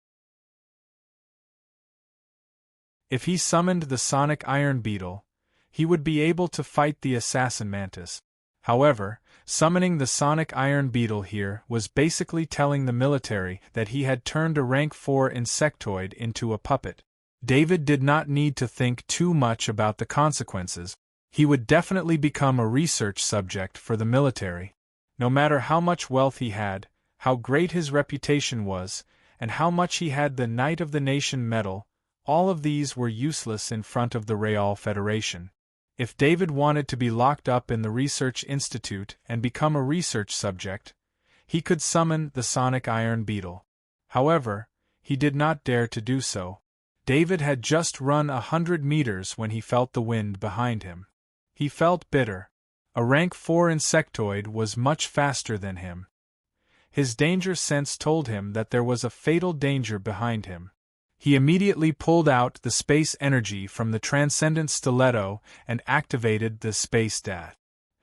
Speaker 1: If he summoned the Sonic Iron Beetle, he would be able to fight the Assassin Mantis. However, summoning the Sonic Iron Beetle here was basically telling the military that he had turned a rank 4 insectoid into a puppet. David did not need to think too much about the consequences. He would definitely become a research subject for the military. No matter how much wealth he had, how great his reputation was, and how much he had the Knight of the Nation medal, all of these were useless in front of the Real Federation. If David wanted to be locked up in the Research Institute and become a research subject, he could summon the Sonic Iron Beetle. However, he did not dare to do so. David had just run 100 meters when he felt the wind behind him. He felt bitter. A rank 4 insectoid was much faster than him. His danger sense told him that there was a fatal danger behind him. He immediately pulled out the space energy from the Transcendent Stiletto and activated the Space Dash.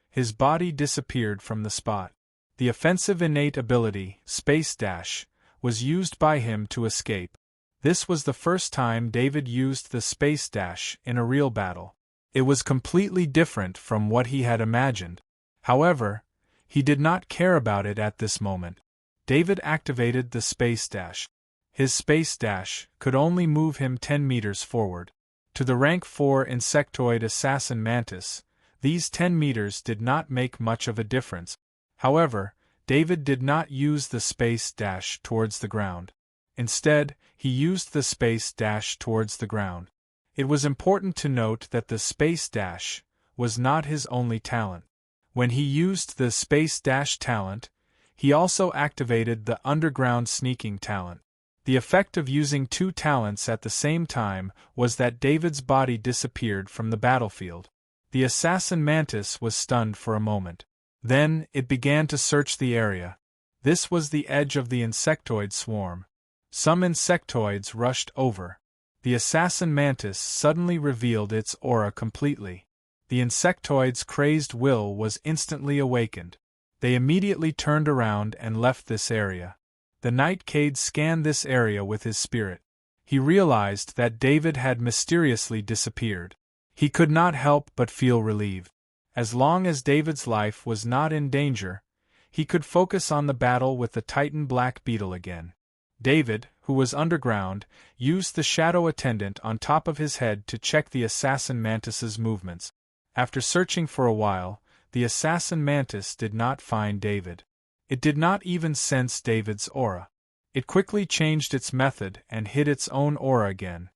Speaker 1: His body disappeared from the spot. The offensive innate ability, Space Dash, was used by him to escape. This was the first time David used the Space Dash in a real battle. It was completely different from what he had imagined. However, he did not care about it at this moment. David activated the space dash. His space dash could only move him 10 meters forward. To the rank 4 insectoid assassin mantis, these 10 meters did not make much of a difference. However, David did not use the space dash towards the ground. Instead, he used the space dash towards the ground. It was important to note that the space dash was not his only talent. When he used the space dash talent, he also activated the underground sneaking talent. The effect of using two talents at the same time was that David's body disappeared from the battlefield. The assassin mantis was stunned for a moment. Then, it began to search the area. This was the edge of the insectoid swarm. Some insectoids rushed over. The assassin mantis suddenly revealed its aura completely. The insectoid's crazed will was instantly awakened. They immediately turned around and left this area. The Nightcade scanned this area with his spirit. He realized that David had mysteriously disappeared. He could not help but feel relieved. As long as David's life was not in danger, he could focus on the battle with the Titan Black Beetle again. David, who was underground, used the shadow attendant on top of his head to check the assassin mantis's movements. After searching for a while, the assassin mantis did not find David. It did not even sense David's aura. It quickly changed its method and hid its own aura again.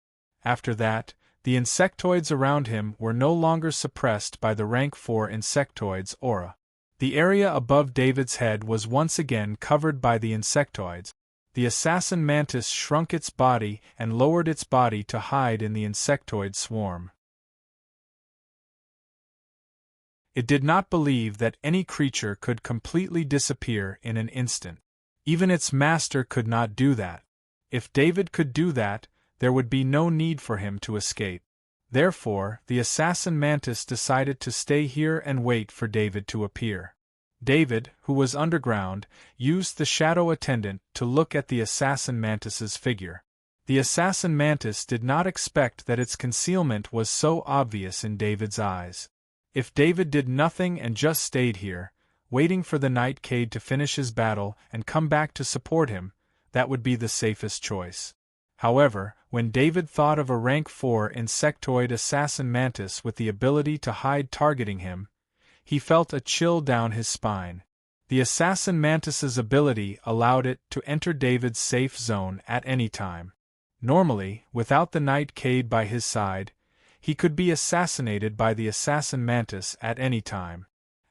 Speaker 1: After that, the insectoids around him were no longer suppressed by the rank 4 insectoid's aura. The area above David's head was once again covered by the insectoids. The assassin mantis shrunk its body and lowered its body to hide in the insectoid swarm. It did not believe that any creature could completely disappear in an instant. Even its master could not do that. If David could do that, there would be no need for him to escape. Therefore, the assassin mantis decided to stay here and wait for David to appear. David, who was underground, used the shadow attendant to look at the assassin mantis's figure. The assassin mantis did not expect that its concealment was so obvious in David's eyes. If David did nothing and just stayed here, waiting for the Nightcade to finish his battle and come back to support him, that would be the safest choice. However, when David thought of a rank 4 insectoid assassin mantis with the ability to hide targeting him, he felt a chill down his spine. The assassin mantis's ability allowed it to enter David's safe zone at any time. Normally, without the Nightcade by his side, he could be assassinated by the assassin mantis at any time.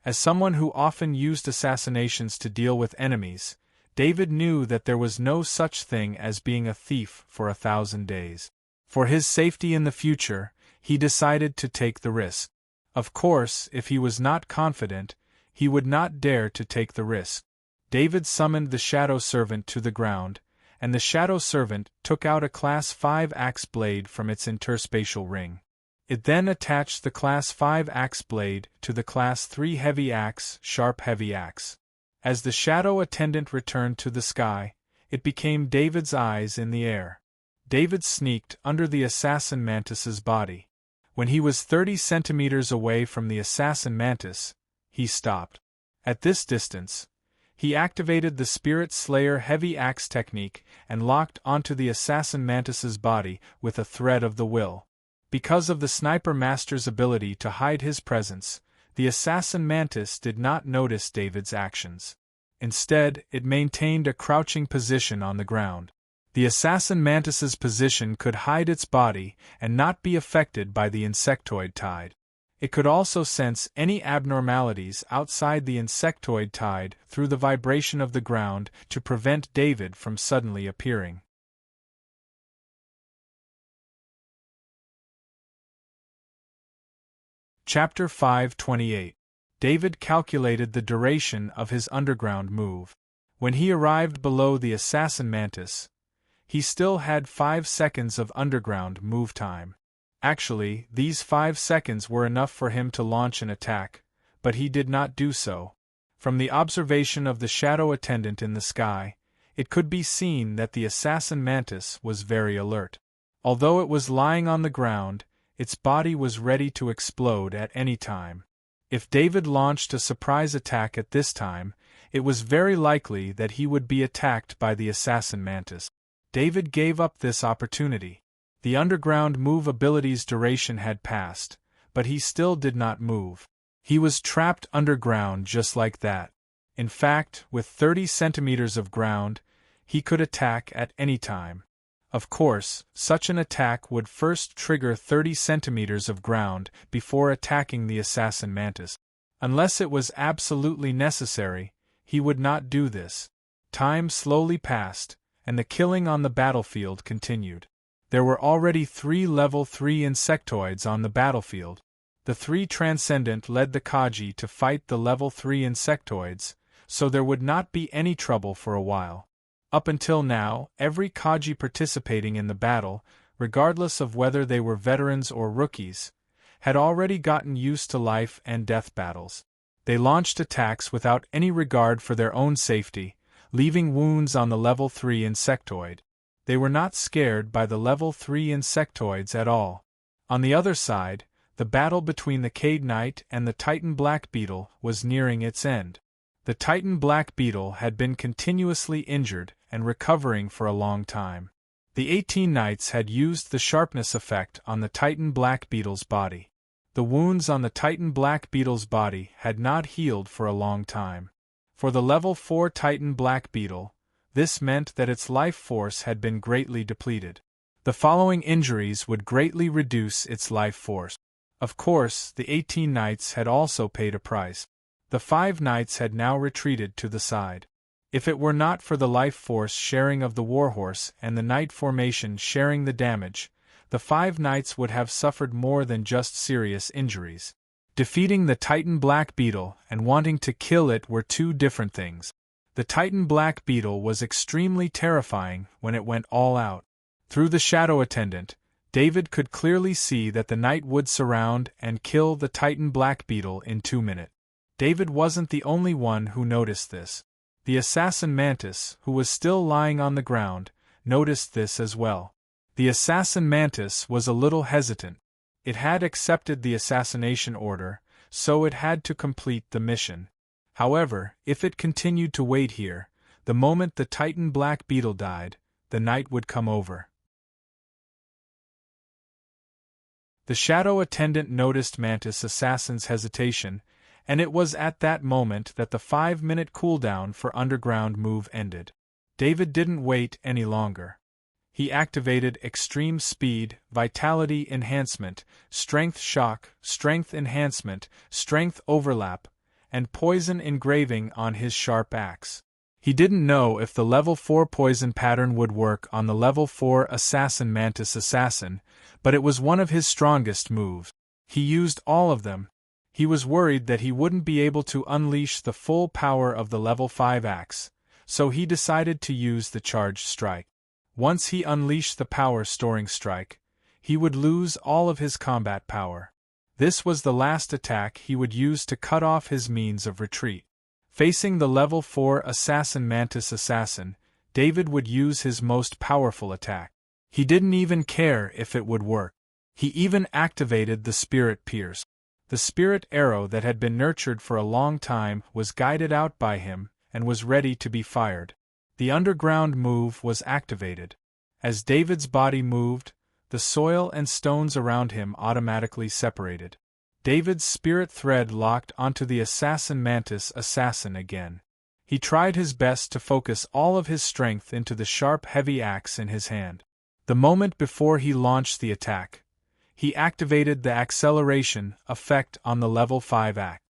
Speaker 1: As someone who often used assassinations to deal with enemies, David knew that there was no such thing as being a thief for 1,000 days. For his safety in the future, he decided to take the risk. Of course, if he was not confident, he would not dare to take the risk. David summoned the Shadow Servant to the ground, and the Shadow Servant took out a Class 5 axe blade from its interspatial ring. It then attached the Class 5 axe blade to the Class 3 heavy axe, sharp heavy axe. As the shadow attendant returned to the sky, it became David's eyes in the air. David sneaked under the assassin mantis's body. When he was 30 centimeters away from the assassin mantis, he stopped. At this distance, he activated the Spirit Slayer heavy axe technique and locked onto the assassin mantis's body with a thread of the will. Because of the Sniper Master's ability to hide his presence, the assassin mantis did not notice David's actions. Instead, it maintained a crouching position on the ground. The assassin mantis's position could hide its body and not be affected by the insectoid tide. It could also sense any abnormalities outside the insectoid tide through the vibration of the ground to prevent David from suddenly appearing. Chapter 528. David calculated the duration of his underground move. When he arrived below the assassin mantis, he still had 5 seconds of underground move time. Actually, these 5 seconds were enough for him to launch an attack, but he did not do so. From the observation of the shadow attendant in the sky, it could be seen that the assassin mantis was very alert. Although it was lying on the ground, its body was ready to explode at any time. If David launched a surprise attack at this time, it was very likely that he would be attacked by the assassin mantis. David gave up this opportunity. The underground move ability's duration had passed, but he still did not move. He was trapped underground just like that. In fact, with 30 centimeters of ground, he could attack at any time. Of course, such an attack would first trigger 30 centimeters of ground before attacking the assassin mantis. Unless it was absolutely necessary, he would not do this. Time slowly passed, and the killing on the battlefield continued. There were already 3 level 3 insectoids on the battlefield. The 3 Transcendent led the Kaji to fight the level 3 insectoids, so there would not be any trouble for a while. Up until now, every Kaji participating in the battle, regardless of whether they were veterans or rookies, had already gotten used to life and death battles. They launched attacks without any regard for their own safety, leaving wounds on the level 3 insectoid. They were not scared by the level 3 insectoids at all. On the other side, the battle between the Cade Knight and the Titan Black Beetle was nearing its end. The Titan Black Beetle had been continuously injured and recovering for a long time. The 18 Knights had used the sharpness effect on the Titan Black Beetle's body. The wounds on the Titan Black Beetle's body had not healed for a long time. For the level 4 Titan Black Beetle, this meant that its life force had been greatly depleted. The following injuries would greatly reduce its life force. Of course, the 18 Knights had also paid a price. The 5 Knights had now retreated to the side. If it were not for the life force sharing of the Warhorse and the Knight formation sharing the damage, the 5 Knights would have suffered more than just serious injuries. Defeating the Titan Black Beetle and wanting to kill it were 2 different things. The Titan Black Beetle was extremely terrifying when it went all out. Through the Shadow Attendant, David could clearly see that the Knight would surround and kill the Titan Black Beetle in 2 minutes. David wasn't the only one who noticed this. The assassin mantis, who was still lying on the ground, noticed this as well. The assassin mantis was a little hesitant. It had accepted the assassination order, so it had to complete the mission. However, if it continued to wait here, the moment the Titan Black Beetle died, the Knight would come over. The Shadow Attendant noticed Mantis Assassin's hesitation, and it was at that moment that the 5-minute cooldown for underground move ended. David didn't wait any longer. He activated Extreme Speed, Vitality Enhancement, Strength Shock, Strength Enhancement, Strength Overlap, and Poison Engraving on his sharp axe. He didn't know if the level 4 poison pattern would work on the level 4 Assassin Mantis Assassin, but it was one of his strongest moves. He used all of them. He was worried that he wouldn't be able to unleash the full power of the level 5 axe, so he decided to use the Charged Strike. Once he unleashed the power-storing strike, he would lose all of his combat power. This was the last attack he would use to cut off his means of retreat. Facing the level 4 Assassin Mantis Assassin, David would use his most powerful attack. He didn't even care if it would work. He even activated the Spirit Pierce. The spirit arrow that had been nurtured for a long time was guided out by him and was ready to be fired. The underground move was activated. As David's body moved, the soil and stones around him automatically separated. David's spirit thread locked onto the Assassin Mantis Assassin again. He tried his best to focus all of his strength into the sharp heavy axe in his hand. The moment before he launched the attack, he activated the acceleration effect on the level 5 axe.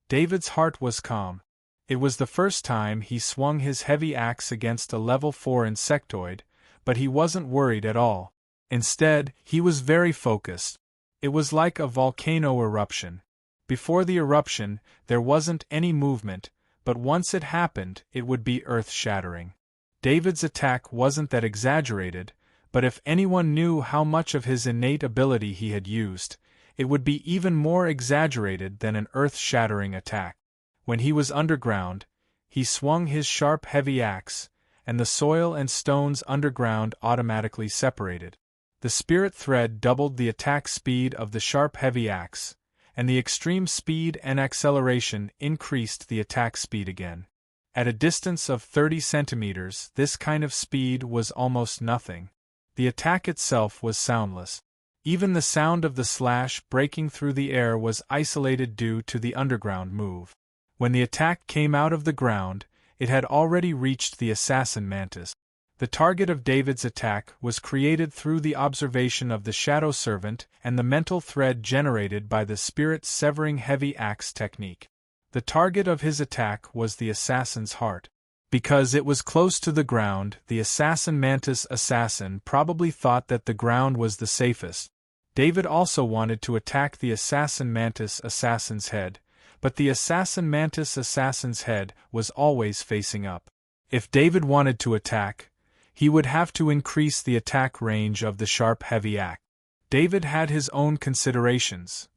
Speaker 1: David's heart was calm. It was the first time he swung his heavy axe against a level 4 insectoid, but he wasn't worried at all. Instead, he was very focused. It was like a volcano eruption. Before the eruption, there wasn't any movement, but once it happened, it would be earth-shattering. David's attack wasn't that exaggerated, but if anyone knew how much of his innate ability he had used, it would be even more exaggerated than an earth-shattering attack. When he was underground, he swung his sharp heavy axe, and the soil and stones underground automatically separated. The spirit thread doubled the attack speed of the sharp heavy axe, and the extreme speed and acceleration increased the attack speed again. At a distance of 30 centimeters, this kind of speed was almost nothing. The attack itself was soundless. Even the sound of the slash breaking through the air was isolated due to the underground move. When the attack came out of the ground, it had already reached the assassin mantis. The target of David's attack was created through the observation of the shadow servant and the mental thread generated by the spirit's severing heavy axe technique. The target of his attack was the assassin's heart. Because it was close to the ground, the assassin mantis assassin probably thought that the ground was the safest. David also wanted to attack the assassin mantis assassin's head, but the assassin mantis assassin's head was always facing up. If David wanted to attack, he would have to increase the attack range of the sharp heavy axe. David had his own considerations.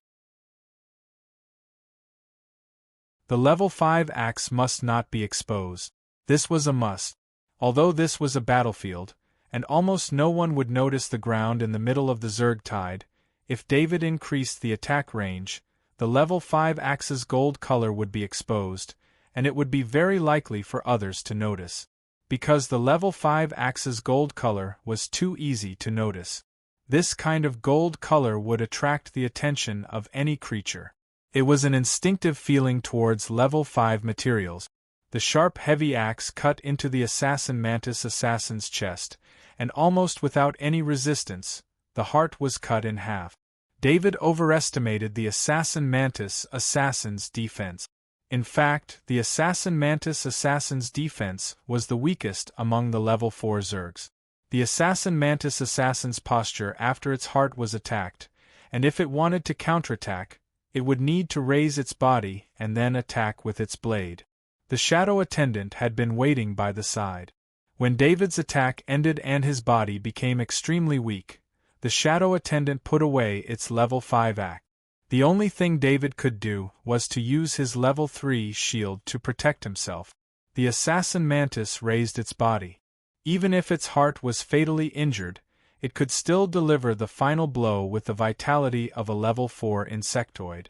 Speaker 1: The level 5 axe must not be exposed. This was a must. Although this was a battlefield, and almost no one would notice the ground in the middle of the Zerg tide, if David increased the attack range, the level 5 axe's gold color would be exposed, and it would be very likely for others to notice. Because the level 5 axe's gold color was too easy to notice. This kind of gold color would attract the attention of any creature. It was an instinctive feeling towards level 5 materials. The sharp heavy axe cut into the assassin mantis assassin's chest, and almost without any resistance, the heart was cut in half. David overestimated the assassin mantis assassin's defense. In fact, the assassin mantis assassin's defense was the weakest among the level 4 Zergs. The assassin mantis assassin's posture after its heart was attacked, and if it wanted to counterattack, it would need to raise its body and then attack with its blade. The shadow attendant had been waiting by the side. When David's attack ended and his body became extremely weak, the shadow attendant put away its level 5 axe. The only thing David could do was to use his level 3 shield to protect himself. The assassin mantis raised its body. Even if its heart was fatally injured, it could still deliver the final blow with the vitality of a level 4 insectoid.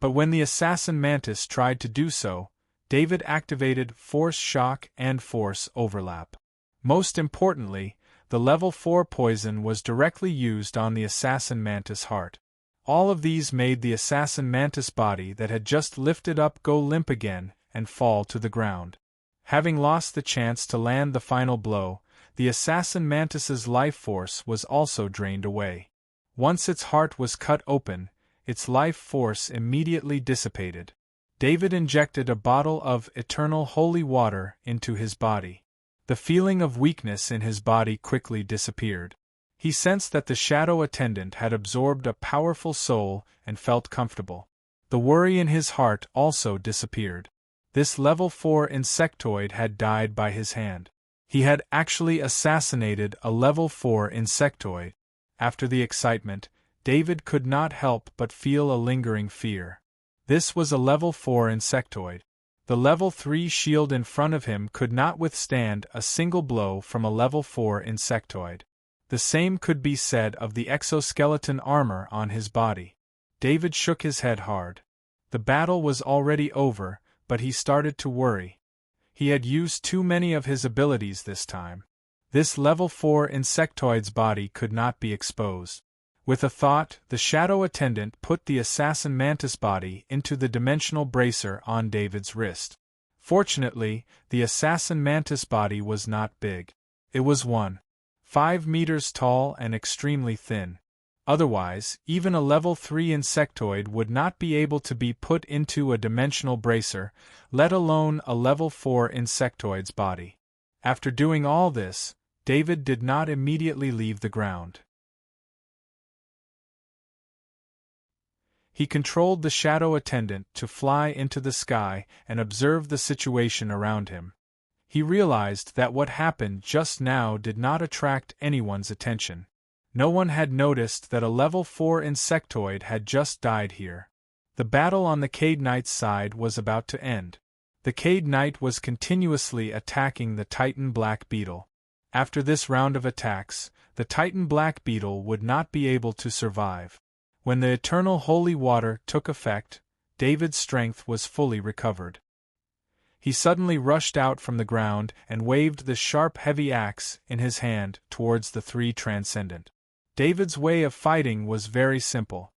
Speaker 1: But when the assassin mantis tried to do so, David activated Force Shock and Force Overlap. Most importantly, the level 4 poison was directly used on the assassin mantis heart. All of these made the assassin mantis body that had just lifted up go limp again and fall to the ground. Having lost the chance to land the final blow, the assassin mantis's life force was also drained away. Once its heart was cut open, its life force immediately dissipated. David injected a bottle of eternal holy water into his body. The feeling of weakness in his body quickly disappeared. He sensed that the shadow attendant had absorbed a powerful soul and felt comfortable. The worry in his heart also disappeared. This level 4 insectoid had died by his hand. He had actually assassinated a level 4 insectoid. After the excitement, David could not help but feel a lingering fear. This was a level 4 insectoid. The level 3 shield in front of him could not withstand a single blow from a level 4 insectoid. The same could be said of the exoskeleton armor on his body. David shook his head hard. The battle was already over, but he started to worry. He had used too many of his abilities this time. This level 4 insectoid's body could not be exposed. With a thought, the shadow attendant put the assassin mantis body into the dimensional bracer on David's wrist. Fortunately, the assassin mantis body was not big. It was 1.5 meters tall and extremely thin. Otherwise, even a level 3 insectoid would not be able to be put into a dimensional bracer, let alone a level 4 insectoid's body. After doing all this, David did not immediately leave the ground. He controlled the shadow attendant to fly into the sky and observe the situation around him. He realized that what happened just now did not attract anyone's attention. No one had noticed that a level 4 insectoid had just died here. The battle on the Cade Knight's side was about to end. The Cade Knight was continuously attacking the Titan Black Beetle. After this round of attacks, the Titan black beetle would not be able to survive. When the eternal holy water took effect, David's strength was fully recovered. He suddenly rushed out from the ground and waved the sharp heavy axe in his hand towards the three transcendent. David's way of fighting was very simple.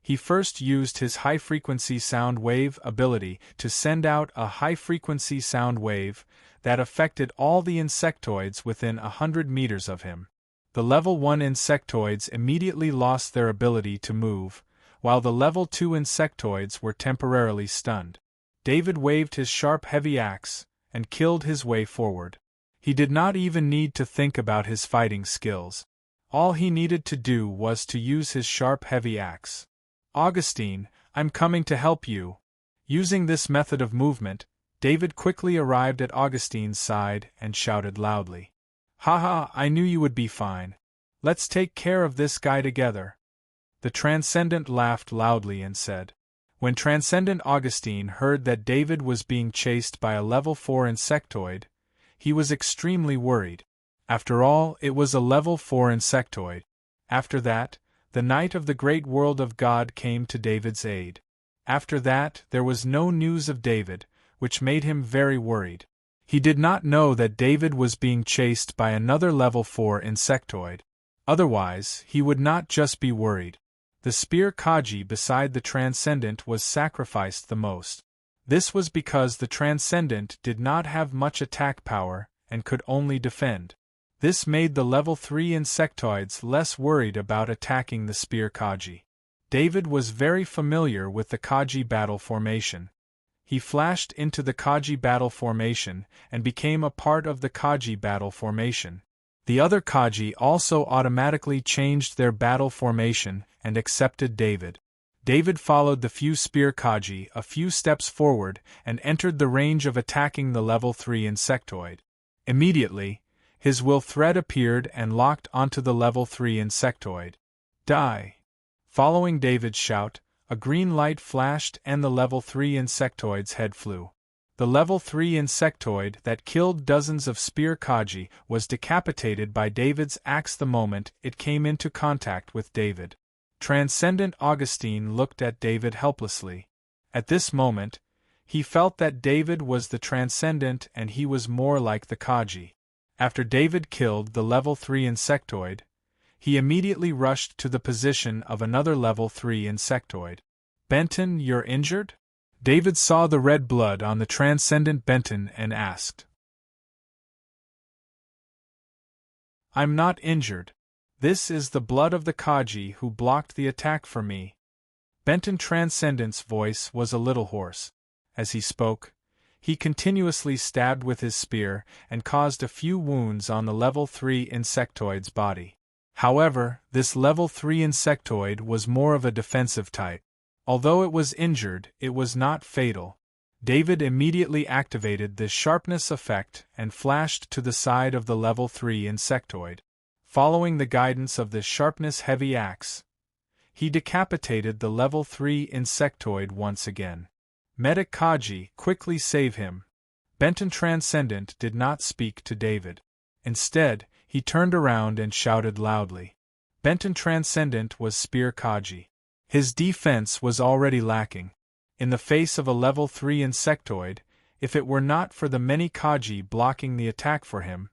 Speaker 1: He first used his high-frequency sound wave ability to send out a high-frequency sound wave that affected all the insectoids within 100 meters of him. The level 1 insectoids immediately lost their ability to move, while the level 2 insectoids were temporarily stunned. David waved his sharp heavy axe and killed his way forward. He did not even need to think about his fighting skills. All he needed to do was to use his sharp heavy axe. "Augustine, I'm coming to help you." Using this method of movement, David quickly arrived at Augustine's side and shouted loudly, "Ha, I knew you would be fine. Let's take care of this guy together." The Transcendent laughed loudly and said. When Transcendent Augustine heard that David was being chased by a level 4 insectoid, he was extremely worried. After all, it was a level 4 insectoid. After that, the Knight of the Great World of God came to David's aid. After that, there was no news of David, which made him very worried. He did not know that David was being chased by another level 4 insectoid. Otherwise, he would not just be worried. The spear Kaji beside the Transcendent was sacrificed the most. This was because the Transcendent did not have much attack power and could only defend. This made the level 3 insectoids less worried about attacking the spear Kaji. David was very familiar with the Kaji battle formation. He flashed into the Kaji battle formation and became a part of the Kaji battle formation. The other Kaji also automatically changed their battle formation and accepted David. David followed the few spear Kaji a few steps forward and entered the range of attacking the level 3 insectoid. Immediately, his will thread appeared and locked onto the level 3 insectoid. Die! Following David's shout, a green light flashed and the level 3 insectoid's head flew. The level 3 insectoid that killed dozens of spear Kaji was decapitated by David's axe the moment it came into contact with David. Transcendent Augustine looked at David helplessly. At this moment, he felt that David was the Transcendent and he was more like the Kaji. After David killed the level 3 insectoid, he immediately rushed to the position of another level 3 insectoid. "Benton, you're injured?" David saw the red blood on the Transcendent Benton and asked. "I'm not injured. This is the blood of the Kaji who blocked the attack for me." Benton Transcendent's voice was a little hoarse. As he spoke, he continuously stabbed with his spear and caused a few wounds on the level 3 insectoid's body. However, this level 3 insectoid was more of a defensive type. Although it was injured, it was not fatal. David immediately activated the sharpness effect and flashed to the side of the level 3 insectoid. Following the guidance of the sharpness heavy axe, he decapitated the level 3 insectoid once again. Medic Kaji, quickly save him. Benton Transcendent did not speak to David. Instead, he turned around and shouted loudly. Benton Transcendent was spear Kaji. His defense was already lacking. In the face of a level 3 insectoid, if it were not for the many Kaji blocking the attack for him,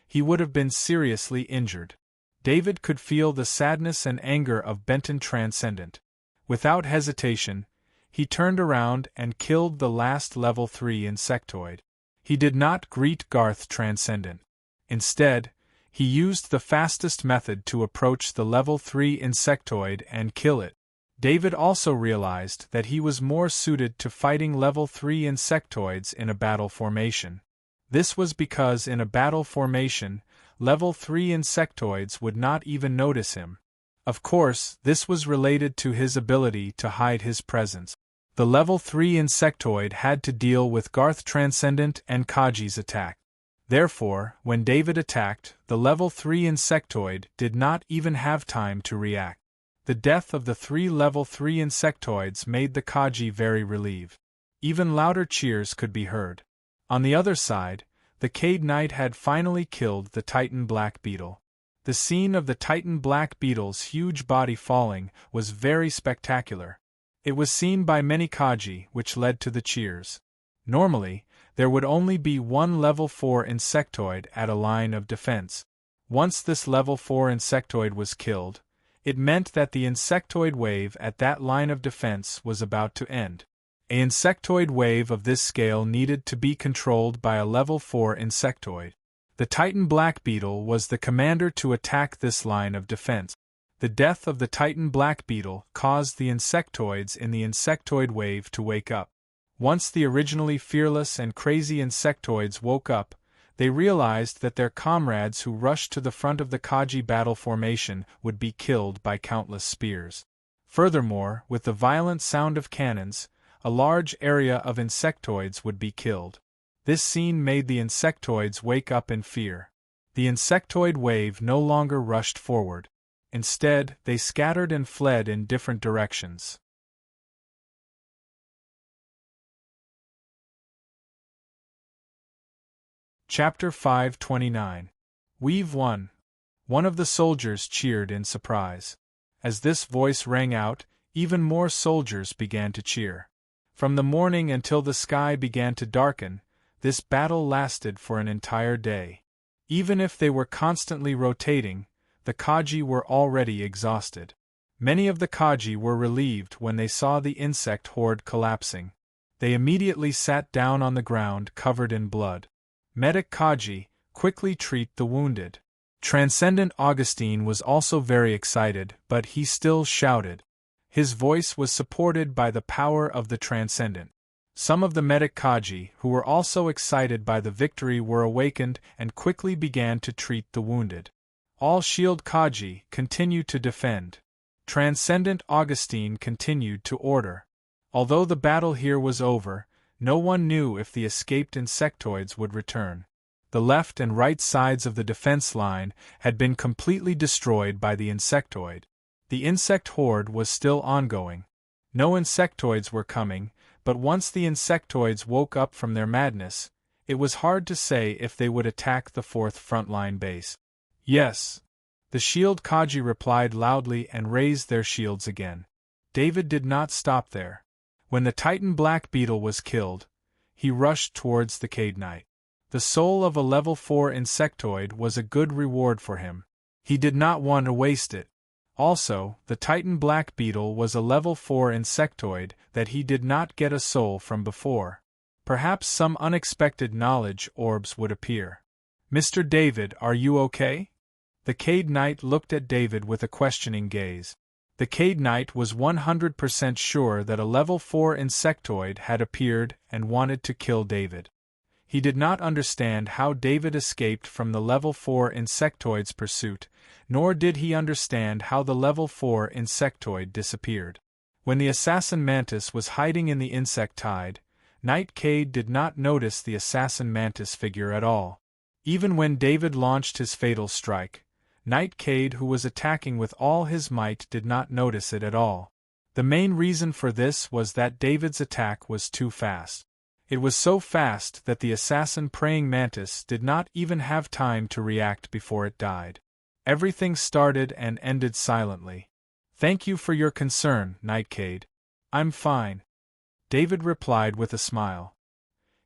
Speaker 1: he would have been seriously injured. David could feel the sadness and anger of Benton Transcendent. Without hesitation, he turned around and killed the last level 3 insectoid. He did not greet Garth Transcendent. Instead, he used the fastest method to approach the level 3 insectoid and kill it. David also realized that he was more suited to fighting level 3 insectoids in a battle formation. This was because in a battle formation, level 3 insectoids would not even notice him. Of course, this was related to his ability to hide his presence. The level 3 insectoid had to deal with Garth Transcendent and Kaji's attack. Therefore, when David attacked, the level 3 insectoid did not even have time to react. The death of the 3 level 3 insectoids made the Kaji very relieved. Even louder cheers could be heard. On the other side, the Cade Knight had finally killed the Titan Black Beetle. The scene of the Titan black beetle's huge body falling was very spectacular. It was seen by many Kaji, which led to the cheers. Normally, there would only be one level 4 insectoid at a line of defense. Once this level 4 insectoid was killed, it meant that the insectoid wave at that line of defense was about to end. An insectoid wave of this scale needed to be controlled by a level 4 insectoid. The Titan black beetle was the commander to attack this line of defense. The death of the Titan black beetle caused the insectoids in the insectoid wave to wake up. Once the originally fearless and crazy insectoids woke up, they realized that their comrades who rushed to the front of the Kaji battle formation would be killed by countless spears. Furthermore, with the violent sound of cannons, a large area of insectoids would be killed. This scene made the insectoids wake up in fear. The insectoid wave no longer rushed forward. Instead, they scattered and fled in different directions. Chapter 529. Weave 1. One of the soldiers cheered in surprise. As this voice rang out, even more soldiers began to cheer. From the morning until the sky began to darken, this battle lasted for an entire day. Even if they were constantly rotating, the Kaji were already exhausted. Many of the Kaji were relieved when they saw the insect horde collapsing. They immediately sat down on the ground covered in blood. Medic Kaji, quickly treat the wounded. Transcendent Augustine was also very excited, but he still shouted. His voice was supported by the power of the Transcendent. Some of the medic Kaji, who were also excited by the victory, were awakened and quickly began to treat the wounded. All shield Kaji continued to defend. Transcendent Augustine continued to order. Although the battle here was over, no one knew if the escaped insectoids would return. The left and right sides of the defense line had been completely destroyed by the insectoid. The insect horde was still ongoing. No insectoids were coming, but once the insectoids woke up from their madness, it was hard to say if they would attack the fourth frontline base. Yes. The shield Kaji replied loudly and raised their shields again. David did not stop there. When the Titan black beetle was killed, he rushed towards the Cade Knight. The soul of a level 4 insectoid was a good reward for him. He did not want to waste it. Also, the Titan black beetle was a level 4 insectoid that he did not get a soul from before. Perhaps some unexpected knowledge orbs would appear. Mr. David, are you okay? The Cade Knight looked at David with a questioning gaze. The Cade Knight was 100% sure that a level 4 insectoid had appeared and wanted to kill David. He did not understand how David escaped from the level 4 insectoid's pursuit, nor did he understand how the level 4 insectoid disappeared. When the assassin mantis was hiding in the insect tide, Knight Cade did not notice the assassin mantis figure at all. Even when David launched his fatal strike, Knight Cade, who was attacking with all his might, did not notice it at all. The main reason for this was that David's attack was too fast. It was so fast that the assassin praying mantis did not even have time to react before it died. Everything started and ended silently. Thank you for your concern, Knight Cade. I'm fine. David replied with a smile.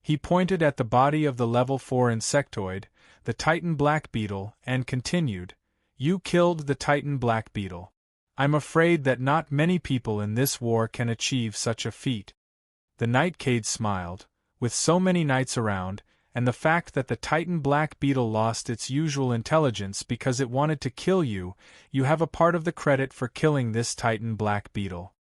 Speaker 1: He pointed at the body of the level 4 insectoid, the Titan black beetle, and continued, You killed the Titan black beetle. I'm afraid that not many people in this war can achieve such a feat. The Knight Cade smiled. With so many knights around, and the fact that the Titan black beetle lost its usual intelligence because it wanted to kill you, you have a part of the credit for killing this Titan black beetle.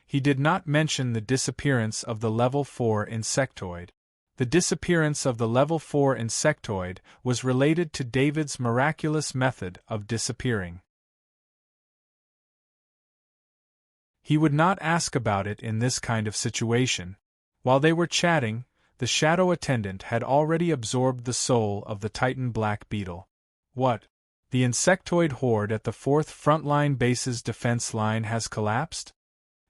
Speaker 1: He did not mention the disappearance of the level 4 insectoid. The disappearance of the level 4 insectoid was related to David's miraculous method of disappearing. He would not ask about it in this kind of situation. While they were chatting, the shadow attendant had already absorbed the soul of the Titan black beetle. What? The insectoid horde at the 4th frontline base's defense line has collapsed?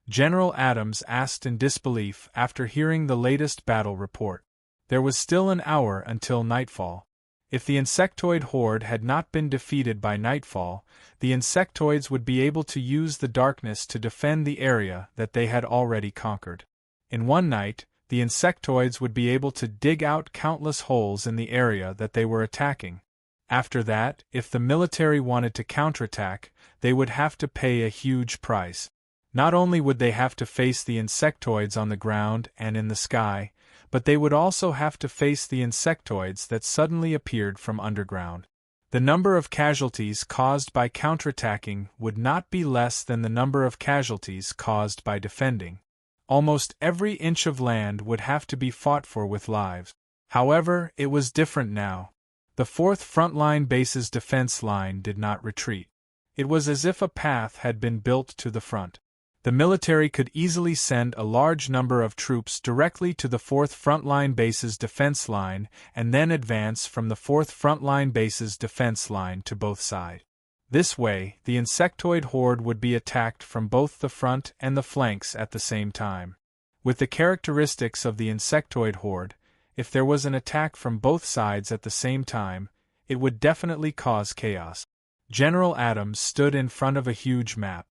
Speaker 1: General Adams asked in disbelief after hearing the latest battle report. There was still an hour until nightfall. If the insectoid horde had not been defeated by nightfall, the insectoids would be able to use the darkness to defend the area that they had already conquered. In one night, the insectoids would be able to dig out countless holes in the area that they were attacking. After that, if the military wanted to counterattack, they would have to pay a huge price. Not only would they have to face the insectoids on the ground and in the sky, but they would also have to face the insectoids that suddenly appeared from underground. The number of casualties caused by counterattacking would not be less than the number of casualties caused by defending. Almost every inch of land would have to be fought for with lives. However, it was different now. The 4th Frontline Base's defense line did not retreat. It was as if a path had been built to the front. The military could easily send a large number of troops directly to the 4th Frontline Base's defense line and then advance from the 4th Frontline Base's defense line to both sides. This way, the insectoid horde would be attacked from both the front and the flanks at the same time. With the characteristics of the insectoid horde, if there was an attack from both sides at the same time, it would definitely cause chaos. General Adams stood in front of a huge map.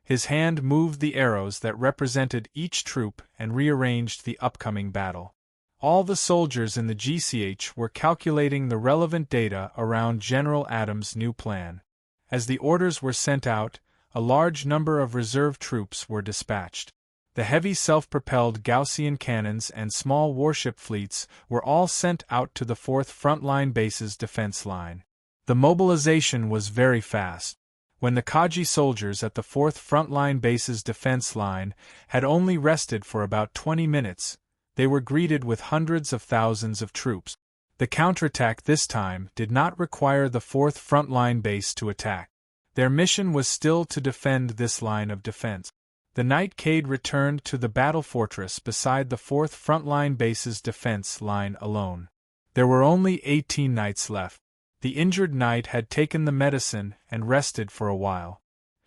Speaker 1: His hand moved the arrows that represented each troop and rearranged the upcoming battle. All the soldiers in the GCH were calculating the relevant data around General Adams' new plan. As the orders were sent out, a large number of reserve troops were dispatched. The heavy self-propelled Gaussian cannons and small warship fleets were all sent out to the 4th Frontline Base's defense line. The mobilization was very fast. When the Kaji soldiers at the 4th Frontline Base's defense line had only rested for about 20 minutes, they were greeted with hundreds of thousands of troops. The counterattack this time did not require the 4th Frontline Base to attack. Their mission was still to defend this line of defense. The Nightcade returned to the battle fortress beside the 4th Frontline Base's defense line alone. There were only 18 knights left. The injured knight had taken the medicine and rested for a while.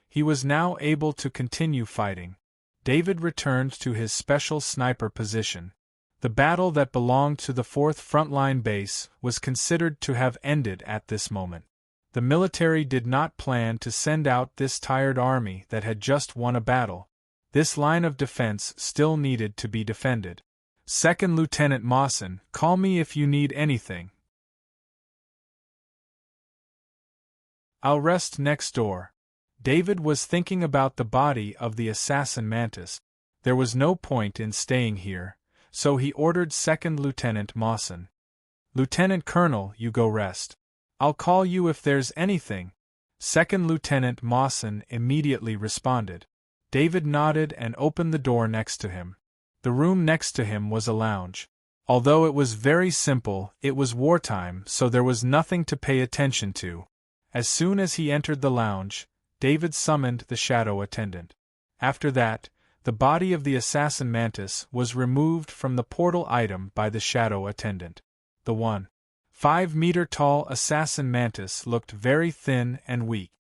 Speaker 1: He was now able to continue fighting. David returned to his special sniper position. The battle that belonged to the 4th Frontline Base was considered to have ended at this moment. The military did not plan to send out this tired army that had just won a battle. This line of defense still needed to be defended. Second Lieutenant Mawson, call me if you need anything. I'll rest next door. David was thinking about the body of the assassin Mantis. There was no point in staying here, so he ordered Second Lieutenant Mawson. Lieutenant Colonel, you go rest. I'll call you if there's anything. Second Lieutenant Mawson immediately responded. David nodded and opened the door next to him. The room next to him was a lounge. Although it was very simple, it was wartime, so there was nothing to pay attention to. As soon as he entered the lounge, David summoned the shadow attendant. After that, the body of the assassin Mantis was removed from the portal item by the shadow attendant. The 1.5-meter-tall assassin Mantis looked very thin and weak.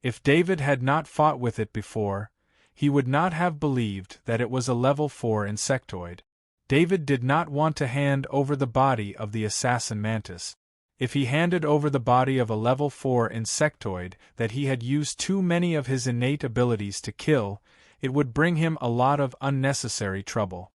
Speaker 1: If David had not fought with it before, he would not have believed that it was a level 4 insectoid. David did not want to hand over the body of the assassin Mantis. If he handed over the body of a level 4 insectoid that he had used too many of his innate abilities to kill, it would bring him a lot of unnecessary trouble.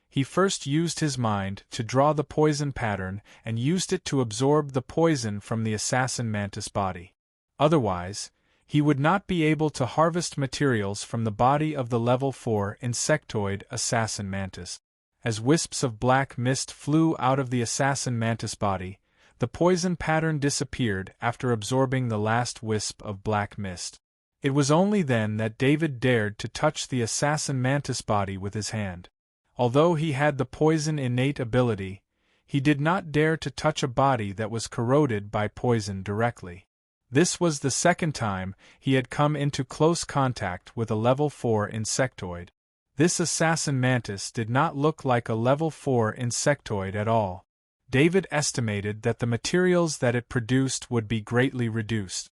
Speaker 1: He first used his mind to draw the poison pattern and used it to absorb the poison from the assassin Mantis body. Otherwise, he would not be able to harvest materials from the body of the level 4 insectoid assassin Mantis. As wisps of black mist flew out of the assassin Mantis body, the poison pattern disappeared after absorbing the last wisp of black mist. It was only then that David dared to touch the assassin Mantis body with his hand. Although he had the poison innate ability, he did not dare to touch a body that was corroded by poison directly. This was the second time he had come into close contact with a level 4 insectoid. This assassin Mantis did not look like a level 4 insectoid at all. David estimated that the materials that it produced would be greatly reduced.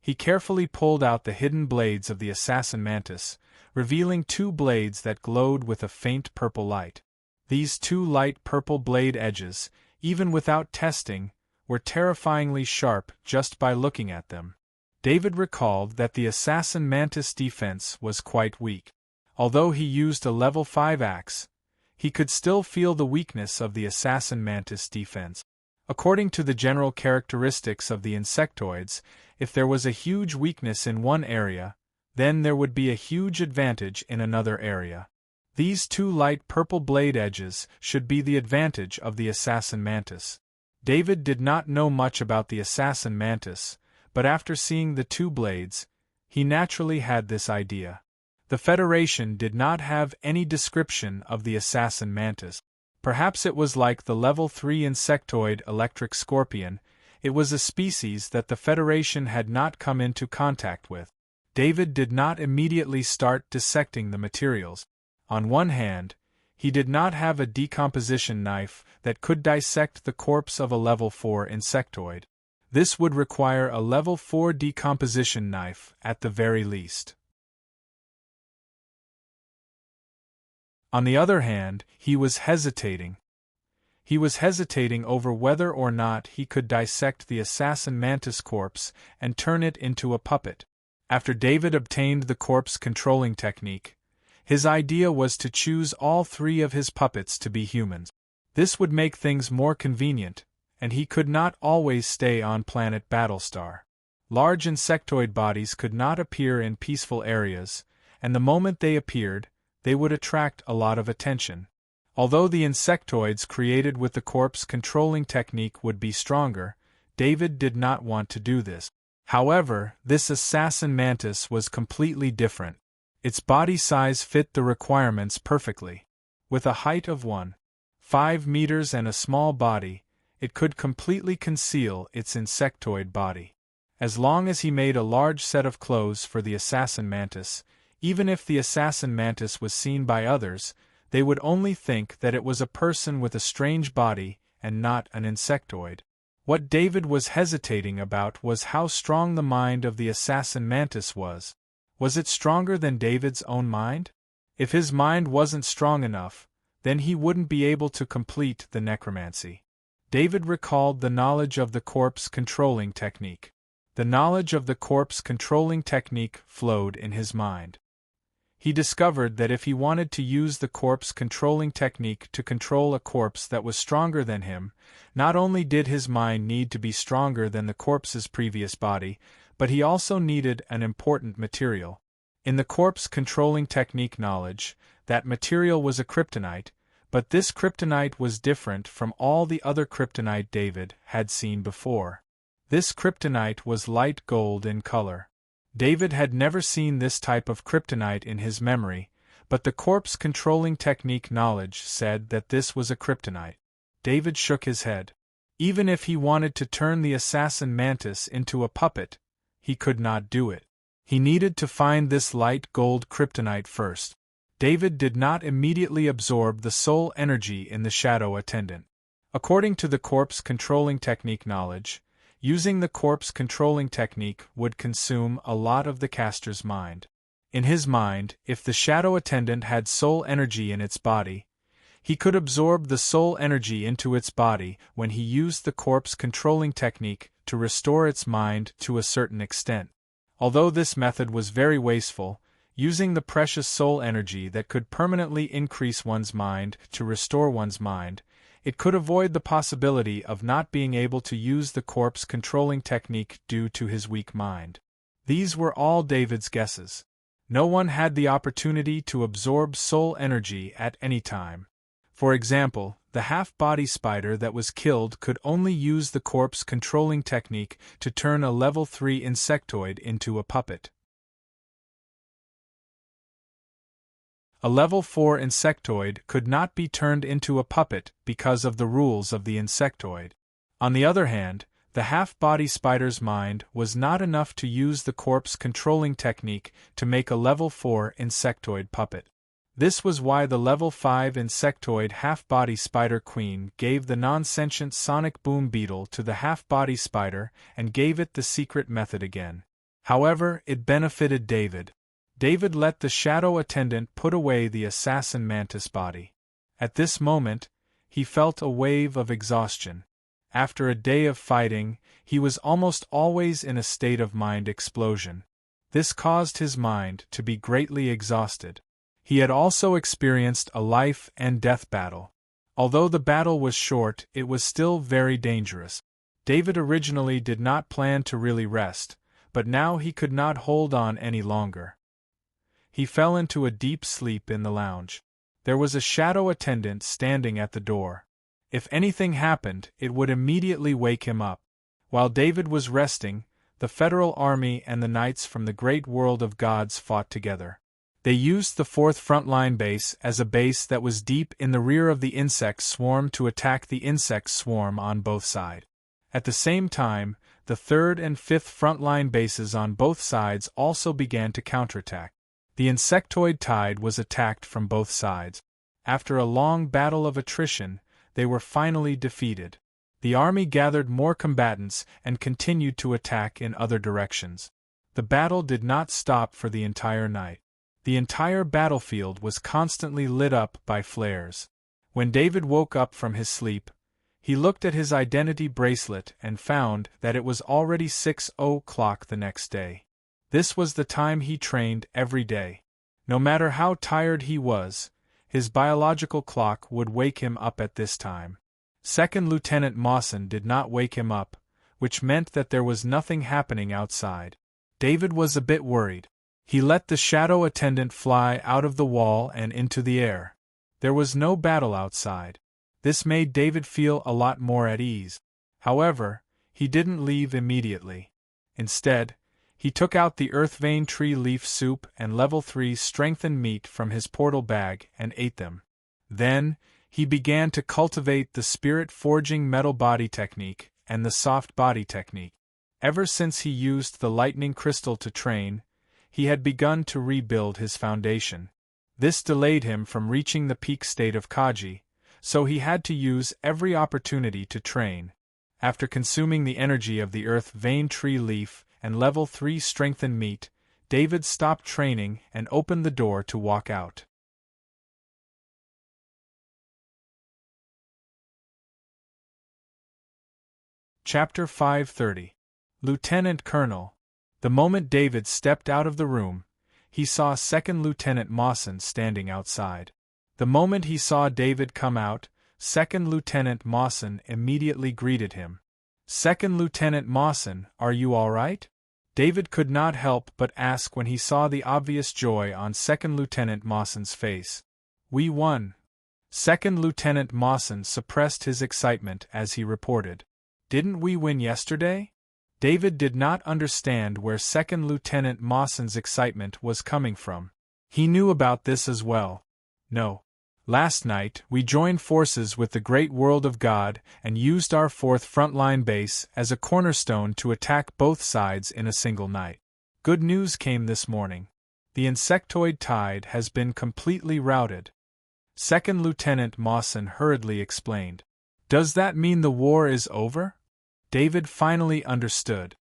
Speaker 1: He carefully pulled out the hidden blades of the assassin Mantis, revealing 2 blades that glowed with a faint purple light. These 2 light purple blade edges, even without testing, were terrifyingly sharp just by looking at them. David recalled that the assassin mantis defense was quite weak. Although he used a level 5 axe, he could still feel the weakness of the assassin mantis defense. According to the general characteristics of the insectoids, if there was a huge weakness in one area, then there would be a huge advantage in another area. These two light purple blade edges should be the advantage of the assassin mantis. David did not know much about the assassin mantis, but after seeing the two blades, he naturally had this idea. The Federation did not have any description of the assassin mantis. Perhaps it was like the level 3 insectoid electric scorpion. It was a species that the Federation had not come into contact with. David did not immediately start dissecting the materials. On one hand, he did not have a decomposition knife that could dissect the corpse of a level 4 insectoid. This would require a level 4 decomposition knife at the very least. On the other hand, he was hesitating. He was hesitating over whether or not he could dissect the assassin mantis corpse and turn it into a puppet. After David obtained the corpse controlling technique, his idea was to choose all 3 of his puppets to be humans. This would make things more convenient, and he could not always stay on planet Battlestar. Large insectoid bodies could not appear in peaceful areas, and the moment they appeared, they would attract a lot of attention. Although the insectoids created with the corpse controlling technique would be stronger, David did not want to do this. However, this assassin mantis was completely different. Its body size fit the requirements perfectly. With a height of 1.5 meters and a small body, it could completely conceal its insectoid body. As long as he made a large set of clothes for the assassin mantis, even if the assassin mantis was seen by others, they would only think that it was a person with a strange body and not an insectoid. What David was hesitating about was how strong the mind of the assassin mantis was. Was it stronger than David's own mind? If his mind wasn't strong enough, then he wouldn't be able to complete the necromancy. David recalled the knowledge of the corpse controlling technique. The knowledge of the corpse controlling technique flowed in his mind. He discovered that if he wanted to use the corpse controlling technique to control a corpse that was stronger than him, not only did his mind need to be stronger than the corpse's previous body, but he also needed an important material. In the corpse controlling technique knowledge, that material was a kryptonite, but this kryptonite was different from all the other kryptonite David had seen before. This kryptonite was light gold in color. David had never seen this type of kryptonite in his memory, but the corpse controlling technique knowledge said that this was a kryptonite. David shook his head. Even if he wanted to turn the assassin mantis into a puppet, he could not do it. He needed to find this light gold kryptonite first. David did not immediately absorb the soul energy in the shadow attendant. According to the corpse controlling technique knowledge, using the corpse controlling technique would consume a lot of the caster's mind. In his mind, if the shadow attendant had soul energy in its body, he could absorb the soul energy into its body when he used the corpse controlling technique to restore its mind to a certain extent. Although this method was very wasteful, using the precious soul energy that could permanently increase one's mind to restore one's mind, it could avoid the possibility of not being able to use the corpse controlling technique due to his weak mind. These were all David's guesses. No one had the opportunity to absorb soul energy at any time. For example, the half-body spider that was killed could only use the corpse controlling technique to turn a level 3 insectoid into a puppet. A level 4 insectoid could not be turned into a puppet because of the rules of the insectoid. On the other hand, the half-body spider's mind was not enough to use the corpse controlling technique to make a level 4 insectoid puppet. This was why the level 5 insectoid half-body spider queen gave the non-sentient sonic boom beetle to the half-body spider and gave it the secret method again. However, it benefited David. David let the shadow attendant put away the assassin mantis body. At this moment, he felt a wave of exhaustion. After a day of fighting, he was almost always in a state of mind explosion. This caused his mind to be greatly exhausted. He had also experienced a life and death battle. Although the battle was short, it was still very dangerous. David originally did not plan to really rest, but now he could not hold on any longer. He fell into a deep sleep in the lounge. There was a shadow attendant standing at the door. If anything happened, it would immediately wake him up. While David was resting, the Federal Army and the Knights from the great world of gods fought together. They used the 4th frontline base as a base that was deep in the rear of the insect swarm to attack the insect swarm on both sides. At the same time, the 3rd and 5th frontline bases on both sides also began to counterattack. The insectoid tide was attacked from both sides. After a long battle of attrition, they were finally defeated. The army gathered more combatants and continued to attack in other directions. The battle did not stop for the entire night. The entire battlefield was constantly lit up by flares. When David woke up from his sleep, he looked at his identity bracelet and found that it was already 6 o'clock the next day. This was the time he trained every day. No matter how tired he was, his biological clock would wake him up at this time. Second Lieutenant Mawson did not wake him up, which meant that there was nothing happening outside. David was a bit worried. He let the shadow attendant fly out of the wall and into the air. There was no battle outside. This made David feel a lot more at ease. However, he didn't leave immediately. Instead, he took out the earthvein tree leaf soup and level 3 strengthened meat from his portal bag and ate them. Then, he began to cultivate the spirit forging metal body technique and the soft body technique. Ever since he used the lightning crystal to train, he had begun to rebuild his foundation. This delayed him from reaching the peak state of Kaji, so he had to use every opportunity to train. After consuming the energy of the earth vein tree leaf and level 3 strengthened meat, David stopped training and opened the door to walk out. Chapter 530. Lieutenant Colonel. The moment David stepped out of the room, he saw Second Lieutenant Mawson standing outside. The moment he saw David come out, Second Lieutenant Mawson immediately greeted him. "Second Lieutenant Mawson, are you all right?" David could not help but ask when he saw the obvious joy on Second Lieutenant Mawson's face. "We won." Second Lieutenant Mawson suppressed his excitement as he reported. "Didn't we win yesterday?" David did not understand where Second Lieutenant Mawson's excitement was coming from. He knew about this as well. "No. Last night, we joined forces with the great world of God and used our 4th frontline base as a cornerstone to attack both sides in a single night. Good news came this morning. The insectoid tide has been completely routed." Second Lieutenant Mawson hurriedly explained. "Does that mean the war is over?" David finally understood.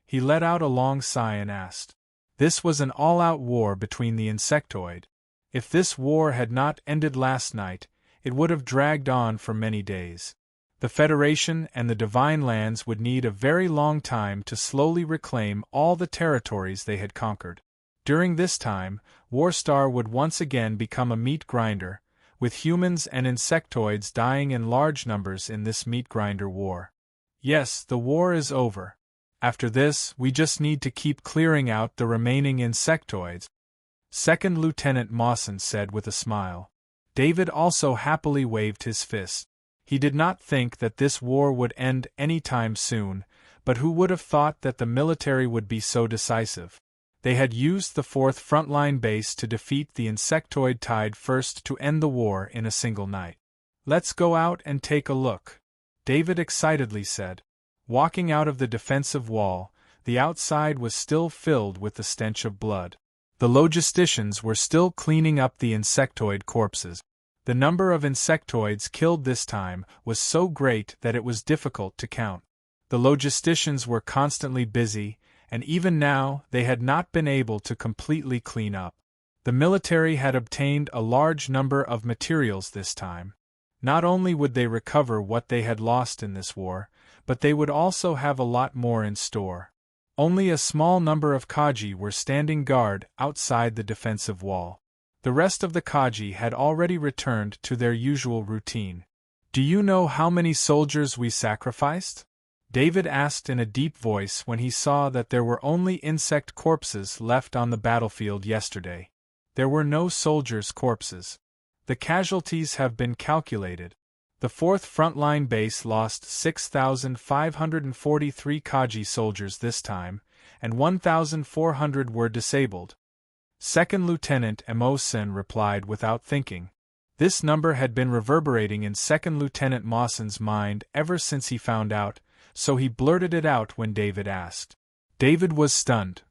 Speaker 1: He let out a long sigh and asked. This was an all-out war between the insectoid. If this war had not ended last night, it would have dragged on for many days. The Federation and the Divine Lands would need a very long time to slowly reclaim all the territories they had conquered. During this time, Warstar would once again become a meat grinder, with humans and insectoids dying in large numbers in this meat grinder war. Yes, the war is over. After this, we just need to keep clearing out the remaining insectoids, Second Lieutenant Mawson said with a smile. David also happily waved his fist. He did not think that this war would end any time soon, but who would have thought that the military would be so decisive? They had used the 4th frontline base to defeat the insectoid tide first to end the war in a single night. "Let's go out and take a look," David excitedly said. Walking out of the defensive wall, the outside was still filled with the stench of blood. The logisticians were still cleaning up the insectoid corpses. The number of insectoids killed this time was so great that it was difficult to count. The logisticians were constantly busy, and even now they had not been able to completely clean up. The military had obtained a large number of materials this time. Not only would they recover what they had lost in this war, but they would also have a lot more in store. Only a small number of Kaji were standing guard outside the defensive wall. The rest of the Kaji had already returned to their usual routine. "Do you know how many soldiers we sacrificed?" David asked in a deep voice when he saw that there were only insect corpses left on the battlefield yesterday. There were no soldiers' corpses. "The casualties have been calculated. The 4th Frontline Base lost 6,543 Kaji soldiers this time, and 1,400 were disabled." Second Lieutenant Emosen replied without thinking. This number had been reverberating in Second Lieutenant Mawson's mind ever since he found out, so he blurted it out when David asked. David was stunned.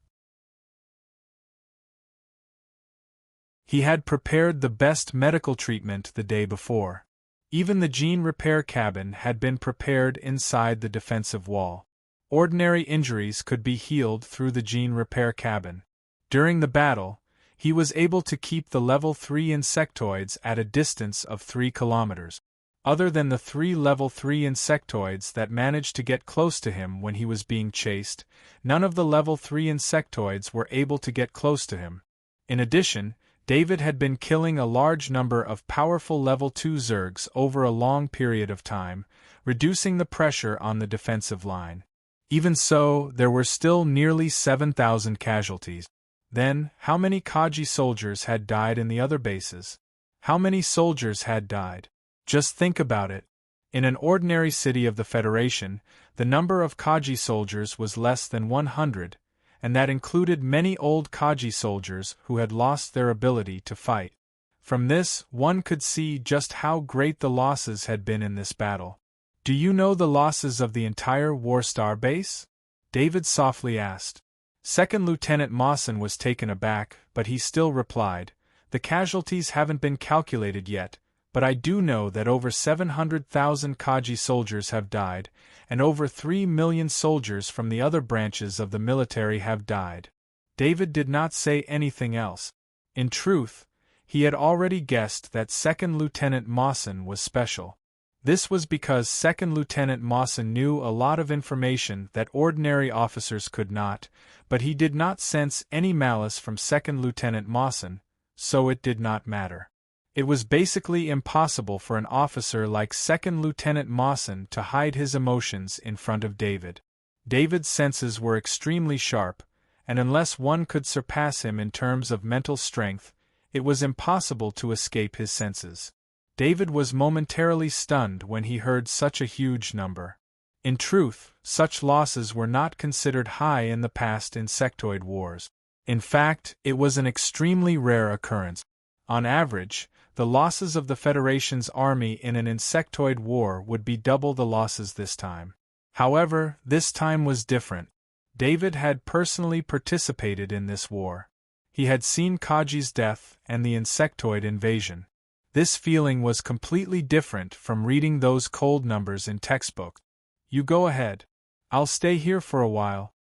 Speaker 1: He had prepared the best medical treatment the day before. Even the gene repair cabin had been prepared inside the defensive wall. Ordinary injuries could be healed through the gene repair cabin. During the battle, he was able to keep the level 3 insectoids at a distance of 3 kilometers. Other than the 3 level 3 insectoids that managed to get close to him when he was being chased, none of the level 3 insectoids were able to get close to him. In addition, David had been killing a large number of powerful level 2 Zergs over a long period of time, reducing the pressure on the defensive line. Even so, there were still nearly 7,000 casualties. Then, how many Kaji soldiers had died in the other bases? How many soldiers had died? Just think about it. In an ordinary city of the Federation, the number of Kaji soldiers was less than 100, and that included many old Kaji soldiers who had lost their ability to fight. From this, one could see just how great the losses had been in this battle. "Do you know the losses of the entire Warstar base?" David softly asked. Second Lieutenant Mawson was taken aback, but he still replied, "The casualties haven't been calculated yet, but I do know that over 700,000 Kaji soldiers have died, and over 3 million soldiers from the other branches of the military have died." David did not say anything else. In truth, he had already guessed that Second Lieutenant Mawson was special. This was because Second Lieutenant Mawson knew a lot of information that ordinary officers could not, but he did not sense any malice from Second Lieutenant Mawson, so it did not matter. It was basically impossible for an officer like Second Lieutenant Mawson to hide his emotions in front of David. David's senses were extremely sharp, and unless one could surpass him in terms of mental strength, it was impossible to escape his senses. David was momentarily stunned when he heard such a huge number. In truth, such losses were not considered high in the past insectoid wars. In fact, it was an extremely rare occurrence. On average, the losses of the Federation's army in an insectoid war would be double the losses this time. However, this time was different. David had personally participated in this war. He had seen Kaji's death and the insectoid invasion. This feeling was completely different from reading those cold numbers in textbooks. "You go ahead. I'll stay here for a while."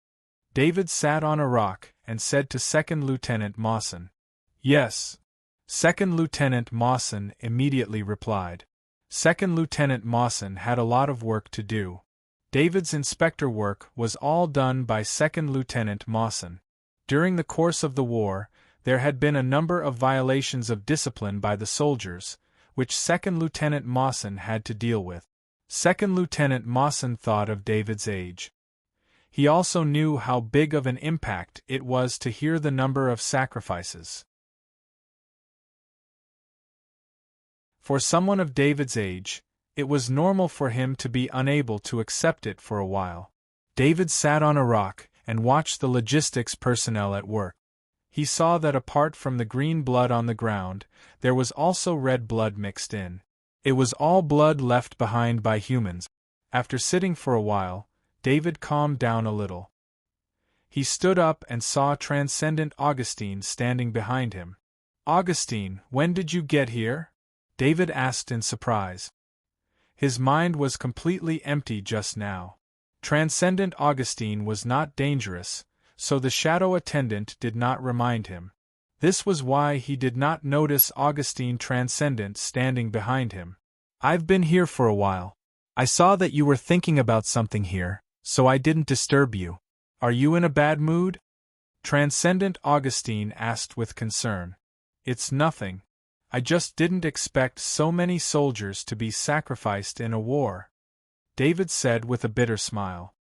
Speaker 1: David sat on a rock and said to Second Lieutenant Mawson. "Yes." Second Lieutenant Mawson immediately replied. Second Lieutenant Mawson had a lot of work to do. David's inspector work was all done by Second Lieutenant Mawson. During the course of the war, there had been a number of violations of discipline by the soldiers, which Second Lieutenant Mawson had to deal with. Second Lieutenant Mawson thought of David's age. He also knew how big of an impact it was to hear the number of sacrifices. For someone of David's age, it was normal for him to be unable to accept it for a while. David sat on a rock and watched the logistics personnel at work. He saw that apart from the green blood on the ground, there was also red blood mixed in. It was all blood left behind by humans. After sitting for a while, David calmed down a little. He stood up and saw Transcendent Augustine standing behind him. "Augustine, when did you get here?" David asked in surprise. His mind was completely empty just now. Transcendent Augustine was not dangerous, so the shadow attendant did not remind him. This was why he did not notice Augustine Transcendent standing behind him. I've been here for a while. I saw that you were thinking about something here, so I didn't disturb you. Are you in a bad mood? Transcendent Augustine asked with concern. It's nothing. I just didn't expect so many soldiers to be sacrificed in a war. David said with a bitter smile.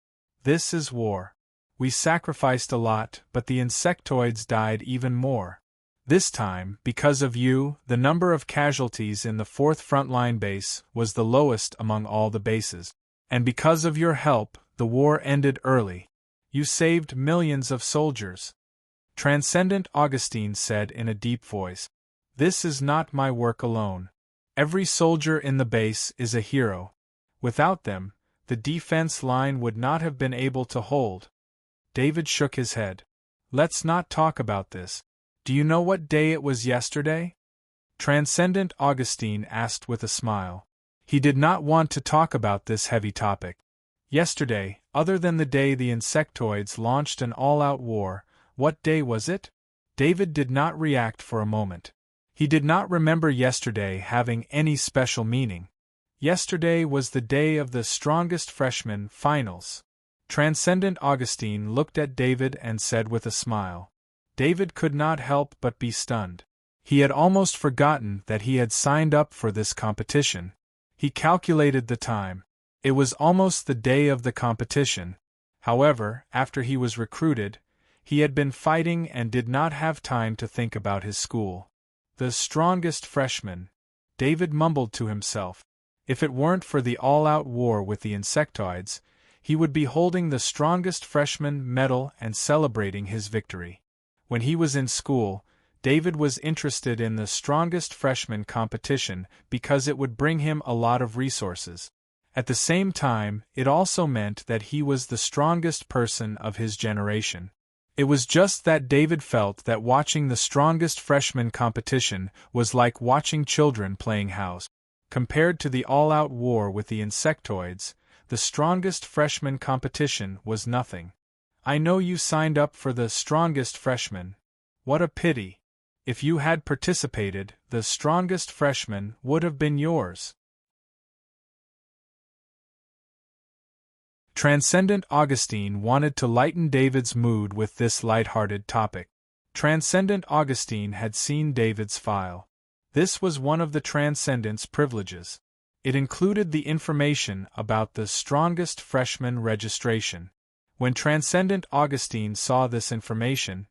Speaker 1: This is war. We sacrificed a lot, but the insectoids died even more. This time, because of you, the number of casualties in the 4th frontline base was the lowest among all the bases. And because of your help, the war ended early. You saved millions of soldiers. Transcendent Augustine said in a deep voice. This is not my work alone. Every soldier in the base is a hero. Without them, the defense line would not have been able to hold. David shook his head. Let's not talk about this. Do you know what day it was yesterday? Transcendent Augustine asked with a smile. He did not want to talk about this heavy topic. Yesterday, other than the day the insectoids launched an all-out war, what day was it? David did not react for a moment. He did not remember yesterday having any special meaning. Yesterday was the day of the strongest freshman finals. Transcendent Augustine looked at David and said with a smile. David could not help but be stunned. He had almost forgotten that he had signed up for this competition. He calculated the time. It was almost the day of the competition. However, after he was recruited, he had been fighting and did not have time to think about his school. The strongest freshman. David mumbled to himself. If it weren't for the all-out war with the insectoids, he would be holding the strongest freshman medal and celebrating his victory. When he was in school, David was interested in the strongest freshman competition because it would bring him a lot of resources. At the same time, it also meant that he was the strongest person of his generation. It was just that David felt that watching the strongest freshman competition was like watching children playing house. Compared to the all-out war with the insectoids, the strongest freshman competition was nothing. I know you signed up for the strongest freshman. What a pity. If you had participated, the strongest freshman would have been yours. Transcendent Augustine wanted to lighten David's mood with this light-hearted topic. Transcendent Augustine had seen David's file. This was one of the Transcendent's privileges. It included the information about the strongest freshman registration. When Transcendent Augustine saw this information,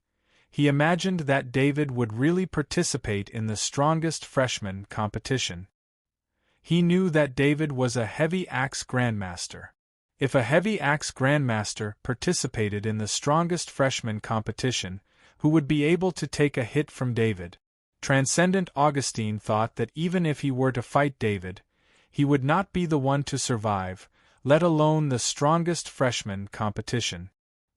Speaker 1: he imagined that David would really participate in the strongest freshman competition. He knew that David was a heavy axe grandmaster. If a heavy axe grandmaster participated in the strongest freshman competition, who would be able to take a hit from David? Transcendent Augustine thought that even if he were to fight David, he would not be the one to survive, let alone the strongest freshman competition.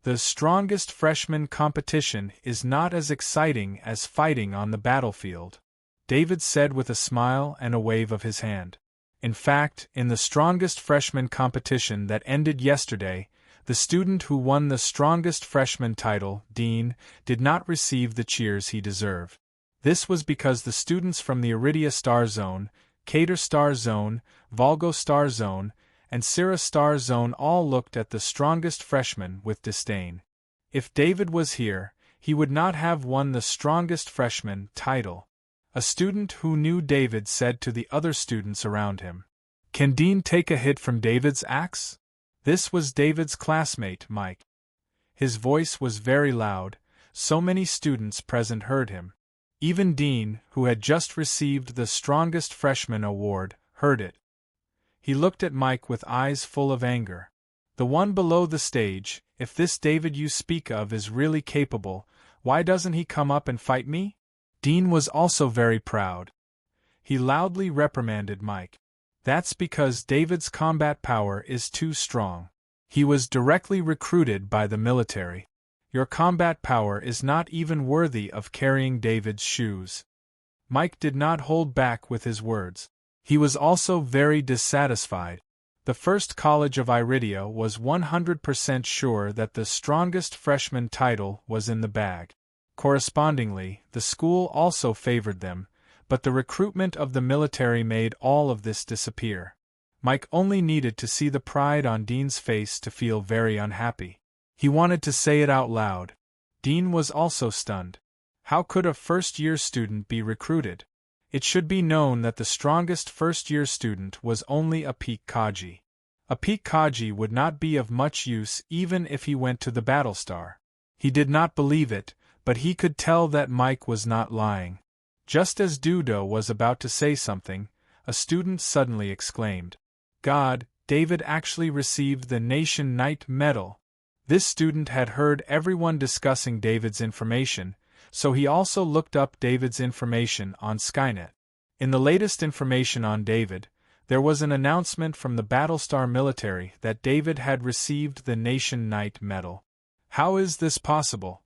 Speaker 1: The strongest freshman competition is not as exciting as fighting on the battlefield, David said with a smile and a wave of his hand. In fact, in the strongest freshman competition that ended yesterday, the student who won the strongest freshman title, Dean, did not receive the cheers he deserved. This was because the students from the Iridia Star Zone, Cater Star Zone, Volgo Star Zone, and Syrah Star Zone all looked at the strongest freshman with disdain. If David was here, he would not have won the strongest freshman title. A student who knew David said to the other students around him, "Can Dean take a hit from David's axe?" This was David's classmate, Mike. His voice was very loud, so many students present heard him. Even Dean, who had just received the strongest freshman award, heard it. He looked at Mike with eyes full of anger. The one below the stage, if this David you speak of is really capable, why doesn't he come up and fight me? Dean was also very proud. He loudly reprimanded Mike. That's because David's combat power is too strong. He was directly recruited by the military. Your combat power is not even worthy of carrying David's shoes. Mike did not hold back with his words. He was also very dissatisfied. The first college of Iridia was 100% sure that the strongest freshman title was in the bag. Correspondingly, the school also favored them, but the recruitment of the military made all of this disappear. Mike only needed to see the pride on Dean's face to feel very unhappy. He wanted to say it out loud. Dean was also stunned. How could a first-year student be recruited? It should be known that the strongest first-year student was only a peak Kaji. A peak Kaji would not be of much use even if he went to the Battlestar. He did not believe it, but he could tell that Mike was not lying. Just as Dudo was about to say something, a student suddenly exclaimed, "God, David actually received the Nation Knight Medal." This student had heard everyone discussing David's information, so he also looked up David's information on Skynet. In the latest information on David, there was an announcement from the Battlestar military that David had received the Nation Knight Medal. How is this possible?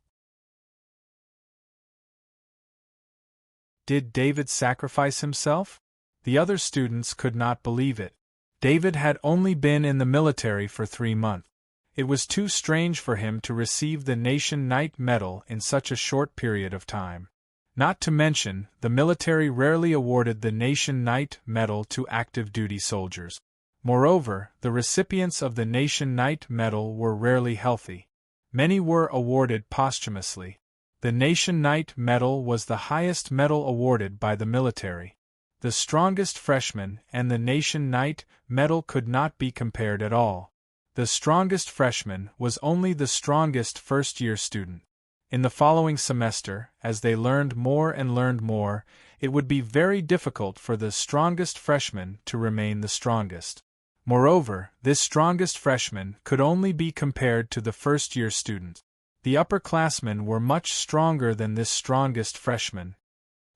Speaker 1: Did David sacrifice himself? The other students could not believe it. David had only been in the military for 3 months. It was too strange for him to receive the Nation Knight Medal in such a short period of time. Not to mention, the military rarely awarded the Nation Knight Medal to active duty soldiers. Moreover, the recipients of the Nation Knight Medal were rarely healthy. Many were awarded posthumously. The Nation Knight Medal was the highest medal awarded by the military. The strongest freshman and the Nation Knight Medal could not be compared at all. The strongest freshman was only the strongest first-year student. In the following semester, as they learned more and learned more, it would be very difficult for the strongest freshman to remain the strongest. Moreover, this strongest freshman could only be compared to the first-year student. The upperclassmen were much stronger than this strongest freshman.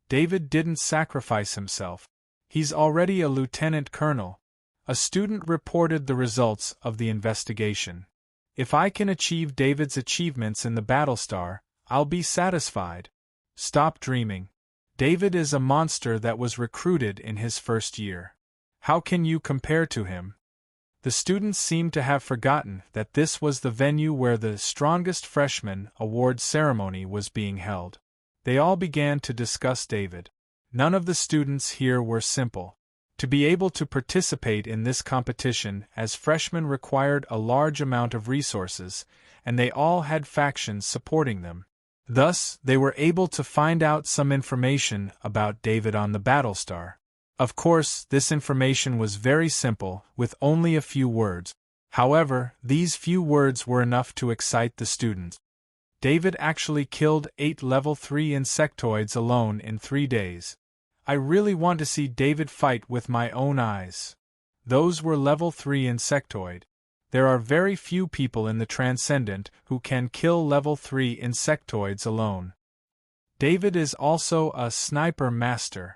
Speaker 1: David didn't sacrifice himself. He's already a lieutenant colonel. A student reported the results of the investigation. If I can achieve David's achievements in the Battlestar, I'll be satisfied. Stop dreaming. David is a monster that was recruited in his first year. How can you compare to him? The students seemed to have forgotten that this was the venue where the strongest freshman award ceremony was being held. They all began to discuss David. None of the students here were simple. To be able to participate in this competition as freshmen required a large amount of resources, and they all had factions supporting them. Thus, they were able to find out some information about David on the Battlestar. Of course, this information was very simple, with only a few words. However, these few words were enough to excite the students. David actually killed 8 level 3 insectoids alone in 3 days. I really want to see David fight with my own eyes. Those were level 3 insectoid. There are very few people in the Transcendent who can kill level 3 insectoids alone. David is also a sniper master.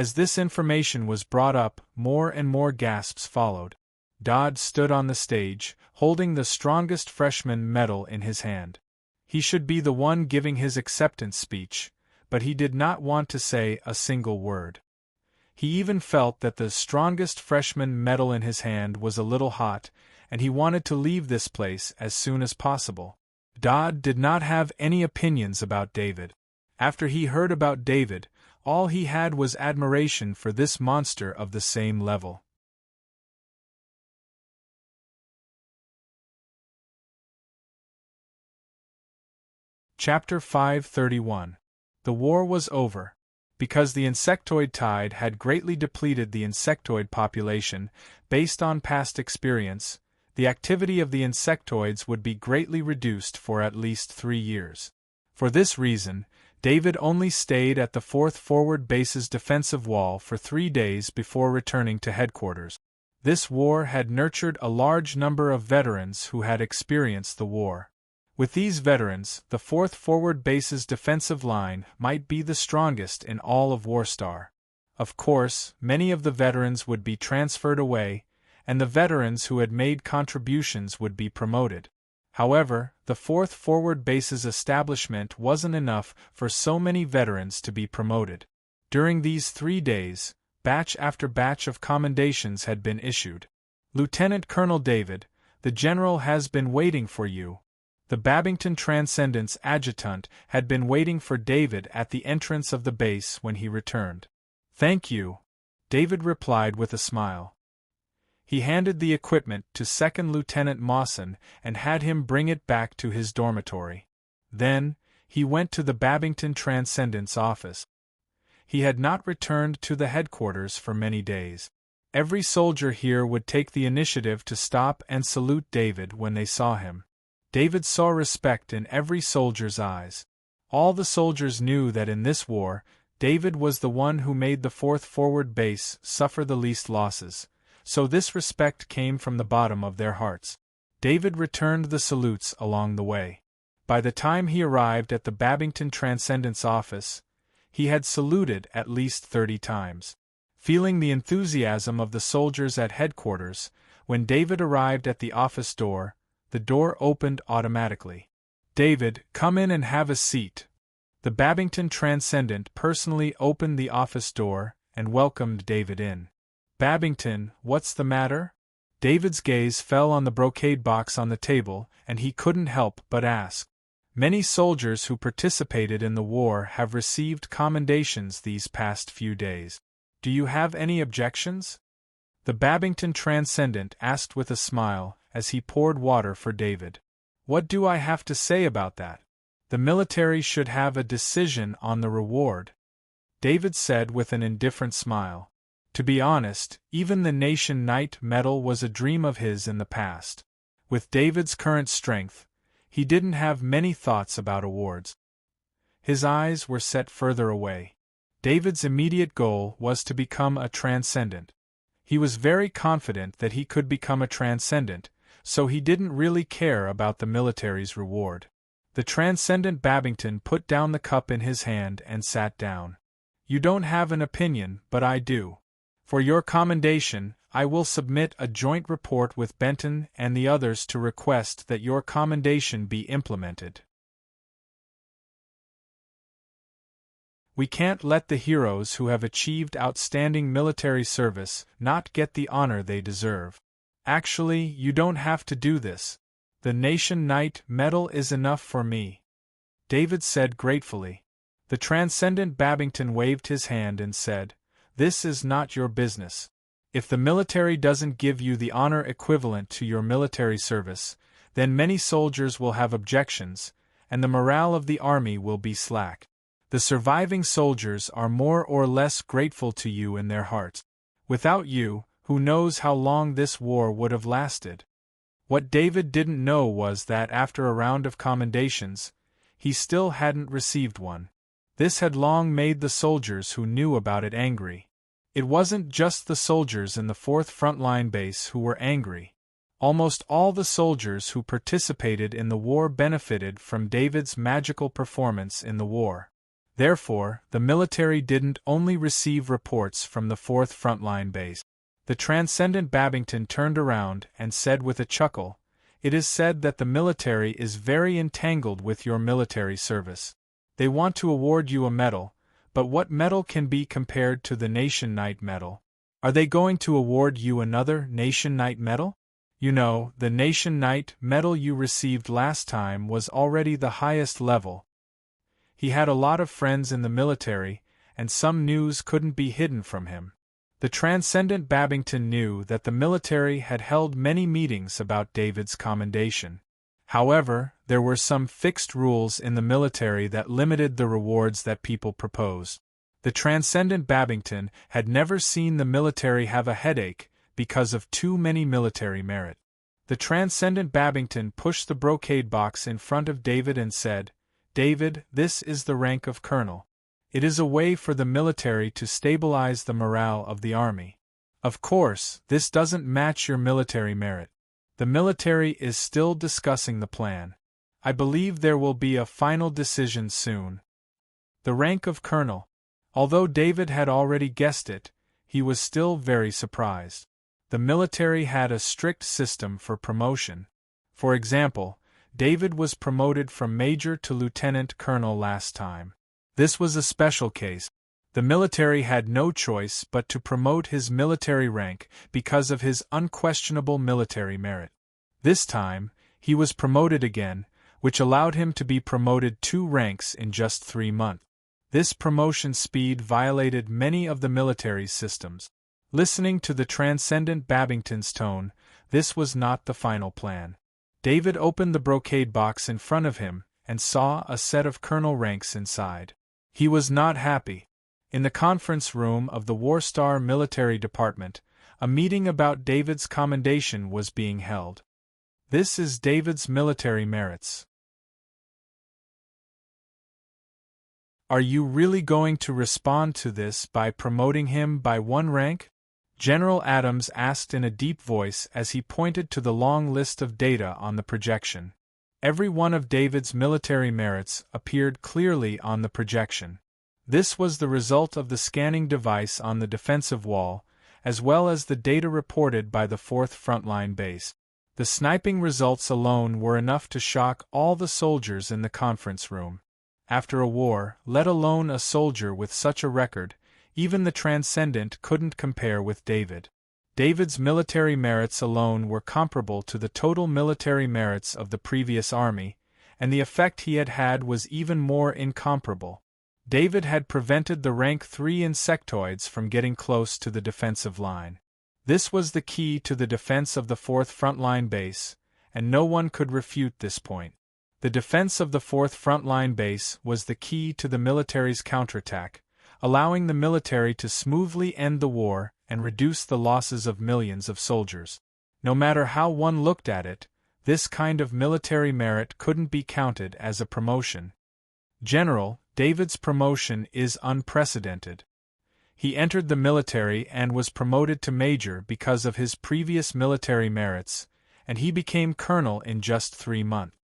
Speaker 1: As this information was brought up, more and more gasps followed. Dodd stood on the stage, holding the strongest freshman medal in his hand. He should be the one giving his acceptance speech, but he did not want to say a single word. He even felt that the strongest freshman medal in his hand was a little hot, and he wanted to leave this place as soon as possible. Dodd did not have any opinions about David. After he heard about David, all he had was admiration for this monster of the same level. Chapter 531. The war was over. Because the insectoid tide had greatly depleted the insectoid population, based on past experience, the activity of the insectoids would be greatly reduced for at least 3 years. For this reason, David only stayed at the 4th Forward Base's defensive wall for 3 days before returning to headquarters. This war had nurtured a large number of veterans who had experienced the war. With these veterans, the 4th Forward Base's defensive line might be the strongest in all of Warstar. Of course, many of the veterans would be transferred away, and the veterans who had made contributions would be promoted. However, the 4th Forward Base's establishment wasn't enough for so many veterans to be promoted. During these 3 days, batch after batch of commendations had been issued. Lieutenant Colonel David, the general has been waiting for you. The Babington Transcendence adjutant had been waiting for David at the entrance of the base when he returned. "Thank you," David replied with a smile. He handed the equipment to Second Lieutenant Mawson and had him bring it back to his dormitory. Then, he went to the Babington Transcendence office. He had not returned to the headquarters for many days. Every soldier here would take the initiative to stop and salute David when they saw him. David saw respect in every soldier's eyes. All the soldiers knew that in this war, David was the one who made the 4th Forward Base suffer the least losses, so this respect came from the bottom of their hearts. David returned the salutes along the way. By the time he arrived at the Babington Transcendence office, he had saluted at least 30 times. Feeling the enthusiasm of the soldiers at headquarters, when David arrived at the office door, the door opened automatically. "David, come in and have a seat." The Babington Transcendent personally opened the office door and welcomed David in. "Babington, what's the matter?" David's gaze fell on the brocade box on the table, and he couldn't help but ask. "Many soldiers who participated in the war have received commendations these past few days. Do you have any objections?" The Babington Transcendent asked with a smile as he poured water for David. "What do I have to say about that? The military should have a decision on the reward," David said with an indifferent smile. To be honest, even the Nation Knight medal was a dream of his in the past. With David's current strength, he didn't have many thoughts about awards. His eyes were set further away. David's immediate goal was to become a transcendent. He was very confident that he could become a transcendent, so he didn't really care about the military's reward. The Transcendent Babington put down the cup in his hand and sat down. "You don't have an opinion, but I do. For your commendation, I will submit a joint report with Benton and the others to request that your commendation be implemented. We can't let the heroes who have achieved outstanding military service not get the honor they deserve. Actually, you don't have to do this. The Nation Knight medal is enough for me," David said gratefully. The Transcendent Babington waved his hand and said, "This is not your business. If the military doesn't give you the honor equivalent to your military service, then many soldiers will have objections, and the morale of the army will be slack. The surviving soldiers are more or less grateful to you in their hearts. Without you, who knows how long this war would have lasted?" What David didn't know was that after a round of commendations, he still hadn't received one. This had long made the soldiers who knew about it angry. It wasn't just the soldiers in the 4th Frontline Base who were angry. Almost all the soldiers who participated in the war benefited from David's magical performance in the war. Therefore, the military didn't only receive reports from the 4th Frontline Base. The Transcendent Babington turned around and said with a chuckle, "It is said that the military is very entangled with your military service. They want to award you a medal, but what medal can be compared to the Nation Knight medal? Are they going to award you another Nation Knight medal? You know, the Nation Knight medal you received last time was already the highest level." He had a lot of friends in the military, and some news couldn't be hidden from him. The Transcendent Babington knew that the military had held many meetings about David's commendation. However, there were some fixed rules in the military that limited the rewards that people proposed. The Transcendent Babington had never seen the military have a headache because of too many military merit. The Transcendent Babington pushed the brocade box in front of David and said, "David, this is the rank of colonel. It is a way for the military to stabilize the morale of the army. Of course, this doesn't match your military merit. The military is still discussing the plan. I believe there will be a final decision soon." The rank of colonel. Although David had already guessed it, he was still very surprised. The military had a strict system for promotion. For example, David was promoted from major to lieutenant colonel last time. This was a special case. The military had no choice but to promote his military rank because of his unquestionable military merit. This time, he was promoted again, which allowed him to be promoted 2 ranks in just 3 months. This promotion speed violated many of the military's systems. Listening to the transcendent Babington's tone, this was not the final plan. David opened the brocade box in front of him and saw a set of colonel ranks inside. He was not happy. In the conference room of the Warstar Military Department, a meeting about David's commendation was being held. This is David's military merits. Are you really going to respond to this by promoting him by one rank? General Adams asked in a deep voice as he pointed to the long list of data on the projection. Every one of David's military merits appeared clearly on the projection. This was the result of the scanning device on the defensive wall, as well as the data reported by the 4th Frontline Base. The sniping results alone were enough to shock all the soldiers in the conference room. After a war, let alone a soldier with such a record, even the Transcendent couldn't compare with David. David's military merits alone were comparable to the total military merits of the previous army, and the effect he had had was even more incomparable. David had prevented the rank 3 insectoids from getting close to the defensive line. This was the key to the defense of the 4th Frontline Base, and no one could refute this point. The defense of the 4th Frontline Base was the key to the military's counterattack, allowing the military to smoothly end the war and reduce the losses of millions of soldiers. No matter how one looked at it, this kind of military merit couldn't be counted as a promotion. General, David's promotion is unprecedented. He entered the military and was promoted to major because of his previous military merits, and he became colonel in just 3 months.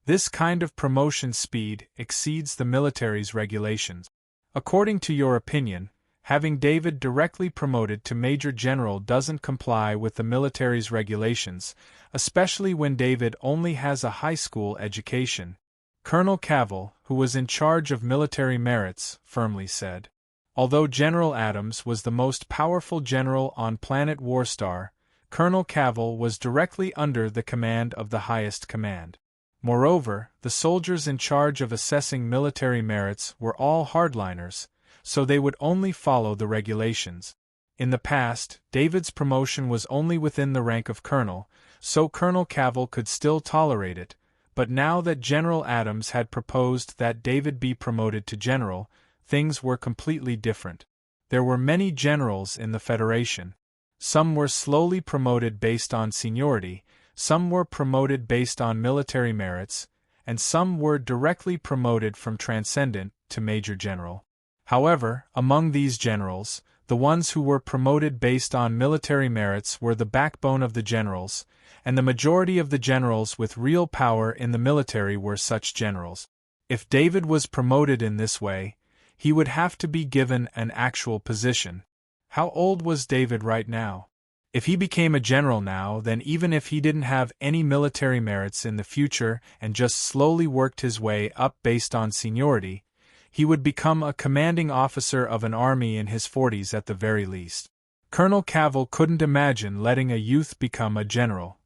Speaker 1: This kind of promotion speed exceeds the military's regulations. According to your opinion, having David directly promoted to Major General doesn't comply with the military's regulations, especially when David only has a high school education. Colonel Cavill, who was in charge of military merits, firmly said. Although General Adams was the most powerful general on planet Warstar, Colonel Cavill was directly under the command of the highest command. Moreover, the soldiers in charge of assessing military merits were all hardliners, so they would only follow the regulations. In the past, David's promotion was only within the rank of colonel, so Colonel Cavill could still tolerate it, but now that General Adams had proposed that David be promoted to general, things were completely different. There were many generals in the Federation. Some were slowly promoted based on seniority, some were promoted based on military merits, and some were directly promoted from Transcendent to Major General. However, among these generals, the ones who were promoted based on military merits were the backbone of the generals, and the majority of the generals with real power in the military were such generals. If David was promoted in this way, he would have to be given an actual position. How old was David right now? If he became a general now, then even if he didn't have any military merits in the future and just slowly worked his way up based on seniority, he would become a commanding officer of an army in his 40s at the very least. Colonel Cavill couldn't imagine letting a youth become a general.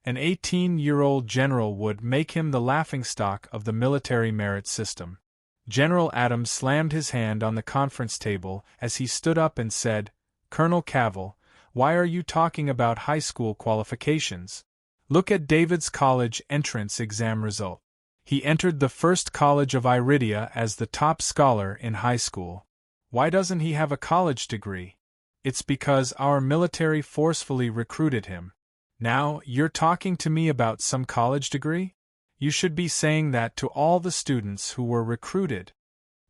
Speaker 1: An 18-year-old general would make him the laughingstock of the military merit system. General Adams slammed his hand on the conference table as he stood up and said, "Colonel Cavill, why are you talking about high school qualifications? Look at David's college entrance exam result. He entered the first college of Iridia as the top scholar in high school. Why doesn't he have a college degree? It's because our military forcefully recruited him. Now, you're talking to me about some college degree? You should be saying that to all the students who were recruited."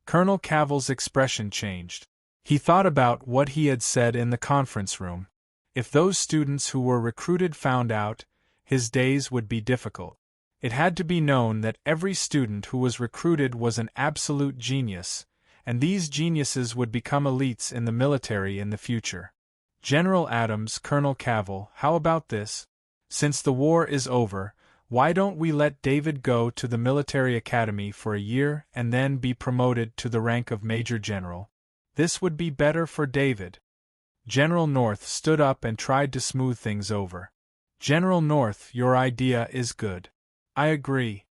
Speaker 1: Colonel Cavill's expression changed. He thought about what he had said in the conference room. If those students who were recruited found out, his days would be difficult. It had to be known that every student who was recruited was an absolute genius, and these geniuses would become elites in the military in the future. General Adams, Colonel Cavill, how about this? Since the war is over, why don't we let David go to the military academy for a year and then be promoted to the rank of Major General? This would be better for David. General North stood up and tried to smooth things over. General North, your idea is good. I agree.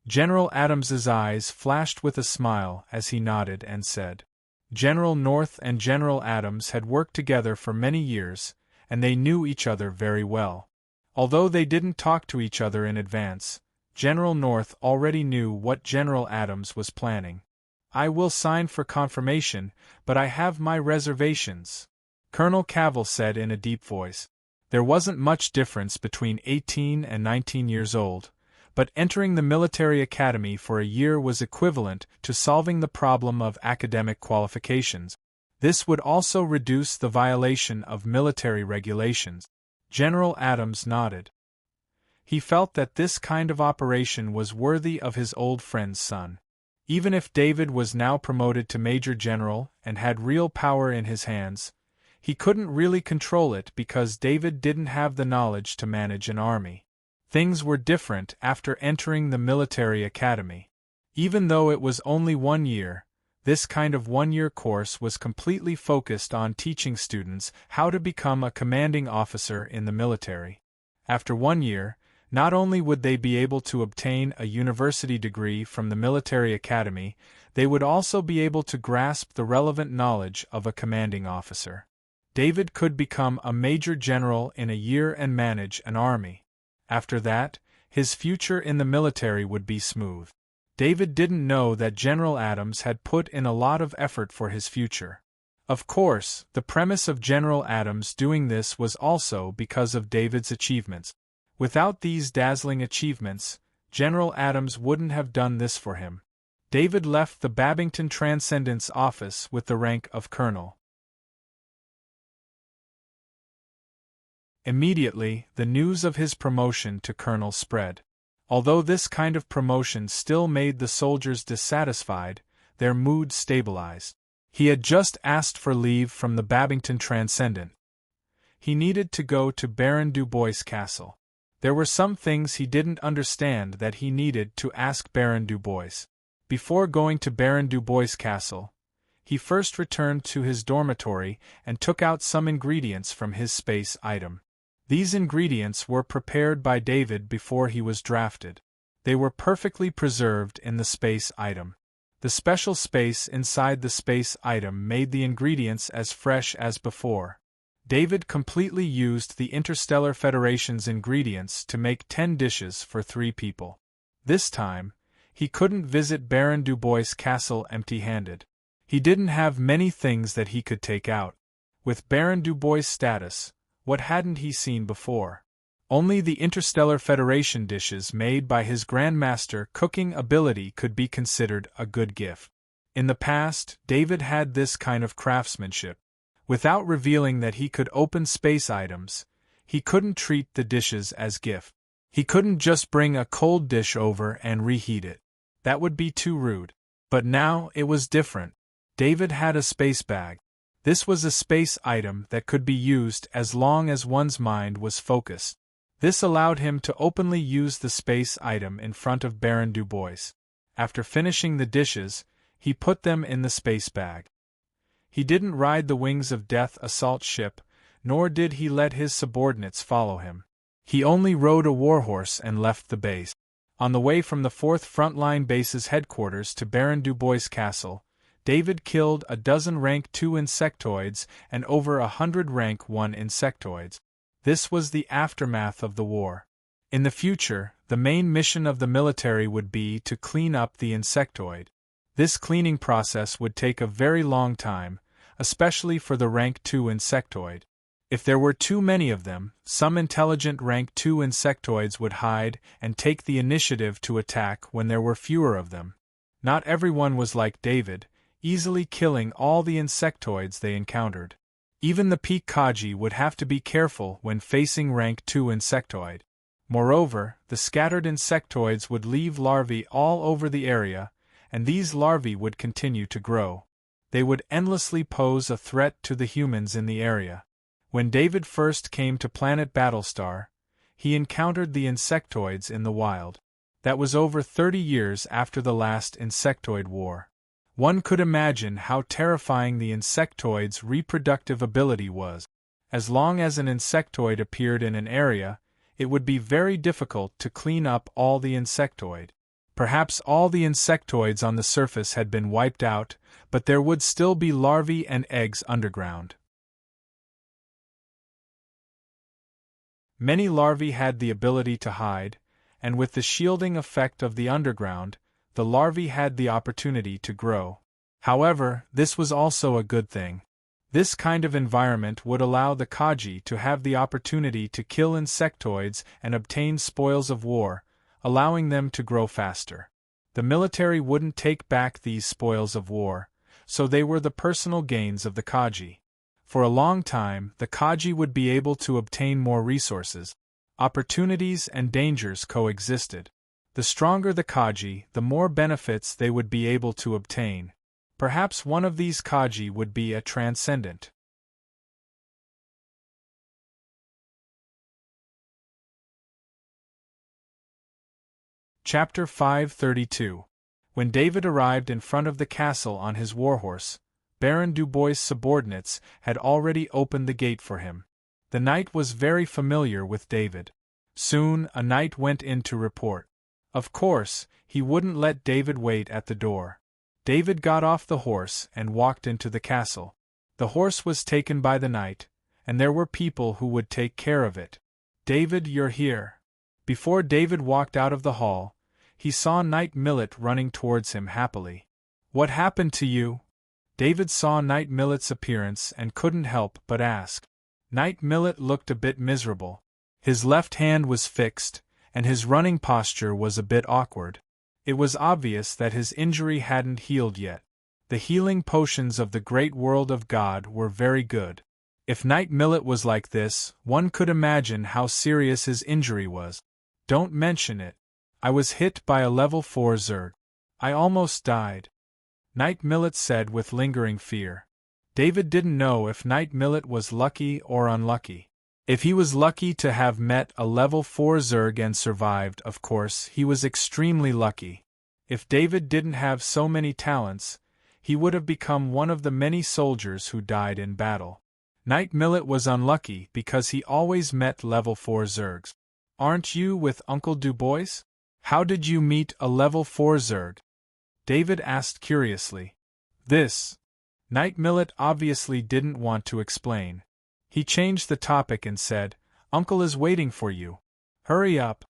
Speaker 1: General Adams's eyes flashed with a smile as he nodded and said. General North and General Adams had worked together for many years, and they knew each other very well. Although they didn't talk to each other in advance, General North already knew what General Adams was planning. I will sign for confirmation, but I have my reservations, Colonel Cavill said in a deep voice. There wasn't much difference between 18 and 19 years old, but entering the military academy for a year was equivalent to solving the problem of academic qualifications. This would also reduce the violation of military regulations. General Adams nodded. He felt that this kind of operation was worthy of his old friend's son. Even if David was now promoted to Major General and had real power in his hands, he couldn't really control it because David didn't have the knowledge to manage an army. Things were different after entering the military academy. Even though it was only 1 year, this kind of 1-year course was completely focused on teaching students how to become a commanding officer in the military. After 1 year, not only would they be able to obtain a university degree from the military academy, they would also be able to grasp the relevant knowledge of a commanding officer. David could become a major general in a year and manage an army. After that, his future in the military would be smooth. David didn't know that General Adams had put in a lot of effort for his future. Of course, the premise of General Adams doing this was also because of David's achievements. Without these dazzling achievements, General Adams wouldn't have done this for him. David left the Babington Transcendence office with the rank of colonel. Immediately, the news of his promotion to colonel spread. Although this kind of promotion still made the soldiers dissatisfied, their mood stabilized. He had just asked for leave from the Babington Transcendent. He needed to go to Baron Dubois' castle. There were some things he didn't understand that he needed to ask Baron Dubois. Before going to Baron Dubois' castle, he first returned to his dormitory and took out some ingredients from his space item. These ingredients were prepared by David before he was drafted. They were perfectly preserved in the space item. The special space inside the space item made the ingredients as fresh as before. David completely used the Interstellar Federation's ingredients to make 10 dishes for 3 people. This time, he couldn't visit Baron Dubois' castle empty-handed. He didn't have many things that he could take out. With Baron Dubois' status, what hadn't he seen before? Only the Interstellar Federation dishes made by his Grandmaster cooking ability could be considered a good gift. In the past, David had this kind of craftsmanship. Without revealing that he could open space items, he couldn't treat the dishes as gift. He couldn't just bring a cold dish over and reheat it. That would be too rude. But now it was different. David had a space bag. This was a space item that could be used as long as one's mind was focused. This allowed him to openly use the space item in front of Baron Dubois. After finishing the dishes, he put them in the space bag. He didn't ride the Wings of Death assault ship, nor did he let his subordinates follow him. He only rode a warhorse and left the base. On the way from the 4th Frontline Base's headquarters to Baron Dubois' castle, David killed a dozen Rank 2 insectoids and over 100 Rank 1 insectoids. This was the aftermath of the war. In the future, the main mission of the military would be to clean up the insectoid. This cleaning process would take a very long time, especially for the Rank 2 insectoid. If there were too many of them, some intelligent Rank 2 insectoids would hide and take the initiative to attack when there were fewer of them. Not everyone was like David, easily killing all the insectoids they encountered. Even the Peak Kaji would have to be careful when facing Rank 2 insectoid. Moreover, the scattered insectoids would leave larvae all over the area, and these larvae would continue to grow. They would endlessly pose a threat to the humans in the area. When David first came to planet Battlestar, he encountered the insectoids in the wild. That was over 30 years after the last insectoid war. One could imagine how terrifying the insectoid's reproductive ability was. As long as an insectoid appeared in an area, it would be very difficult to clean up all the insectoid. Perhaps all the insectoids on the surface had been wiped out, but there would still be larvae and eggs underground. Many larvae had the ability to hide, and with the shielding effect of the underground, the larvae had the opportunity to grow. However, this was also a good thing. This kind of environment would allow the Kaji to have the opportunity to kill insectoids and obtain spoils of war, allowing them to grow faster. The military wouldn't take back these spoils of war, so they were the personal gains of the Kaji. For a long time, the Kaji would be able to obtain more resources. Opportunities and dangers coexisted. The stronger the Kaji, the more benefits they would be able to obtain. Perhaps one of these Kaji would be a transcendent. Chapter 532. When David arrived in front of the castle on his warhorse, Baron Dubois' subordinates had already opened the gate for him. The knight was very familiar with David. Soon, a knight went in to report. Of course, he wouldn't let David wait at the door. David got off the horse and walked into the castle. The horse was taken by the knight, and there were people who would take care of it. "David, you're here." Before David walked out of the hall, he saw Knight Millet running towards him happily. "What happened to you?" David saw Knight Millet's appearance and couldn't help but ask. Knight Millet looked a bit miserable. His left hand was fixed, and his running posture was a bit awkward. It was obvious that his injury hadn't healed yet. The healing potions of the great world of God were very good. If Knight Millet was like this, one could imagine how serious his injury was. "Don't mention it. I was hit by a level 4 Zerg. I almost died," Knight Millet said with lingering fear. David didn't know if Knight Millet was lucky or unlucky. If he was lucky to have met a level 4 Zerg and survived, of course, he was extremely lucky. If David didn't have so many talents, he would have become one of the many soldiers who died in battle. Knight Millet was unlucky because he always met level 4 Zergs. "Aren't you with Uncle Dubois? How did you meet a level 4 Zerg?" David asked curiously. "This." Knight Millet obviously didn't want to explain. He changed the topic and said, "Uncle is waiting for you. Hurry up."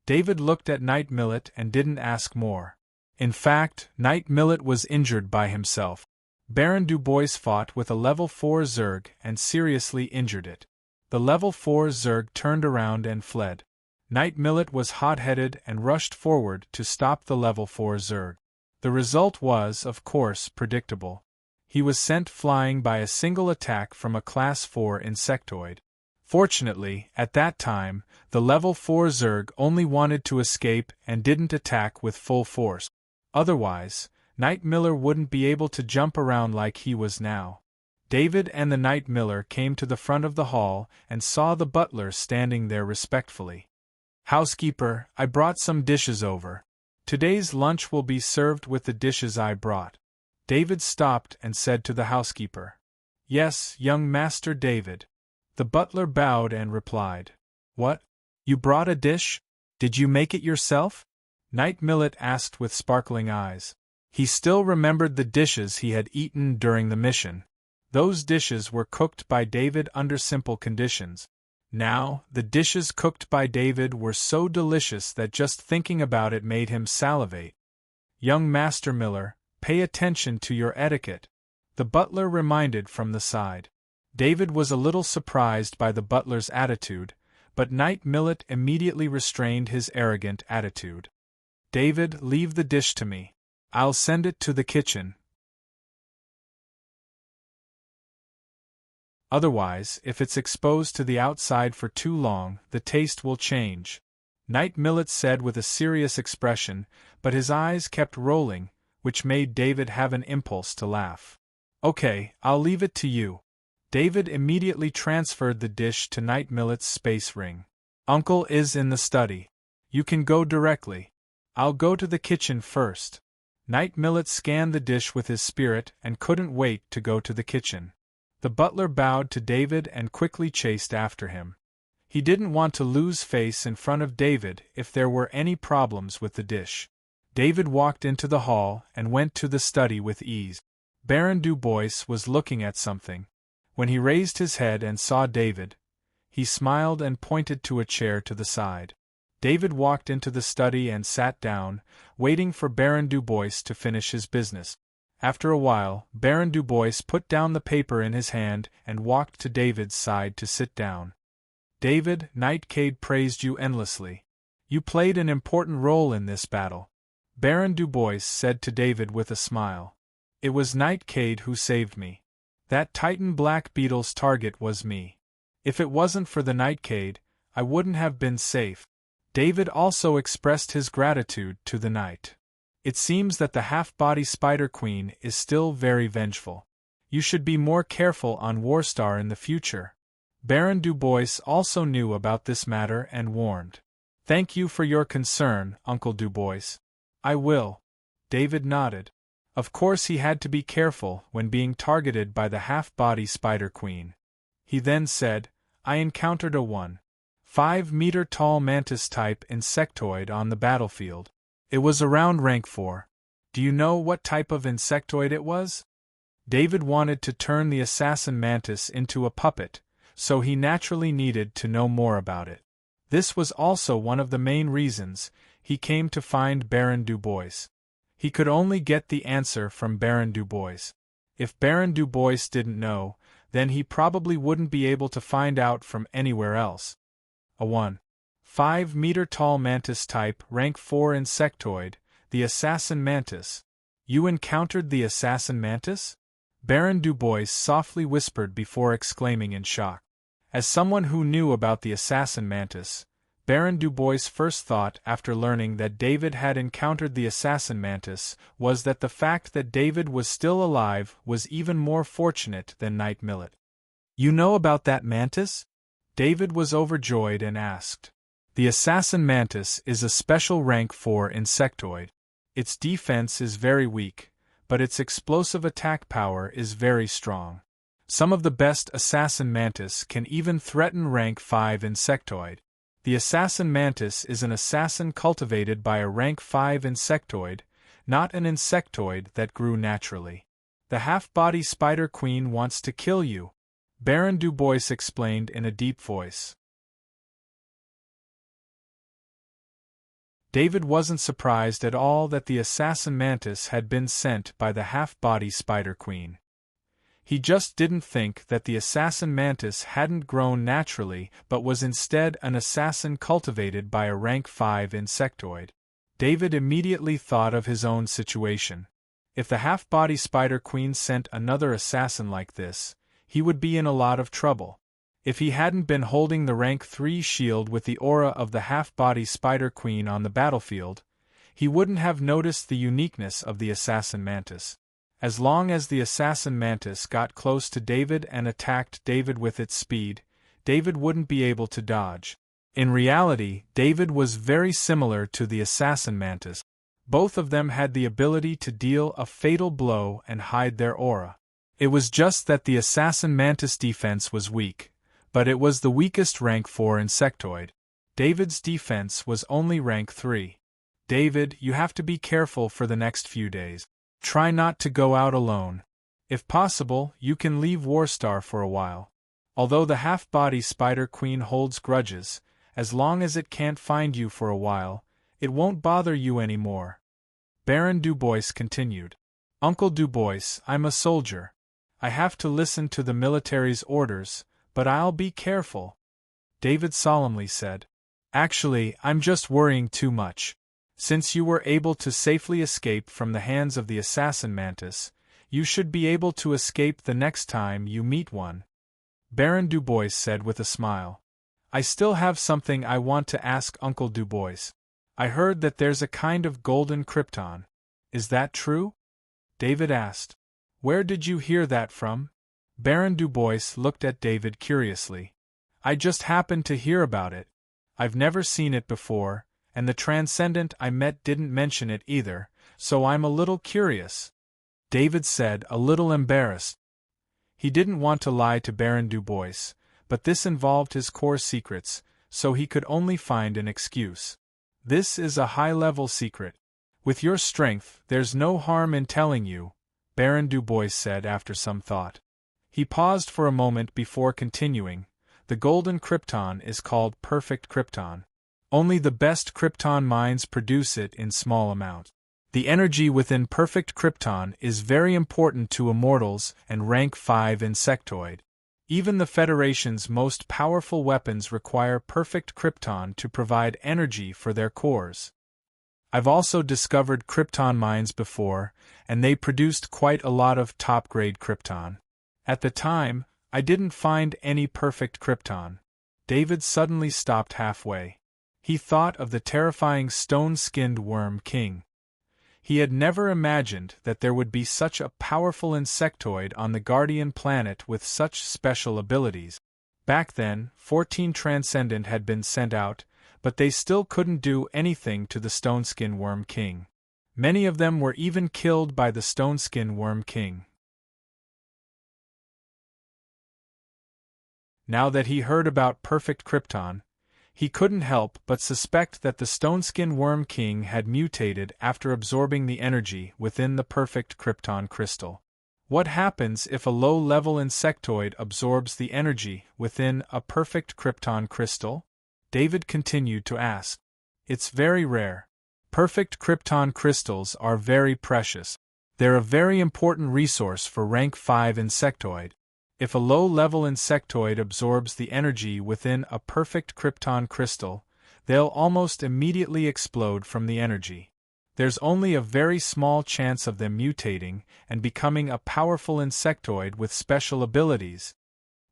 Speaker 1: David looked at Knight Millet and didn't ask more. In fact, Knight Millet was injured by himself. Baron Dubois fought with a level 4 Zerg and seriously injured it. The level 4 Zerg turned around and fled. Knight Millet was hot-headed and rushed forward to stop the level 4 Zerg. The result was, of course, predictable. He was sent flying by a single attack from a class 4 insectoid. Fortunately, at that time, the level 4 Zerg only wanted to escape and didn't attack with full force. Otherwise, Knight Miller wouldn't be able to jump around like he was now. David and the Knight Miller came to the front of the hall and saw the butler standing there respectfully. "Housekeeper, I brought some dishes over. Today's lunch will be served with the dishes I brought." David stopped and said to the housekeeper. "Yes, young Master David." The butler bowed and replied. "What? You brought a dish? Did you make it yourself?" Knight Millet asked with sparkling eyes. He still remembered the dishes he had eaten during the mission. Those dishes were cooked by David under simple conditions. Now, the dishes cooked by David were so delicious that just thinking about it made him salivate. "Young Master Miller, pay attention to your etiquette," the butler reminded from the side. David was a little surprised by the butler's attitude, but Knight Millet immediately restrained his arrogant attitude. "David, leave the dish to me. I'll send it to the kitchen. Otherwise, if it's exposed to the outside for too long, the taste will change," Knight Millet said with a serious expression, but his eyes kept rolling, which made David have an impulse to laugh. "Okay, I'll leave it to you." David immediately transferred the dish to Knight Millet's space ring. "Uncle is in the study. You can go directly. I'll go to the kitchen first." Knight Millet scanned the dish with his spirit and couldn't wait to go to the kitchen. The butler bowed to David and quickly chased after him. He didn't want to lose face in front of David if there were any problems with the dish. David walked into the hall and went to the study with ease. Baron Du Bois was looking at something. When he raised his head and saw David, he smiled and pointed to a chair to the side. David walked into the study and sat down, waiting for Baron Du Bois to finish his business. After a while, Baron Du Bois put down the paper in his hand and walked to David's side to sit down. David, Nightcade praised you endlessly. You played an important role in this battle. Baron Du Bois said to David with a smile. It was Nightcade who saved me. That Titan Black Beetle's target was me. If it wasn't for the Nightcade, I wouldn't have been safe. David also expressed his gratitude to the knight. It seems that the half-body Spider Queen is still very vengeful. You should be more careful on Warstar in the future. Baron Du Bois also knew about this matter and warned. Thank you for your concern, Uncle Du Bois. I will. David nodded. Of course he had to be careful when being targeted by the half-body Spider Queen. He then said, I encountered a 1.5-meter tall mantis-type insectoid on the battlefield. It was around rank 4. Do you know what type of insectoid it was? David wanted to turn the assassin mantis into a puppet, so he naturally needed to know more about it. This was also one of the main reasons he came to find Baron Du Bois. He could only get the answer from Baron Du Bois. If Baron Du Bois didn't know, then he probably wouldn't be able to find out from anywhere else. A 1.5-meter tall mantis type rank 4 insectoid, the assassin mantis. You encountered the assassin mantis? Baron Du Bois softly whispered before exclaiming in shock. As someone who knew about the assassin mantis, Baron Du Bois' first thought after learning that David had encountered the assassin mantis was that the fact that David was still alive was even more fortunate than Knight Millet. You know about that mantis? David was overjoyed and asked. The assassin mantis is a special rank 4 insectoid. Its defense is very weak, but its explosive attack power is very strong. Some of the best assassin mantis can even threaten rank 5 insectoid. The assassin mantis is an assassin cultivated by a rank 5 insectoid, not an insectoid that grew naturally. The half-body Spider Queen wants to kill you, Baron Du Bois explained in a deep voice. David wasn't surprised at all that the assassin mantis had been sent by the half-body Spider Queen. He just didn't think that the assassin mantis hadn't grown naturally but was instead an assassin cultivated by a rank 5 insectoid. David immediately thought of his own situation. If the half-body Spider Queen sent another assassin like this, he would be in a lot of trouble. If he hadn't been holding the rank 3 shield with the aura of the half-body Spider Queen on the battlefield, he wouldn't have noticed the uniqueness of the assassin mantis. As long as the assassin mantis got close to David and attacked David with its speed, David wouldn't be able to dodge. In reality, David was very similar to the assassin mantis. Both of them had the ability to deal a fatal blow and hide their aura. It was just that the assassin mantis defense was weak, but it was the weakest rank 4 insectoid. David's defense was only rank 3. David, you have to be careful for the next few days. Try not to go out alone. If possible, you can leave Warstar for a while. Although the half-body Spider Queen holds grudges, as long as it can't find you for a while, it won't bother you anymore. Baron Du Bois continued. Uncle Du Bois, I'm a soldier. I have to listen to the military's orders, but I'll be careful. David solemnly said. Actually, I'm just worrying too much. Since you were able to safely escape from the hands of the assassin mantis, you should be able to escape the next time you meet one. Baron Du Bois said with a smile. I still have something I want to ask Uncle Du Bois. I heard that there's a kind of golden krypton. Is that true? David asked. Where did you hear that from? Baron Du Bois looked at David curiously. I just happened to hear about it. I've never seen it before, and the transcendent I met didn't mention it either, so I'm a little curious. David said, a little embarrassed. He didn't want to lie to Baron Du Bois, but this involved his core secrets, so he could only find an excuse. This is a high-level secret. With your strength, there's no harm in telling you, Baron Dubois said after some thought. He paused for a moment before continuing. The golden krypton is called perfect krypton. Only the best krypton mines produce it in small amounts. The energy within perfect krypton is very important to immortals and rank 5 insectoid. Even the Federation's most powerful weapons require perfect krypton to provide energy for their cores. I've also discovered krypton mines before, and they produced quite a lot of top-grade krypton. At the time, I didn't find any perfect krypton. David suddenly stopped halfway. He thought of the terrifying stone-skinned worm king. He had never imagined that there would be such a powerful insectoid on the Guardian planet with such special abilities. Back then, 14 Transcendent had been sent out, but they still couldn't do anything to the Stoneskin Worm King. Many of them were even killed by the Stoneskin Worm King. Now that he heard about perfect krypton, he couldn't help but suspect that the Stoneskin Worm King had mutated after absorbing the energy within the perfect krypton crystal. What happens if a low-level insectoid absorbs the energy within a perfect krypton crystal? David continued to ask. It's very rare. Perfect krypton crystals are very precious. They're a very important resource for rank 5 insectoid. If a low-level insectoid absorbs the energy within a perfect krypton crystal, they'll almost immediately explode from the energy. There's only a very small chance of them mutating and becoming a powerful insectoid with special abilities.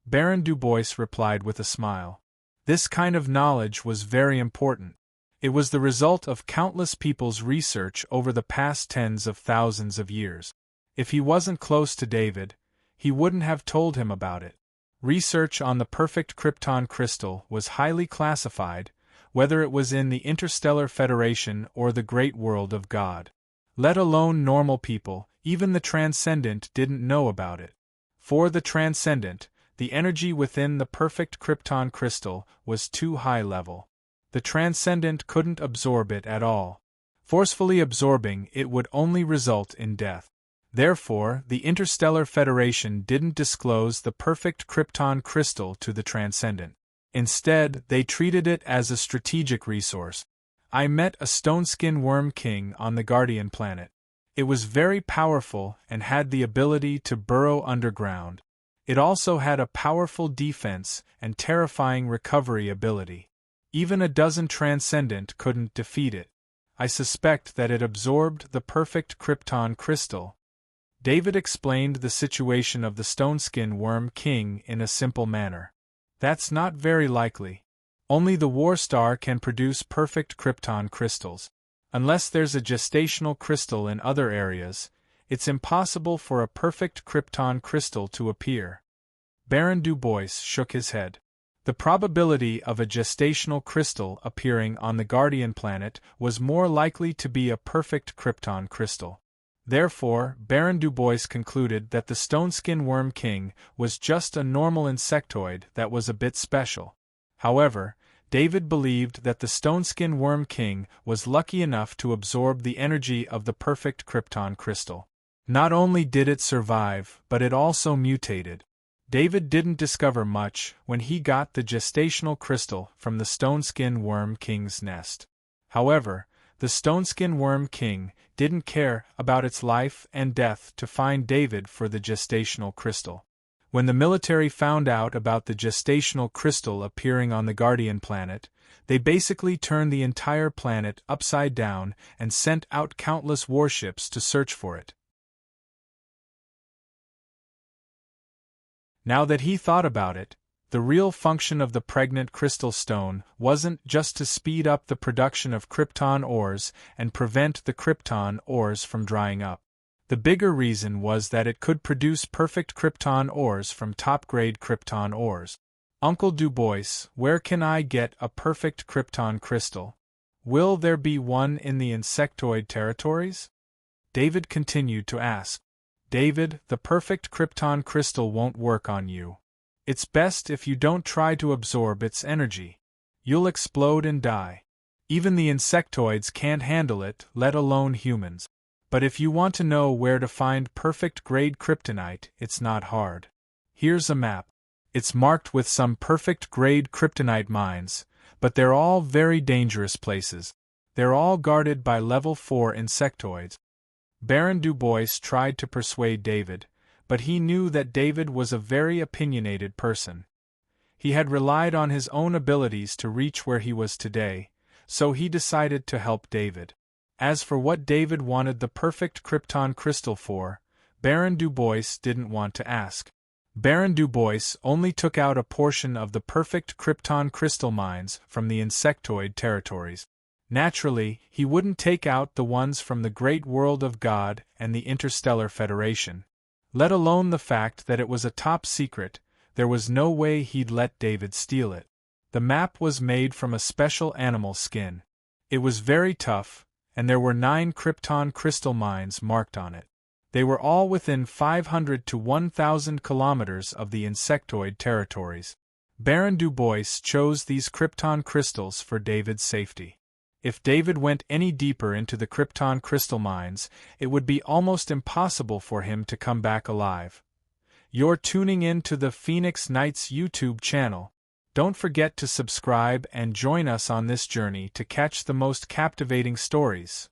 Speaker 1: Baron Dubois replied with a smile. This kind of knowledge was very important. It was the result of countless people's research over the past tens of thousands of years. If he wasn't close to David, he wouldn't have told him about it. Research on the perfect krypton crystal was highly classified, whether it was in the Interstellar Federation or the great world of God. Let alone normal people, even the Transcendent didn't know about it. For the Transcendent, the energy within the perfect krypton crystal was too high level. The Transcendent couldn't absorb it at all. Forcefully absorbing it would only result in death. Therefore, the Interstellar Federation didn't disclose the perfect krypton crystal to the Transcendent. Instead, they treated it as a strategic resource. I met a Stoneskin Worm King on the Guardian planet. It was very powerful and had the ability to burrow underground. It also had a powerful defense and terrifying recovery ability. Even a dozen Transcendent couldn't defeat it. I suspect that it absorbed the perfect krypton crystal. David explained the situation of the Stoneskin Worm King in a simple manner. That's not very likely. Only the War Star can produce perfect krypton crystals. Unless there's a gestational crystal in other areas, it's impossible for a perfect krypton crystal to appear. Baron Dubois shook his head. The probability of a gestational crystal appearing on the Guardian planet was more likely to be a perfect krypton crystal. Therefore, Baron Dubois concluded that the Stoneskin Worm King was just a normal insectoid that was a bit special. However, David believed that the Stoneskin Worm King was lucky enough to absorb the energy of the perfect krypton crystal. Not only did it survive, but it also mutated. David didn't discover much when he got the gestational crystal from the Stoneskin Worm King's nest. However, the Stoneskin Worm King didn't care about its life and death to find David for the gestational crystal. When the military found out about the gestational crystal appearing on the Guardian planet, they basically turned the entire planet upside down and sent out countless warships to search for it. Now that he thought about it, the real function of the pregnant crystal stone wasn't just to speed up the production of krypton ores and prevent the krypton ores from drying up. The bigger reason was that it could produce perfect krypton ores from top-grade krypton ores. Uncle Dubois, where can I get a perfect krypton crystal? Will there be one in the insectoid territories? David continued to ask. David, the perfect krypton crystal won't work on you. It's best if you don't try to absorb its energy. You'll explode and die. Even the insectoids can't handle it, let alone humans. But if you want to know where to find perfect grade kryptonite, it's not hard. Here's a map. It's marked with some perfect grade kryptonite mines, but they're all very dangerous places. They're all guarded by level 4 insectoids. Baron Du Bois tried to persuade David, but he knew that David was a very opinionated person. He had relied on his own abilities to reach where he was today, so he decided to help David. As for what David wanted the perfect krypton crystal for, Baron Du Bois didn't want to ask. Baron Du Bois only took out a portion of the perfect krypton crystal mines from the insectoid territories. Naturally, he wouldn't take out the ones from the Great World of God and the Interstellar Federation. Let alone the fact that it was a top secret, there was no way he'd let David steal it. The map was made from a special animal skin. It was very tough, and there were 9 krypton crystal mines marked on it. They were all within 500 to 1,000 kilometers of the insectoid territories. Baron Du Bois chose these krypton crystals for David's safety. If David went any deeper into the krypton crystal mines, it would be almost impossible for him to come back alive. You're tuning in to the Phoenix Nights YouTube channel. Don't forget to subscribe and join us on this journey to catch the most captivating stories.